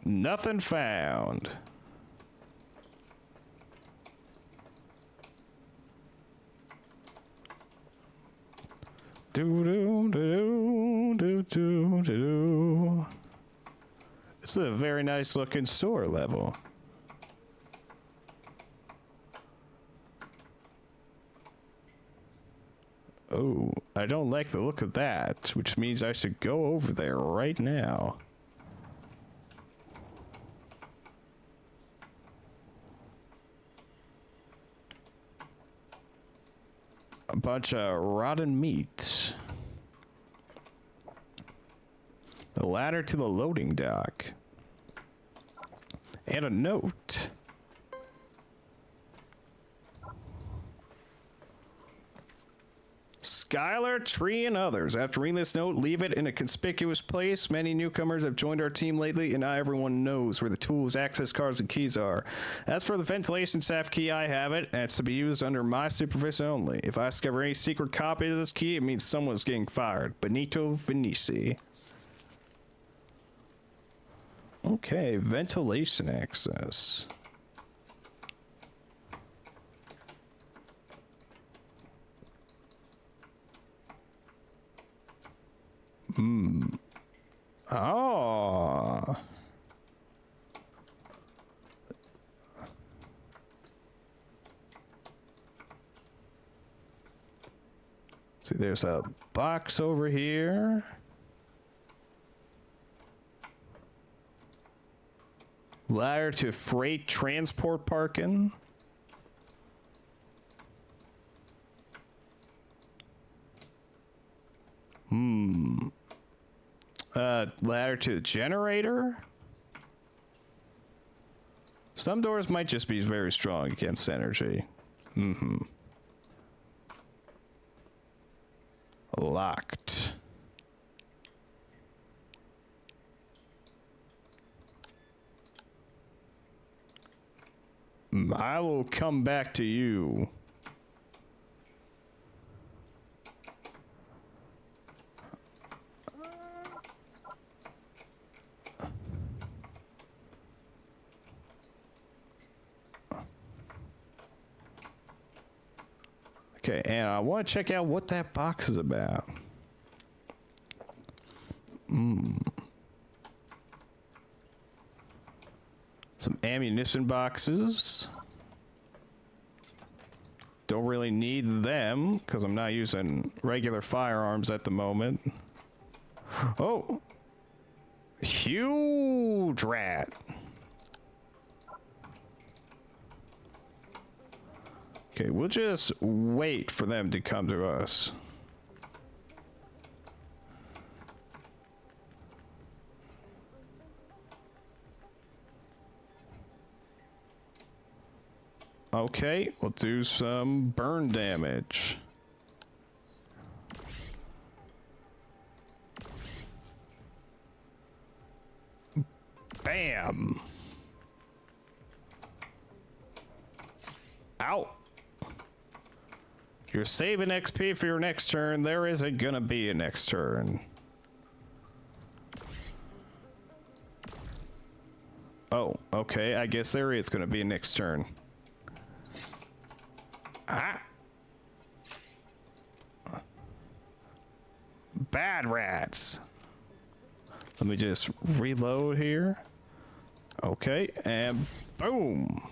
Nothing found. Do do do do do do do. This is a very nice looking sewer level. Oh, I don't like the look of that, which means I should go over there right now. A bunch of rotten meat. The ladder to the loading dock. And a note. Skylar, Tree, and others. After reading this note, leave it in a conspicuous place. Many newcomers have joined our team lately, and now everyone knows where the tools, access cards, and keys are. As for the ventilation staff key, I have it, and it's to be used under my supervision only. If I discover any secret copy of this key, it means someone's getting fired. Benito Vinici. Okay, ventilation access. Oh. See, there's a box over here. Ladder to freight transport parking. Ladder to the generator. Some doors might just be very strong against energy. Locked. I will come back to you. Okay, and I want to check out what that box is about. Some ammunition boxes. Don't really need them because I'm not using regular firearms at the moment. Oh! Huge rat! Okay, we'll just wait for them to come to us. Okay, we'll do some burn damage. Bam! Ow! You're saving XP for your next turn. There isn't gonna be a next turn. Oh, okay. I guess there is gonna be a next turn. Ah! Bad rats. Let me just reload here. Okay, and boom.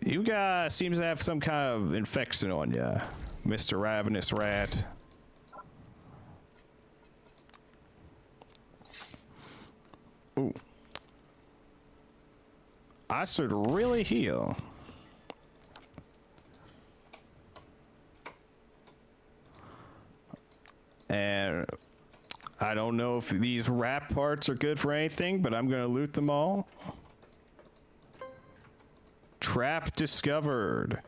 You guys seems to have some kind of infection on ya, Mr. Ravenous Rat. Ooh. I should really heal. And I don't know if these rat parts are good for anything, but I'm gonna loot them all. Trap discovered.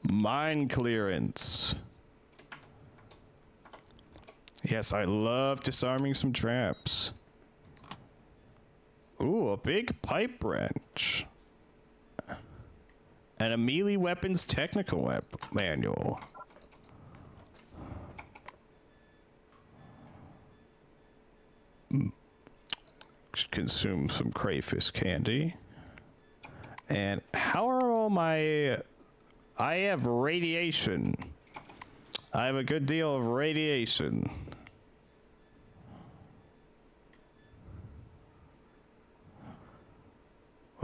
Mine clearance. Yes, I love disarming some traps. Ooh, a big pipe wrench. And a melee weapons technical manual. Consume some crayfish candy. And how are all my... I have radiation. I have a good deal of radiation.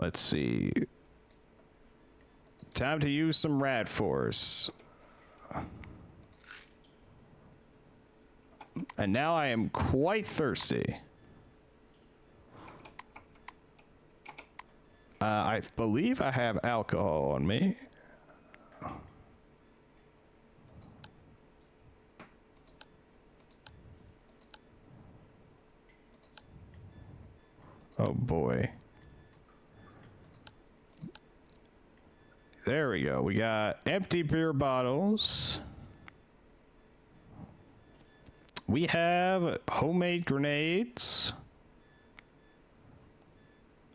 Let's see. Time to use some rad force. And now I am quite thirsty. I believe I have alcohol on me. Oh boy. There we go. We got empty beer bottles. We have homemade grenades.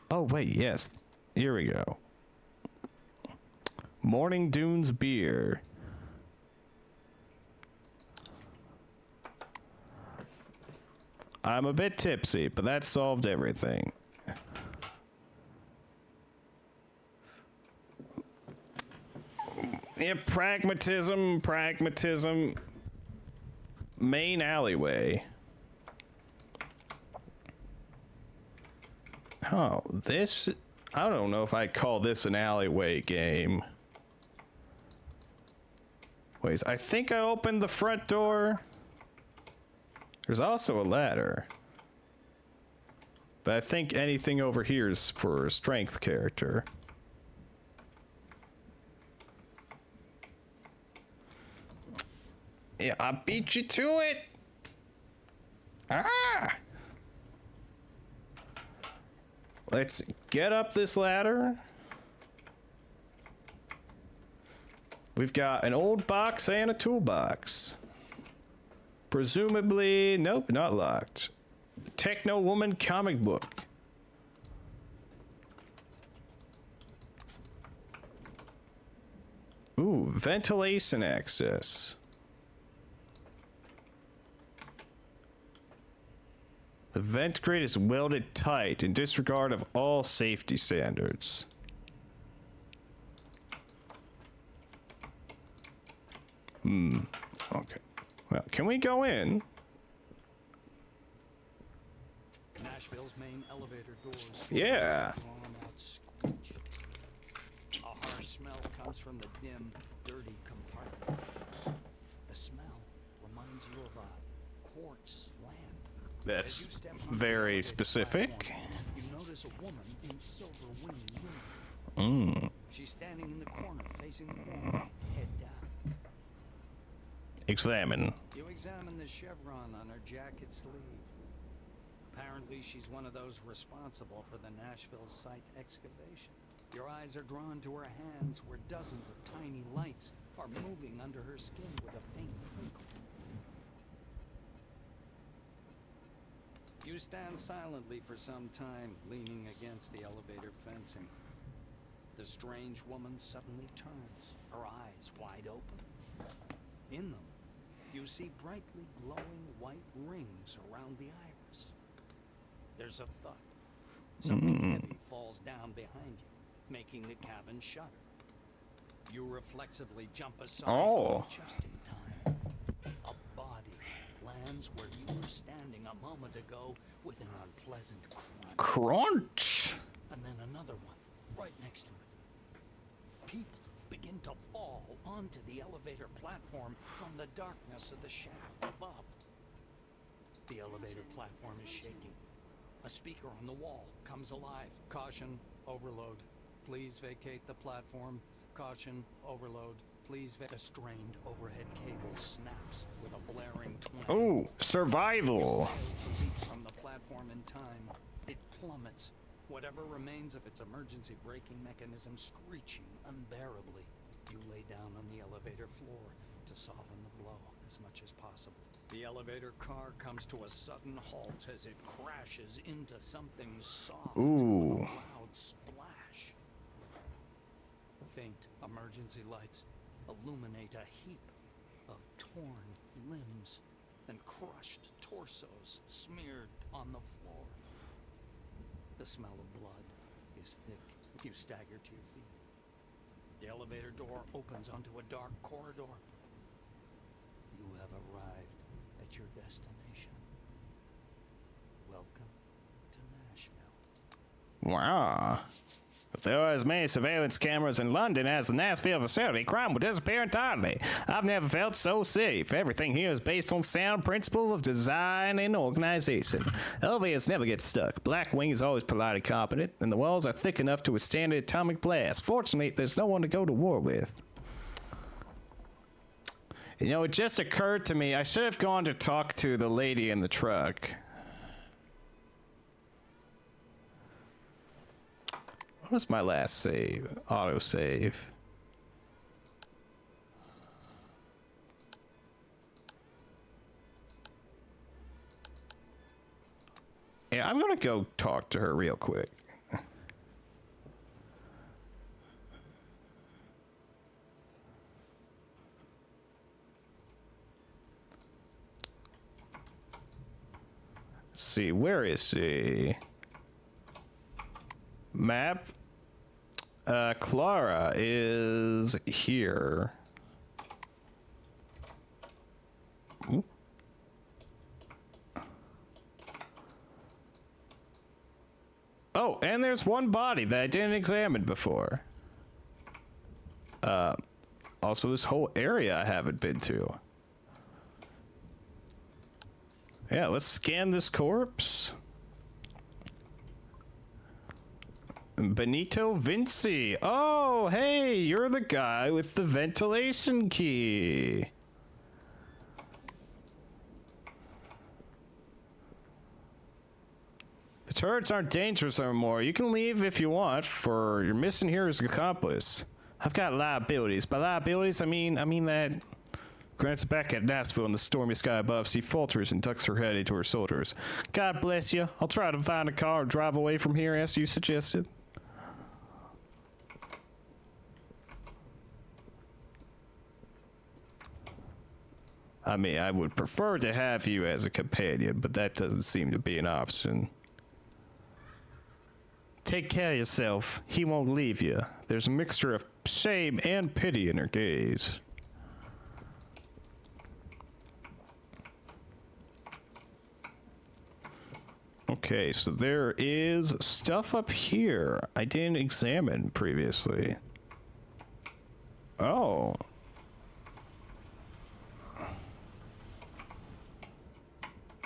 Oh wait, yes. Here we go. Morning Dunes beer. I'm a bit tipsy, but that solved everything. Yeah, pragmatism. Main alleyway. Oh, this... I don't know if I'd call this an alleyway game. Wait, I think I opened the front door. There's also a ladder. But I think anything over here is for a strength character. Yeah, I beat you to it. Ah! Let's get up this ladder. We've got an old box and a toolbox. Presumably, nope, not locked. Techno Woman comic book. Ooh, ventilation access. The vent grate is welded tight in disregard of all safety standards. Okay. Well, can we go in? Nashville's main elevator doors. Yeah. Drawn out screech. A harsh smell comes from the dim, dirty compartment. The smell reminds you of a quartz lamp. That's As you step onto the very elevator specific. platform, you notice a woman in silver winged uniform. She's standing in the corner, facing the wall, head down. Examine. You examine the chevron on her jacket sleeve. Apparently, she's one of those responsible for the Nashville site excavation. Your eyes are drawn to her hands, where dozens of tiny lights are moving under her skin with a faint twinkle. You stand silently for some time, leaning against the elevator fencing. The strange woman suddenly turns, her eyes wide open. In them, you see brightly glowing white rings around the iris. There's a thud. Something heavy falls down behind you, making the cabin shudder. You reflexively jump aside just in time. A body lands where you were standing a moment ago with an unpleasant crunch. Crunch! And then another one, right next to it. People begin to fall onto the elevator platform from the darkness of the shaft above. The elevator platform is shaking. A speaker on the wall comes alive. Caution, overload. Please vacate the platform. Caution, overload. Please vacate. A strained overhead cable snaps with a blaring twang. Oh, survival. From the platform in time, it plummets. Whatever remains of its emergency braking mechanism screeching unbearably. You lay down on the elevator floor to soften the blow as much as possible. The elevator car comes to a sudden halt as it crashes into something soft with a loud splash. Faint emergency lights illuminate a heap of torn limbs and crushed torsos smeared on the floor. The smell of blood is thick. You stagger to your feet. The elevator door opens onto a dark corridor. You have arrived at your destination. Welcome to Nashville. Wow. If there were as many surveillance cameras in London as the Nashville facility, crime would disappear entirely. I've never felt so safe. Everything here is based on sound principle of design and organization. Elevators never get stuck. Blackwing is always politely competent, and the walls are thick enough to withstand an atomic blast. Fortunately, there's no one to go to war with. You know, it just occurred to me, I should have gone to talk to the lady in the truck. What was my last save? Autosave. Yeah, I'm gonna go talk to her real quick. Let's see, where is she? Map. Clara is here. Ooh. Oh, and there's one body that I didn't examine before. Also this whole area I haven't been to. Yeah, let's scan this corpse. Benito Vinci. Oh, hey, you're the guy with the ventilation key. The turrets aren't dangerous anymore. You can leave if you want, for you're missing here as an accomplice. I've got liabilities. By liabilities, I mean that. Grants back at Nashville in the stormy sky above. She falters and ducks her head into her shoulders. God bless you. I'll try to find a car and drive away from here as you suggested. I mean, I would prefer to have you as a companion, but that doesn't seem to be an option. Take care of yourself. He won't leave you. There's a mixture of shame and pity in her gaze. Okay, so there is stuff up here I didn't examine previously. Oh.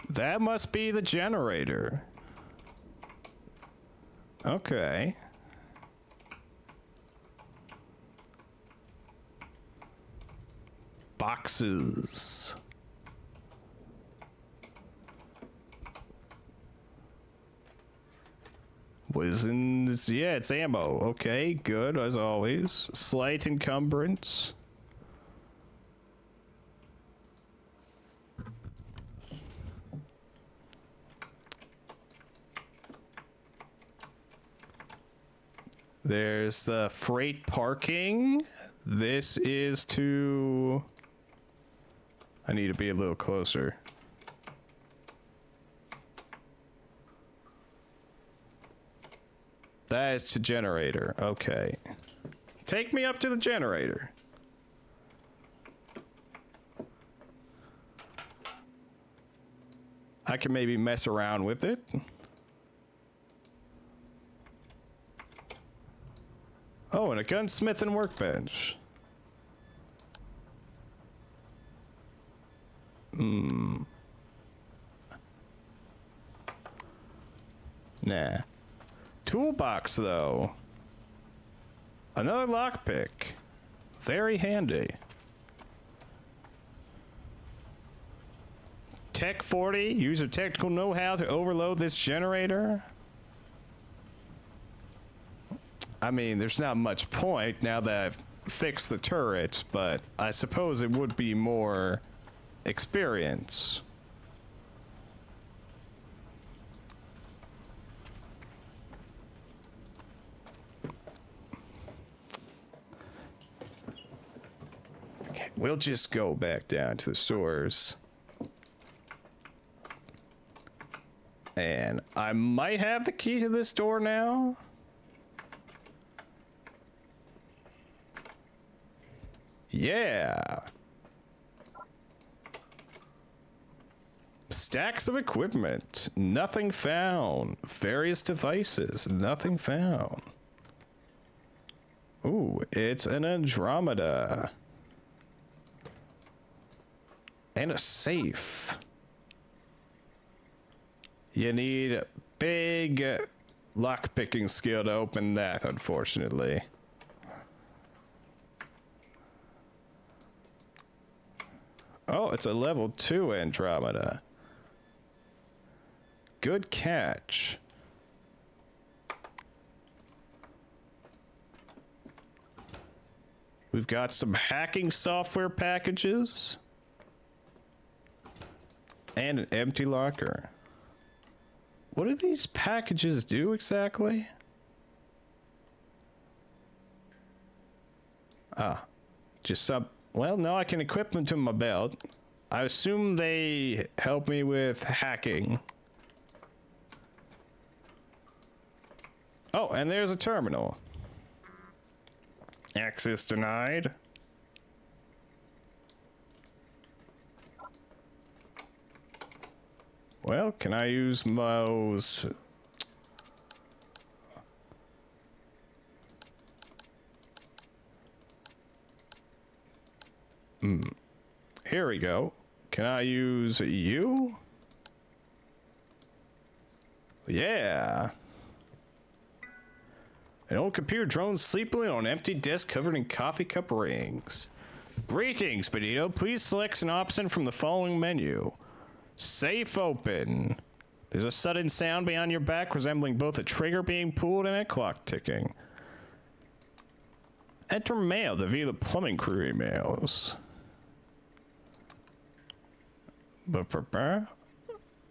That must be the generator. Okay. Boxes. What is in this? Yeah, it's ammo. Okay, good as always. Slight encumbrance. There's the freight parking. This is to... I need to be a little closer. That is to generator. Okay. Take me up to the generator. I can maybe mess around with it. Oh, and a gunsmith and workbench. Nah. Toolbox, though. Another lockpick. Very handy. Tech 40. Use your technical know-how to overload this generator. I mean, there's not much point now that I've fixed the turrets, but I suppose it would be more experience. Okay, we'll just go back down to the sewers. And I might have the key to this door now. Yeah. Stacks of equipment. Nothing found. Various devices. Nothing found. Ooh, it's an Andromeda. And a safe. You need a big lockpicking skill to open that, unfortunately. Oh, it's a level 2 Andromeda. Good catch. We've got some hacking software packages. And an empty locker. What do these packages do exactly? Ah, just some... Well, no, I can equip them to my belt. I assume they help me with hacking. Oh, and there's a terminal. Access denied. Well, can I use those? Here we go. Can I use you? Yeah. An old computer drone sleepily on an empty desk covered in coffee cup rings. Greetings, Benito. Please select an option from the following menu. Safe open. There's a sudden sound behind your back resembling both a trigger being pulled and a clock ticking. Enter mail to view the plumbing crew emails. The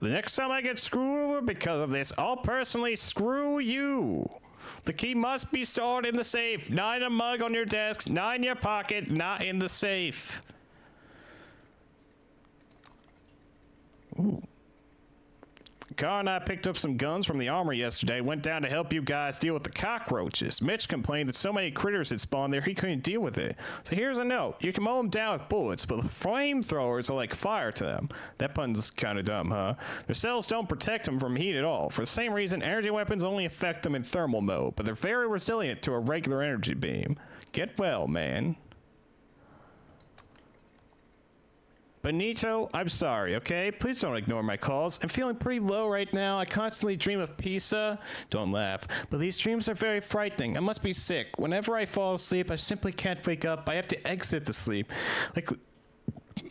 next time I get screwed over because of this, I'll personally screw you. The key must be stored in the safe, not in a mug on your desk, not in your pocket, not in the safe. Carl and I picked up some guns from the armory yesterday, went down to help you guys deal with the cockroaches. Mitch complained that so many critters had spawned there he couldn't deal with it. So here's a note. You can mow them down with bullets, but the flamethrowers are like fire to them. That pun's kind of dumb, huh? Their cells don't protect them from heat at all. For the same reason, energy weapons only affect them in thermal mode, but they're very resilient to a regular energy beam. Get well, man. Benito, I'm sorry, okay? Please don't ignore my calls. I'm feeling pretty low right now. I constantly dream of pizza. Don't laugh. But these dreams are very frightening. I must be sick. Whenever I fall asleep, I simply can't wake up. I have to exit the sleep. Like,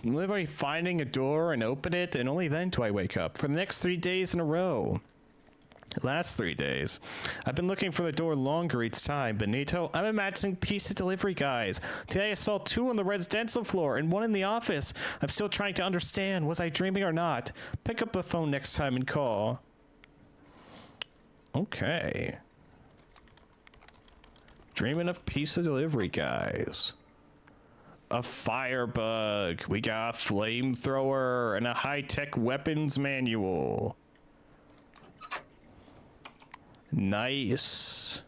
literally finding a door and open it, and only then do I wake up. For the next 3 days in a row. Last 3 days. I've been looking for the door longer each time, Benito. I'm imagining pizza delivery guys. Today I saw 2 on the residential floor and 1 in the office. I'm still trying to understand, was I dreaming or not? Pick up the phone next time and call. Okay. Dreaming of pizza delivery guys. A firebug. We got a flamethrower and a high-tech weapons manual. Nice.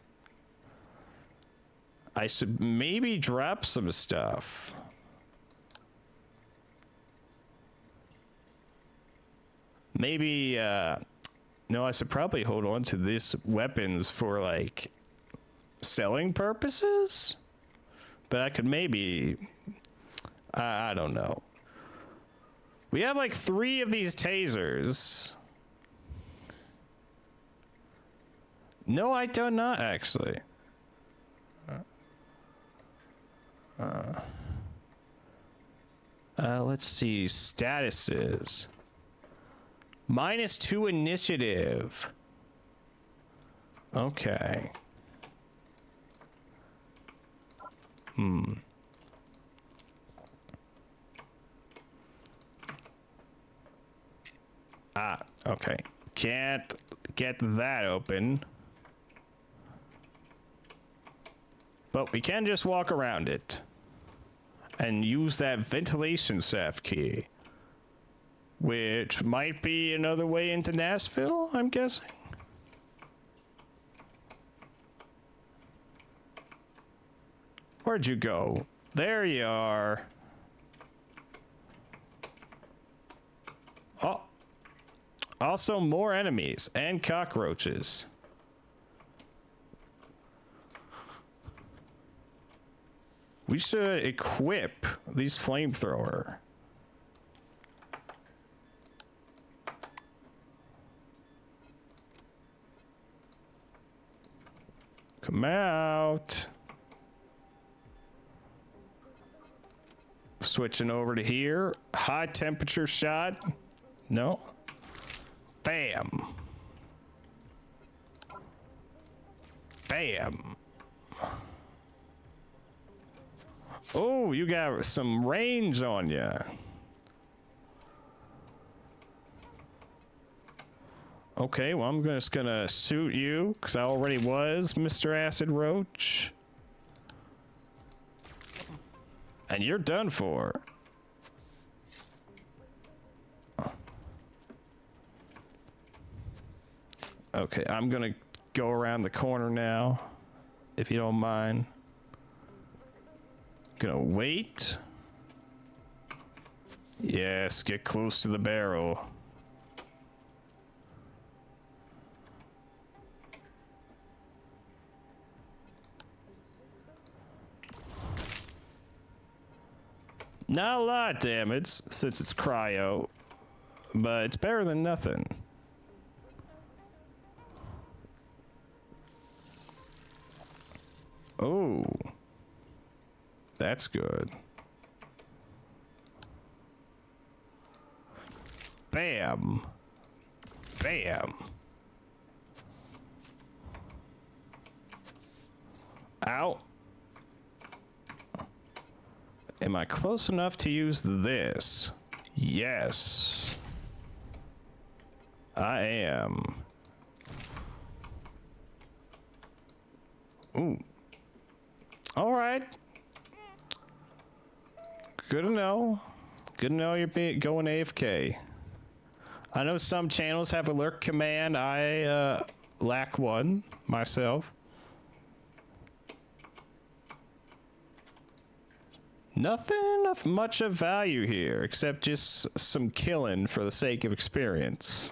I should maybe drop some stuff. Maybe, no, I should probably hold on to these weapons for, like, selling purposes? But I could maybe, I don't know. We have, like, 3 of these tasers. No, I do not, actually. Let's see. Statuses. -2 initiative. Okay. Okay. Can't get that open. But we can just walk around it. And use that ventilation shaft key. Which might be another way into Nashville, I'm guessing. Where'd you go? There you are. Oh. Also more enemies and cockroaches. We should equip these flamethrower. Come out. Switching over to here. High temperature shot. No. Bam. Bam. Oh, you got some range on you. Okay, well, I'm just gonna shoot you, because I already was Mr. Acid Roach. And you're done for. Okay, I'm gonna go around the corner now, if you don't mind. Gonna wait. Yes, get close to the barrel. Not a lot of damage since it's cryo, but it's better than nothing. Oh. That's good. Bam. Bam. Ow. Am I close enough to use this? Yes. I am. Ooh. All right. Good to know. Good to know you're going AFK. I know some channels have a lurk command. I lack one myself. Nothing of much of value here, except just some killing for the sake of experience.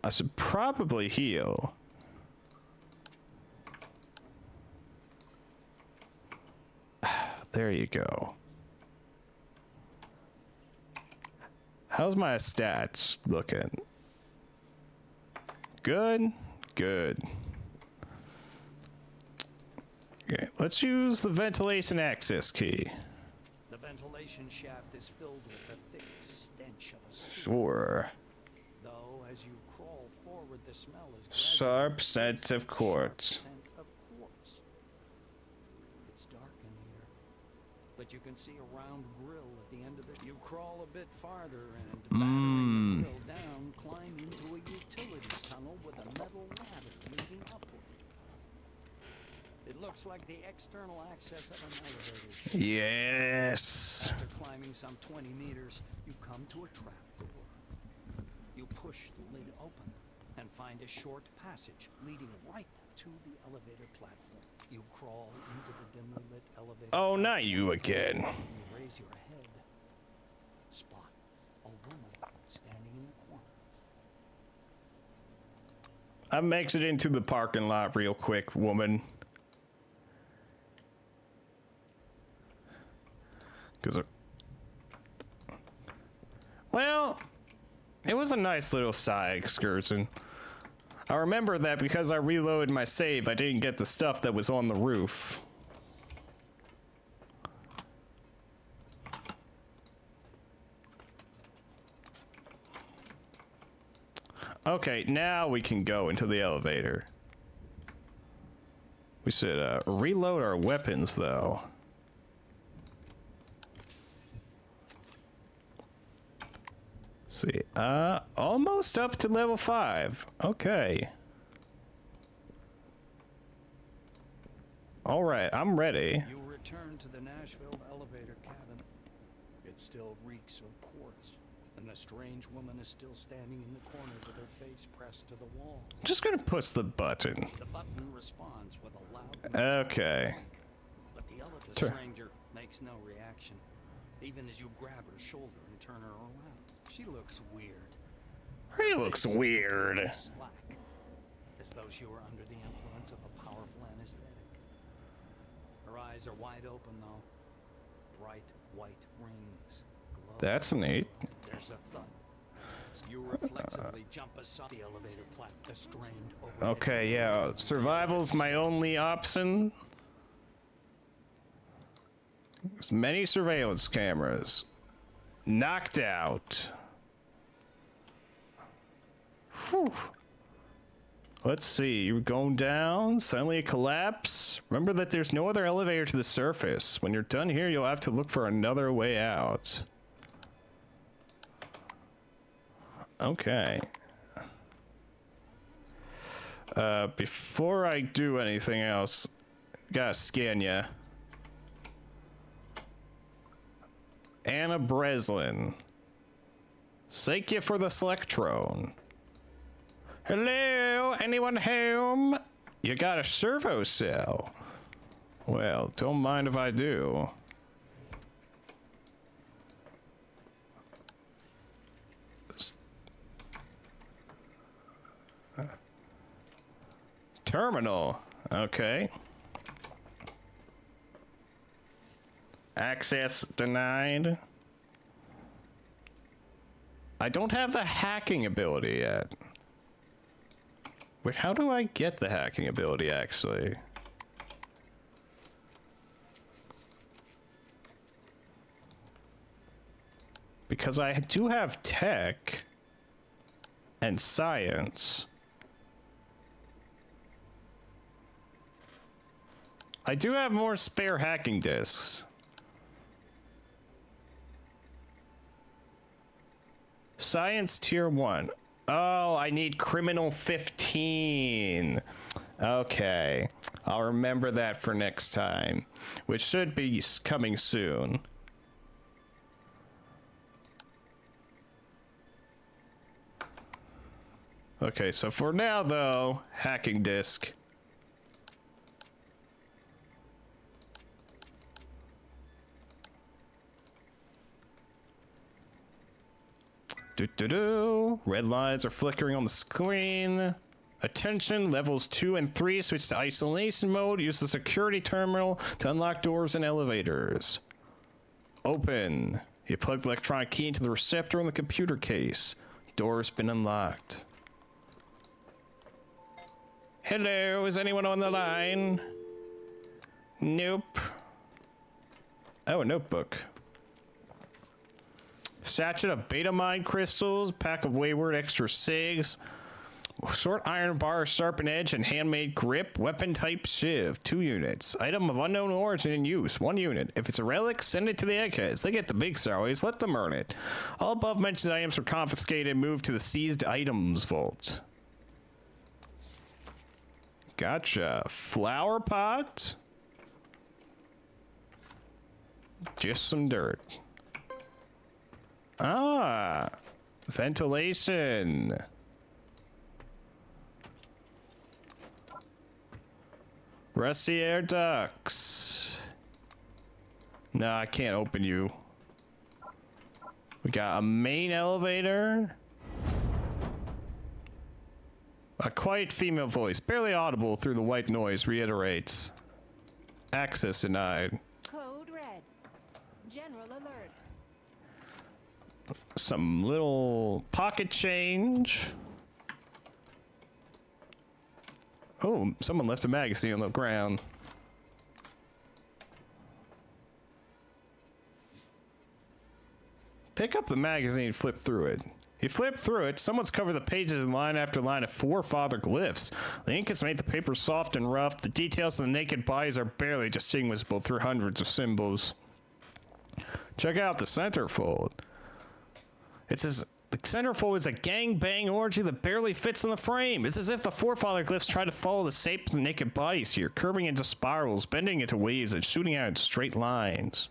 I should probably heal. There you go. How's my stats looking? Good? Good. Okay, let's use the ventilation access key. The ventilation shaft is filled with the thick stench of a sewer. Sure. Though, as you crawl forward, the smell is Sharp scent of quartz. It's dark in here, but you can see a round grill at the end of it. You crawl a bit farther and, battering the grill down, climb into a utility tunnel with a metal ladder leading upward. It looks like the external access of an elevator shaft. Yes. After climbing some 20 meters, you come to a trap door. You push the lid open and find a short passage leading right to the elevator platform. You crawl into the dimly lit elevator. Oh, not you again. You raise your head. Spot a woman standing in the corner. I'm exiting to the parking lot real quick, woman. Well, it was a nice little side excursion. I remember that because I reloaded my save, I didn't get the stuff that was on the roof. Okay, now we can go into the elevator. We should reload our weapons, though. See, almost up to level 5. Okay. All right, I'm ready. You return to the Nashville elevator cabin. It still reeks of quartz, and the strange woman is still standing in the corner with her face pressed to the wall. I'm just gonna push the button. The button responds with a loud Okay. but the Sure. stranger makes no reaction, even as you grab her shoulder and turn her around. She looks weird. He looks weird. Slack, as though she were under the influence of a powerful anesthetic. Her eyes are wide open, though. Bright white rings glow. That's neat. There's a thud. You reflexively jump aside the elevator platform. The strained overhead. Okay, yeah. Survival's my only option. There's many surveillance cameras. Knocked out. Whew. Let's see. You're going down. Suddenly a collapse. Remember that there's no other elevator to the surface. When you're done here, you'll have to look for another way out. Okay. Before I do anything else, gotta scan ya. Anna Breslin. Thank you for the Selectron. Hello, anyone home? You got a servo cell. Well, don't mind if I do. Terminal. Okay. Access denied. I don't have the hacking ability yet. Wait, how do I get the hacking ability, actually? Because I do have tech and science. I do have more spare hacking disks. Science tier 1. Oh, I need criminal 15. Okay. I'll remember that for next time, which should be coming soon. Okay, so for now, though, hacking disk. Red lines are flickering on the screen. Attention, levels 2 and 3 switch to isolation mode. Use the security terminal to unlock doors and elevators. Open. You plug the electronic key into the receptor on the computer case. Door's been unlocked. Hello, is anyone on the line? Nope. Oh, a notebook. Sachet of Betamine crystals, pack of Wayward extra cigs, short iron bar, sharpened edge, and handmade grip, weapon type shiv, 2 units. Item of unknown origin in use, 1 unit. If it's a relic, send it to the ENCASED. They get the big salaries, let them earn it. All above mentioned items were confiscated and moved to the seized items vault. Gotcha. Flower pot? Just some dirt. Ah, ventilation. Rusty air ducts. No, I can't open you. We got a main elevator. A quiet female voice, barely audible through the white noise, reiterates. Access denied. Code red. General alert. Some little pocket change. Oh, someone left a magazine on the ground. Pick up the magazine, flip through it. You flip through it, someone's covered the pages in line after line of forefather glyphs. The ink has made the paper soft and rough. The details of the naked bodies are barely distinguishable through hundreds of symbols. Check out the centerfold. It says the centerfold is a gangbang orgy that barely fits in the frame. It's as if the forefather glyphs try to follow the shape of the naked bodies here, curving into spirals, bending into waves, and shooting out in straight lines.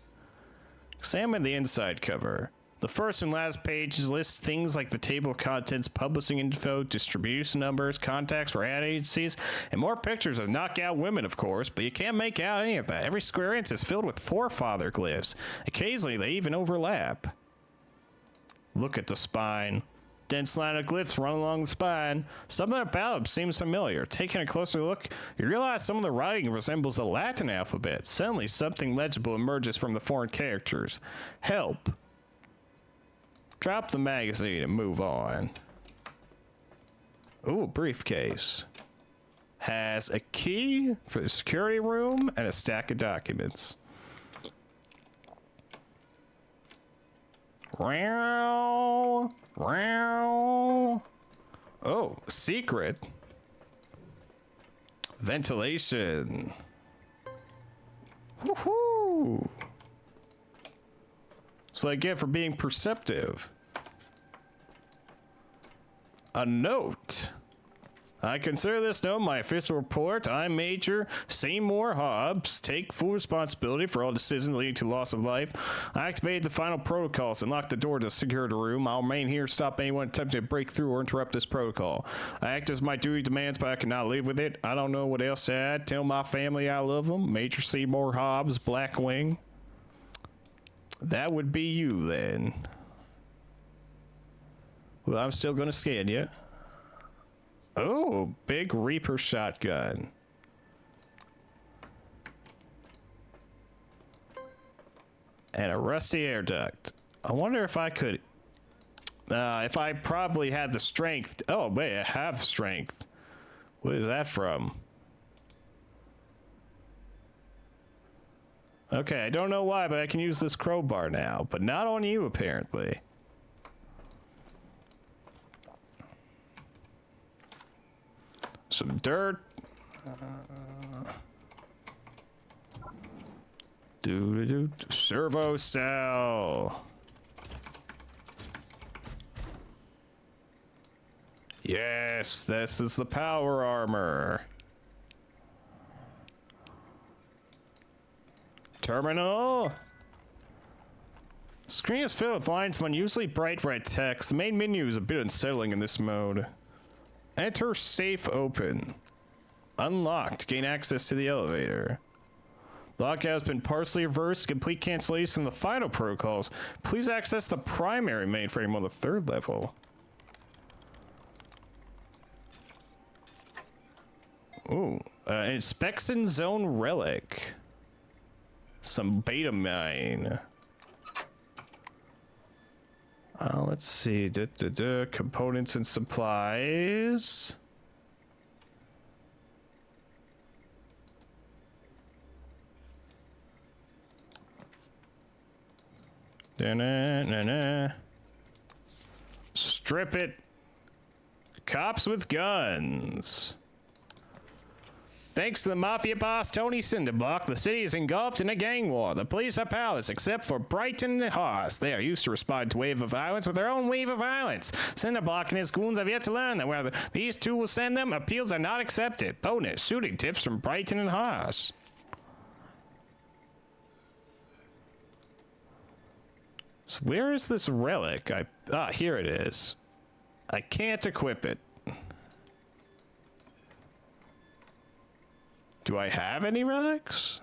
Examine the inside cover. The first and last pages list things like the table of contents, publishing info, distribution numbers, contacts for ad agencies, and more pictures of knockout women, of course, but you can't make out any of that. Every square inch is filled with forefather glyphs. Occasionally, they even overlap. Look at the spine. Dense line of glyphs run along the spine. Something about them seems familiar. Taking a closer look, you realize some of the writing resembles the Latin alphabet. Suddenly, something legible emerges from the foreign characters. Help. Drop the magazine and move on. Ooh, a briefcase. Has a key for the security room and a stack of documents. Row, row. Oh, secret. Ventilation. Woohoo! That's what I get for being perceptive. A note. I consider this note my official report. I, Major Seymour Hobbs, take full responsibility for all decisions leading to loss of life. I activated the final protocols and locked the door to the security room. I'll remain here to stop anyone attempting to break through or interrupt this protocol. I act as my duty demands, but I cannot live with it. I don't know what else to add. Tell my family I love them. Major Seymour Hobbs, Blackwing. That would be you, then. Well, I'm still gonna scan you. Oh, big Reaper shotgun. And a rusty air duct. I wonder if I could... if I probably had the strength... Oh, wait, I have strength. What is that from? Okay, I don't know why, but I can use this crowbar now. But not on you, apparently. Some dirt. Servo cell. Yes, this is the power armor. Terminal. Screen is filled with lines of unusually bright red text. The main menu is a bit unsettling in this mode. Enter safe open. Unlocked. Gain access to the elevator. Lockout has been partially reversed. Complete cancellation of the final protocols. Please access the primary mainframe on the 3rd level. Ooh. Inspection zone relic. Some beta mine. Let's see. Components and supplies. Strip it. Cops with guns. Thanks to the mafia boss Tony Cinderblock, the city is engulfed in a gang war. The police are powerless except for Brighton and Haas. They are used to respond to wave of violence with their own wave of violence. Cinderblock and his goons have yet to learn that where these two will send them, appeals are not accepted. Bonus, shooting tips from Brighton and Haas. So where is this relic? Here it is. I can't equip it. Do I have any relics?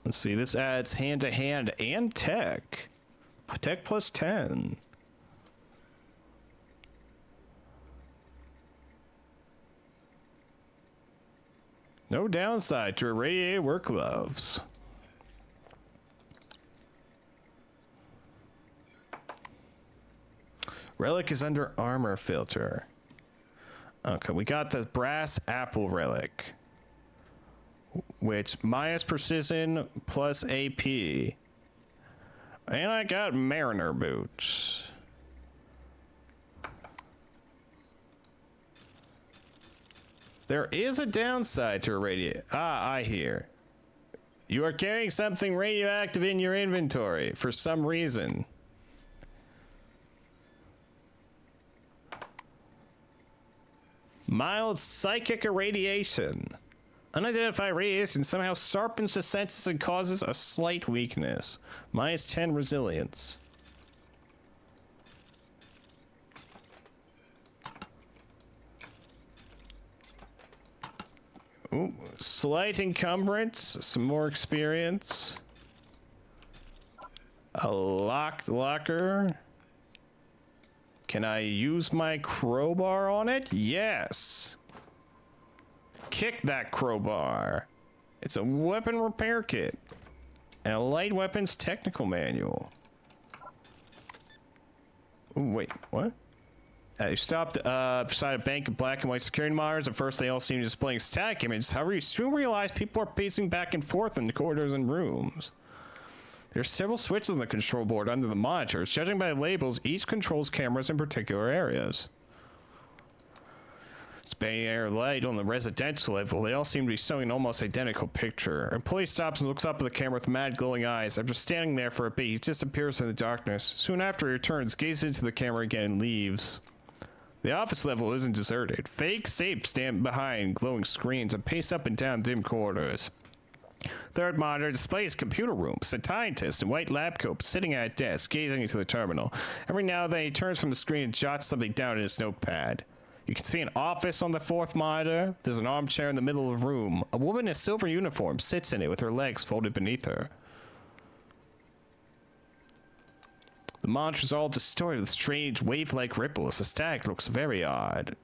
Let's see, this adds hand-to-hand and tech. Tech plus 10. No downside to irradiated work gloves. Relic is under armor filter. Okay, we got the brass apple relic, which minus precision plus AP. And I got mariner boots. There is a downside to irradiate. I hear. You are carrying something radioactive in your inventory for some reason. Mild psychic irradiation. Unidentified radiation somehow sharpens the senses and causes a slight weakness. Minus 10 resilience. Ooh, slight encumbrance, some more experience. A locked locker. Can I use my crowbar on it? Yes. Kick that crowbar. It's a weapon repair kit. And a light weapons technical manual. Ooh, wait, what? I stopped beside a bank of black and white security monitors. At first, they all seemed displaying static images. However, you soon realize people are pacing back and forth in the corridors and rooms. There are several switches on the control board under the monitors. Judging by the labels, each controls cameras in particular areas. Spanning air light on the residential level, they all seem to be showing an almost identical picture. An employee stops and looks up at the camera with mad glowing eyes. After standing there for a bit, he disappears in the darkness. Soon after, he returns, gazes into the camera again, and leaves. The office level isn't deserted. Fake safes stand behind glowing screens and pace up and down dim corridors. Third monitor displays computer rooms. A scientist in white lab coat sitting at a desk, gazing into the terminal. Every now and then he turns from the screen and jots something down in his notepad. You can see an office on the fourth monitor. There's an armchair in the middle of the room. A woman in a silver uniform sits in it with her legs folded beneath her. The monitor's all distorted with strange wave-like ripples. The static looks very odd.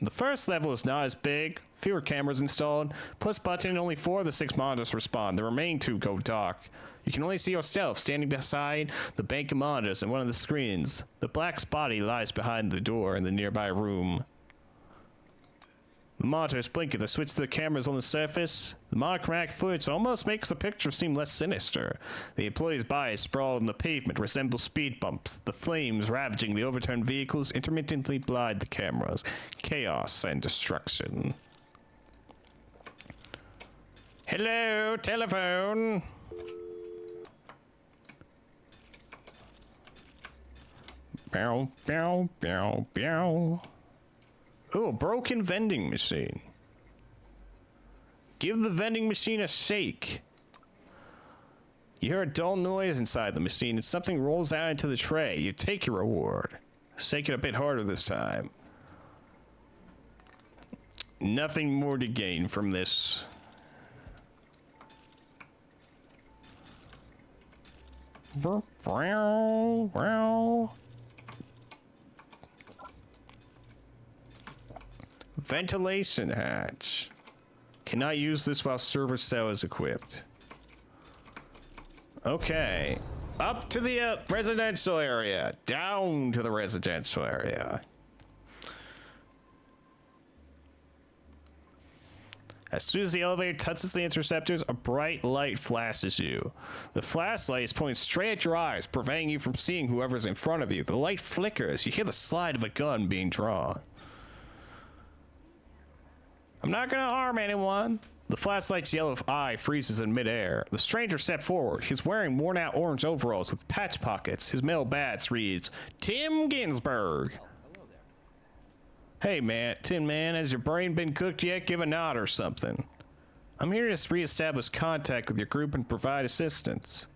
The first level is not as big, fewer cameras installed. Push button, only 4 of the 6 monitors respond. The remaining 2 go dark. You can only see yourself standing beside the bank of monitors in one of the screens. The black's body lies behind the door in the nearby room. The monitors blink at the switch to the cameras on the surface. The monochromatic footage almost makes the picture seem less sinister. The employee's bodies sprawled on the pavement resemble speed bumps. The flames ravaging the overturned vehicles intermittently blind the cameras. Chaos and destruction. Hello, telephone. Bow, bow, bow, bow. Oh, a broken vending machine. Give the vending machine a shake. You hear a dull noise inside the machine and something rolls out into the tray. You take your reward. Shake it a bit harder this time. Nothing more to gain from this. Ventilation hatch. Cannot use this while server cell is equipped. Okay. Up to the residential area. Down to the residential area. As soon as the elevator touches the interceptors, a bright light flashes you. The flashlight is pointing straight at your eyes, preventing you from seeing whoever's in front of you. The light flickers. You hear the slide of a gun being drawn. I'm not gonna harm anyone. The flashlight's yellow eye freezes in midair. The stranger steps forward. He's wearing worn-out orange overalls with patch pockets. His mail badge reads, Tim Ginsburg. Hey, man, Tin Man, has your brain been cooked yet? Give a nod or something. I'm here to reestablish contact with your group and provide assistance.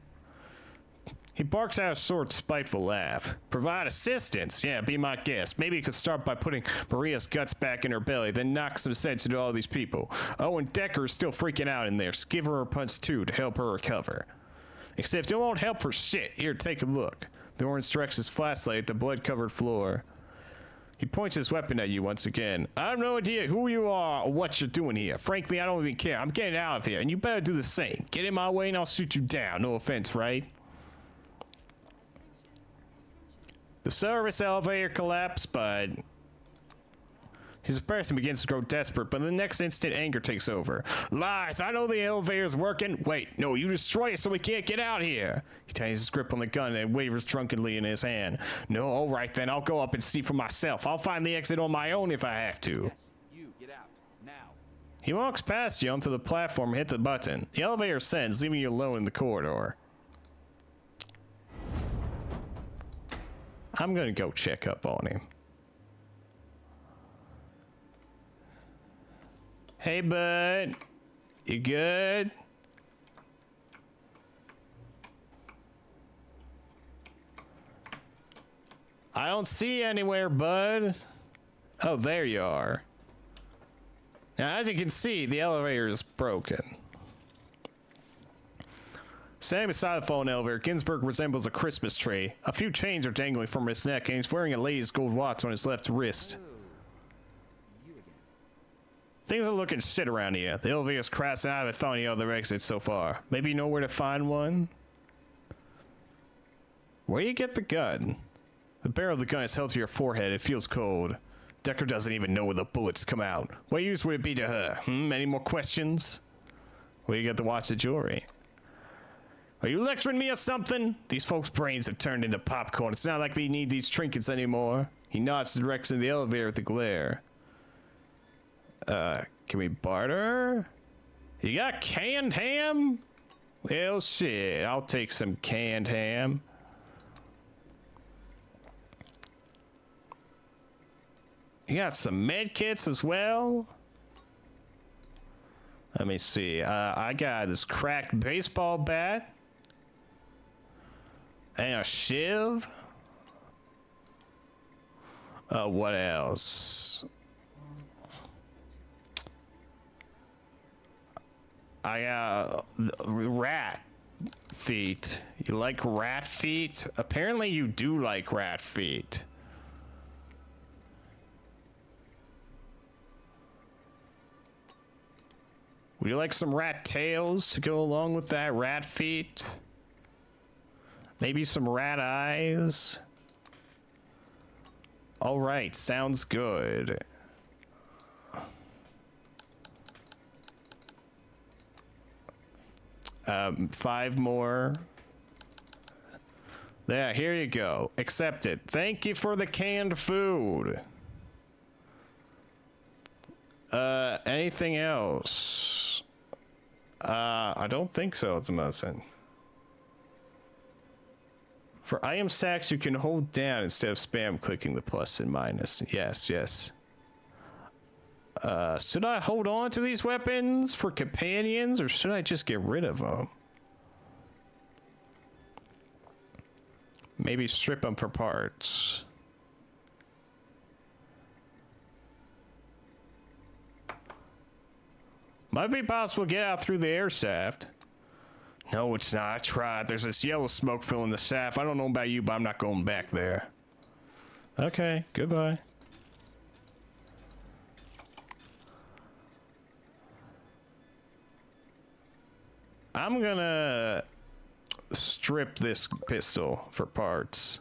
He barks out a short, spiteful laugh. Provide assistance? Yeah, be my guest. Maybe you could start by putting Maria's guts back in her belly, then knock some sense into all these people. Oh, and Decker is still freaking out in there. So give her a punch, too, to help her recover. Except it won't help for shit. Here, take a look. The orange directs his flashlight at the blood-covered floor. He points his weapon at you once again. I have no idea who you are or what you're doing here. Frankly, I don't even care. I'm getting out of here, and you better do the same. Get in my way and I'll shoot you down. No offense, right? The service elevator collapsed, but his person begins to grow desperate, but in the next instant, anger takes over. Lies! I know the elevator's working. Wait, no, you destroy it so we can't get out here. He tightens his grip on the gun and wavers drunkenly in his hand. No, all right then, I'll go up and see for myself. I'll find the exit on my own if I have to. Yes, you, get out, now. He walks past you onto the platform and hits the button. The elevator ascends, leaving you alone in the corridor. I'm gonna go check up on him. Hey, bud. You good? I don't see you anywhere, bud. Oh, there you are. Now, as you can see, the elevator is broken. Standing beside the fallen elevator, Ginsburg resembles a Christmas tree. A few chains are dangling from his neck, and he's wearing a lady's gold watch on his left wrist. Things are looking shit around here. The elevator's crashed and I haven't found any other exits so far. Maybe you know where to find one? Where do you get the gun? The barrel of the gun is held to your forehead. It feels cold. Decker doesn't even know where the bullets come out. What use would it be to her? Any more questions? Where you get the watch of jewelry? Are you lecturing me or something? These folks' brains have turned into popcorn. It's not like they need these trinkets anymore. He nods in the direction of the elevator with a glare. Can we barter? You got canned ham? Well, shit, I'll take some canned ham. You got some med kits as well? Let me see. I got this cracked baseball bat. And a shiv. What else? I got rat feet. You like rat feet? Apparently you do like rat feet. Would you like some rat tails to go along with that rat feet? Maybe some rat eyes? All right, sounds good. Five more. There, here you go. Accepted. Thank you for the canned food. Anything else? I don't think so, it's a medicine. For item stacks, you can hold down instead of spam clicking the plus and minus. Yes, yes. Should I hold on to these weapons for companions, or should I just get rid of them? Maybe strip them for parts. Might be possible to get out through the air shaft. No, it's not. I tried. There's this yellow smoke filling the shaft. I don't know about you, but I'm not going back there. Okay, goodbye. I'm gonna strip this pistol for parts.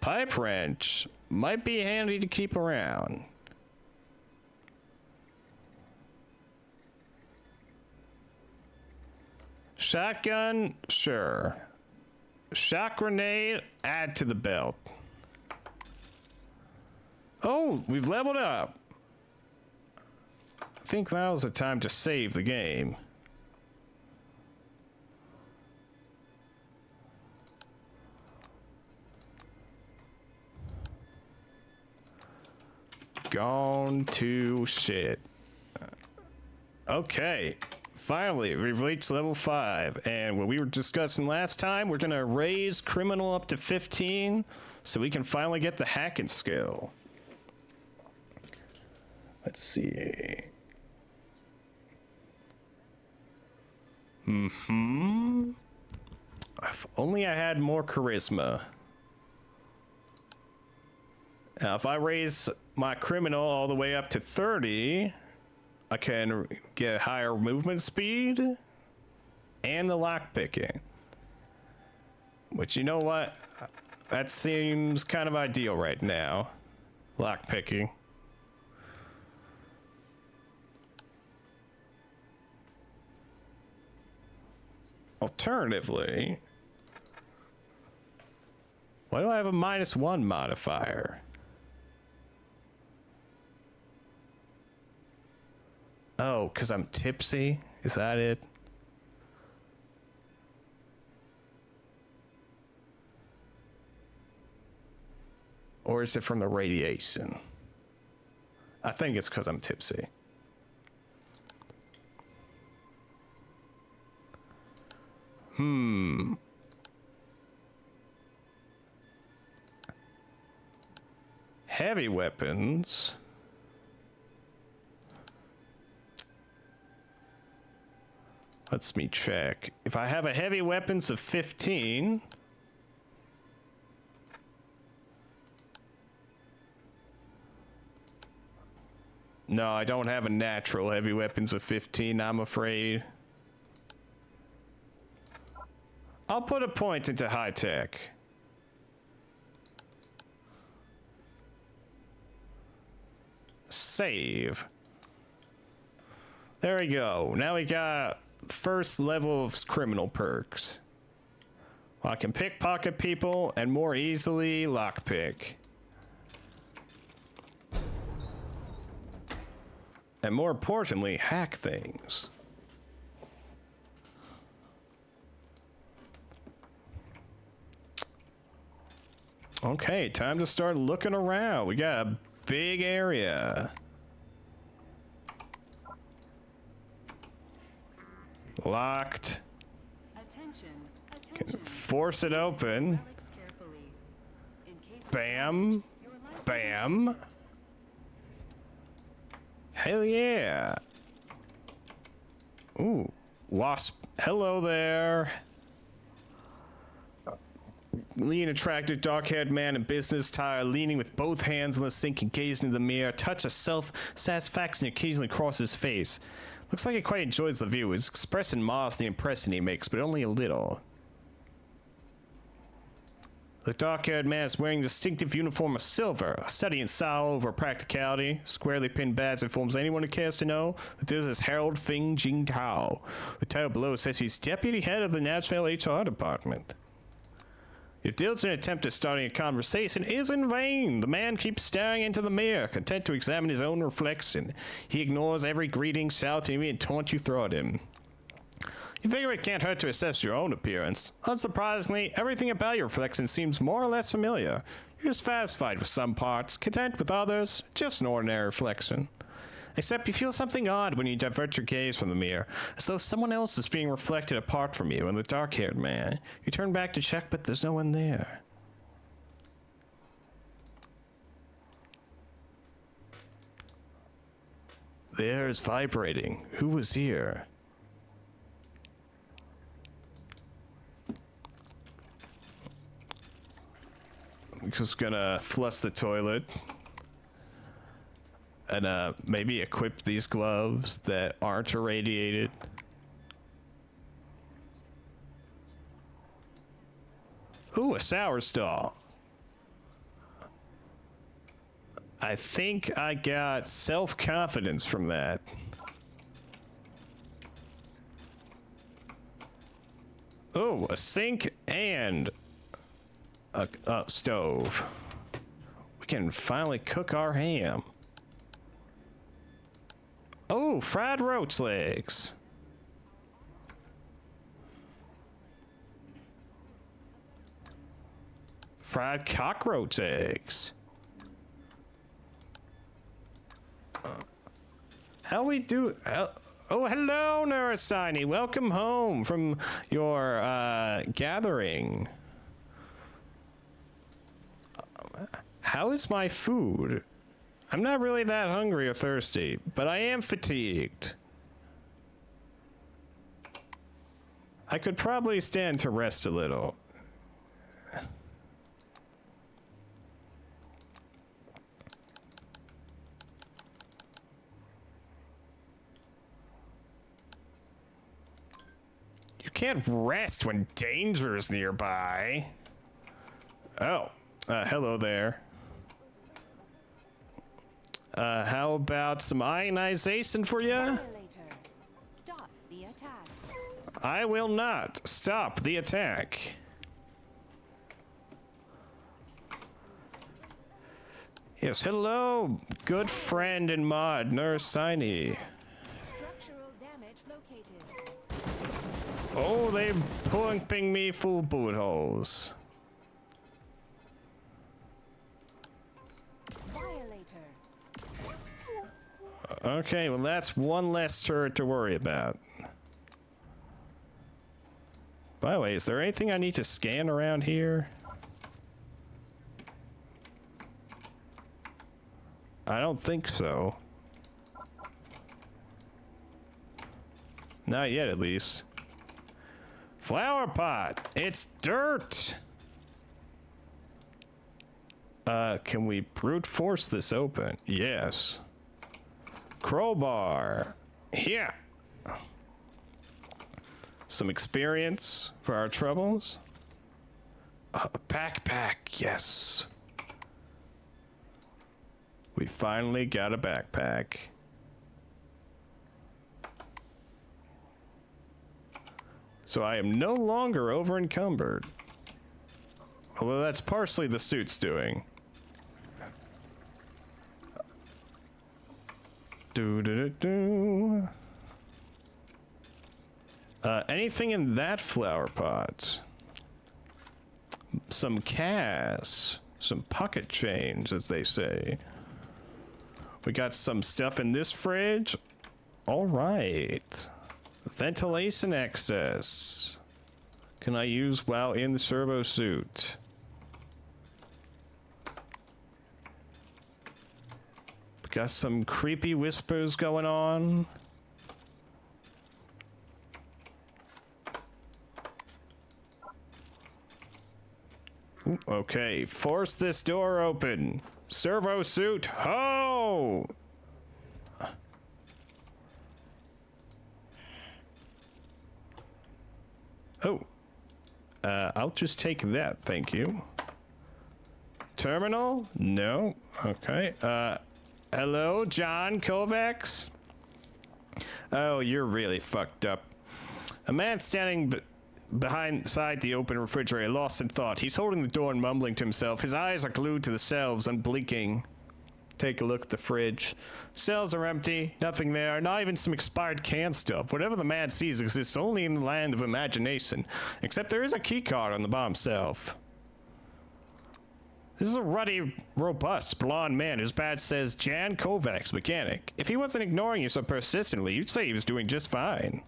Pipe wrench might be handy to keep around. Shotgun, sure. Shot grenade, add to the belt. Oh, we've leveled up. I think now's the time to save the game. Gone to shit. Okay. Finally, we've reached level 5, and what we were discussing last time, we're gonna raise criminal up to 15, so we can finally get the hacking skill. Let's see. If only I had more charisma. Now, if I raise my criminal all the way up to 30, I can get higher movement speed and the lockpicking. Which, you know what? That seems kind of ideal right now. Lockpicking. Alternatively, why do I have a -1 modifier? Oh, because I'm tipsy? Is that it? Or is it from the radiation? I think it's because I'm tipsy. Heavy weapons. Let's me check. If I have a heavy weapons of 15. No, I don't have a natural heavy weapons of 15, I'm afraid. I'll put a point into high tech. Save. There we go. Now we got first level of criminal perks. I can pickpocket people and more easily lockpick. And more importantly, hack things. Okay, time to start looking around. We got a big area. Locked. Can force it open. Bam. Bam. Hell yeah. Ooh. Wasp. Hello there. Lean, attractive, dark-haired man in business attire, leaning with both hands on the sink and gazing into the mirror. A touch of self-satisfaction occasionally crosses his face. Looks like he quite enjoys the view. He's expressing modestly the impression he makes, but only a little. The dark-haired man is wearing a distinctive uniform of silver, a study in style over practicality. Squarely pinned badge informs anyone who cares to know that this is Harold Fing Jing Tao. The title below says he's deputy head of the Nashville HR department. Your diligent attempt at starting a conversation is in vain. The man keeps staring into the mirror, content to examine his own reflection. He ignores every greeting, shouting at me, and taunt you through at him. You figure it can't hurt to assess your own appearance. Unsurprisingly, everything about your reflection seems more or less familiar. You're satisfied with some parts, content with others, just an ordinary reflection. Except you feel something odd when you divert your gaze from the mirror, as though someone else is being reflected apart from you and the dark-haired man. You turn back to check, but there's no one there. The air is vibrating. Who was here? I'm just gonna flush the toilet. And maybe equip these gloves that aren't irradiated. Ooh, a sour stall. I think I got self-confidence from that. Oh, a sink and a stove. We can finally cook our ham. Oh, fried roach legs. Fried cockroach eggs. How we do? Oh, hello, Narasani. Welcome home from your gathering. How is my food? I'm not really that hungry or thirsty, but I am fatigued. I could probably stand to rest a little. You can't rest when danger is nearby. Oh, hello there. How about some ionization for you? Stop the attack. I will not stop the attack. Yes, hello, good friend and mod, Narasani. Structural damage located. Oh, they pumping me full bullet holes. Okay, well that's one less turret to worry about. By the way, is there anything I need to scan around here? I don't think so. Not yet, at least. Flower pot! It's dirt! Can we brute force this open? Yes. Crowbar. Yeah. Some experience for our troubles. A backpack, yes. We finally got a backpack. So I am no longer over encumbered. Although that's partially the suit's doing. Anything in that flower pot? Some cash, some pocket change, as they say. We got some stuff in this fridge. All right. Ventilation access. Can I use while in the servo suit? Got some creepy whispers going on. Ooh, okay, force this door open. Servo suit, ho! Oh. I'll just take that, thank you. Terminal? No. Okay. Hello, John Kovacs? Oh, you're really fucked up. A man standing beside the open refrigerator, lost in thought. He's holding the door and mumbling to himself. His eyes are glued to the shelves, unblinking. Take a look at the fridge. Shelves are empty, nothing there, not even some expired canned stuff. Whatever the man sees exists only in the land of imagination. Except there is a key card on the bottom shelf. This is a ruddy, robust, blonde man whose badge says Jan Kovacs, mechanic. If he wasn't ignoring you so persistently, you'd say he was doing just fine.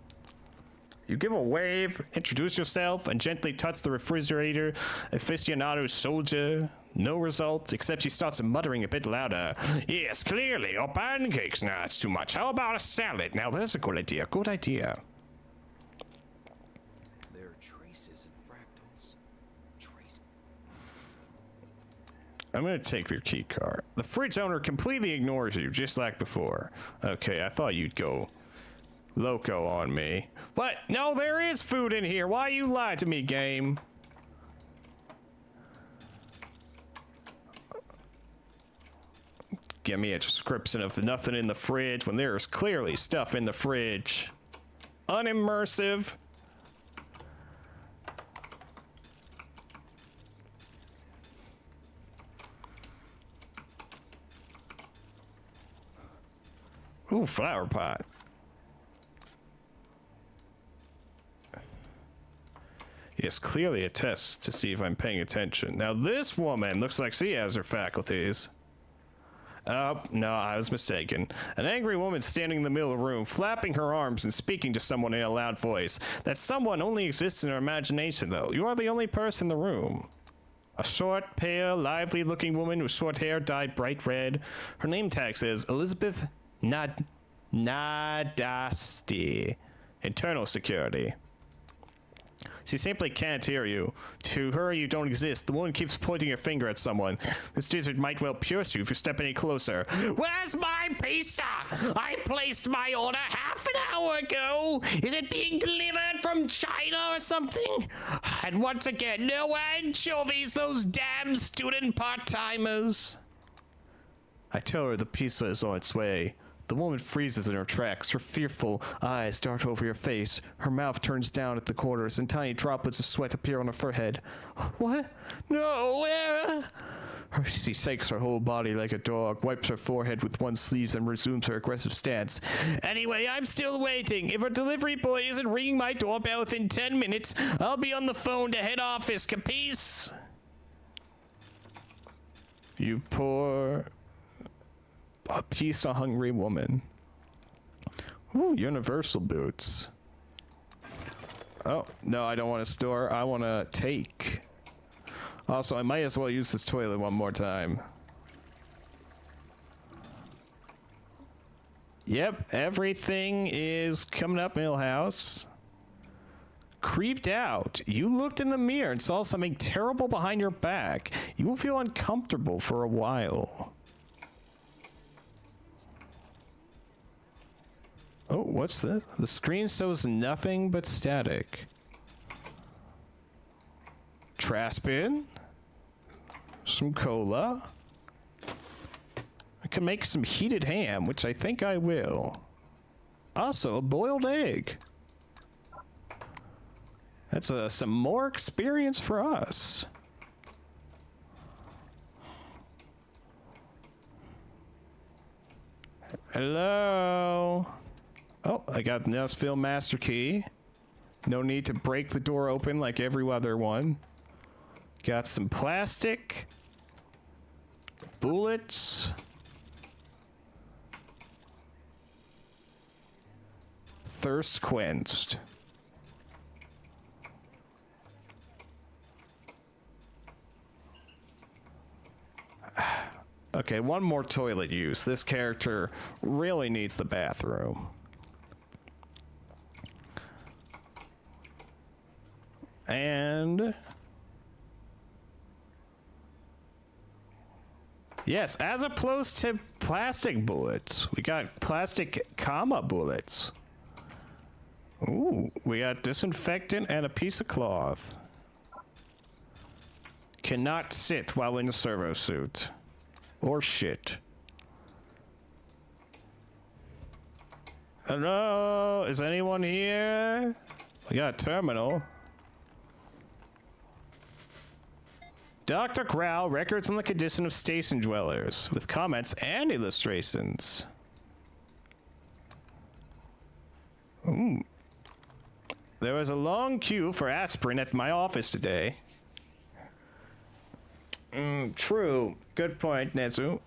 You give a wave, introduce yourself, and gently touch the refrigerator aficionado soldier. No result, except she starts muttering a bit louder. Yes, clearly, or pancakes. Nah, it's too much. How about a salad? Now, there's a good idea. Good idea. There are traces and fractals. I'm gonna take their key card. The fridge owner completely ignores you, just like before. Okay, I thought you'd go loco on me. But, no, there is food in here. Why you lied to me, game? Give me a description of nothing in the fridge when there's clearly stuff in the fridge. Unimmersive. Ooh, flower pot. Yes, clearly a test to see if I'm paying attention. Now this woman looks like she has her faculties. Oh, no, I was mistaken. An angry woman standing in the middle of the room, flapping her arms and speaking to someone in a loud voice. That someone only exists in her imagination, though. You are the only person in the room. A short, pale, lively-looking woman with short hair dyed bright red. Her name tag says Elizabeth Nadasti. Internal security. She simply can't hear you. To her, you don't exist. The woman keeps pointing her finger at someone. This digit might well pierce you if you step any closer. Where's my pizza? I placed my order half an hour ago. Is it being delivered from China or something? And once again, no anchovies, those damn student part-timers. I tell her the pizza is on its way. The woman freezes in her tracks. Her fearful eyes dart over your face. Her mouth turns down at the corners, and tiny droplets of sweat appear on her forehead. What? No, where? She shakes her whole body like a dog, wipes her forehead with one sleeve, and resumes her aggressive stance. Anyway, I'm still waiting. If our delivery boy isn't ringing my doorbell within 10 minutes, I'll be on the phone to head office, capiche? You poor... a pizza-hungry woman. Ooh, universal boots. Oh, no, I don't want to store. I want to take. Also, I might as well use this toilet one more time. Yep, everything is coming up, Millhouse. Creeped out. You looked in the mirror and saw something terrible behind your back. You will feel uncomfortable for a while. Oh, what's this? The screen shows nothing but static. Trash bin. Some cola. I can make some heated ham, which I think I will. Also, a boiled egg. That's some more experience for us. Hello? Oh, I got the Nelsville master key. No need to break the door open like every other one. Got some plastic. Bullets. Thirst quenched. Okay, one more toilet use. This character really needs the bathroom. And yes, as opposed to plastic bullets, we got plastic comma bullets. Ooh, we got disinfectant and a piece of cloth. Cannot sit while in a servo suit. Or shit. Hello? Is anyone here? We got a terminal. Dr. Grau, records on the condition of station dwellers, with comments and illustrations. Ooh. There was a long queue for aspirin at my office today. True. Good point, Nezu.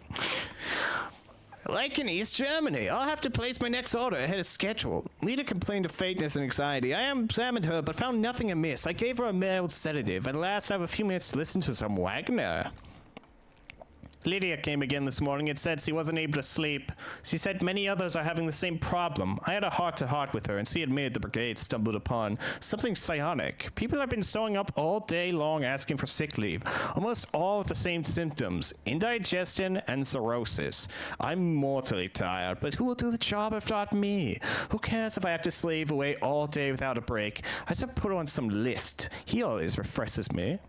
Like in East Germany, I'll have to place my next order ahead of schedule. Lita complained of faintness and anxiety. I examined her, but found nothing amiss. I gave her a mild sedative. At last, I have a few minutes to listen to some Wagner. Lydia came again this morning and said she wasn't able to sleep. She said many others are having the same problem. I had a heart-to-heart with her, and she admitted the brigade stumbled upon something psionic. People have been showing up all day long asking for sick leave, almost all with the same symptoms: indigestion and cirrhosis. I'm mortally tired, but who will do the job if not me? Who cares if I have to slave away all day without a break? I should put on some list. He always refreshes me.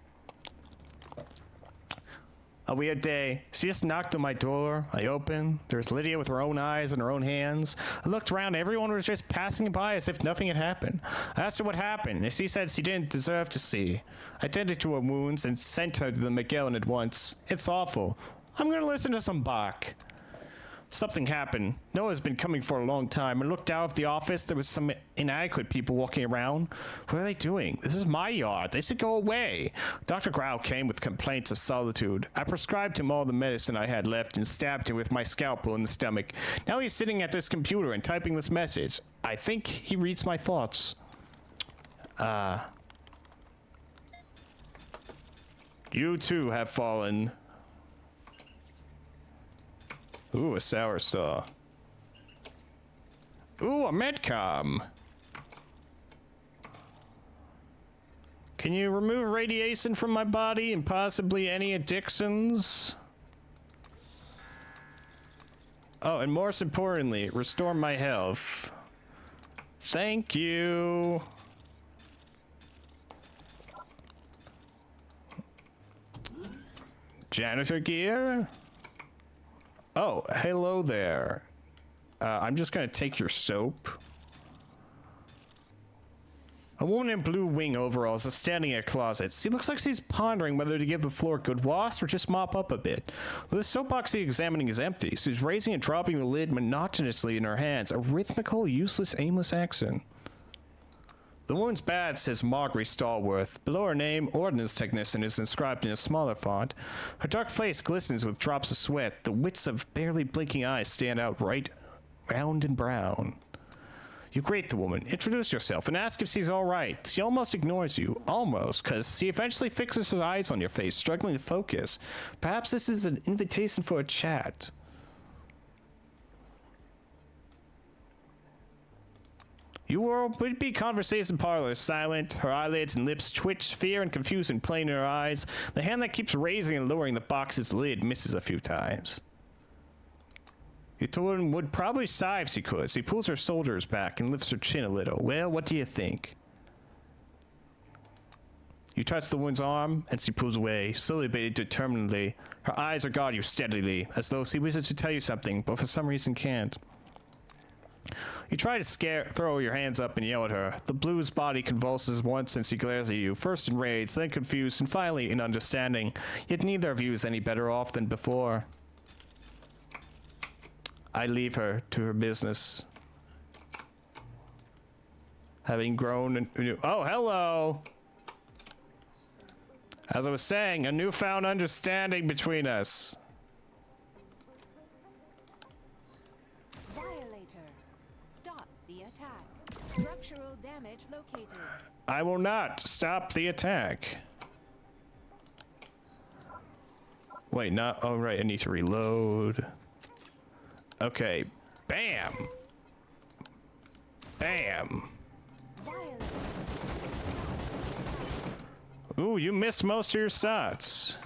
A weird day. She just knocked on my door. I opened. There's Lydia with her own eyes and her own hands. I looked around. Everyone was just passing by as if nothing had happened. I asked her what happened, and she said she didn't deserve to see. I tended to her wounds and sent her to the Magellan at once. It's awful. I'm going to listen to some Bach. Something happened. Noah's been coming for a long time. I looked out of the office. There was some inadequate people walking around. What are they doing? This is my yard. They should go away. Dr. Grau came with complaints of solitude. I prescribed him all the medicine I had left and stabbed him with my scalpel in the stomach. Now he's sitting at this computer and typing this message. I think he reads my thoughts. You too have fallen. Ooh, a sour saw. Ooh, a medcom. Can you remove radiation from my body and possibly any addictions? Oh, and most importantly, restore my health. Thank you. Janitor gear? Oh, hello there. I'm just gonna take your soap. A woman in blue wing overalls is standing in a closet. She looks like she's pondering whether to give the floor a good wash or just mop up a bit. The soap box she's examining is empty. She's raising and dropping the lid monotonously in her hands, a rhythmical, useless, aimless action. The woman's badge says Marguerite Stallworth. Below her name, Ordnance Technician is inscribed in a smaller font. Her dark face glistens with drops of sweat. The wits of barely blinking eyes stand out right, round and brown. You greet the woman, introduce yourself, and ask if she's all right. She almost ignores you. Almost, because she eventually fixes her eyes on your face, struggling to focus. Perhaps this is an invitation for a chat. Your would-be conversation parlor is silent. Her eyelids and lips twitch, fear and confusion plain in her eyes. The hand that keeps raising and lowering the box's lid misses a few times. You told her would probably sigh if she could. She pulls her shoulders back and lifts her chin a little. Well, what do you think? You touch the woman's arm, and she pulls away, slowly but determinedly. Her eyes regard you steadily, as though she wishes to tell you something, but for some reason can't. You try to throw your hands up and yell at her. The blue's body convulses once and she glares at you, first in rage, then confused, and finally in understanding. Yet neither of you is any better off than before. I leave her to her business. Having grown and... Oh, hello! As I was saying, a newfound understanding between us. Structural damage located. I will not stop the attack. Wait, not... Oh, right, I need to reload. Okay. Bam! Bam! Ooh, you missed most of your shots.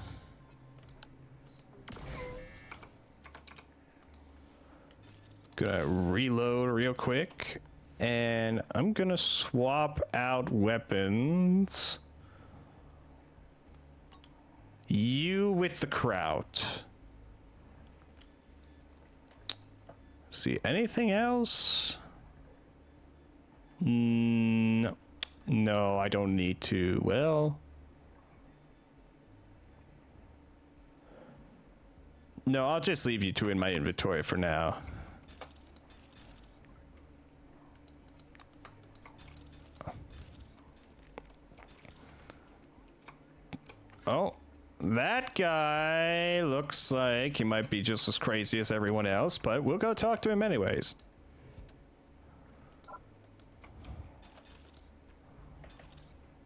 Gonna reload real quick. And I'm gonna swap out weapons. You with the kraut. See, anything else? No. No, I don't need to. Well... No, I'll just leave you two in my inventory for now. Oh, that guy looks like he might be just as crazy as everyone else, but we'll go talk to him anyways.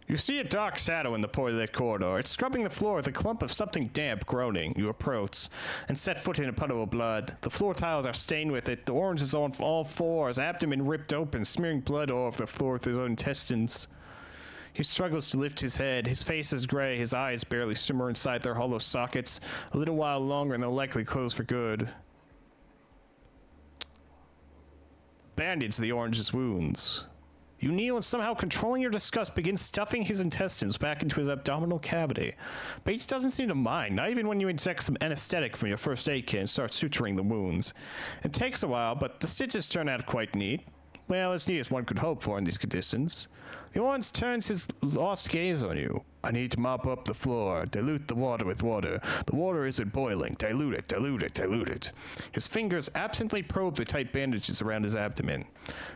You see a dark shadow in the poorly lit corridor. It's scrubbing the floor with a clump of something damp groaning. You approach and set foot in a puddle of blood. The floor tiles are stained with it. The orange is on all fours, abdomen ripped open, smearing blood all over the floor with his own intestines. He struggles to lift his head. His face is gray. His eyes barely shimmer inside their hollow sockets. A little while longer and they'll likely close for good. Bandage the orange's wounds. You kneel and somehow, controlling your disgust, begin stuffing his intestines back into his abdominal cavity. Bates doesn't seem to mind, not even when you inject some anesthetic from your first aid kit and start suturing the wounds. It takes a while, but the stitches turn out quite neat. Well, as neat as one could hope for in these conditions. The orange turns his lost gaze on you. I need to mop up the floor. Dilute the water with water. The water isn't boiling. Dilute it, dilute it, dilute it. His fingers absently probe the tight bandages around his abdomen.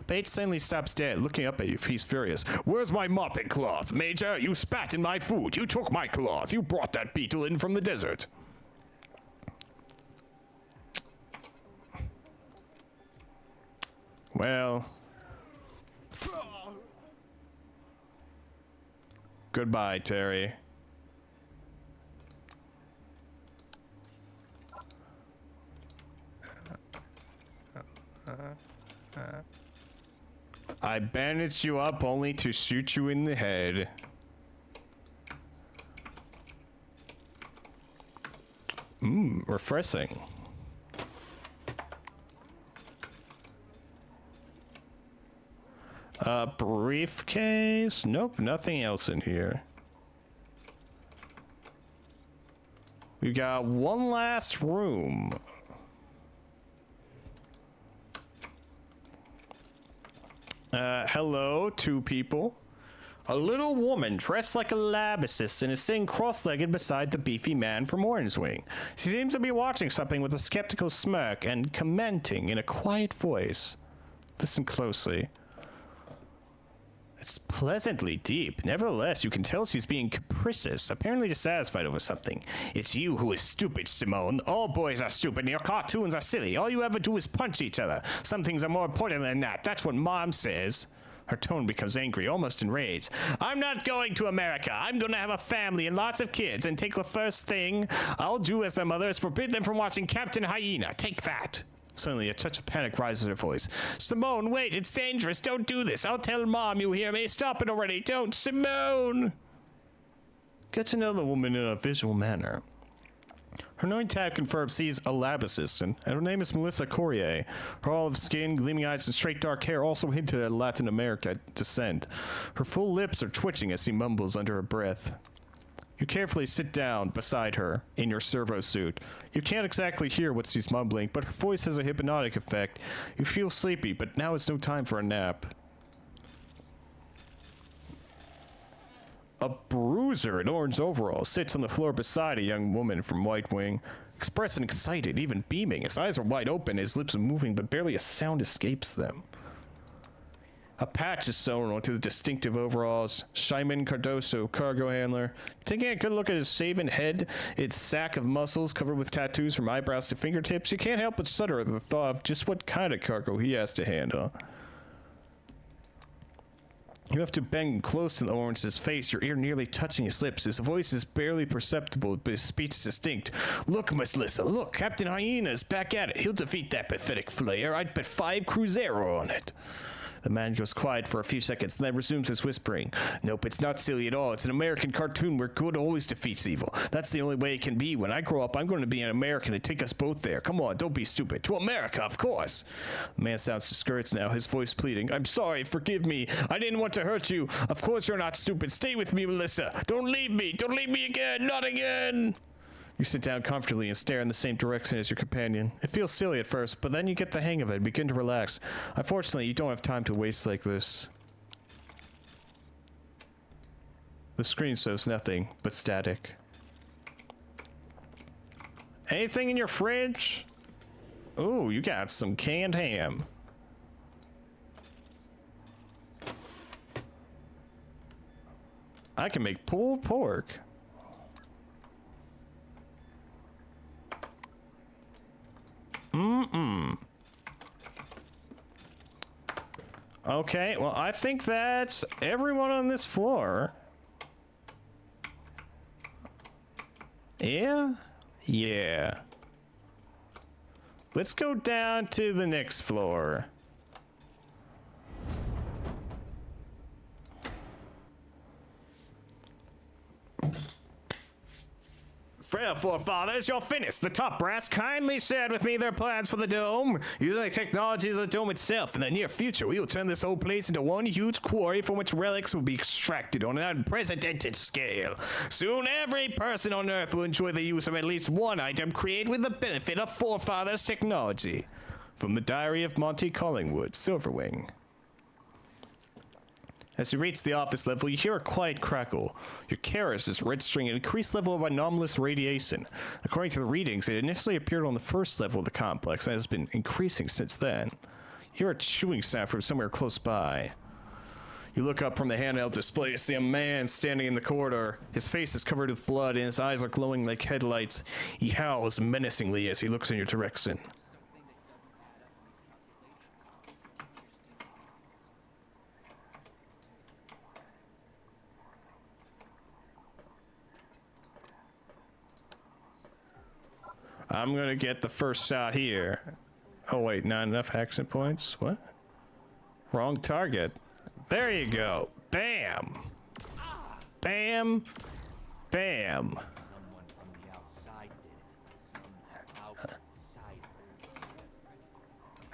Bates suddenly stops dead, looking up at you. He's furious. Where's my mopping cloth? Major, you spat in my food. You took my cloth. You brought that beetle in from the desert. Well... Goodbye, Terry. I bandaged you up only to shoot you in the head. Refreshing. Briefcase? Nope, nothing else in here. We got one last room. Hello, two people. A little woman dressed like a lab assistant is sitting cross-legged beside the beefy man from Orange Wing. She seems to be watching something with a skeptical smirk and commenting in a quiet voice. Listen closely. It's pleasantly deep. Nevertheless, you can tell she's being capricious, apparently dissatisfied over something. It's you who is stupid, Simone. All boys are stupid, and your cartoons are silly. All you ever do is punch each other. Some things are more important than that. That's what Mom says. Her tone becomes angry, almost enraged. I'm not going to America. I'm going to have a family and lots of kids, and take the first thing I'll do as their mother is forbid them from watching Captain Hyena. Take that. Suddenly, a touch of panic rises in her voice. Simone, wait, it's dangerous. Don't do this. I'll tell Mom, you hear me? Stop it already. Don't, Simone! Get to know the woman in a visual manner. Her name tag confirms she's a lab assistant, and her name is Melissa Courier. Her olive skin, gleaming eyes, and straight dark hair also hinted at Latin America descent. Her full lips are twitching as she mumbles under her breath. You carefully sit down beside her in your servo suit. You can't exactly hear what she's mumbling, but her voice has a hypnotic effect. You feel sleepy, but now is no time for a nap. A bruiser in orange overalls sits on the floor beside a young woman from White Wing, expressing excited, even beaming. His eyes are wide open, his lips are moving, but barely a sound escapes them. A patch is sewn onto the distinctive overalls. Shimon Cardoso, cargo handler. Taking a good look at his shaven head, its sack of muscles covered with tattoos from eyebrows to fingertips, you can't help but shudder at the thought of just what kind of cargo he has to handle. You have to bend close to the orange's face, your ear nearly touching his lips. His voice is barely perceptible, but his speech is distinct. Look, Miss Lissa, look, Captain Hyena's back at it. He'll defeat that pathetic flare. I'd bet 5 Cruzeiro on it. The man goes quiet for a few seconds, and then resumes his whispering. Nope, it's not silly at all. It's an American cartoon where good always defeats evil. That's the only way it can be. When I grow up, I'm going to be an American and take us both there. Come on, don't be stupid. To America, of course. The man sounds discouraged now, his voice pleading. I'm sorry, forgive me. I didn't want to hurt you. Of course you're not stupid. Stay with me, Melissa. Don't leave me. Don't leave me again. Not again. You sit down comfortably and stare in the same direction as your companion. It feels silly at first, but then you get the hang of it and begin to relax. Unfortunately, you don't have time to waste like this. The screen shows nothing but static. Anything in your fridge? Ooh, you got some canned ham. I can make pulled pork. Okay, well, I think that's everyone on this floor. Yeah? Yeah. Let's go down to the next floor. Fair forefathers, you're finished. The top brass kindly shared with me their plans for the dome. Using the technology of the dome itself, in the near future, we will turn this whole place into one huge quarry from which relics will be extracted on an unprecedented scale. Soon, every person on Earth will enjoy the use of at least one item created with the benefit of forefathers' technology. From the Diary of Monty Collingwood, Silverwing. As you reach the office level, you hear a quiet crackle. Your Keras is registering an increased level of anomalous radiation. According to the readings, it initially appeared on the first level of the complex and has been increasing since then. You hear a chewing sound from somewhere close by. You look up from the handheld display to see a man standing in the corridor. His face is covered with blood and his eyes are glowing like headlights. He howls menacingly as he looks in your direction. I'm gonna get the first shot here. Oh wait, not enough accent points? What? Wrong target. There you go. Bam. Bam. Bam. Someone from the outside did it. Some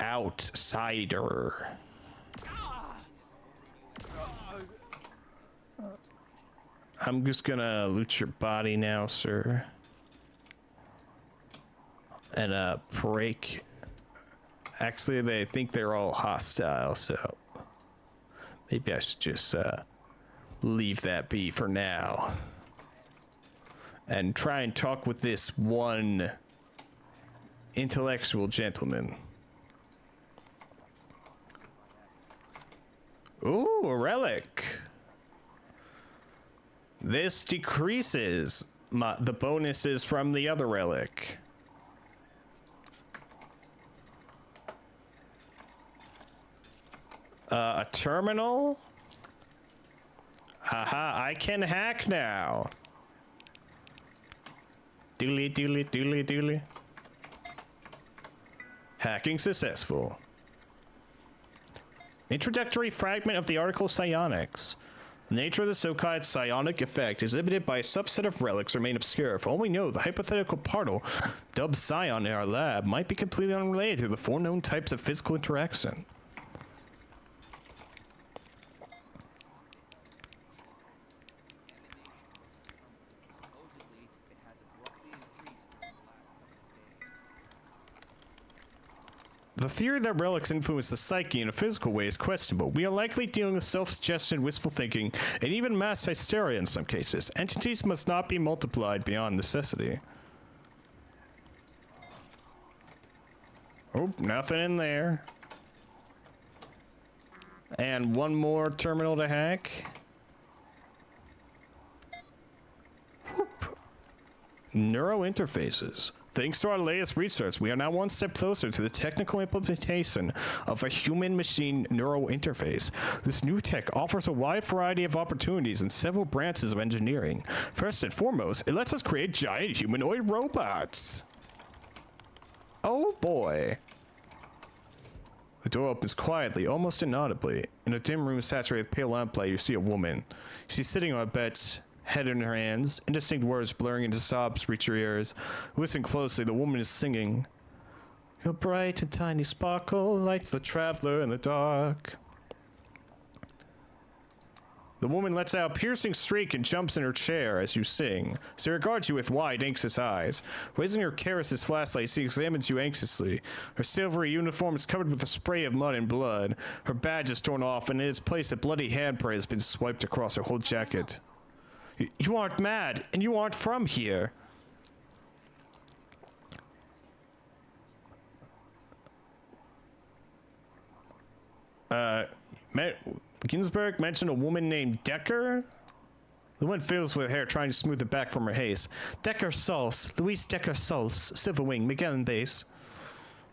outsider. I'm just gonna loot your body now, sir. And break. Actually, they think they're all hostile, so maybe I should just leave that be for now and try and talk with this one intellectual gentleman. Ooh, a relic. This decreases the bonuses from the other relic. A terminal? Haha, I can hack now. Doodly, doodly, doodly, doodly. Hacking successful. Introductory fragment of the article Psionics. The nature of the so-called psionic effect exhibited by a subset of relics remain obscure. For all we know, the hypothetical particle, dubbed Psion in our lab, might be completely unrelated to the four known types of physical interaction. The theory that relics influence the psyche in a physical way is questionable. We are likely dealing with self-suggestion, wistful thinking, and even mass hysteria in some cases. Entities must not be multiplied beyond necessity. Oh, nothing in there. And one more terminal to hack. Whoop. Neurointerfaces. Thanks to our latest research, we are now one step closer to the technical implementation of a human-machine neural interface. This new tech offers a wide variety of opportunities in several branches of engineering. First and foremost, it lets us create giant humanoid robots. Oh boy. The door opens quietly, almost inaudibly. In a dim room saturated with pale lamplight, you see a woman. She's sitting on a bed, head in her hands. Indistinct words blurring into sobs reach your ears. Listen closely, the woman is singing. Your bright and tiny sparkle lights the traveler in the dark. The woman lets out a piercing shriek and jumps in her chair as you sing. She regards you with wide, anxious eyes. Raising her Keras' flashlight, she examines you anxiously. Her silvery uniform is covered with a spray of mud and blood. Her badge is torn off, and in its place a bloody handprint has been swiped across her whole jacket. You aren't mad, and you aren't from here. Ginsburg mentioned a woman named Decker? The one fiddles with hair, trying to smooth it back from her haze. Decker Sauce, Louise Decker Sauce, Silverwing, Magellan Base.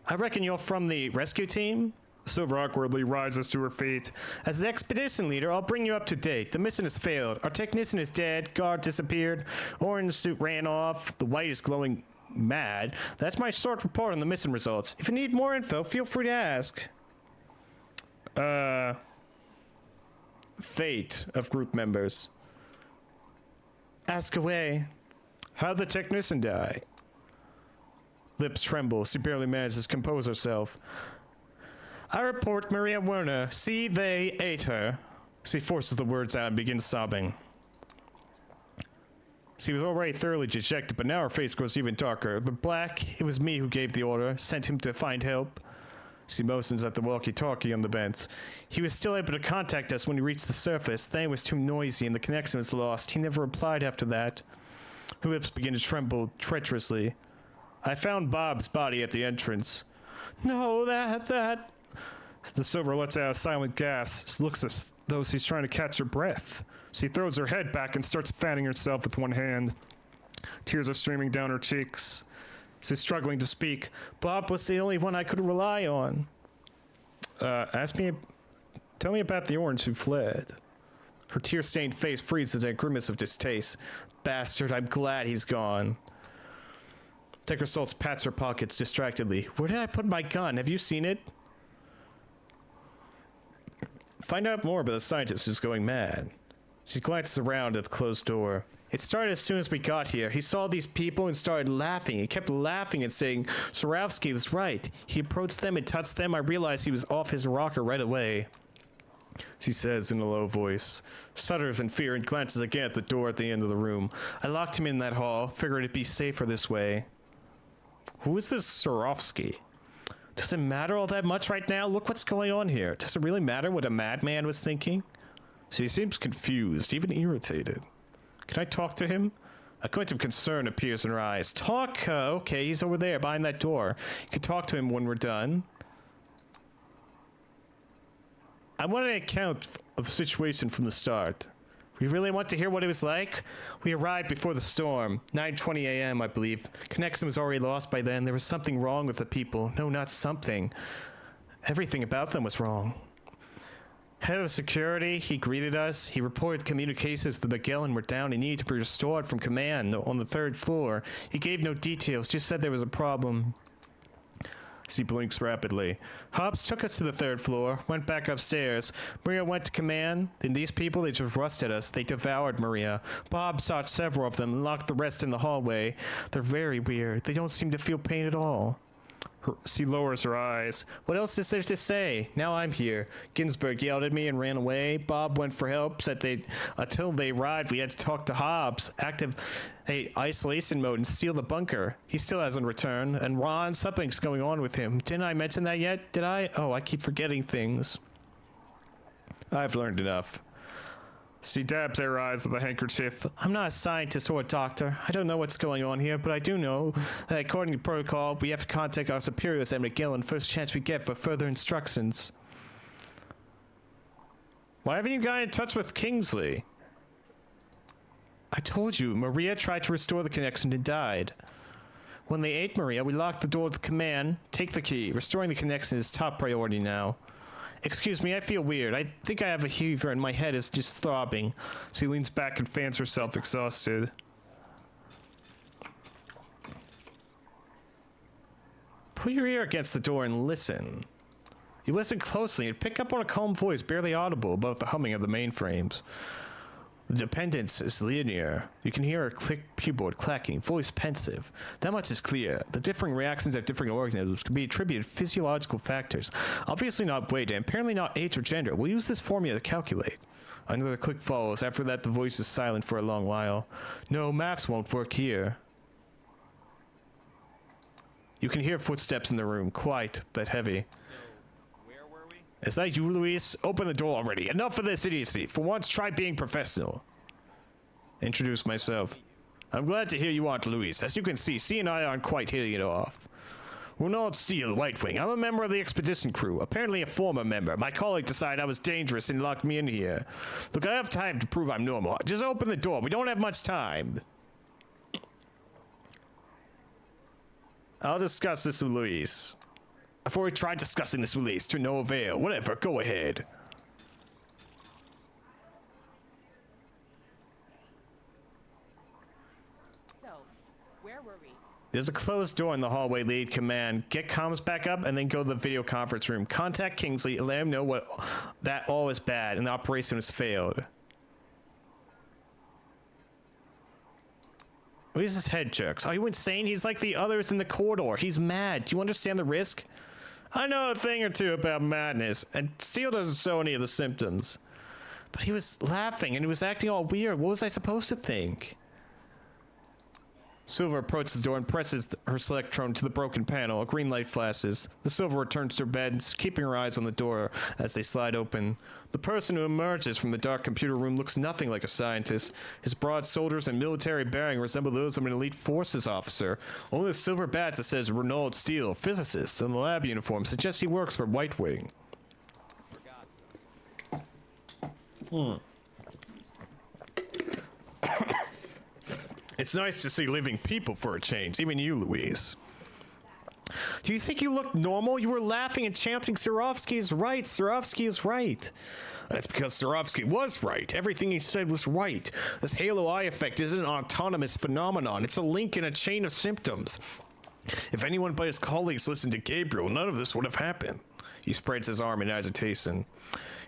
I reckon you're from the rescue team? Silver awkwardly rises to her feet. As the expedition leader, I'll bring you up to date. The mission has failed. Our technician is dead. Guard disappeared. Orange suit ran off. The white is glowing mad. That's my short report on the mission results. If you need more info, feel free to ask. Fate of group members. Ask away. How'd the technician die? Lips tremble. She barely manages to compose herself. I report Maria Werner. See, they ate her. She forces the words out and begins sobbing. She was already thoroughly dejected, but now her face grows even darker. The black, it was me who gave the order, sent him to find help. She motions at the walkie-talkie on the bench. He was still able to contact us when he reached the surface. Then it was too noisy and the connection was lost. He never replied after that. Her lips begin to tremble treacherously. I found Bob's body at the entrance. No, that... The Silver lets out a silent gasp. She looks as though she's trying to catch her breath. She throws her head back and starts fanning herself with one hand. Tears are streaming down her cheeks. She's struggling to speak. Bob was the only one I could rely on. Tell me about the orange who fled. Her tear-stained face freezes in a grimace of distaste. Bastard, I'm glad he's gone. Decker Saltz pats her pockets distractedly. Where did I put my gun? Have you seen it? Find out more about the scientist who's going mad. She glances around at the closed door. It started as soon as we got here. He saw these people and started laughing. He kept laughing and saying, Sorovsky was right. He approached them and touched them. I realized he was off his rocker right away. She says in a low voice, stutters in fear and glances again at the door at the end of the room. I locked him in that hall, figured it'd be safer this way. Who is this Sorovsky? Does it matter all that much right now? Look what's going on here. Does it really matter what a madman was thinking? She seems confused, even irritated. Can I talk to him? A glint of concern appears in her eyes. Talk? Okay, he's over there, behind that door. You can talk to him when we're done. I want an account of the situation from the start. We really want to hear what it was like? We arrived before the storm, 9:20 a.m., I believe. Connection was already lost by then. There was something wrong with the people. No, not something. Everything about them was wrong. Head of security, he greeted us. He reported communications with the Magellan were down and needed to be restored from command on the 3rd floor. He gave no details, just said there was a problem. She blinks rapidly. Hobbs took us to the 3rd floor, went back upstairs. Maria went to command. Then these people, they just rushed at us. They devoured Maria. Bob shot several of them and locked the rest in the hallway. They're very weird. They don't seem to feel pain at all. She lowers her eyes. What else is there to say? Now I'm here. Ginsburg yelled at me and ran away. Bob went for help, said until they arrived, we had to talk to Hobbs, active isolation mode and steal the bunker. He still hasn't returned. And Ron, something's going on with him. Didn't I mention that yet? Did I? Oh, I keep forgetting things. I've learned enough. She dabs her eyes with a handkerchief. I'm not a scientist or a doctor. I don't know what's going on here, but I do know that according to protocol, we have to contact our superiors at Magellan first chance we get for further instructions. Why haven't you gotten in touch with Kingsley? I told you, Maria tried to restore the connection and died. When they ate Maria, we locked the door to the command. Take the key. Restoring the connection is top priority now. Excuse me, I feel weird. I think I have a fever and my head is just throbbing. She leans back and fans herself, exhausted. Put your ear against the door and listen. You listen closely and pick up on a calm voice barely audible above the humming of the mainframes. The dependence is linear. You can hear a keyboard clacking, voice pensive. That much is clear. The differing reactions of different organisms can be attributed to physiological factors. Obviously not weight, and apparently not age or gender. We'll use this formula to calculate. Another click follows. After that, the voice is silent for a long while. No, maths won't work here. You can hear footsteps in the room, quiet but heavy. Is that you, Luis? Open the door already. Enough of this idiocy. For once, try being professional. Introduce myself. I'm glad to hear you aren't Luis. As you can see, C and I aren't quite hitting it off. Ronald Steele, White Wing. I'm a member of the expedition crew. Apparently a former member. My colleague decided I was dangerous and locked me in here. Look, I have time to prove I'm normal. Just open the door. We don't have much time. I'll discuss this with Luis. I've already tried discussing this release to no avail. Whatever, go ahead. So, where were we? There's a closed door in the hallway lead command. Get comms back up and then go to the video conference room. Contact Kingsley and let him know that all is bad and the operation has failed. What is this head jerks? Are you insane? He's like the others in the corridor. He's mad. Do you understand the risk? I know a thing or two about madness, and Steele doesn't show any of the symptoms. But he was laughing and he was acting all weird. What was I supposed to think? Silver approaches the door and presses her selectrone to the broken panel. A green light flashes. The Silver returns to her bed, keeping her eyes on the door as they slide open. The person who emerges from the dark computer room looks nothing like a scientist. His broad shoulders and military bearing resemble those of an elite forces officer. Only the silver badge that says Renaud Steele, physicist, and the lab uniform suggests he works for White Wing. It's nice to see living people for a change, even you, Louise. Do you think you look normal? You were laughing and chanting, Surovsky is right, Surovsky is right. That's because Surovsky was right. Everything he said was right. This halo eye effect isn't an autonomous phenomenon. It's a link in a chain of symptoms. If anyone but his colleagues listened to Gabriel, none of this would have happened. He spreads his arm in agitation.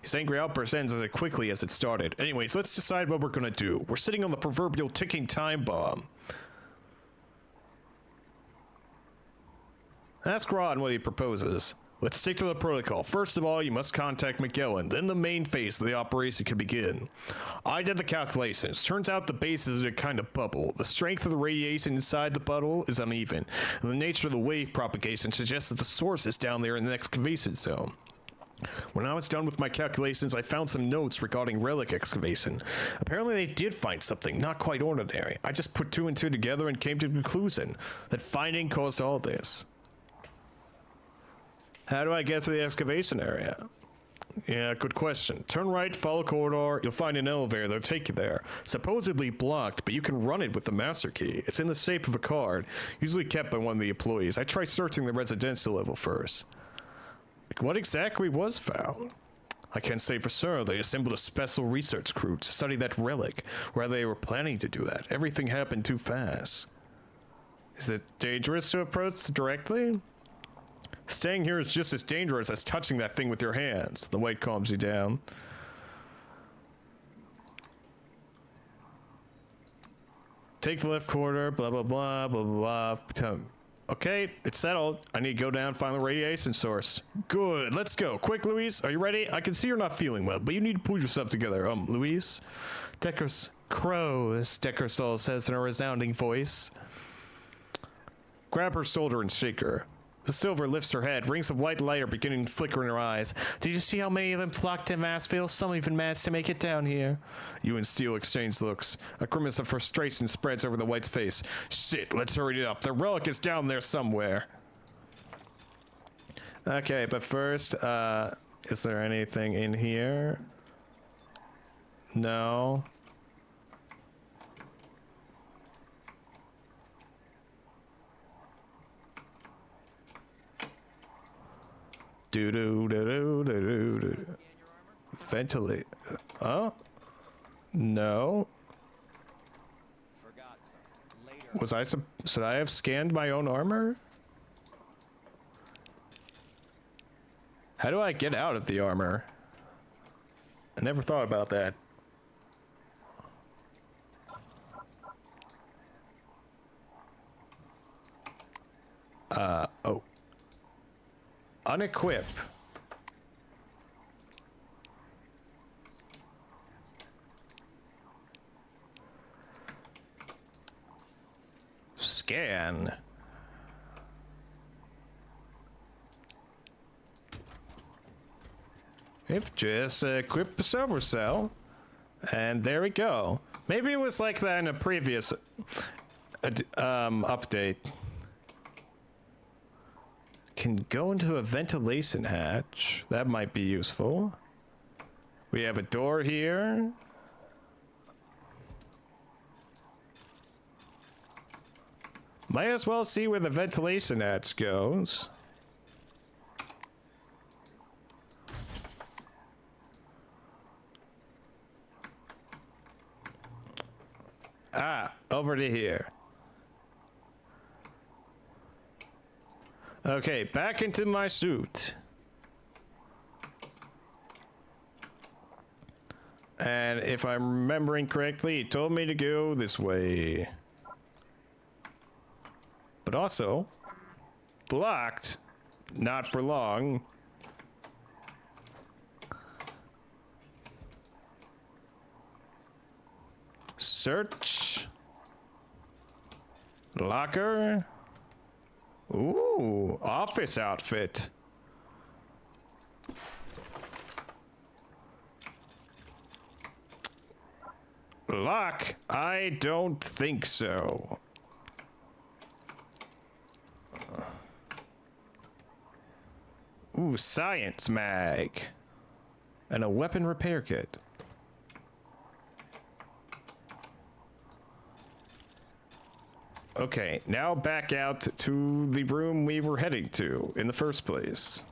His angry outburst ends as quickly as it started. Anyways, let's decide what we're gonna do. We're sitting on the proverbial ticking time bomb. Ask Ron what he proposes. Let's stick to the protocol. First of all, you must contact McGillen. Then the main phase of the operation can begin. I did the calculations. Turns out the base is in a kind of bubble. The strength of the radiation inside the bubble is uneven, and the nature of the wave propagation suggests that the source is down there in the excavation zone. When I was done with my calculations, I found some notes regarding relic excavation. Apparently they did find something not quite ordinary. I just put two and two together and came to the conclusion that finding caused all this. How do I get to the excavation area? Yeah, good question. Turn right, follow corridor, you'll find an elevator that'll take you there. Supposedly blocked, but you can run it with the master key. It's in the shape of a card, usually kept by one of the employees. I tried searching the residential level first. What exactly was found? I can't say for sure. They assembled a special research crew to study that relic, where they were planning to do that. Everything happened too fast. Is it dangerous to approach directly? Staying here is just as dangerous as touching that thing with your hands. The weight calms you down. Take the left corridor, blah, blah, blah, blah, blah, blah. Okay, it's settled. I need to go down and find the radiation source. Good, let's go. Quick, Louise, are you ready? I can see you're not feeling well, but you need to pull yourself together. Louise? Decker's crows, Deckersol says in a resounding voice. Grab her shoulder and shake her. The Silver lifts her head. Rings of white light are beginning to flicker in her eyes. Did you see how many of them flocked to Massville? Some even managed to make it down here. You and Steele exchange looks. A grimace of frustration spreads over the White's face. Shit, let's hurry it up. The relic is down there somewhere. Okay, but first, is there anything in here? No. Ventilate. Oh? No. Was I should I have scanned my own armor? How do I get out of the armor? I never thought about that. Oh. Unequip. Scan. Yep, just equip the server cell. And there we go. Maybe it was like that in a previous update. Can go into a ventilation hatch. That might be useful. We have a door here. Might as well see where the ventilation hatch goes. Ah, over to here. Okay, back into my suit. And if I'm remembering correctly, he told me to go this way. But also, blocked, not for long. Search. Locker. Ooh, office outfit. Lock? I don't think so. Ooh, science mag. And a weapon repair kit. Okay, now back out to the room we were heading to in the first place.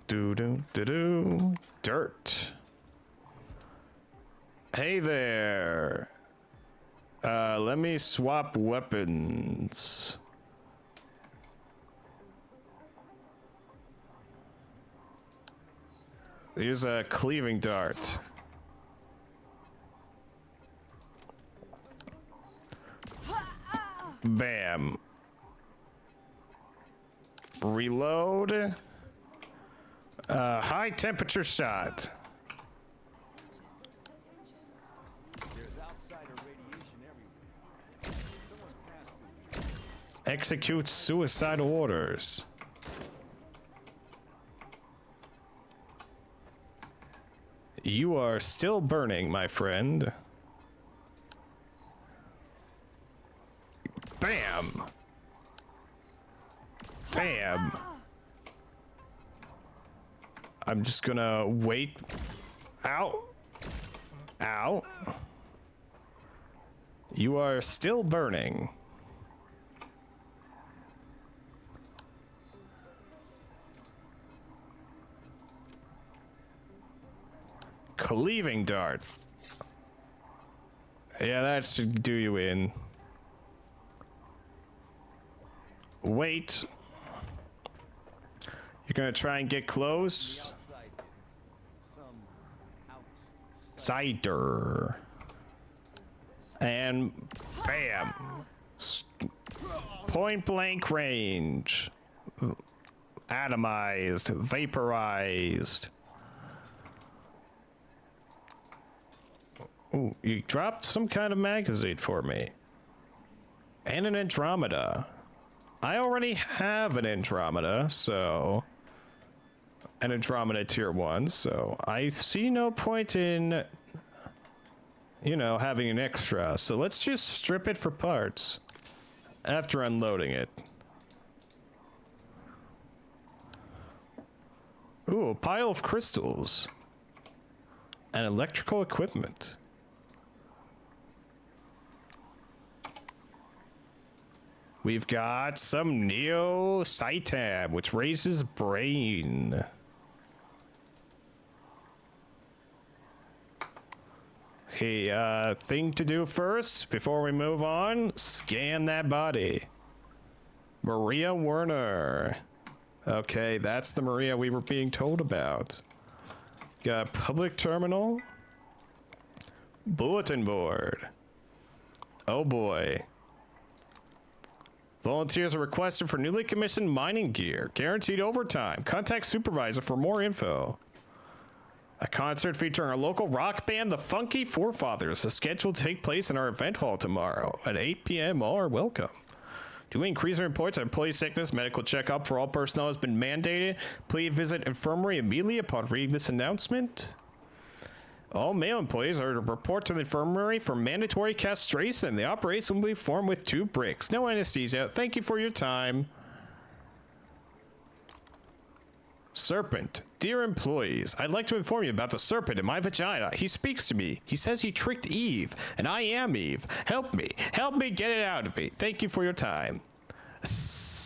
Doo-doo-doo-doo. Dirt. Hey there. Let me swap weapons. Here's a cleaving dart. Bam. Reload. High temperature shot. There's outsider radiation everywhere. Someone passed through. Execute suicide orders. You are still burning, my friend. Bam! Bam! I'm just gonna wait. Ow! Ow! You are still burning. Cleaving dart. Yeah, that should do you in. Wait. You're gonna try and get close? Cider. And bam. Point blank range. Atomized. Vaporized. Ooh, you dropped some kind of magazine for me. And an Andromeda. I already have an Andromeda, so... An Andromeda tier 1, so I see no point in, you know, having an extra. So let's just strip it for parts after unloading it. Ooh, a pile of crystals. And electrical equipment. We've got some Neo Cytab, which raises brain. Hey, thing to do first, before we move on, scan that body. Maria Werner. Okay, that's the Maria we were being told about. Got public terminal. Bulletin board. Oh boy. Volunteers are requested for newly commissioned mining gear. Guaranteed overtime. Contact supervisor for more info. A concert featuring our local rock band, the Funky Forefathers, is scheduled to take place in our event hall tomorrow at 8 p.m. All are welcome. Do we increase reports of employee sickness? Medical checkup for all personnel has been mandated. Please visit infirmary immediately upon reading this announcement. All male employees are to report to the infirmary for mandatory castration. The operation will be performed with 2 bricks. No anesthesia. Thank you for your time. Serpent. Dear employees, I'd like to inform you about the serpent in my vagina. He speaks to me. He says he tricked Eve, and I am Eve. Help me. Help me get it out of me. Thank you for your time.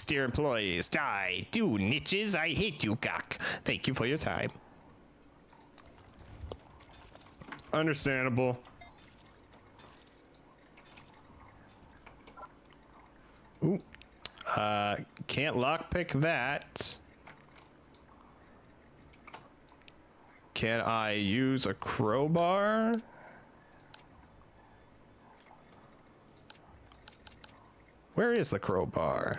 Dear employees, die. Do niches. I hate you, cock. Thank you for your time. Understandable. Ooh. Can't lockpick that. Can I use a crowbar? Where is the crowbar?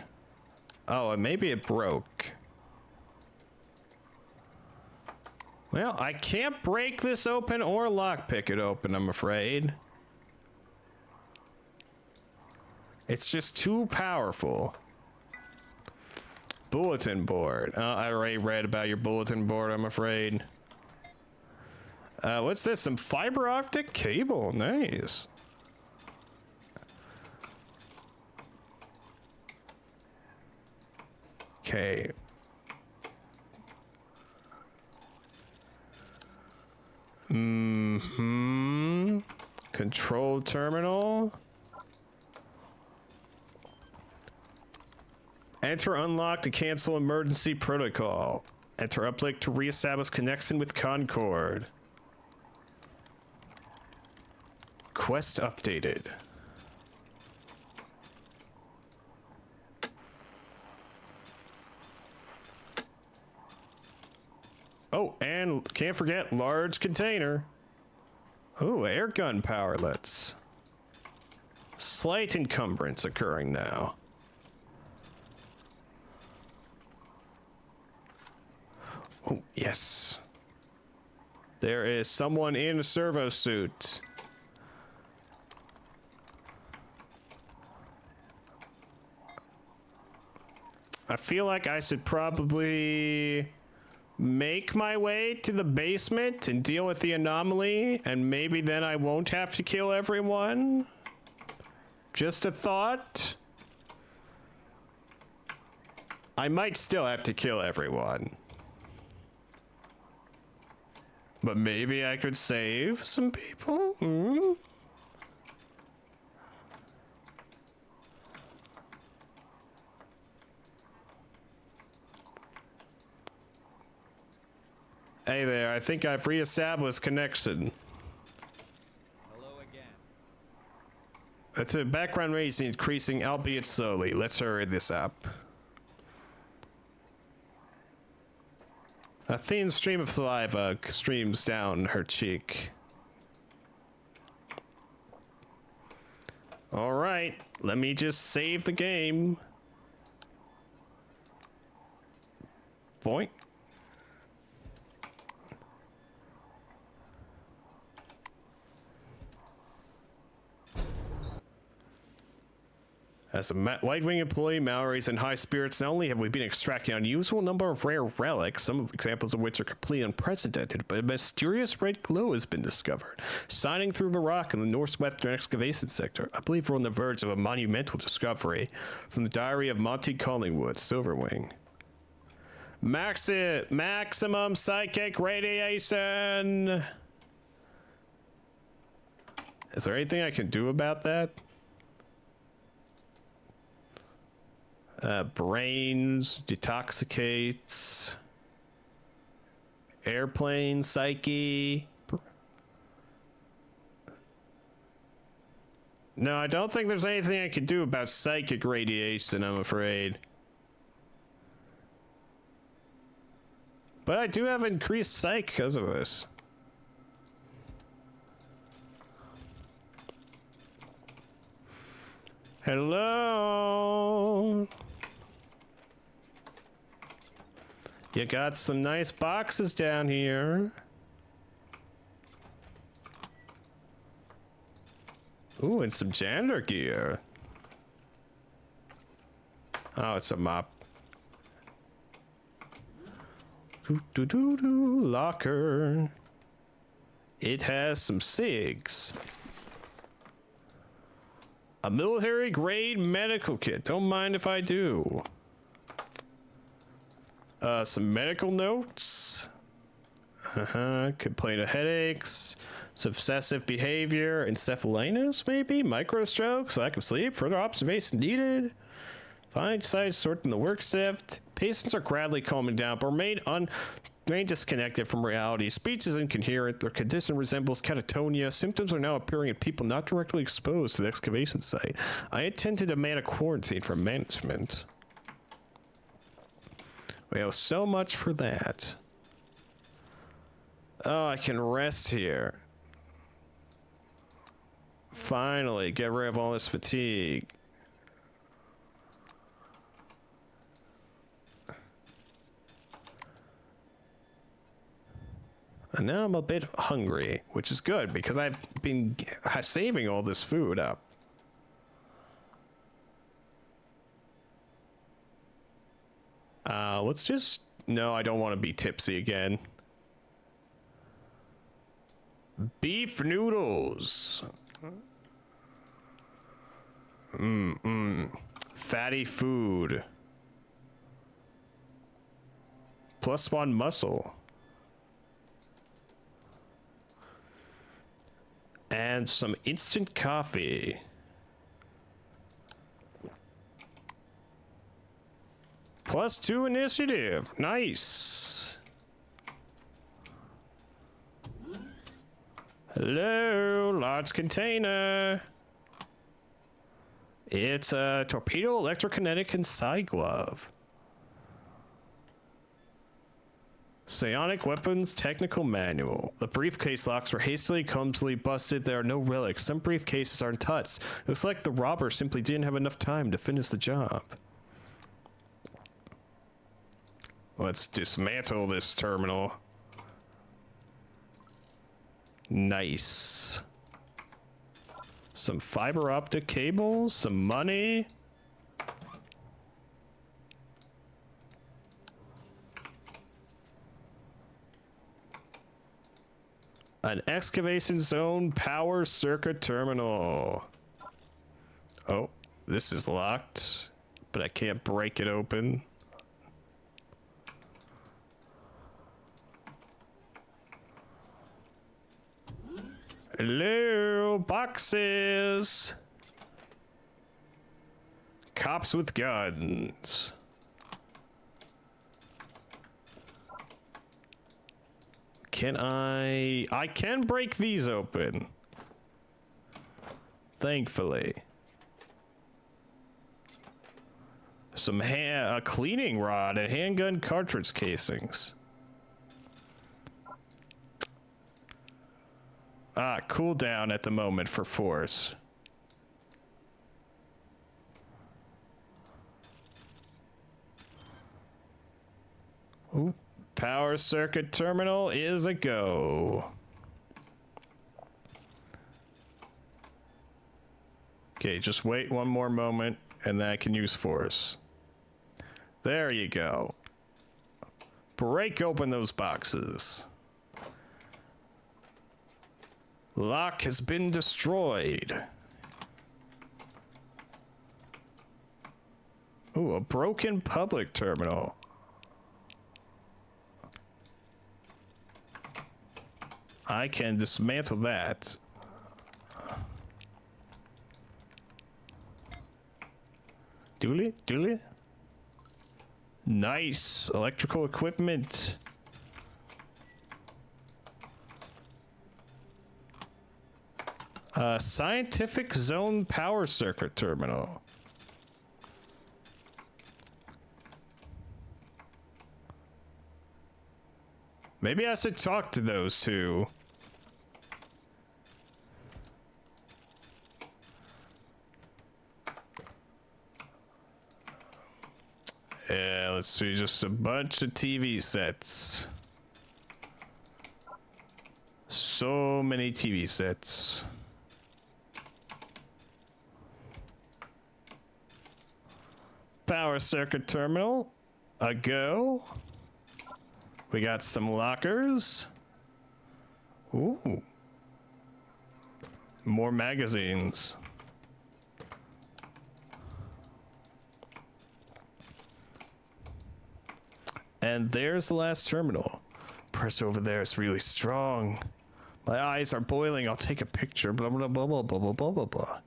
Oh, maybe it broke. Well, I can't break this open or lockpick it open, I'm afraid. It's just too powerful. Bulletin board. I already read about your bulletin board, I'm afraid. What's this? Some fiber optic cable. Nice. Okay. Control terminal. Enter unlock to cancel emergency protocol. Enter uplink to reestablish connection with Concord. Quest updated. Oh, and can't forget large container. Oh, air gun powerlets. Slight encumbrance occurring now. Oh, yes. There is someone in a servo suit. I feel like I should probably make my way to the basement and deal with the anomaly, and maybe then I won't have to kill everyone. Just a thought. I might still have to kill everyone. But maybe I could save some people? Hmm? Hey there, I think I've reestablished connection. Hello again. That's a background rate is increasing, albeit slowly. Let's hurry this up. A thin stream of saliva streams down her cheek. All right, let me just save the game. Boink. As a White Wing employee, Mallory's in high spirits. Not only have we been extracting an unusual number of rare relics, some examples of which are completely unprecedented, but a mysterious red glow has been discovered, shining through the rock in the northwestern excavation sector. I believe we're on the verge of a monumental discovery. From the diary of Monty Collingwood, Silverwing. Maximum psychic radiation! Is there anything I can do about that? Brains, detoxicates, airplane, psyche. No, I don't think there's anything I can do about psychic radiation, I'm afraid. But I do have increased psych because of this. Hello? You got some nice boxes down here. Ooh, and some janitor gear. Oh, it's a mop. Locker. It has some cigs. A military grade medical kit. Don't mind if I do. Some medical notes. Complaint of headaches. Obsessive behavior. Encephalitis, maybe? Microstrokes. Lack of sleep. Further observation needed. Find size sort in the work shift. Patients are gradually calming down, but remain disconnected from reality. Speech is incoherent. Their condition resembles catatonia. Symptoms are now appearing in people not directly exposed to the excavation site. I intend to demand a quarantine from management. We have so much for that. Oh, I can rest here. Finally, get rid of all this fatigue. And now I'm a bit hungry, which is good because I've been saving all this food up. Let's just... No, I don't want to be tipsy again. Beef noodles. Fatty food. +1 muscle. And some instant coffee. +2 initiative. Nice. Hello, large container. It's a torpedo, electrokinetic, and side glove. Psionic weapons technical manual. The briefcase locks were hastily, clumsily busted. There are no relics. Some briefcases aren't touched. Looks like the robber simply didn't have enough time to finish the job. Let's dismantle this terminal. Nice. Some fiber optic cables, some money. An excavation zone power circuit terminal. Oh, this is locked, but I can't break it open. Hello, boxes. Cops with guns. Can I can break these open. Thankfully. Some a cleaning rod and handgun cartridge casings. Cooldown at the moment for force. Ooh. Power circuit terminal is a go. Okay, just wait one more moment and then I can use force. There you go. Break open those boxes. Lock has been destroyed. Ooh, a broken public terminal. I can dismantle that. Dooley? Dooley? Nice. Electrical equipment. Scientific zone power circuit terminal. Maybe I should talk to those two. Yeah, let's see, just a bunch of TV sets. So many TV sets. Power circuit terminal, a go. We got some lockers. Ooh. More magazines. And there's the last terminal. Pressure over there is really strong. My eyes are boiling. I'll take a picture. Blah, blah, blah, blah, blah, blah, blah, blah, blah.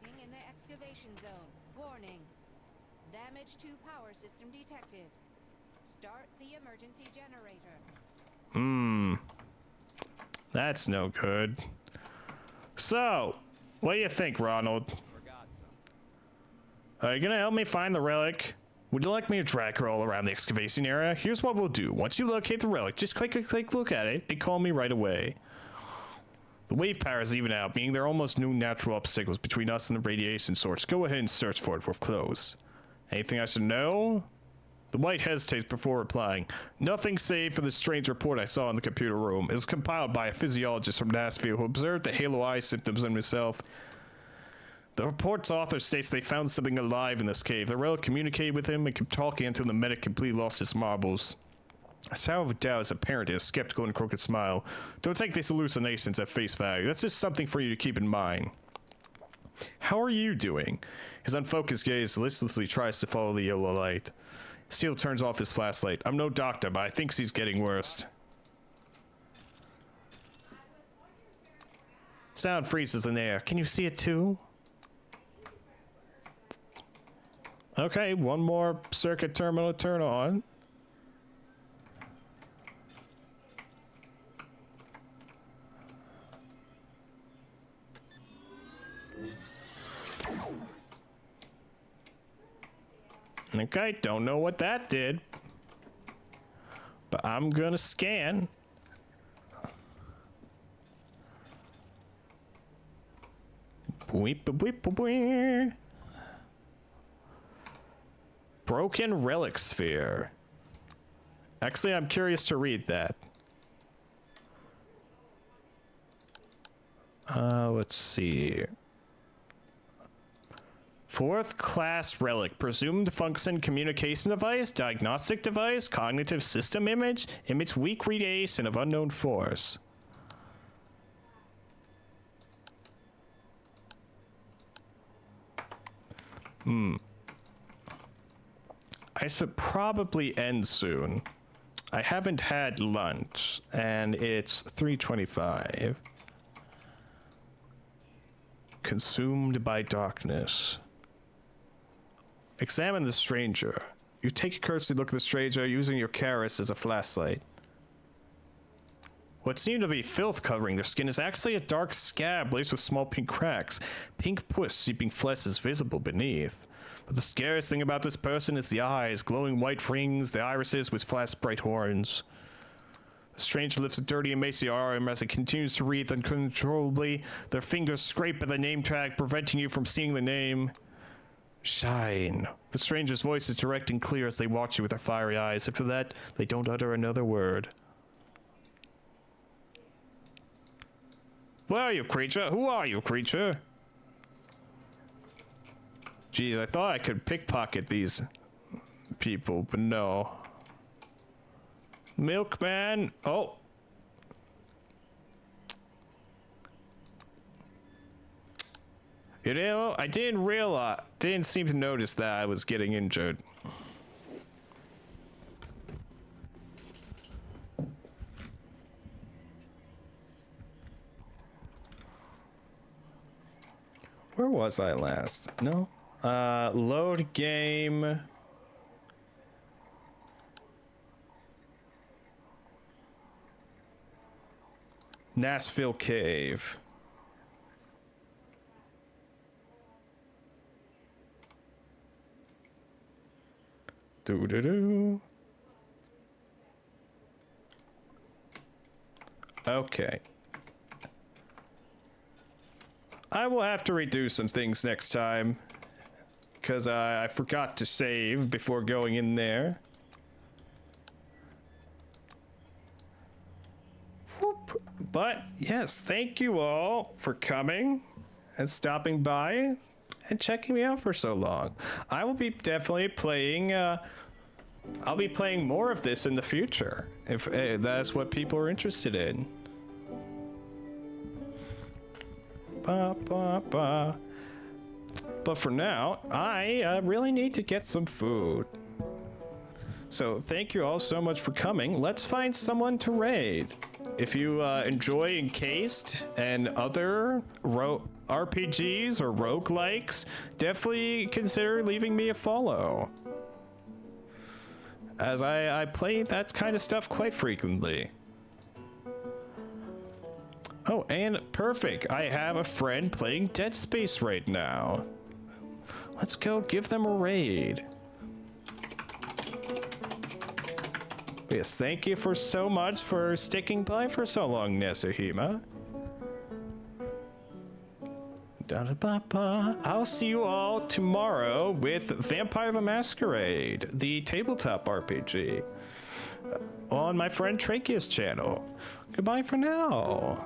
sighting in the excavation zone. Warning. Damage to power system detected. Start the emergency generator. That's no good. So, what do you think, Ronald? Forgot something. Are you gonna help me find the relic? Would you like me to drag her all around the excavation area? Here's what we'll do. Once you locate the relic, just quickly take a look at it and call me right away. The wave power is even out, meaning there are almost no natural obstacles between us and the radiation source. Go ahead and search for it. We're close. Anything I should know? The White hesitates before replying. Nothing save for the strange report I saw in the computer room. It was compiled by a physiologist from Nashville who observed the halo eye symptoms in himself. The report's author states they found something alive in this cave. The relic communicated with him and kept talking until the medic completely lost his marbles. A sound of doubt is apparent in a skeptical and crooked smile. Don't take these hallucinations at face value. That's just something for you to keep in mind. How are you doing? His unfocused gaze listlessly tries to follow the yellow light. Steele turns off his flashlight. I'm no doctor, but I think she's getting worse. Sound freezes in the air. Can you see it too? Okay, one more circuit terminal to turn on. Okay, don't know what that did. But I'm gonna scan. Boop, boop, boop, boop, boop. Broken relic sphere. Actually, I'm curious to read that. Let's see. Fourth class relic. Presumed function communication device, diagnostic device, cognitive system image, emits weak radiation of unknown force. I should probably end soon. I haven't had lunch, and it's 3:25. Consumed by darkness. Examine the stranger. You take a cursory look at the stranger using your charis as a flashlight. What seemed to be filth covering their skin is actually a dark scab laced with small pink cracks. Pink pus seeping flesh is visible beneath. But the scariest thing about this person is the eyes, glowing white rings, the irises with flash bright horns. The stranger lifts a dirty emaciated arm as it continues to writhe uncontrollably. Their fingers scrape at the name tag, preventing you from seeing the name. Shine. The stranger's voice is direct and clear as they watch you with their fiery eyes. After that, they don't utter another word. Where are you, creature? Who are you, creature? Geez, I thought I could pickpocket these people, but no. Milkman. Oh. You know, I didn't seem to notice that I was getting injured. Where was I last? No? Load game. Nashville Cave. Doo-doo-doo. Okay. I will have to redo some things next time. Because I forgot to save before going in there. Whoop. But, yes, thank you all for coming and stopping by and checking me out for so long. I will be definitely playing, I'll be playing more of this in the future, if that's what people are interested in. Ba, ba, ba. But for now, I really need to get some food. So thank you all so much for coming. Let's find someone to raid. if you enjoy Encased and other RPGs or roguelikes, definitely consider leaving me a follow, as I play that kind of stuff quite frequently. Oh, and perfect, I have a friend playing Dead Space right now. Let's go give them a raid. Yes, thank you for so much for sticking by for so long, Nesuhima. I'll see you all tomorrow with Vampire the Masquerade, the tabletop RPG, on my friend Trachea's channel. Goodbye for now.